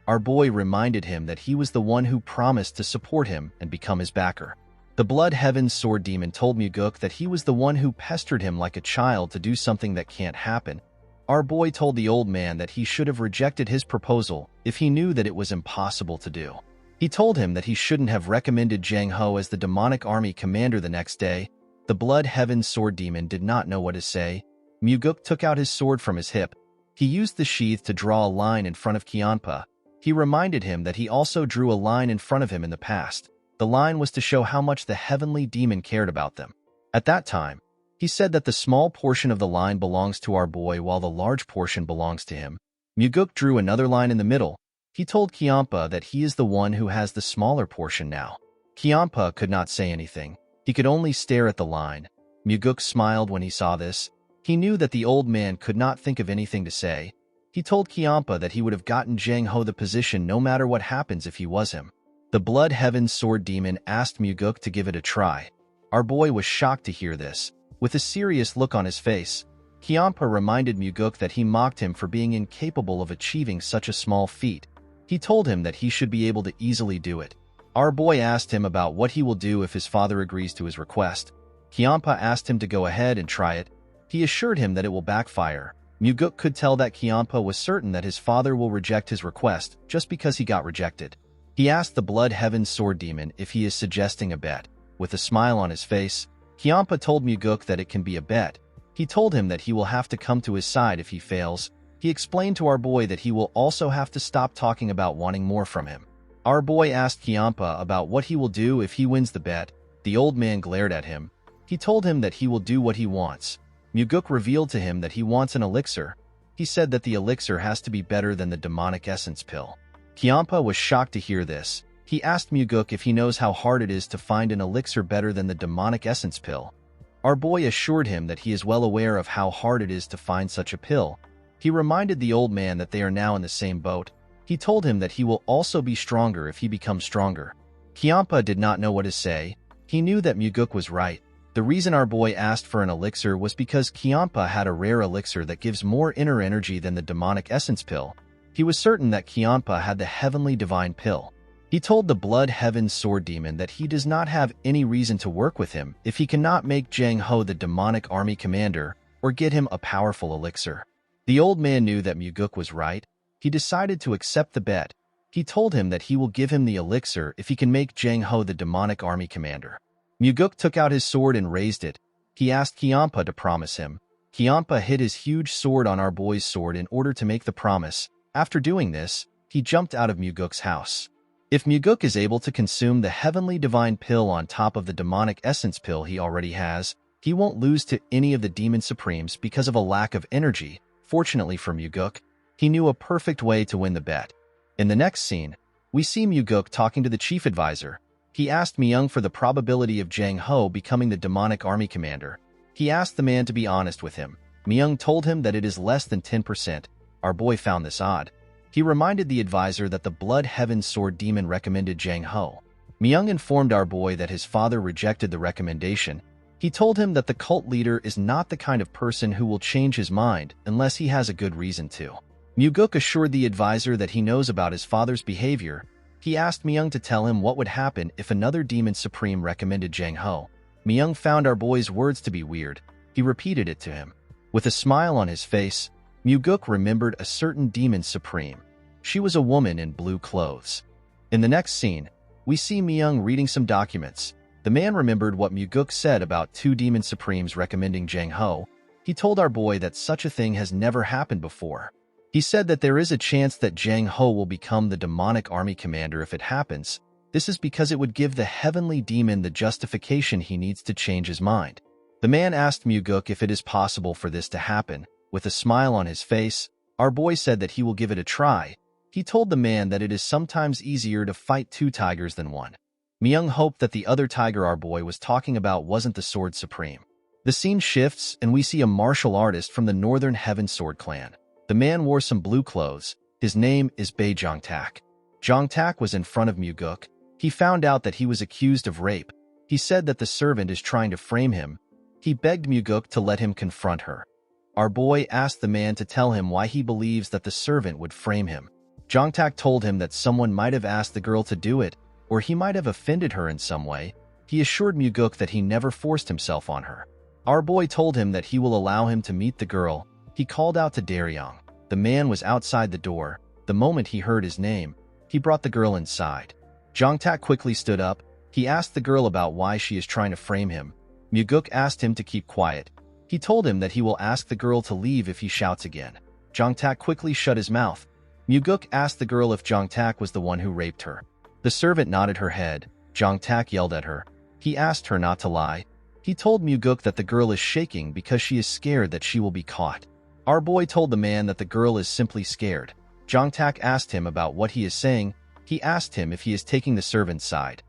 Our boy reminded him that he was the one who promised to support him and become his backer. The Blood Heaven Sword Demon told Muguk that he was the one who pestered him like a child to do something that can't happen. Our boy told the old man that he should have rejected his proposal if he knew that it was impossible to do. He told him that he shouldn't have recommended Jang Ho as the demonic army commander the next day. The Blood Heaven Sword Demon did not know what to say. Muguk took out his sword from his hip. He used the sheath to draw a line in front of Kianpa. He reminded him that he also drew a line in front of him in the past. The line was to show how much the heavenly demon cared about them. At that time, he said that the small portion of the line belongs to our boy while the large portion belongs to him. Muguk drew another line in the middle. He told Kianpa that he is the one who has the smaller portion now. Kianpa could not say anything. He could only stare at the line. Muguk smiled when he saw this. He knew that the old man could not think of anything to say. He told Kianpa that he would have gotten Jang Ho the position no matter what happens if he was him. The Blood Heaven Sword Demon asked Muguk to give it a try. Our boy was shocked to hear this. With a serious look on his face, Kianpa reminded Muguk that he mocked him for being incapable of achieving such a small feat. He told him that he should be able to easily do it. Our boy asked him about what he will do if his father agrees to his request. Kianpa asked him to go ahead and try it. He assured him that it will backfire. Muguk could tell that Kianpa was certain that his father will reject his request just because he got rejected. He asked the Blood Heaven Sword Demon if he is suggesting a bet. With a smile on his face, Kianpa told Muguk that it can be a bet. He told him that he will have to come to his side if he fails. He explained to our boy that he will also have to stop talking about wanting more from him. Our boy asked Kianpa about what he will do if he wins the bet. The old man glared at him. He told him that he will do what he wants. Muguk revealed to him that he wants an elixir. He said that the elixir has to be better than the demonic essence pill. Kianpa was shocked to hear this. He asked Muguk if he knows how hard it is to find an elixir better than the demonic essence pill. Our boy assured him that he is well aware of how hard it is to find such a pill. He reminded the old man that they are now in the same boat. He told him that he will also be stronger if he becomes stronger. Kianpa did not know what to say. He knew that Muguk was right. The reason our boy asked for an elixir was because Kianpa had a rare elixir that gives more inner energy than the demonic essence pill. He was certain that Kianpa had the heavenly divine pill. He told the Blood Heaven Sword Demon that he does not have any reason to work with him if he cannot make Jang Ho the demonic army commander or get him a powerful elixir. The old man knew that Muguk was right. He decided to accept the bet. He told him that he will give him the elixir if he can make Jang Ho the demonic army commander. Muguk took out his sword and raised it. He asked Kianpa to promise him. Kianpa hid his huge sword on our boy's sword in order to make the promise. After doing this, he jumped out of Muguk's house. If Muguk is able to consume the heavenly divine pill on top of the demonic essence pill he already has, he won't lose to any of the demon supremes because of a lack of energy. Fortunately for Muguk, he knew a perfect way to win the bet. In the next scene, we see Muguk talking to the chief advisor. He asked Myung for the probability of Jang Ho becoming the demonic army commander. He asked the man to be honest with him. Myung told him that it is less than 10%. Our boy found this odd. He reminded the advisor that the Blood Heaven Sword Demon recommended Jang Ho. Myung informed our boy that his father rejected the recommendation. He told him that the cult leader is not the kind of person who will change his mind unless he has a good reason to. Muguk assured the advisor that he knows about his father's behavior. He asked Myung to tell him what would happen if another demon supreme recommended Jang Ho. Myung found our boy's words to be weird. He repeated it to him. With a smile on his face, Muguk remembered a certain demon supreme. She was a woman in blue clothes. In the next scene, we see Myung reading some documents. The man remembered what Muguk said about two demon supremes recommending Jang Ho. He told our boy that such a thing has never happened before. He said that there is a chance that Jang Ho will become the demonic army commander if it happens. This is because it would give the heavenly demon the justification he needs to change his mind. The man asked Muguk if it is possible for this to happen. With a smile on his face, our boy said that he will give it a try. He told the man that it is sometimes easier to fight two tigers than one. Myung hoped that the other tiger our boy was talking about wasn't the Sword Supreme. The scene shifts and we see a martial artist from the Northern Heaven Sword clan. The man wore some blue clothes. His name is Bae Jongtak. Jongtak was in front of Muguk. He found out that he was accused of rape. He said that the servant is trying to frame him. He begged Muguk to let him confront her. Our boy asked the man to tell him why he believes that the servant would frame him. Jongtak told him that someone might have asked the girl to do it, or he might have offended her in some way. He assured Muguk that he never forced himself on her. Our boy told him that he will allow him to meet the girl. He called out to Daryong. The man was outside the door. The moment he heard his name, he brought the girl inside. Jongtak quickly stood up. He asked the girl about why she is trying to frame him. Muguk asked him to keep quiet. He told him that he will ask the girl to leave if he shouts again. Jongtak quickly shut his mouth. Muguk asked the girl if Jongtak was the one who raped her. The servant nodded her head. Jongtak yelled at her. He asked her not to lie. He told Muguk that the girl is shaking because she is scared that she will be caught. Our boy told the man that the girl is simply scared. Jongtak asked him about what he is saying. He asked him if he is taking the servant's side.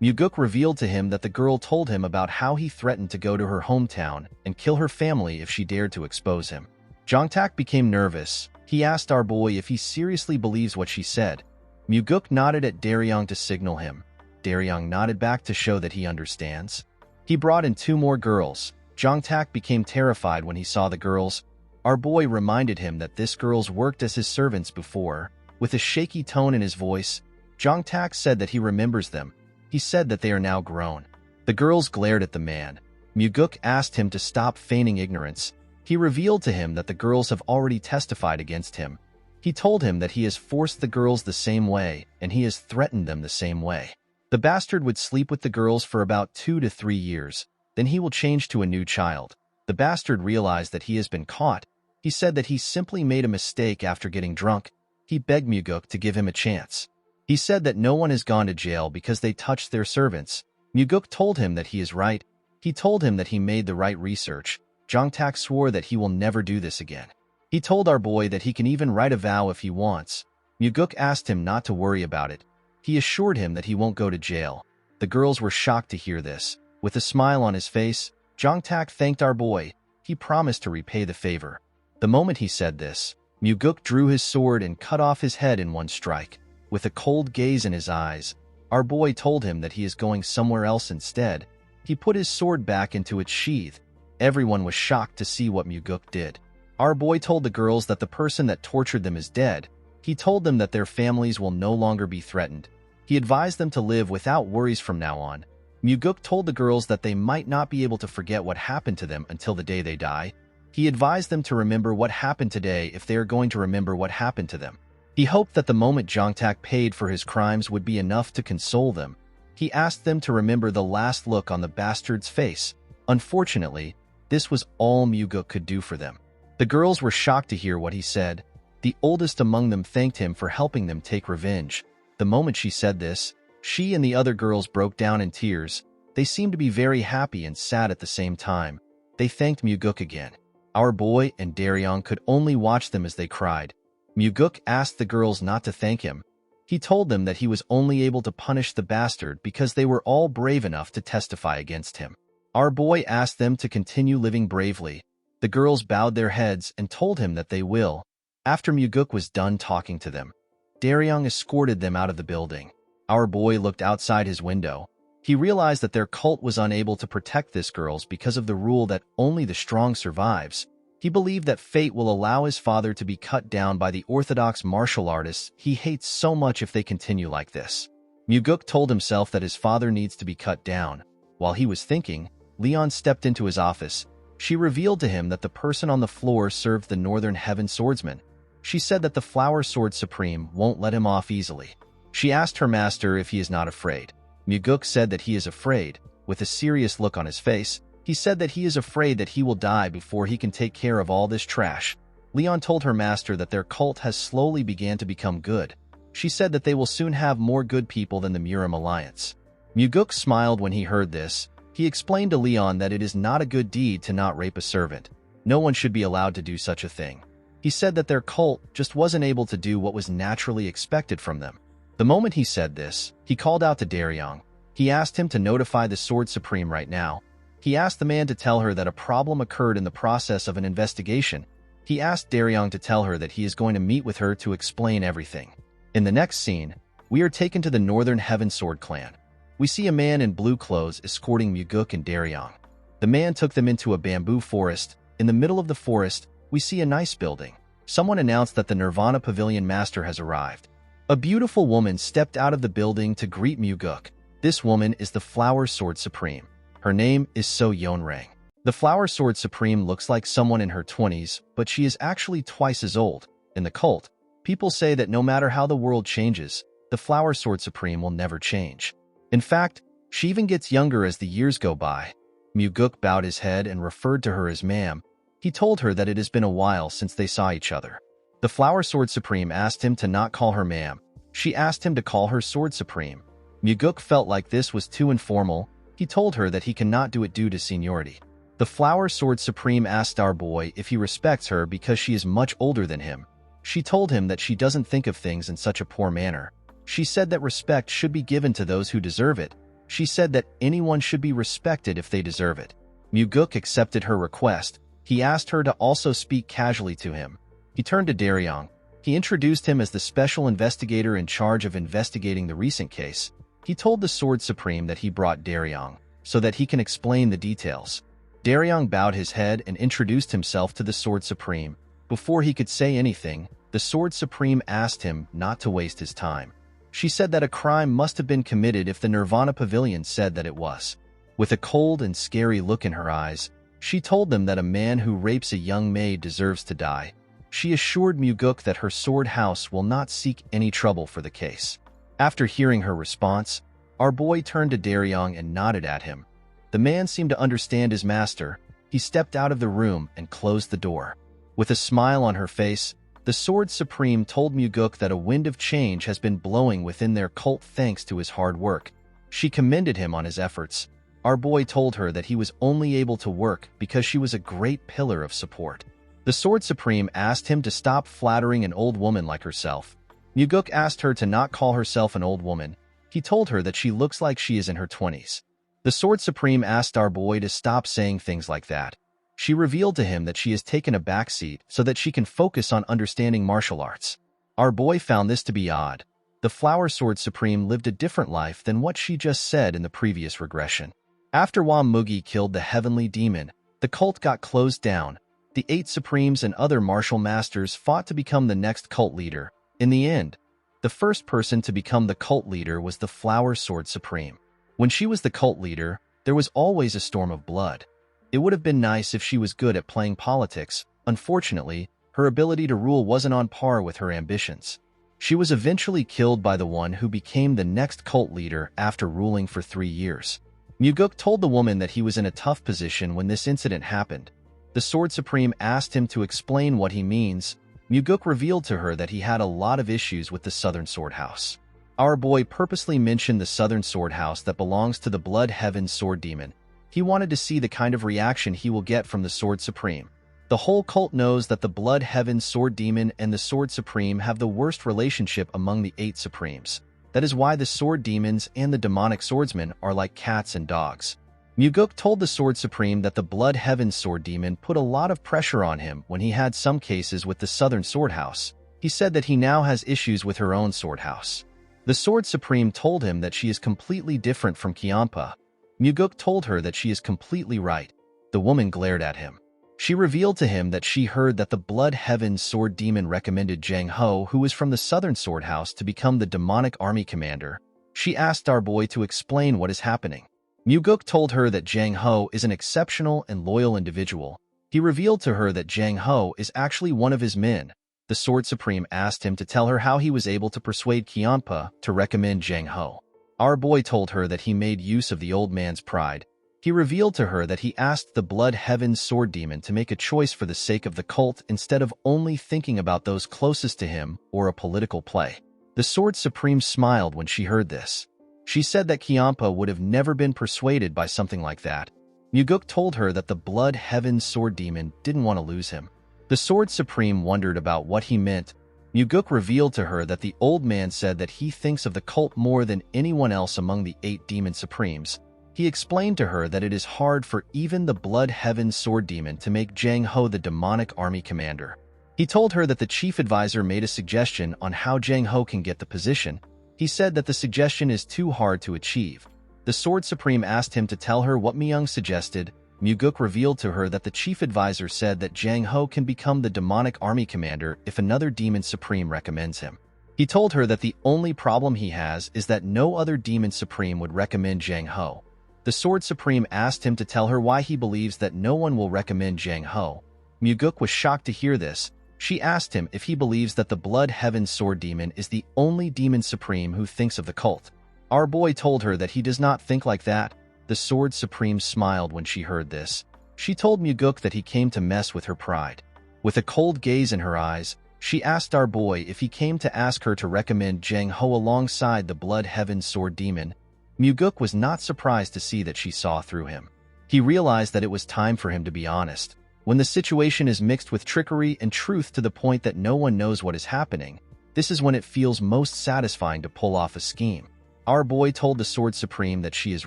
Muguk revealed to him that the girl told him about how he threatened to go to her hometown and kill her family if she dared to expose him. Jongtak became nervous. He asked our boy if he seriously believes what she said. Muguk nodded at Daryong to signal him. Daryong nodded back to show that he understands. He brought in 2 more girls. Jongtak became terrified when he saw the girls. Our boy reminded him that this girls worked as his servants before. With a shaky tone in his voice, Jongtak said that he remembers them. He said that they are now grown. The girls glared at the man. Muguk asked him to stop feigning ignorance. He revealed to him that the girls have already testified against him. He told him that he has forced the girls the same way, and he has threatened them the same way. The bastard would sleep with the girls for about 2 to 3 years. Then he will change to a new child. The bastard realized that he has been caught. He said that he simply made a mistake after getting drunk. He begged Muguk to give him a chance. He said that no one has gone to jail because they touched their servants. Muguk told him that he is right. He told him that he made the right research. Jongtak swore that he will never do this again. He told our boy that he can even write a vow if he wants. Muguk asked him not to worry about it. He assured him that he won't go to jail. The girls were shocked to hear this. With a smile on his face, Jongtak thanked our boy. He promised to repay the favor. The moment he said this, Muguk drew his sword and cut off his head in one strike. With a cold gaze in his eyes, our boy told him that he is going somewhere else instead. He put his sword back into its sheath. Everyone was shocked to see what Muguk did. Our boy told the girls that the person that tortured them is dead. He told them that their families will no longer be threatened. He advised them to live without worries from now on. Muguk told the girls that they might not be able to forget what happened to them until the day they die. He advised them to remember what happened today if they are going to remember what happened to them. He hoped that the moment Jongtak paid for his crimes would be enough to console them. He asked them to remember the last look on the bastard's face. Unfortunately, this was all Muguk could do for them. The girls were shocked to hear what he said. The oldest among them thanked him for helping them take revenge. The moment she said this, she and the other girls broke down in tears. They seemed to be very happy and sad at the same time. They thanked Muguk again. Our boy and Daryong could only watch them as they cried. Muguk asked the girls not to thank him. He told them that he was only able to punish the bastard because they were all brave enough to testify against him. Our boy asked them to continue living bravely. The girls bowed their heads and told him that they will. After Muguk was done talking to them, Daryong escorted them out of the building. Our boy looked outside his window. He realized that their cult was unable to protect this girls because of the rule that only the strong survives. He believed that fate will allow his father to be cut down by the orthodox martial artists he hates so much if they continue like this. Muguk told himself that his father needs to be cut down. While he was thinking, Leon stepped into his office. She revealed to him that the person on the floor served the Northern Heaven Swordsman. She said that the Flower Sword Supreme won't let him off easily. She asked her master if he is not afraid. Muguk said that he is afraid. With a serious look on his face, he said that he is afraid that he will die before he can take care of all this trash. Leon told her master that their cult has slowly began to become good. She said that they will soon have more good people than the Murim Alliance. Muguk smiled when he heard this. He explained to Leon that it is not a good deed to not rape a servant. No one should be allowed to do such a thing. He said that their cult just wasn't able to do what was naturally expected from them. The moment he said this, he called out to Daryong. He asked him to notify the Sword Supreme right now. He asked the man to tell her that a problem occurred in the process of an investigation. He asked Daryong to tell her that he is going to meet with her to explain everything. In the next scene, We are taken to the Northern Heaven Sword clan. We see a man in blue clothes escorting Muguk and Daryong. The man took them into a bamboo forest. In the middle of the forest, we see a nice building. Someone announced that the Nirvana Pavilion Master has arrived. A beautiful woman stepped out of the building to greet Muguk. This woman is the Flower Sword Supreme. Her name is So Yeonrang. The Flower Sword Supreme looks like someone in her 20s, but she is actually twice as old. In the cult, people say that no matter how the world changes, the Flower Sword Supreme will never change. In fact, she even gets younger as the years go by. Muguk bowed his head and referred to her as ma'am. He told her that it has been a while since they saw each other. The Flower Sword Supreme asked him to not call her ma'am. She asked him to call her Sword Supreme. Muguk felt like this was too informal. He told her that he cannot do it due to seniority. The Flower Sword Supreme asked our boy if he respects her because she is much older than him. She told him that she doesn't think of things in such a poor manner. She said that respect should be given to those who deserve it. She said that anyone should be respected if they deserve it. Muguk accepted her request. He asked her to also speak casually to him. He turned to Daryong. He introduced him as the special investigator in charge of investigating the recent case. He told the Sword Supreme that he brought Daryong so that he can explain the details. Daryong bowed his head and introduced himself to the Sword Supreme. Before he could say anything, the Sword Supreme asked him not to waste his time. She said that a crime must have been committed if the Nirvana Pavilion said that it was. With a cold and scary look in her eyes, she told them that a man who rapes a young maid deserves to die. She assured Muguk that her sword house will not seek any trouble for the case. After hearing her response, our boy turned to Daryong and nodded at him. The man seemed to understand his master. He stepped out of the room and closed the door. With a smile on her face, the Sword Supreme told Muguk that a wind of change has been blowing within their cult thanks to his hard work. She commended him on his efforts. Our boy told her that he was only able to work because she was a great pillar of support. The Sword Supreme asked him to stop flattering an old woman like herself. Muguk asked her to not call herself an old woman. He told her that she looks like she is in her 20s. The Sword Supreme asked our boy to stop saying things like that. She revealed to him that she has taken a backseat so that she can focus on understanding martial arts. Our boy found this to be odd. The Flower Sword Supreme lived a different life than what she just said in the previous regression. After Wam Mugi killed the Heavenly Demon, the cult got closed down. The 8 Supremes and other martial masters fought to become the next cult leader. In the end, the first person to become the cult leader was the Flower Sword Supreme. When she was the cult leader, there was always a storm of blood. It would have been nice if she was good at playing politics. Unfortunately, her ability to rule wasn't on par with her ambitions. She was eventually killed by the one who became the next cult leader after ruling for 3 years. Muguk told the woman that he was in a tough position when this incident happened. The Sword Supreme asked him to explain what he means. Muguk revealed to her that he had a lot of issues with the Southern Sword House. Our boy purposely mentioned the Southern Sword House that belongs to the Blood Heaven Sword Demon. He wanted to see the kind of reaction he will get from the Sword Supreme. The whole cult knows that the Blood Heaven Sword Demon and the Sword Supreme have the worst relationship among the 8 Supremes. That is why the Sword Demons and the Demonic Swordsmen are like cats and dogs. Muguk told the Sword Supreme that the Blood Heaven Sword Demon put a lot of pressure on him when he had some cases with the Southern Sword House. He said that he now has issues with her own sword house. The Sword Supreme told him that she is completely different from Kiampa. Muguk told her that she is completely right. The woman glared at him. She revealed to him that she heard that the Blood Heaven Sword Demon recommended Jang Ho, who is from the Southern Sword House, to become the demonic army commander. She asked our boy to explain what is happening. Muguk told her that Jang Ho is an exceptional and loyal individual. He revealed to her that Jang Ho is actually one of his men. The Sword Supreme asked him to tell her how he was able to persuade Kiampa to recommend Jang Ho. Our boy told her that he made use of the old man's pride. He revealed to her that he asked the Blood Heaven Sword Demon to make a choice for the sake of the cult instead of only thinking about those closest to him or a political play. The Sword Supreme smiled when she heard this. She said that Kiampa would have never been persuaded by something like that. Muguk told her that the Blood Heaven Sword Demon didn't want to lose him. The Sword Supreme wondered about what he meant. Muguk revealed to her that the old man said that he thinks of the cult more than anyone else among the 8 Demon Supremes. He explained to her that it is hard for even the Blood Heaven Sword Demon to make Jang Ho the demonic army commander. He told her that the chief advisor made a suggestion on how Jang Ho can get the position. He said that the suggestion is too hard to achieve. The Sword Supreme asked him to tell her what Myung suggested. Muguk revealed to her that the chief advisor said that Jang Ho can become the demonic army commander if another demon supreme recommends him. He told her that the only problem he has is that no other demon supreme would recommend Jang Ho. The Sword Supreme asked him to tell her why he believes that no one will recommend Jang Ho. Muguk was shocked to hear this. She asked him if he believes that the Blood Heaven Sword Demon is the only demon supreme who thinks of the cult. Our boy told her that he does not think like that. The Sword Supreme smiled when she heard this. She told Muguk that he came to mess with her pride. With a cold gaze in her eyes, she asked our boy if he came to ask her to recommend Jang Ho alongside the Blood Heaven Sword Demon. Muguk was not surprised to see that she saw through him. He realized that it was time for him to be honest. When the situation is mixed with trickery and truth to the point that no one knows what is happening, this is when it feels most satisfying to pull off a scheme. Our boy told the Sword Supreme that she is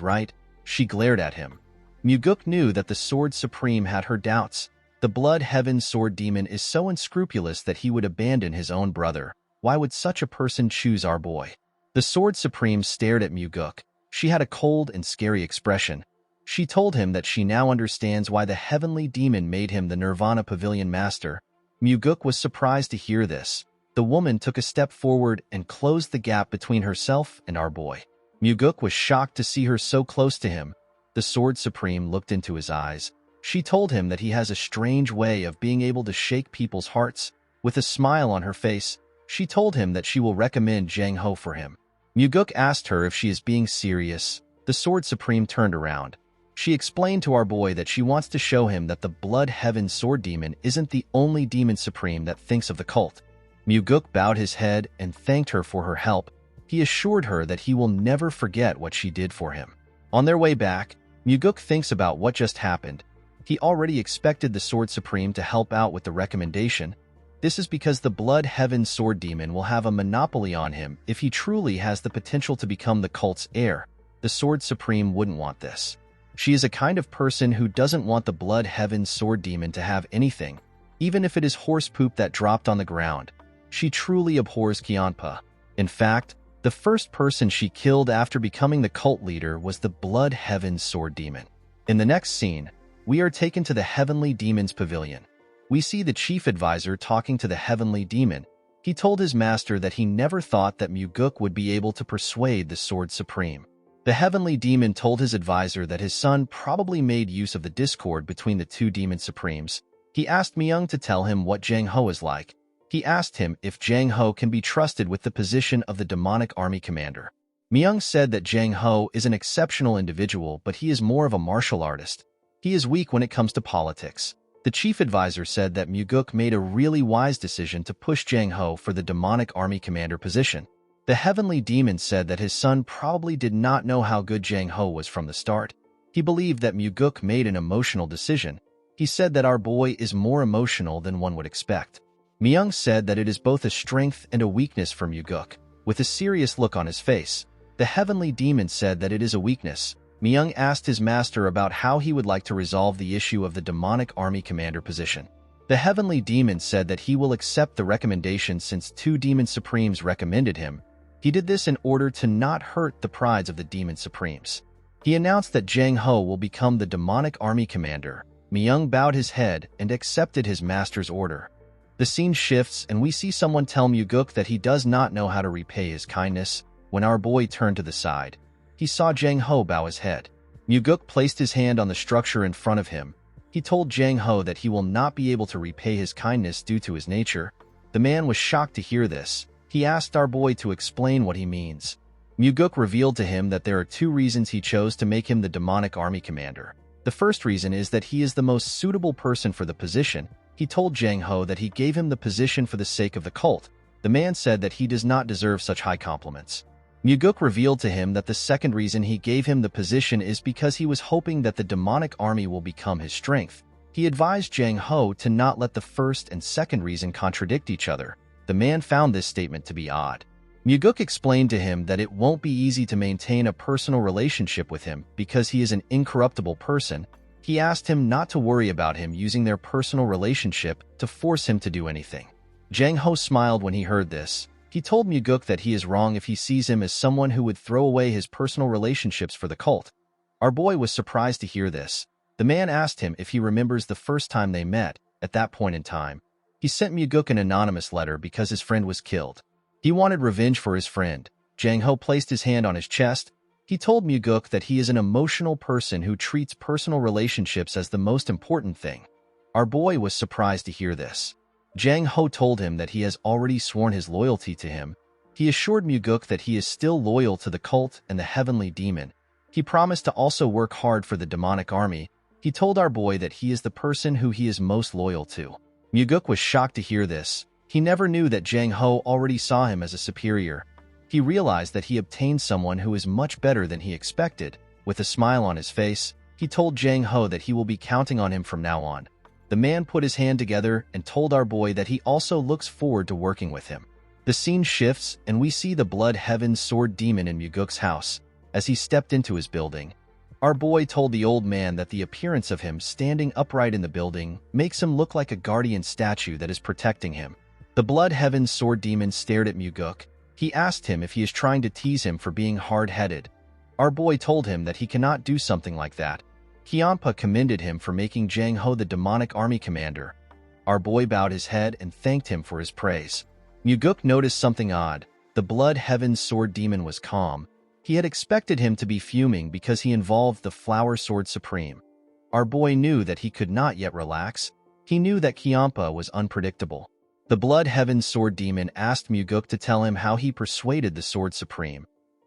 right. She glared at him. Muguk knew that the Sword Supreme had her doubts. The Blood Heaven Sword Demon is so unscrupulous that he would abandon his own brother. Why would such a person choose our boy? The Sword Supreme stared at Muguk. She had a cold and scary expression. She told him that she now understands why the Heavenly Demon made him the Nirvana Pavilion Master. Muguk was surprised to hear this. The woman took a step forward and closed the gap between herself and our boy. Muguk was shocked to see her so close to him. The Sword Supreme looked into his eyes. She told him that he has a strange way of being able to shake people's hearts. With a smile on her face, she told him that she will recommend Jang Ho for him. Muguk asked her if she is being serious. The Sword Supreme turned around. She explained to our boy that she wants to show him that the Blood Heaven Sword Demon isn't the only demon supreme that thinks of the cult. Muguk bowed his head and thanked her for her help. He assured her that he will never forget what she did for him. On their way back, Muguk thinks about what just happened. He already expected the Sword Supreme to help out with the recommendation. This is because the Blood Heaven Sword Demon will have a monopoly on him if he truly has the potential to become the cult's heir. The Sword Supreme wouldn't want this. She is a kind of person who doesn't want the Blood Heaven Sword Demon to have anything, even if it is horse poop that dropped on the ground. She truly abhors Kianpa. In fact, the first person she killed after becoming the cult leader was the Blood Heaven Sword Demon. In the next scene, we are taken to the Heavenly Demon's Pavilion. We see the chief advisor talking to the Heavenly Demon. He told his master that he never thought that Muguk would be able to persuade the Sword Supreme. The Heavenly Demon told his advisor that his son probably made use of the discord between the two demon supremes. He asked Myung to tell him what Jang Ho is like. He asked him if Jang Ho can be trusted with the position of the demonic army commander. Myung said that Jang Ho is an exceptional individual, but he is more of a martial artist. He is weak when it comes to politics. The chief advisor said that Muguk made a really wise decision to push Jang Ho for the demonic army commander position. The Heavenly Demon said that his son probably did not know how good Jang Ho was from the start. He believed that Muguk made an emotional decision. He said that our boy is more emotional than one would expect. Myung said that it is both a strength and a weakness for Muguk. With a serious look on his face, the Heavenly Demon said that it is a weakness. Myung asked his master about how he would like to resolve the issue of the demonic army commander position. The Heavenly Demon said that he will accept the recommendation since two demon supremes recommended him. He did this in order to not hurt the prides of the demon supremes. He announced that Jang Ho will become the demonic army commander. Myung bowed his head and accepted his master's order. The scene shifts and we see someone tell Muguk that he does not know how to repay his kindness. When our boy turned to the side, he saw Jang Ho bow his head. Muguk placed his hand on the structure in front of him. He told Jang Ho that he will not be able to repay his kindness due to his nature. The man was shocked to hear this. He asked our boy to explain what he means. Muguk revealed to him that there are two reasons he chose to make him the demonic army commander. The first reason is that he is the most suitable person for the position. He told Jang Ho that he gave him the position for the sake of the cult. The man said that he does not deserve such high compliments. Muguk revealed to him that the second reason he gave him the position is because he was hoping that the demonic army will become his strength. He advised Jang Ho to not let the first and second reason contradict each other. The man found this statement to be odd. Muguk explained to him that it won't be easy to maintain a personal relationship with him because he is an incorruptible person. He asked him not to worry about him using their personal relationship to force him to do anything. Jang Ho smiled when he heard this. He told Muguk that he is wrong if he sees him as someone who would throw away his personal relationships for the cult. Our boy was surprised to hear this. The man asked him if he remembers the first time they met. At that point in time, he sent Muguk an anonymous letter because his friend was killed. He wanted revenge for his friend. Jang Ho placed his hand on his chest. He told Muguk that he is an emotional person who treats personal relationships as the most important thing. Our boy was surprised to hear this. Jang Ho told him that he has already sworn his loyalty to him. He assured Muguk that he is still loyal to the cult and the heavenly demon. He promised to also work hard for the demonic army. He told our boy that he is the person who he is most loyal to. Muguk was shocked to hear this. He never knew that Jang Ho already saw him as a superior. He realized that he obtained someone who is much better than he expected. With a smile on his face, he told Jang Ho that he will be counting on him from now on. The man put his hand together and told our boy that he also looks forward to working with him. The scene shifts, and we see the Blood Heaven Sword Demon in Muguk's house. As he stepped into his building, our boy told the old man that the appearance of him standing upright in the building makes him look like a guardian statue that is protecting him. The Blood Heaven Sword Demon stared at Muguk. He asked him if he is trying to tease him for being hard-headed. Our boy told him that he cannot do something like that. Kianpa commended him for making Jang Ho the demonic army commander. Our boy bowed his head and thanked him for his praise. Muguk noticed something odd. The Blood Heaven Sword Demon was calm. He had expected him to be fuming because he involved the Flower Sword Supreme. Our boy knew that he could not yet relax. He knew that Kianpa was unpredictable. The Blood Heaven Sword Demon asked Muguk to tell him how he persuaded the Sword Supreme.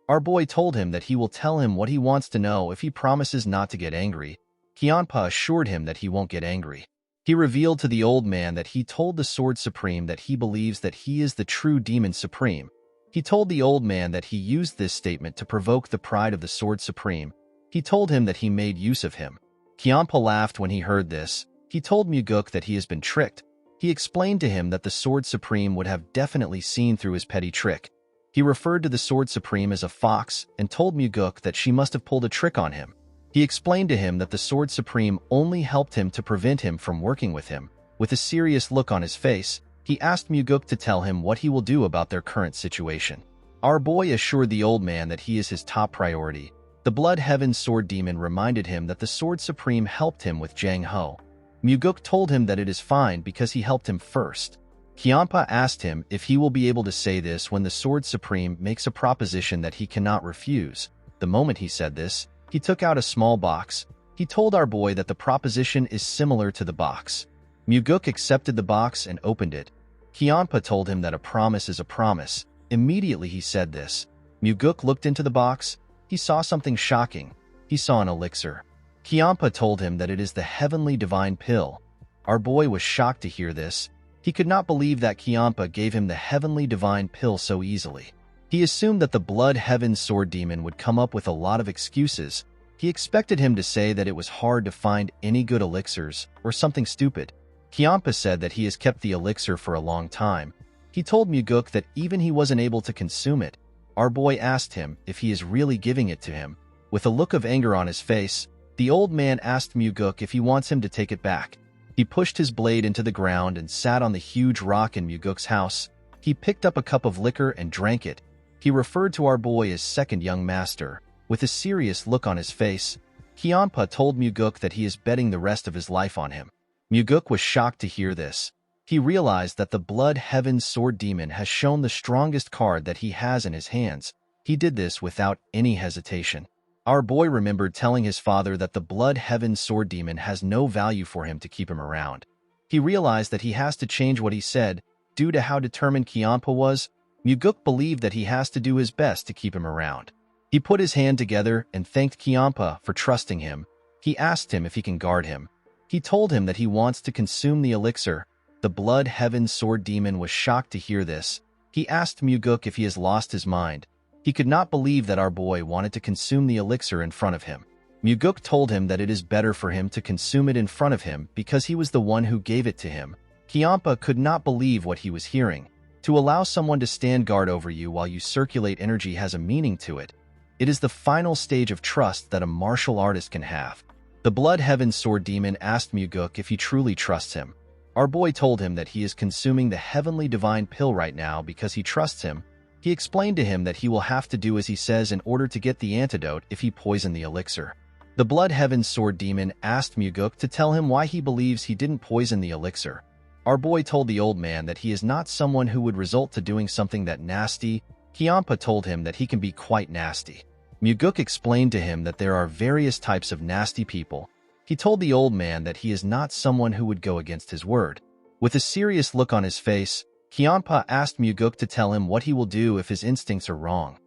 Our boy told him that he will tell him what he wants to know if he promises not to get angry. Kianpa assured him that he won't get angry. He revealed to the old man that he told the Sword Supreme that he believes that he is the true Demon Supreme. He told the old man that he used this statement to provoke the pride of the Sword Supreme. He told him that he made use of him. Kianpa laughed when he heard this. He told Muguk that he has been tricked. He explained to him that the Sword Supreme would have definitely seen through his petty trick. He referred to the Sword Supreme as a fox and told Muguk that she must have pulled a trick on him. He explained to him that the Sword Supreme only helped him to prevent him from working with him. With a serious look on his face, he asked Muguk to tell him what he will do about their current situation. Our boy assured the old man that he is his top priority. The Blood Heaven Sword Demon reminded him that the Sword Supreme helped him with Jang Ho. Muguk told him that it is fine because he helped him first. Kianpa asked him if he will be able to say this when the Sword Supreme makes a proposition that he cannot refuse. The moment he said this, he took out a small box. He told our boy that the proposition is similar to the box. Muguk accepted the box and opened it. Kianpa told him that a promise is a promise. Immediately he said this. Muguk looked into the box. He saw something shocking. He saw an elixir. Kianpa told him that it is the Heavenly Divine Pill. Our boy was shocked to hear this. He could not believe that Kianpa gave him the Heavenly Divine Pill so easily. He assumed that the Blood Heaven Sword Demon would come up with a lot of excuses. He expected him to say that it was hard to find any good elixirs or something stupid. Kianpa said that he has kept the elixir for a long time. He told Muguk that even he wasn't able to consume it. Our boy asked him if he is really giving it to him. With a look of anger on his face, the old man asked Muguk if he wants him to take it back. He pushed his blade into the ground and sat on the huge rock in Muguk's house. He picked up a cup of liquor and drank it. He referred to our boy as second young master. With a serious look on his face, Kianpa told Muguk that he is betting the rest of his life on him. Muguk was shocked to hear this. He realized that the Blood Heaven Sword Demon has shown the strongest card that he has in his hands. He did this without any hesitation. Our boy remembered telling his father that the Blood Heaven Sword Demon has no value for him to keep him around. He realized that he has to change what he said. Due to how determined Kianpa was, Muguk believed that he has to do his best to keep him around. He put his hand together and thanked Kianpa for trusting him. He asked him if he can guard him. He told him that he wants to consume the elixir. The Blood Heaven Sword Demon was shocked to hear this. He asked Muguk if he has lost his mind. He could not believe that our boy wanted to consume the elixir in front of him. Muguk told him that it is better for him to consume it in front of him because he was the one who gave it to him. Kianpa could not believe what he was hearing. To allow someone to stand guard over you while you circulate energy has a meaning to it. It is the final stage of trust that a martial artist can have. The Blood Heaven Sword Demon asked Muguk if he truly trusts him. Our boy told him that he is consuming the heavenly divine pill right now because he trusts him. He explained to him that he will have to do as he says in order to get the antidote if he poisoned the elixir. The Blood Heaven Sword Demon asked Muguk to tell him why he believes he didn't poison the elixir. Our boy told the old man that he is not someone who would result to doing something that nasty. Kiampa told him that he can be quite nasty. Muguk explained to him that there are various types of nasty people. He told the old man that he is not someone who would go against his word. With a serious look on his face, Kiampa asked Muguk to tell him what he will do if his instincts are wrong.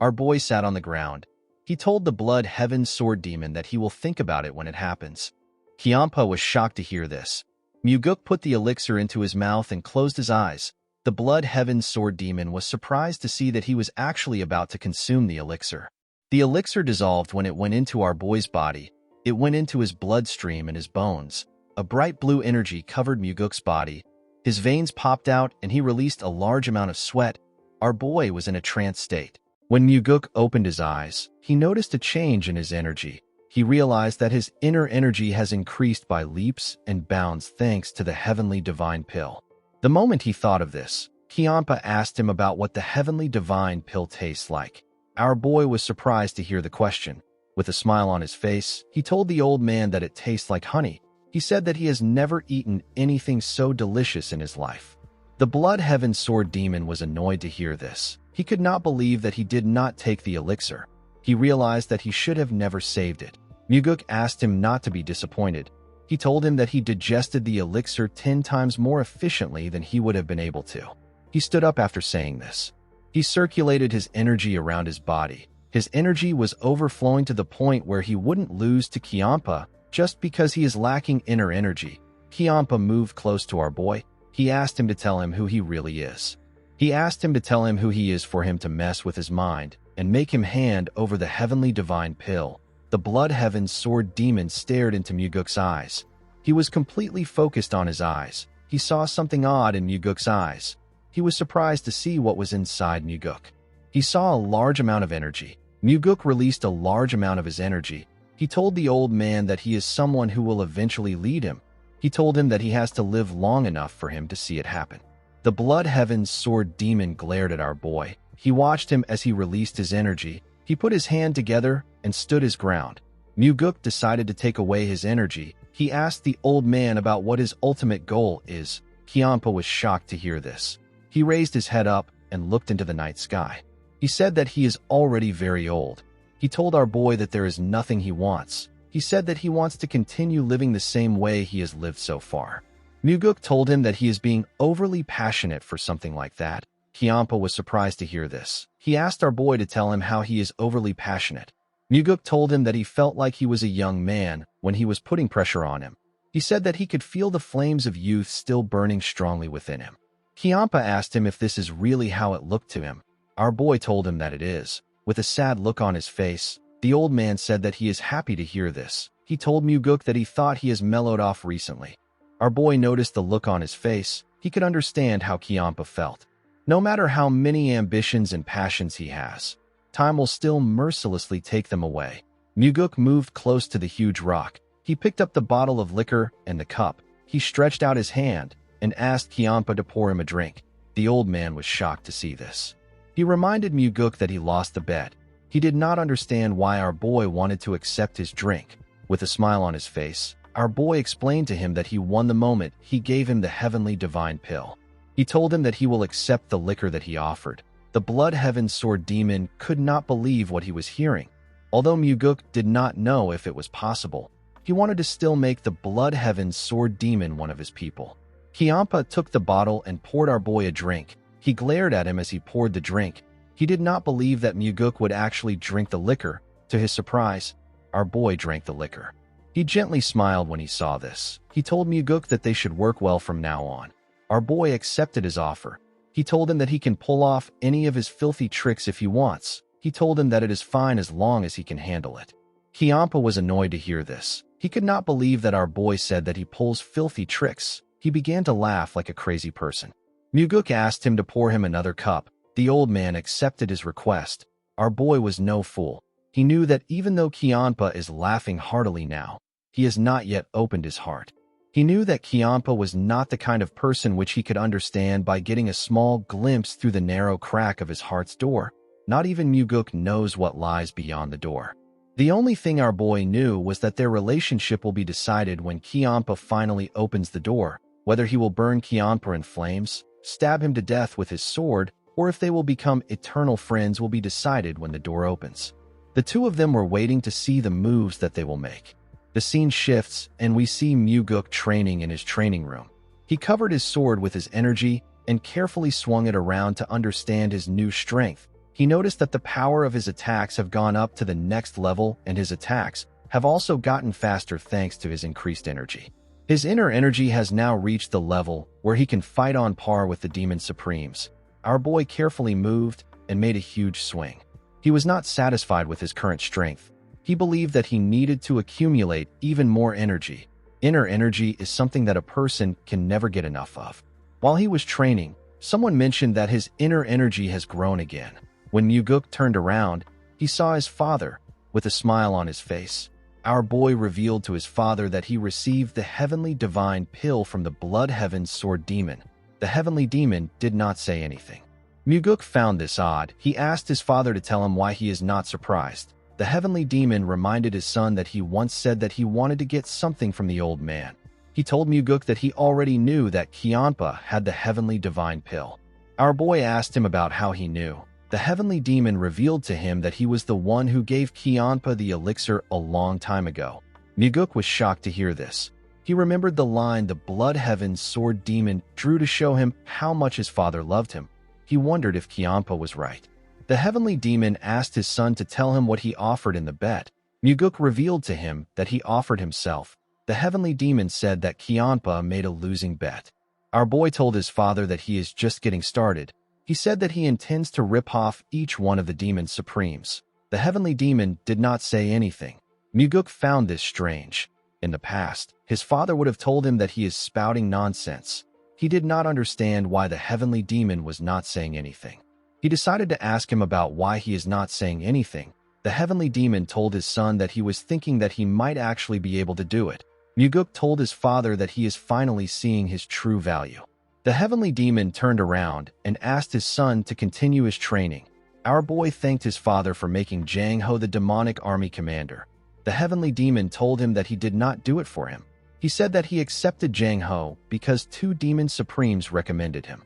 Our boy sat on the ground. He told the Blood Heaven Sword Demon that he will think about it when it happens. Kiampa was shocked to hear this. Muguk put the elixir into his mouth and closed his eyes. The Blood Heaven Sword Demon was surprised to see that he was actually about to consume the elixir. The elixir dissolved when it went into our boy's body. It went into his bloodstream and his bones. A bright blue energy covered Muguk's body. His veins popped out and he released a large amount of sweat. Our boy was in a trance state. When Muguk opened his eyes, he noticed a change in his energy. He realized that his inner energy has increased by leaps and bounds thanks to the heavenly divine pill. The moment he thought of this, Kiampa asked him about what the heavenly divine pill tastes like. Our boy was surprised to hear the question. With a smile on his face, he told the old man that it tastes like honey. He said that he has never eaten anything so delicious in his life. The Blood Heaven Sword Demon was annoyed to hear this. He could not believe that he did not take the elixir. He realized that he should have never saved it. Muguk asked him not to be disappointed. He told him that he digested the elixir 10 times more efficiently than he would have been able to. He stood up after saying this. He circulated his energy around his body. His energy was overflowing to the point where he wouldn't lose to Kiampa just because he is lacking inner energy. Kiampa moved close to our boy. He asked him to tell him who he really is. He asked him to tell him who he is for him to mess with his mind and make him hand over the heavenly divine pill. The Blood Heaven Sword Demon stared into Muguk's eyes. He was completely focused on his eyes. He saw something odd in Muguk's eyes. He was surprised to see what was inside Muguk. He saw a large amount of energy. Muguk released a large amount of his energy. He told the old man that he is someone who will eventually lead him. He told him that he has to live long enough for him to see it happen. The Blood Heaven Sword Demon glared at our boy. He watched him as he released his energy. He put his hand together and stood his ground. Muguk decided to take away his energy. He asked the old man about what his ultimate goal is. Kiampa was shocked to hear this. He raised his head up and looked into the night sky. He said that he is already very old. He told our boy that there is nothing he wants. He said that he wants to continue living the same way he has lived so far. Muguk told him that he is being overly passionate for something like that. Kiampa was surprised to hear this. He asked our boy to tell him how he is overly passionate. Muguk told him that he felt like he was a young man when he was putting pressure on him. He said that he could feel the flames of youth still burning strongly within him. Kiampa asked him if this is really how it looked to him. Our boy told him that it is. With a sad look on his face, the old man said that he is happy to hear this. He told Muguk that he thought he has mellowed off recently. Our boy noticed the look on his face. He could understand how Kiampa felt. No matter how many ambitions and passions he has, time will still mercilessly take them away. Muguk moved close to the huge rock. He picked up the bottle of liquor and the cup. He stretched out his hand and asked Kiampa to pour him a drink. The old man was shocked to see this. He reminded Muguk that he lost the bet. He did not understand why our boy wanted to accept his drink. With a smile on his face, our boy explained to him that he won the moment he gave him the heavenly divine pill. He told him that he will accept the liquor that he offered. The Blood Heaven Sword Demon could not believe what he was hearing. Although Muguk did not know if it was possible, he wanted to still make the Blood Heaven Sword Demon one of his people. Kiampa took the bottle and poured our boy a drink. He glared at him as he poured the drink. He did not believe that Muguk would actually drink the liquor. To his surprise, our boy drank the liquor. He gently smiled when he saw this. He told Muguk that they should work well from now on. Our boy accepted his offer. He told him that he can pull off any of his filthy tricks if he wants. He told him that it is fine as long as he can handle it. Kiampa was annoyed to hear this. He could not believe that our boy said that he pulls filthy tricks. He began to laugh like a crazy person. Muguk asked him to pour him another cup. The old man accepted his request. Our boy was no fool. He knew that even though Kiampa is laughing heartily now, he has not yet opened his heart. He knew that Kiampa was not the kind of person which he could understand by getting a small glimpse through the narrow crack of his heart's door. Not even Muguk knows what lies beyond the door. The only thing our boy knew was that their relationship will be decided when Kiampa finally opens the door, whether he will burn Kiampa in flames, stab him to death with his sword, or if they will become eternal friends will be decided when the door opens. The two of them were waiting to see the moves that they will make. The scene shifts, and we see Muguk training in his training room. He covered his sword with his energy and carefully swung it around to understand his new strength. He noticed that the power of his attacks have gone up to the next level, and his attacks have also gotten faster thanks to his increased energy. His inner energy has now reached the level where he can fight on par with the Demon Supremes. Our boy carefully moved and made a huge swing. He was not satisfied with his current strength. He believed that he needed to accumulate even more energy. Inner energy is something that a person can never get enough of. While he was training, someone mentioned that his inner energy has grown again. When Muguk turned around, he saw his father, with a smile on his face. Our boy revealed to his father that he received the heavenly divine pill from the Blood Heaven's sword demon. The heavenly demon did not say anything. Muguk found this odd. He asked his father to tell him why he is not surprised. The heavenly demon reminded his son that he once said that he wanted to get something from the old man. He told Muguk that he already knew that Kiampa had the heavenly divine pill. Our boy asked him about how he knew. The heavenly demon revealed to him that he was the one who gave Kiampa the elixir a long time ago. Muguk was shocked to hear this. He remembered the line the Blood Heaven's sword demon drew to show him how much his father loved him. He wondered if Kiampa was right. The heavenly demon asked his son to tell him what he offered in the bet. Muguk revealed to him that he offered himself. The heavenly demon said that Kiampa made a losing bet. Our boy told his father that he is just getting started. He said that he intends to rip off each one of the Demon Supremes. The heavenly demon did not say anything. Muguk found this strange. In the past, his father would have told him that he is spouting nonsense. He did not understand why the heavenly demon was not saying anything. He decided to ask him about why he is not saying anything. The heavenly demon told his son that he was thinking that he might actually be able to do it. Muguk told his father that he is finally seeing his true value. The heavenly demon turned around and asked his son to continue his training. Our boy thanked his father for making Jang Ho the demonic army commander. The heavenly demon told him that he did not do it for him. He said that he accepted Jang Ho because 2 Demon Supremes recommended him.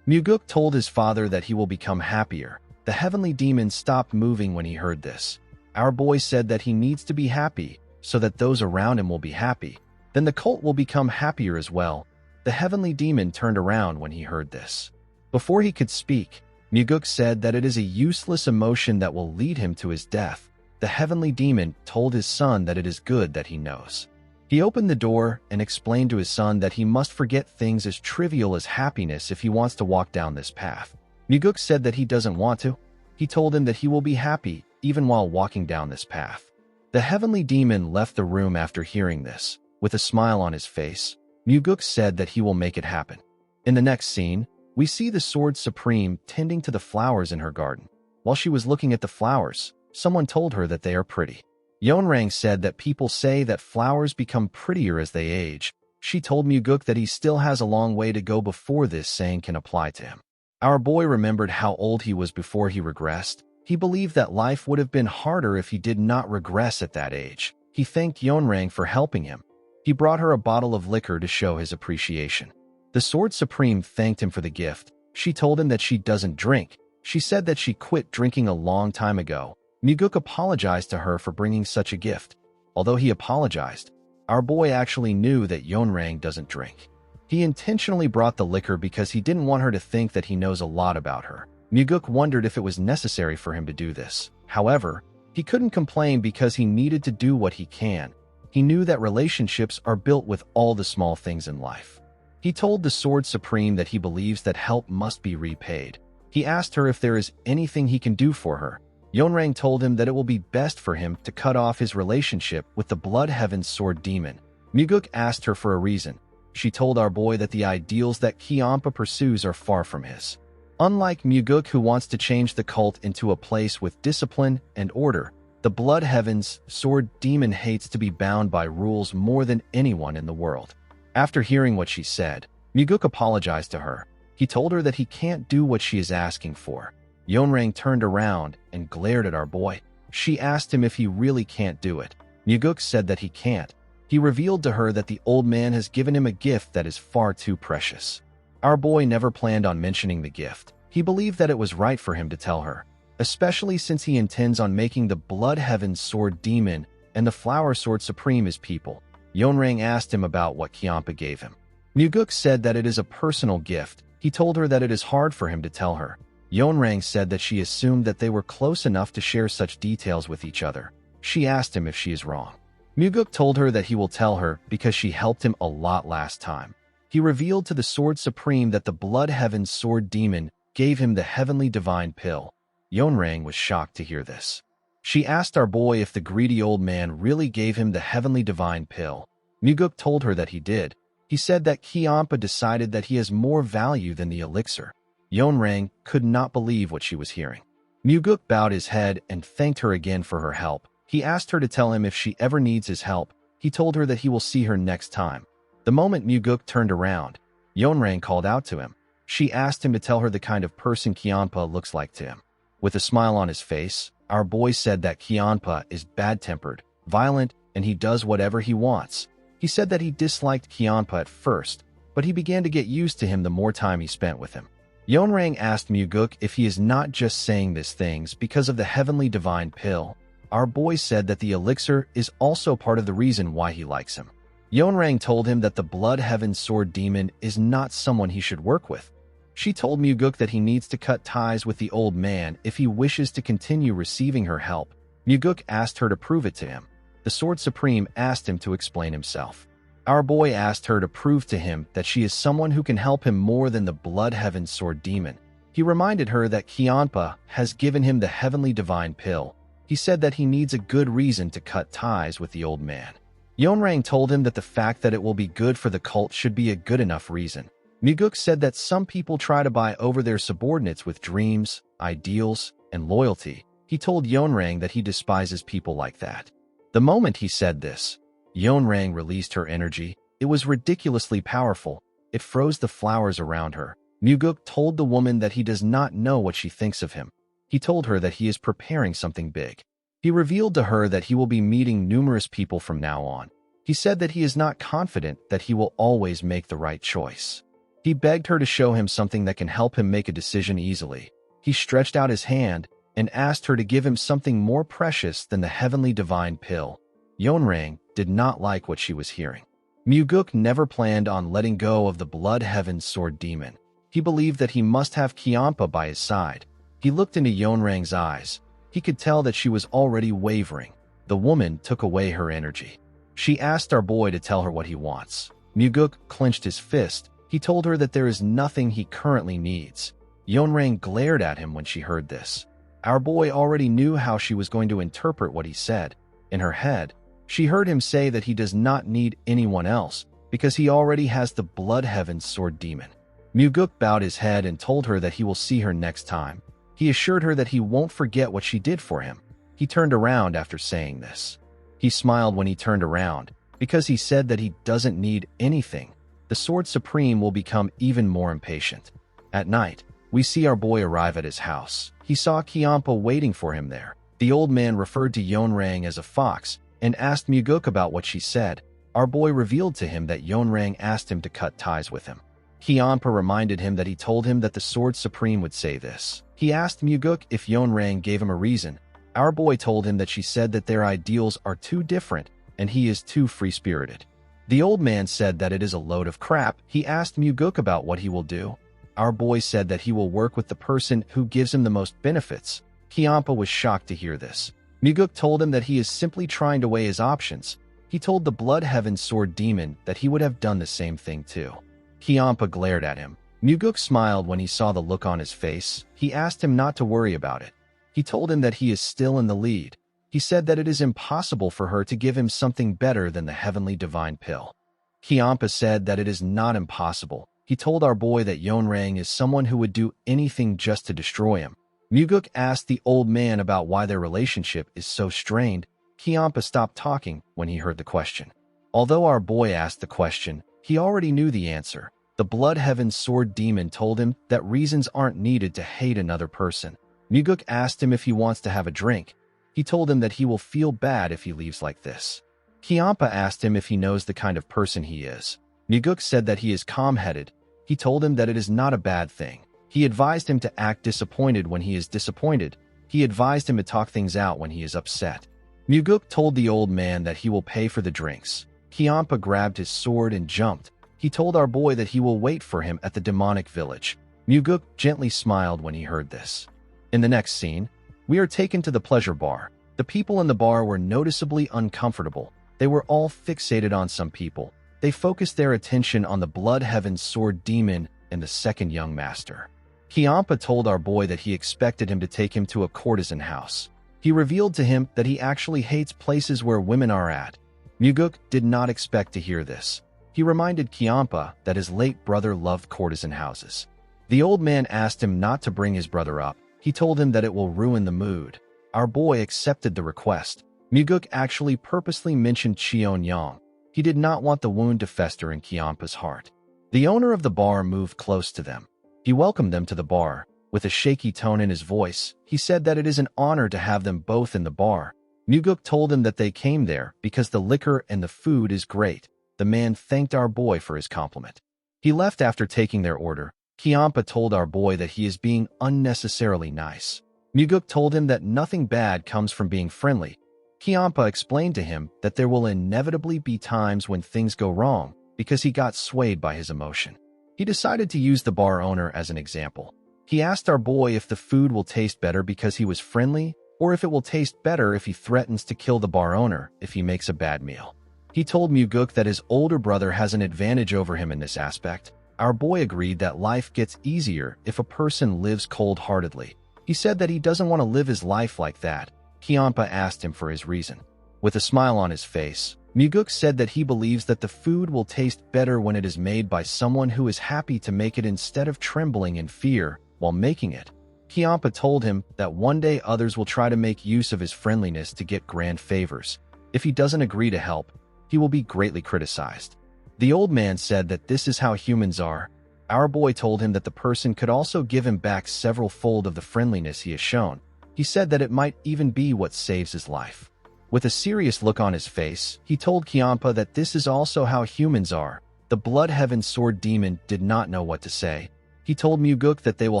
Muguk told his father that he will become happier. The heavenly demon stopped moving when he heard this. Our boy said that he needs to be happy so that those around him will be happy. Then the cult will become happier as well. The heavenly demon turned around when he heard this. Before he could speak, Muguk said that it is a useless emotion that will lead him to his death. The heavenly demon told his son that it is good that he knows. He opened the door and explained to his son that he must forget things as trivial as happiness if he wants to walk down this path. Muguk said that he doesn't want to. He told him that he will be happy even while walking down this path. The heavenly demon left the room after hearing this. With a smile on his face, Muguk said that he will make it happen. In the next scene, we see the Sword Supreme tending to the flowers in her garden. While she was looking at the flowers, someone told her that they are pretty. Yeonrang said that people say that flowers become prettier as they age. She told Muguk that he still has a long way to go before this saying can apply to him. Our boy remembered how old he was before he regressed. He believed that life would have been harder if he did not regress at that age. He thanked Yeonrang for helping him. He brought her a bottle of liquor to show his appreciation. The Sword Supreme thanked him for the gift. She told him that she doesn't drink. She said that she quit drinking a long time ago. Muguk apologized to her for bringing such a gift. Although he apologized, our boy actually knew that Yeonrang doesn't drink. He intentionally brought the liquor because he didn't want her to think that he knows a lot about her. Muguk wondered if it was necessary for him to do this. However, he couldn't complain because he needed to do what he can. He knew that relationships are built with all the small things in life. He told the Sword Supreme that he believes that help must be repaid. He asked her if there is anything he can do for her. Yeonrang told him that it will be best for him to cut off his relationship with the Blood Heaven's sword demon. Muguk asked her for a reason. She told our boy that the ideals that Kiampa pursues are far from his. Unlike Muguk, who wants to change the cult into a place with discipline and order, the Blood Heaven's sword demon hates to be bound by rules more than anyone in the world. After hearing what she said, Muguk apologized to her. He told her that he can't do what she is asking for. Yeonrang turned around and glared at our boy. She asked him if he really can't do it. Muguk said that he can't. He revealed to her that the old man has given him a gift that is far too precious. Our boy never planned on mentioning the gift. He believed that it was right for him to tell her, especially since he intends on making the Blood Heaven Sword Demon and the Flower Sword Supreme his people. Yeonrang asked him about what Kiampa gave him. Muguk said that it is a personal gift. He told her that it is hard for him to tell her. Yeonrang said that she assumed that they were close enough to share such details with each other. She asked him if she is wrong. Muguk told her that he will tell her because she helped him a lot last time. He revealed to the Sword Supreme that the Blood Heaven Sword Demon gave him the Heavenly Divine Pill. Yeonrang was shocked to hear this. She asked our boy if the greedy old man really gave him the Heavenly Divine Pill. Muguk told her that he did. He said that Kiampa decided that he has more value than the elixir. Yeonrang could not believe what she was hearing. Muguk bowed his head and thanked her again for her help. He asked her to tell him if she ever needs his help. He told her that he will see her next time. The moment Muguk turned around, Yeonrang called out to him. She asked him to tell her the kind of person Kiampa looks like to him. With a smile on his face, our boy said that Kiampa is bad-tempered, violent, and he does whatever he wants. He said that he disliked Kiampa at first, but he began to get used to him the more time he spent with him. Yeonrang asked Muguk if he is not just saying these things because of the Heavenly Divine Pill. Our boy said that the elixir is also part of the reason why he likes him. Yeonrang told him that the Blood Heaven Sword Demon is not someone he should work with. She told Muguk that he needs to cut ties with the old man if he wishes to continue receiving her help. Muguk asked her to prove it to him. The Sword Supreme asked him to explain himself. Our boy asked her to prove to him that she is someone who can help him more than the Blood Heaven Sword Demon. He reminded her that Kiampa has given him the Heavenly Divine Pill. He said that he needs a good reason to cut ties with the old man. Yeonrang told him that the fact that it will be good for the cult should be a good enough reason. Muguk said that some people try to buy over their subordinates with dreams, ideals, and loyalty. He told Yeonrang that he despises people like that. The moment he said this, Yeonrang released her energy. It was ridiculously powerful. It froze the flowers around her. Muguk told the woman that he does not know what she thinks of him. He told her that he is preparing something big. He revealed to her that he will be meeting numerous people from now on. He said that he is not confident that he will always make the right choice. He begged her to show him something that can help him make a decision easily. He stretched out his hand and asked her to give him something more precious than the Heavenly Divine Pill. Yeonrang did not like what she was hearing. Muguk never planned on letting go of the Blood Heaven Sword Demon. He believed that he must have Kiampa by his side. He looked into Yeonrang's eyes. He could tell that she was already wavering. The woman took away her energy. She asked our boy to tell her what he wants. Muguk clenched his fist. He told her that there is nothing he currently needs. Yeonrang glared at him when she heard this. Our boy already knew how she was going to interpret what he said. In her head, she heard him say that he does not need anyone else because he already has the Blood Heaven Sword Demon. Muguk bowed his head and told her that he will see her next time. He assured her that he won't forget what she did for him. He turned around after saying this. He smiled when he turned around because he said that he doesn't need anything. The Sword Supreme will become even more impatient. At night, we see our boy arrive at his house. He saw Kiampa waiting for him there. The old man referred to Yeonrang as a fox and asked Muguk about what she said. Our boy revealed to him that Yeonrang asked him to cut ties with him. Kiampa reminded him that he told him that the Sword Supreme would say this. He asked Muguk if Yeonrang gave him a reason. Our boy told him that she said that their ideals are too different and he is too free-spirited. The old man said that it is a load of crap. He asked Muguk about what he will do. Our boy said that he will work with the person who gives him the most benefits. Kiampa was shocked to hear this. Muguk told him that he is simply trying to weigh his options. He told the Blood Heaven Sword Demon that he would have done the same thing too. Kiampa glared at him. Muguk smiled when he saw the look on his face. He asked him not to worry about it. He told him that he is still in the lead. He said that it is impossible for her to give him something better than the Heavenly Divine Pill. Kiampa said that it is not impossible. He told our boy that Yeonrang is someone who would do anything just to destroy him. Muguk asked the old man about why their relationship is so strained. Kiampa stopped talking when he heard the question. Although our boy asked the question, He already knew the answer. The Blood Heaven Sword Demon told him that reasons aren't needed to hate another person. Muguk asked him if he wants to have a drink. He told him that he will feel bad if he leaves like this. Kiampa asked him if he knows the kind of person he is. Muguk said that he is calm-headed. He told him that it is not a bad thing. He advised him to act disappointed when he is disappointed. He advised him to talk things out when he is upset. Muguk told the old man that he will pay for the drinks. Kiampa grabbed his sword and jumped. He told our boy that he will wait for him at the demonic village. Muguk gently smiled when he heard this. In the next scene, we are taken to the pleasure bar. The people in the bar were noticeably uncomfortable. They were all fixated on some people. They focused their attention on the Blood Heaven Sword Demon and the second young master. Kiampa told our boy that he expected him to take him to a courtesan house. He revealed to him that he actually hates places where women are at. Muguk did not expect to hear this. He reminded Kiampa that his late brother loved courtesan houses. The old man asked him not to bring his brother up. He told him that it will ruin the mood. Our boy accepted the request. Muguk actually purposely mentioned Cheon-yang. He did not want the wound to fester in Kiampa's heart. The owner of the bar moved close to them. He welcomed them to the bar. With a shaky tone in his voice, he said that it is an honor to have them both in the bar. Muguk told him that they came there because the liquor and the food is great. The man thanked our boy for his compliment. He left after taking their order. Kiampa told our boy that he is being unnecessarily nice. Muguk told him that nothing bad comes from being friendly. Kiampa explained to him that there will inevitably be times when things go wrong because he got swayed by his emotion. He decided to use the bar owner as an example. He asked our boy if the food will taste better because he was friendly, or if it will taste better if he threatens to kill the bar owner if he makes a bad meal. He told Muguk that his older brother has an advantage over him in this aspect. Our boy agreed that life gets easier if a person lives cold-heartedly. He said that he doesn't want to live his life like that. Kiampa asked him for his reason. With a smile on his face, Muguk said that he believes that the food will taste better when it is made by someone who is happy to make it instead of trembling in fear while making it. Kiampa told him that one day others will try to make use of his friendliness to get grand favors. If he doesn't agree to help, he will be greatly criticized. The old man said that this is how humans are. Our boy told him that the person could also give him back several-fold of the friendliness he has shown. He said that it might even be what saves his life. With a serious look on his face, he told Kiampa that this is also how humans are. The Blood Heaven Sword Demon did not know what to say. He told Muguk that they will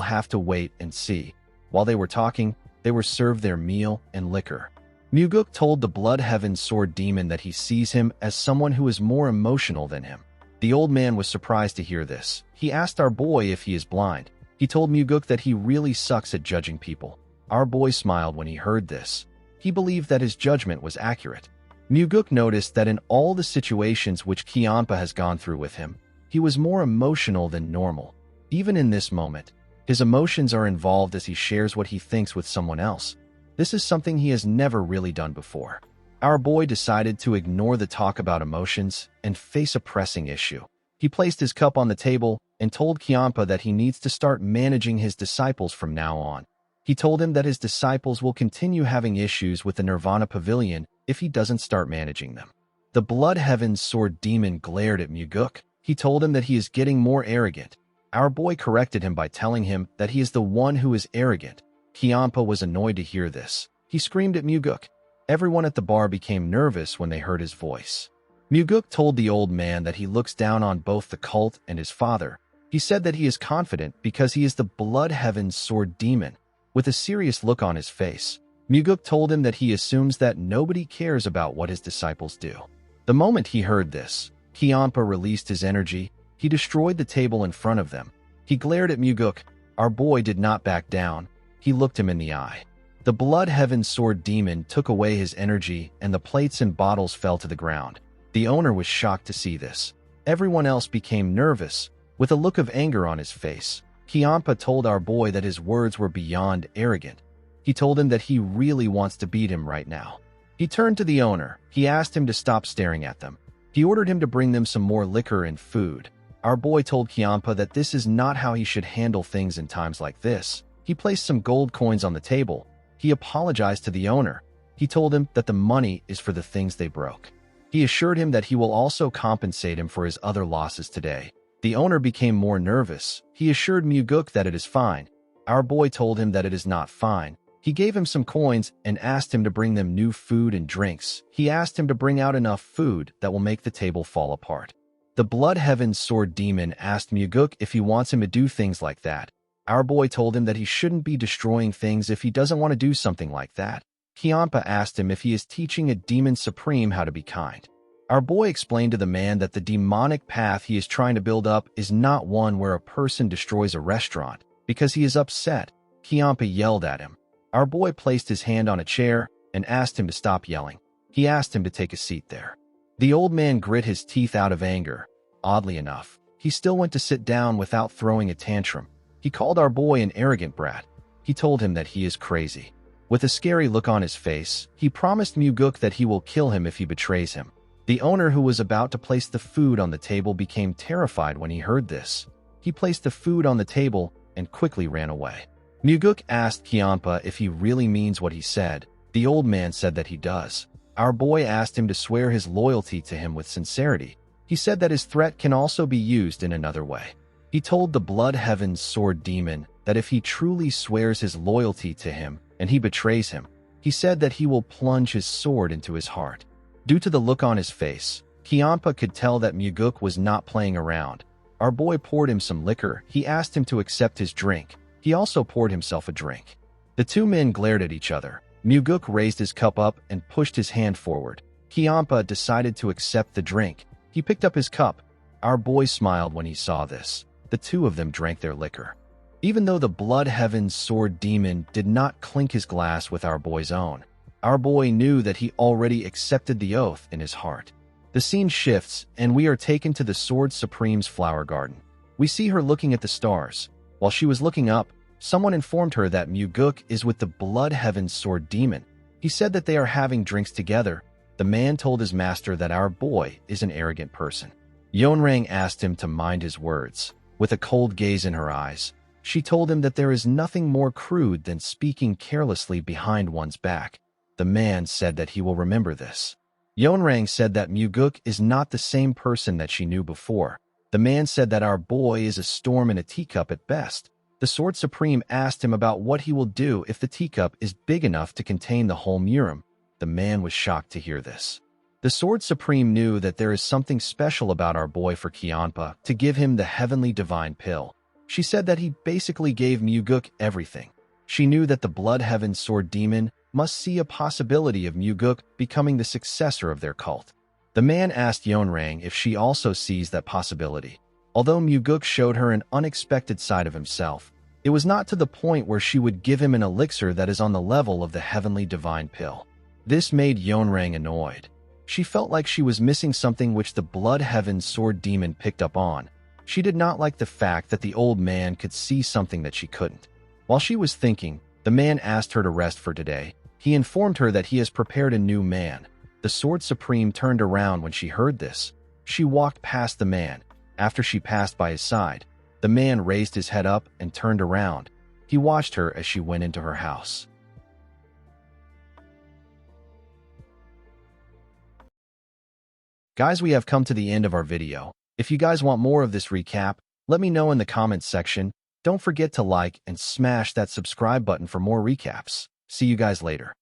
have to wait and see. While they were talking, they were served their meal and liquor. Muguk told the Blood Heaven Sword Demon that he sees him as someone who is more emotional than him. The old man was surprised to hear this. He asked our boy if he is blind. He told Muguk that he really sucks at judging people. Our boy smiled when he heard this. He believed that his judgment was accurate. Muguk noticed that in all the situations which Kiampa has gone through with him, he was more emotional than normal. Even in this moment, his emotions are involved as he shares what he thinks with someone else. This is something he has never really done before. Our boy decided to ignore the talk about emotions and face a pressing issue. He placed his cup on the table and told Kiampa that he needs to start managing his disciples from now on. He told him that his disciples will continue having issues with the Nirvana Pavilion if he doesn't start managing them. The Blood Heaven Sword Demon glared at Muguk. He told him that he is getting more arrogant. Our boy corrected him by telling him that he is the one who is arrogant. Kiampa was annoyed to hear this. He screamed at Muguk. Everyone at the bar became nervous when they heard his voice. Muguk told the old man that he looks down on both the cult and his father. He said that he is confident because he is the Blood Heaven Sword Demon. With a serious look on his face, Muguk told him that he assumes that nobody cares about what his disciples do. The moment he heard this, Kiampa released his energy. He destroyed the table in front of them. He glared at Muguk. Our boy did not back down. He looked him in the eye. The Blood Heaven Sword Demon took away his energy and the plates and bottles fell to the ground. The owner was shocked to see this. Everyone else became nervous. With a look of anger on his face, Kiampa told our boy that his words were beyond arrogant. He told him that he really wants to beat him right now. He turned to the owner. He asked him to stop staring at them. He ordered him to bring them some more liquor and food. Our boy told Kiampa that this is not how he should handle things in times like this. He placed some gold coins on the table. He apologized to the owner. He told him that the money is for the things they broke. He assured him that he will also compensate him for his other losses today. The owner became more nervous. He assured Muguk that it is fine. Our boy told him that it is not fine. He gave him some coins and asked him to bring them new food and drinks. He asked him to bring out enough food that will make the table fall apart. The Blood Heaven's Sword Demon asked Muguk if he wants him to do things like that. Our boy told him that he shouldn't be destroying things if he doesn't want to do something like that. Kiampa asked him if he is teaching a demon supreme how to be kind. Our boy explained to the man that the demonic path he is trying to build up is not one where a person destroys a restaurant. Because he is upset, Kiampa yelled at him. Our boy placed his hand on a chair and asked him to stop yelling. He asked him to take a seat there. The old man grit his teeth out of anger. Oddly enough, he still went to sit down without throwing a tantrum. He called our boy an arrogant brat. He told him that he is crazy. With a scary look on his face, he promised Muguk that he will kill him if he betrays him. The owner, who was about to place the food on the table, became terrified when he heard this. He placed the food on the table and quickly ran away. Muguk asked Kiampa if he really means what he said. The old man said that he does. Our boy asked him to swear his loyalty to him with sincerity. He said that his threat can also be used in another way. He told the Blood Heaven's Sword Demon that if he truly swears his loyalty to him and he betrays him, he said that he will plunge his sword into his heart. Due to the look on his face, Kiampa could tell that Muguk was not playing around. Our boy poured him some liquor. He asked him to accept his drink. He also poured himself a drink. The two men glared at each other. Muguk raised his cup up and pushed his hand forward. Kiampa decided to accept the drink. He picked up his cup. Our boy smiled when he saw this. The two of them drank their liquor. Even though the Blood Heaven's Sword Demon did not clink his glass with our boy's own, our boy knew that he already accepted the oath in his heart. The scene shifts, and we are taken to the Sword Supreme's flower garden. We see her looking at the stars. While she was looking up, someone informed her that Muguk is with the Blood Heaven's Sword Demon. He said that they are having drinks together. The man told his master that our boy is an arrogant person. Yeonrang asked him to mind his words. With a cold gaze in her eyes, she told him that there is nothing more crude than speaking carelessly behind one's back. The man said that he will remember this. Yeonrang said that Muguk is not the same person that she knew before. The man said that our boy is a storm in a teacup at best. The Sword Supreme asked him about what he will do if the teacup is big enough to contain the whole Murim. The man was shocked to hear this. The Sword Supreme knew that there is something special about our boy for Kiampa to give him the heavenly divine pill. She said that he basically gave Muguk everything. She knew that the Blood Heaven's Sword Demon must see a possibility of Muguk becoming the successor of their cult. The man asked Yeonrang if she also sees that possibility. Although Muguk showed her an unexpected side of himself, it was not to the point where she would give him an elixir that is on the level of the heavenly divine pill. This made Yeonrang annoyed. She felt like she was missing something which the Blood Heaven's Sword Demon picked up on. She did not like the fact that the old man could see something that she couldn't. While she was thinking, the man asked her to rest for today. He informed her that he has prepared a new man. The Sword Supreme turned around when she heard this. She walked past the man. After she passed by his side, the man raised his head up and turned around. He watched her as she went into her house. Guys, we have come to the end of our video. If you guys want more of this recap, let me know in the comments section. Don't forget to like and smash that subscribe button for more recaps. See you guys later.